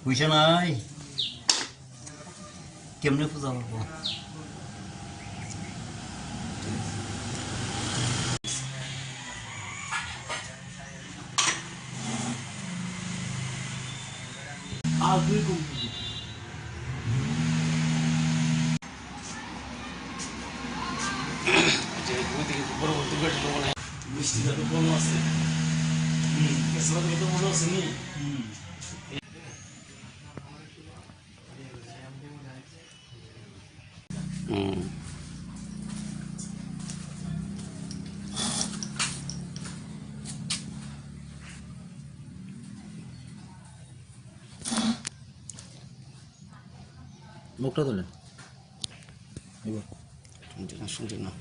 বুঝছে নাই কেমনে পূজা করবো। আর দুই কম্পিউটার মিষ্টিটা তো কম আছে, তো মনে আছে নি? মুখটা তোলেন। শুনছেন না?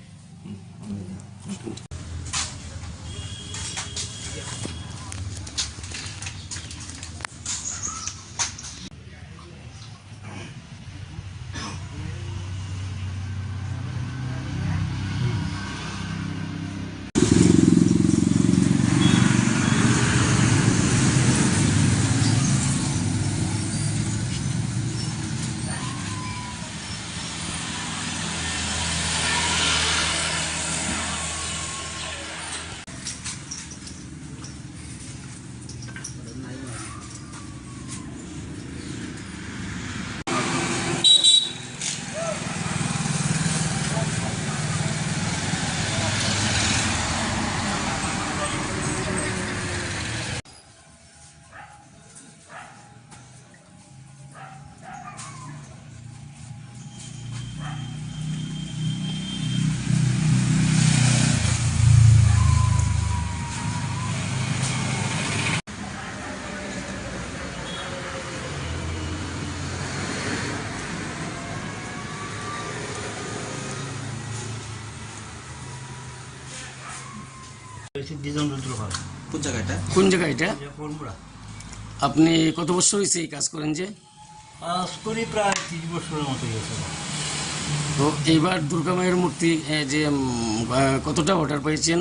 কোন জায়গাটা? কোন জায়গা এটা? আপনি কত বছর হয়েছে এই কাজ করেন যে? কাজ করি প্রায় 30 বছরের মতো গেছে। তো এইবার দুর্গা মায়ের মূর্তি যে কতটা অর্ডার পেয়েছেন?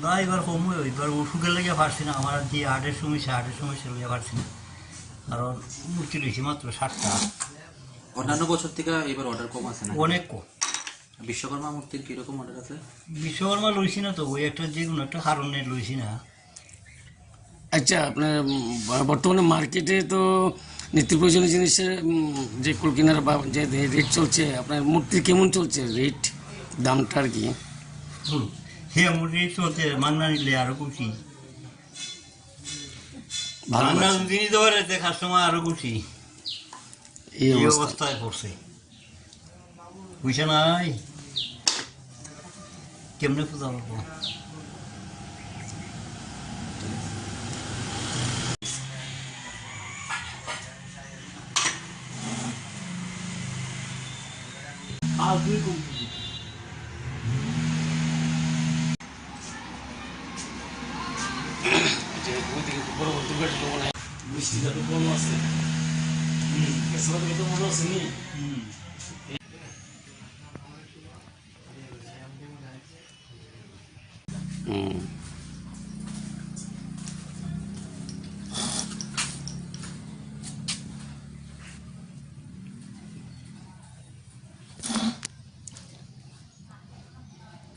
না, এবার কম, এবার ওষুধের লেগে পারছি না। আমার যে হার্টের সমস্যা লেগে পারছি না, কারণ মূর্তি লইছি মাত্র 60টা। অন্যান্য বছর থেকে এবার অর্ডার কম আছে না? অনেক কম। বিশ্বকর্মা মূর্তির কিরকম অর্ডার আছে? বিশ্বকর্মা লইছি না তো, ওই একটা যে কোনো একটা কারণে লইছি না। আচ্ছা, আপনার বর্তমানে মার্কেটে তো নিত্য প্রয়োজনীয় জিনিসের যে কুলকিনার বা যে রেট চলছে, আপনার মূর্তি কেমন চলছে রেট, দামটা আর কি? হে মূর্তি চলছে, মান্না নিলে আরো খুশি। মান্না যদি ধরে কাস্টমার আরো খুশি। এই অবস্থায় পড়ছে, বুঝছে নাই কেমনে পূজা করবো। আর দুই কম্পিউটার মিষ্টিটা তো কম আছে, তো মনে আছে নি?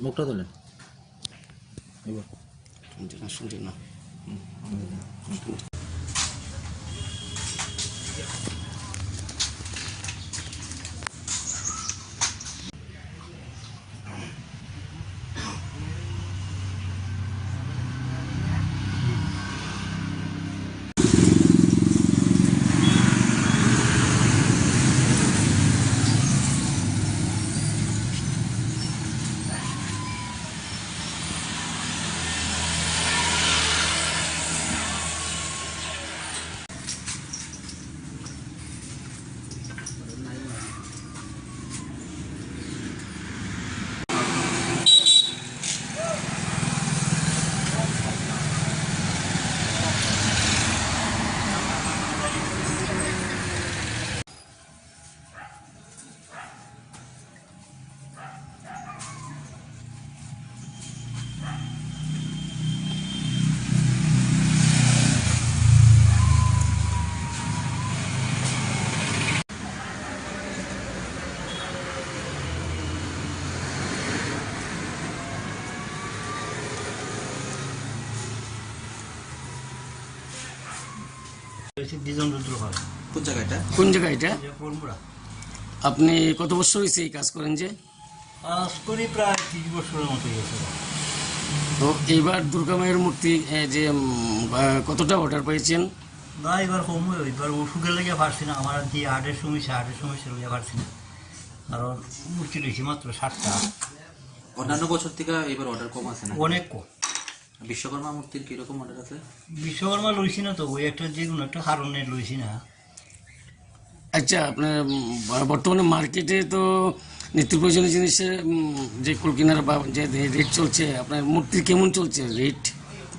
মুখটা তোলেন। শুনছেন না? কোন জায়গা এটা? কোন জায়গা এটা? আপনি কত বছর হয়েছে এই কাজ করেন যে? আজ করি প্রায় 30 বছরের মতো গেছে। তো এইবার দুর্গা মায়ের মূর্তি যে কতটা অর্ডার পেয়েছেন? না, এবার কম এবার ওষুধের লেগে পারছি না, আমার যে হার্টের সমস্যা লেগে পারছি না, কারণ মূর্তি রয়েছে মাত্র 60টা। অন্যান্য বছর থেকে এবার অর্ডার কম আছে না? অনেক কম। বিশ্বকর্মা মূর্তির কিরকম অর্ডার আছে? বিশ্বকর্মা লইছি না তো, ওই একটা যে কোনো একটা কারণে লইছি না। আচ্ছা, আপনার বর্তমানে মার্কেটে তো নিত্য প্রয়োজনীয় জিনিসের যে কুল কেনার বা যে রেট চলছে, আপনার মূর্তির কেমন চলছে রেট,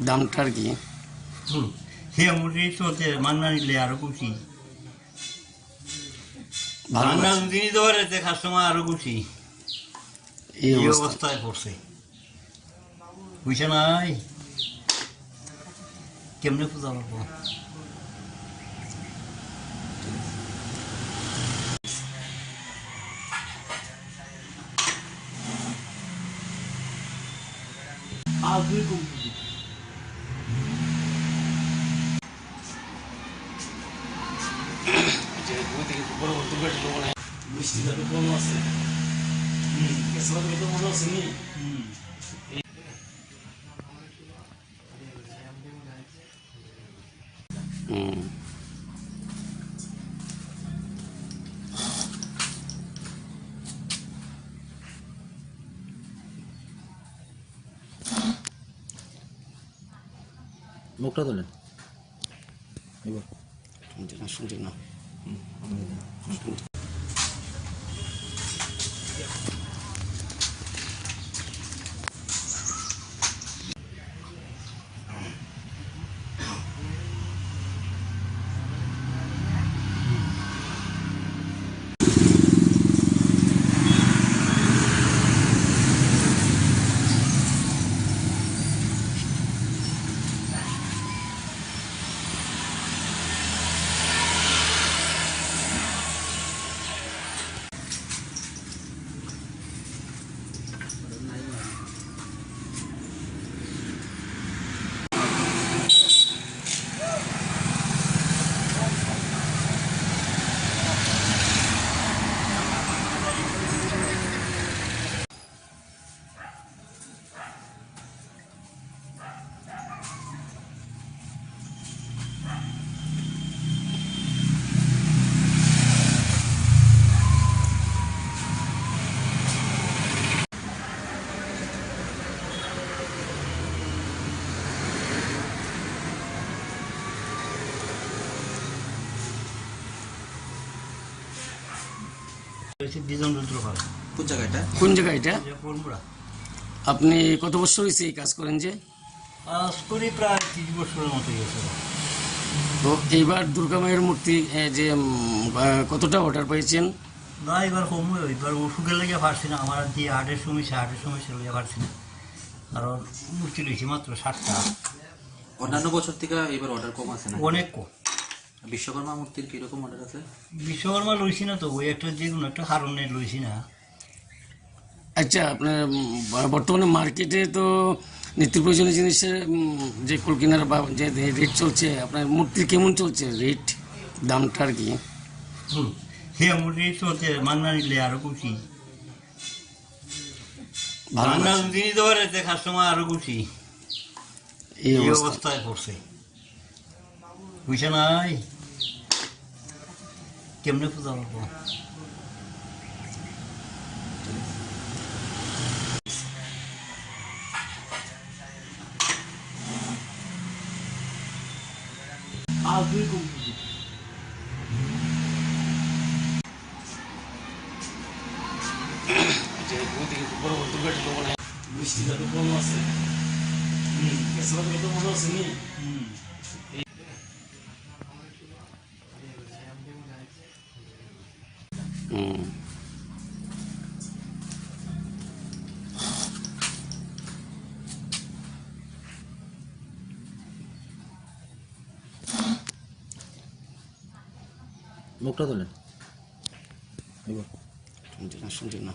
দামটা আর কি? হ্যাঁ, মূর্তি চলছে, মান্না নিলে আরো খুশি, মান্না যদি ধরে দেখার সময় আরো খুশি। এই অবস্থায় পড়ছে, বুঝছে নাই কেমনে পূজা করবো। মুখটা তোলেন এবার। শুনছি না। কোন জায়গা এটা? কোন জায়গা এটা? আপনি কত বছর হয়েছে এই কাজ করেন যে? আজ করি প্রায় 30 বছরের মতো গেছে। তো এইবার দুর্গা মায়ের মূর্তি যে কতটা অর্ডার পেয়েছেন? না, এবার কম এবার ওষুধের লেগে পারছি না, আমার যে হার্টের সমস্যা লেগে পারছি না, কারণ মূর্তি রয়েছে মাত্র 60টা। অন্যান্য বছর থেকে এবার অর্ডার কম আছে না? অনেক কম। বিশ্বকর্মা মূর্তির কিরকম অর্ডার আছে? বিশ্বকর্মা লইছি না তো, ওই একটা যে কোনো একটা কারণে লইছি না। আচ্ছা, আপনার বর্তমানে মার্কেটে তো নিত্য প্রয়োজনীয় জিনিসের যে কুল কেনার বা যে রেট চলছে, আপনার মূর্তির কেমন চলছে রেট, দামটা আর কি? হ্যাঁ, মূর্তি চলছে, মান্না নিলে আরো খুশি, মান্না যদি ধরে দেখার সময় আরো খুশি। এই অবস্থায় পড়ছে, বুঝছে নাই কেমনে পূজা করবো। মুখটা তোলেন এবার। শুনছি না।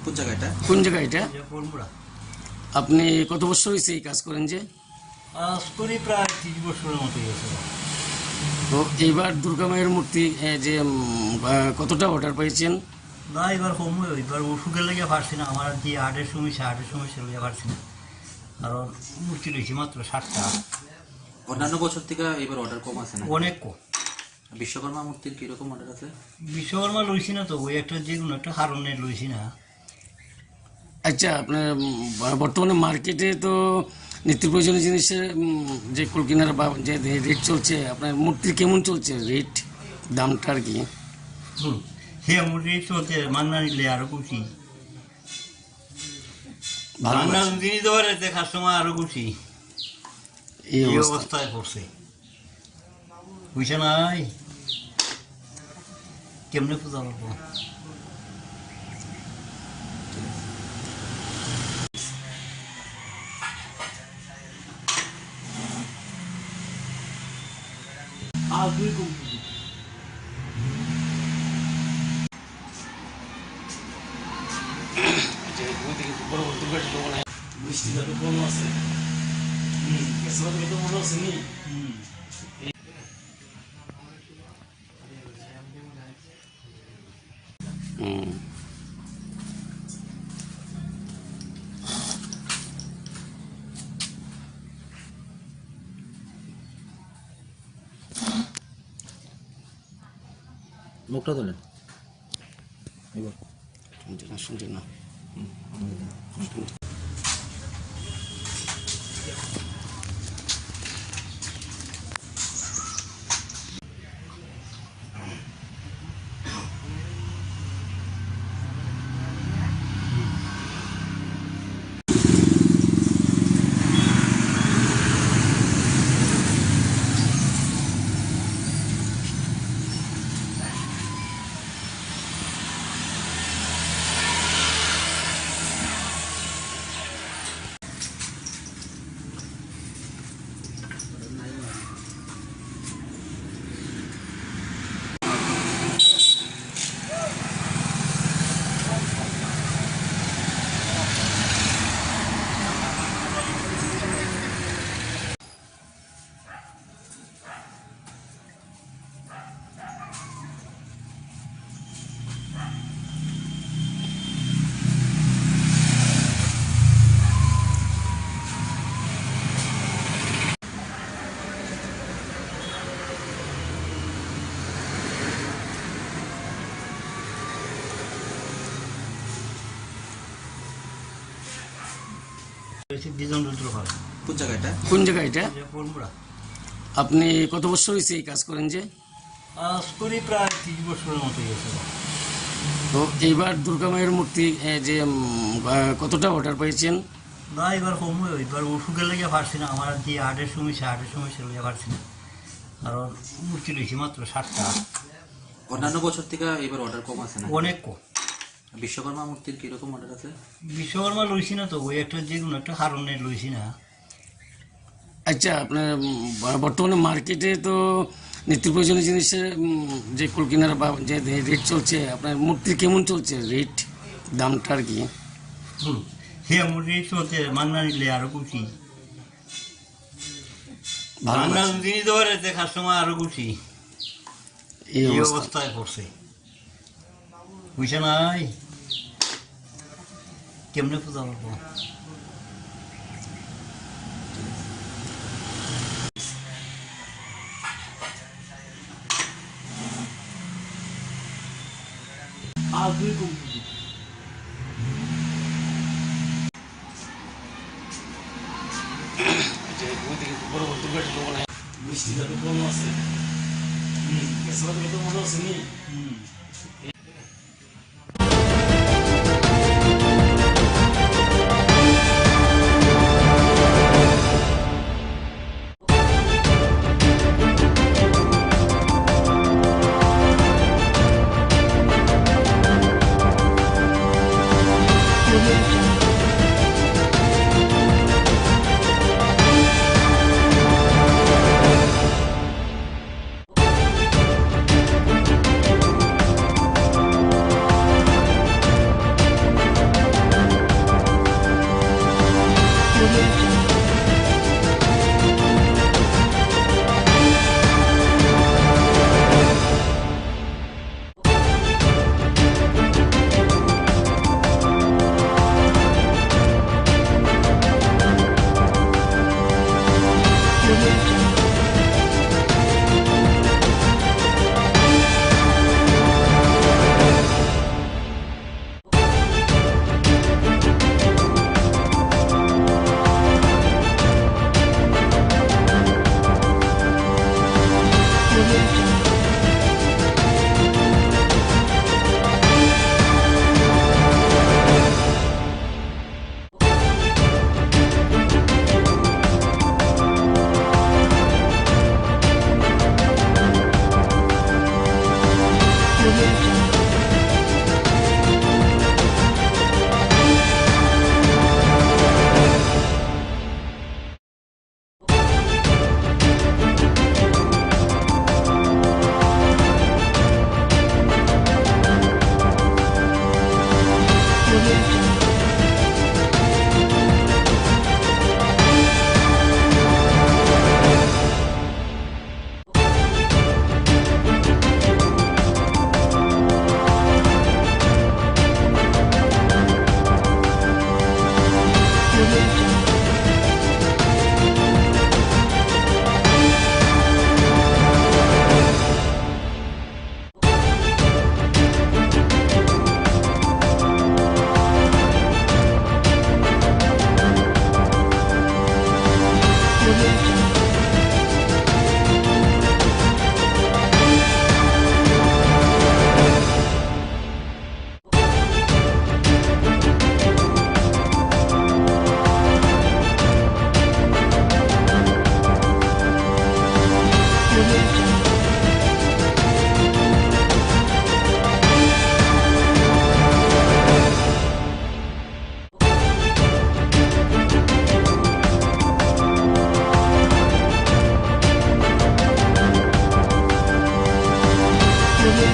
কোন জায়গাটা? কোন জায়গা এটা? পরমুড়া। আপনি কত বছর হয়েছে এই কাজ করেন যে? আজ করি প্রায় 30 বছরের মতো গেছে। তো এইবার দুর্গা মায়ের মূর্তি যে কতটা অর্ডার পেয়েছেন? না এবার কম এবার ওষুধের লেগে পারছি না, আমার যে হার্টের সমস্যা লেগে পারছি না, কারণ মূর্তি লইছি মাত্র 60টা। অন্যান্য বছর থেকে এবার অর্ডার কম আছে না? অনেক কম। বিশ্বকর্মা মূর্তির কিরকম অর্ডার আছে? বিশ্বকর্মা লইছি না তো, ওই একটা যে কোনো একটা কারণে লইছি না। আচ্ছা, আপনার বর্তমানে মার্কেটে তো নিত্য প্রয়োজনীয় জিনিসের যে কুলকিনার বা যে রেট চলছে, আপনার মূর্তির কেমন চলছে রেট, দামটা আর কি? সে মূর্তি চলছে, মান্না নিলে আরো খুশি, ভালো মান্না জিনিস ধরে দেখার সময় আরো খুশি। এই অবস্থায় পড়ছে, বুঝছে নাই কেমনে পূজা করবো। বৃষ্টিটা তো কম আছে, তো মনে আছে নি? মুখটা তোলেন এবার। শুনছি না। কোন জায়গাটা? কোন জায়গা এটা? পরমুড়া। আপনি কত বছর হয়েছে এই কাজ করেন যে? আজ করি প্রায় 30 বছরের মতো গেছে। তো এইবার দুর্গা মায়ের মূর্তি যে কতটা অর্ডার পেয়েছেন? না এবার কম এবার ওষুধের লেগে পারছি না, আমার যে হার্টের সমস্যা লেগে পারছি না, কারণ মূর্তি লইছি মাত্র 60টা। অন্যান্য বছর থেকে এবার অর্ডার কম আছে না? অনেক কম। বিশ্বকর্মা মূর্তির কিরকম অর্ডার আছে? বিশ্বকর্মা লইছি না তো, ওই একটা যে কোনো একটা কারণে লইছি না। আচ্ছা, আপনার বর্তমানে মার্কেটে তো নিত্য প্রয়োজনীয় জিনিসের যে কুলকিনার বা যে রেট চলছে, আপনার মূর্তির কেমন চলছে রেট, দামটা আর কি? সে মূর্তি চলছে, মান্না নিলে আরো খুশি, ভালো মান্না জিনিস ধরে দেখার সময় আরো খুশি। এই অবস্থায় পড়ছে, বুঝছে নাই কেমনে পূজা করবো। বৃষ্টিটা তো কম আছে, তো মনে আছে নি? Audio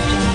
Jungle.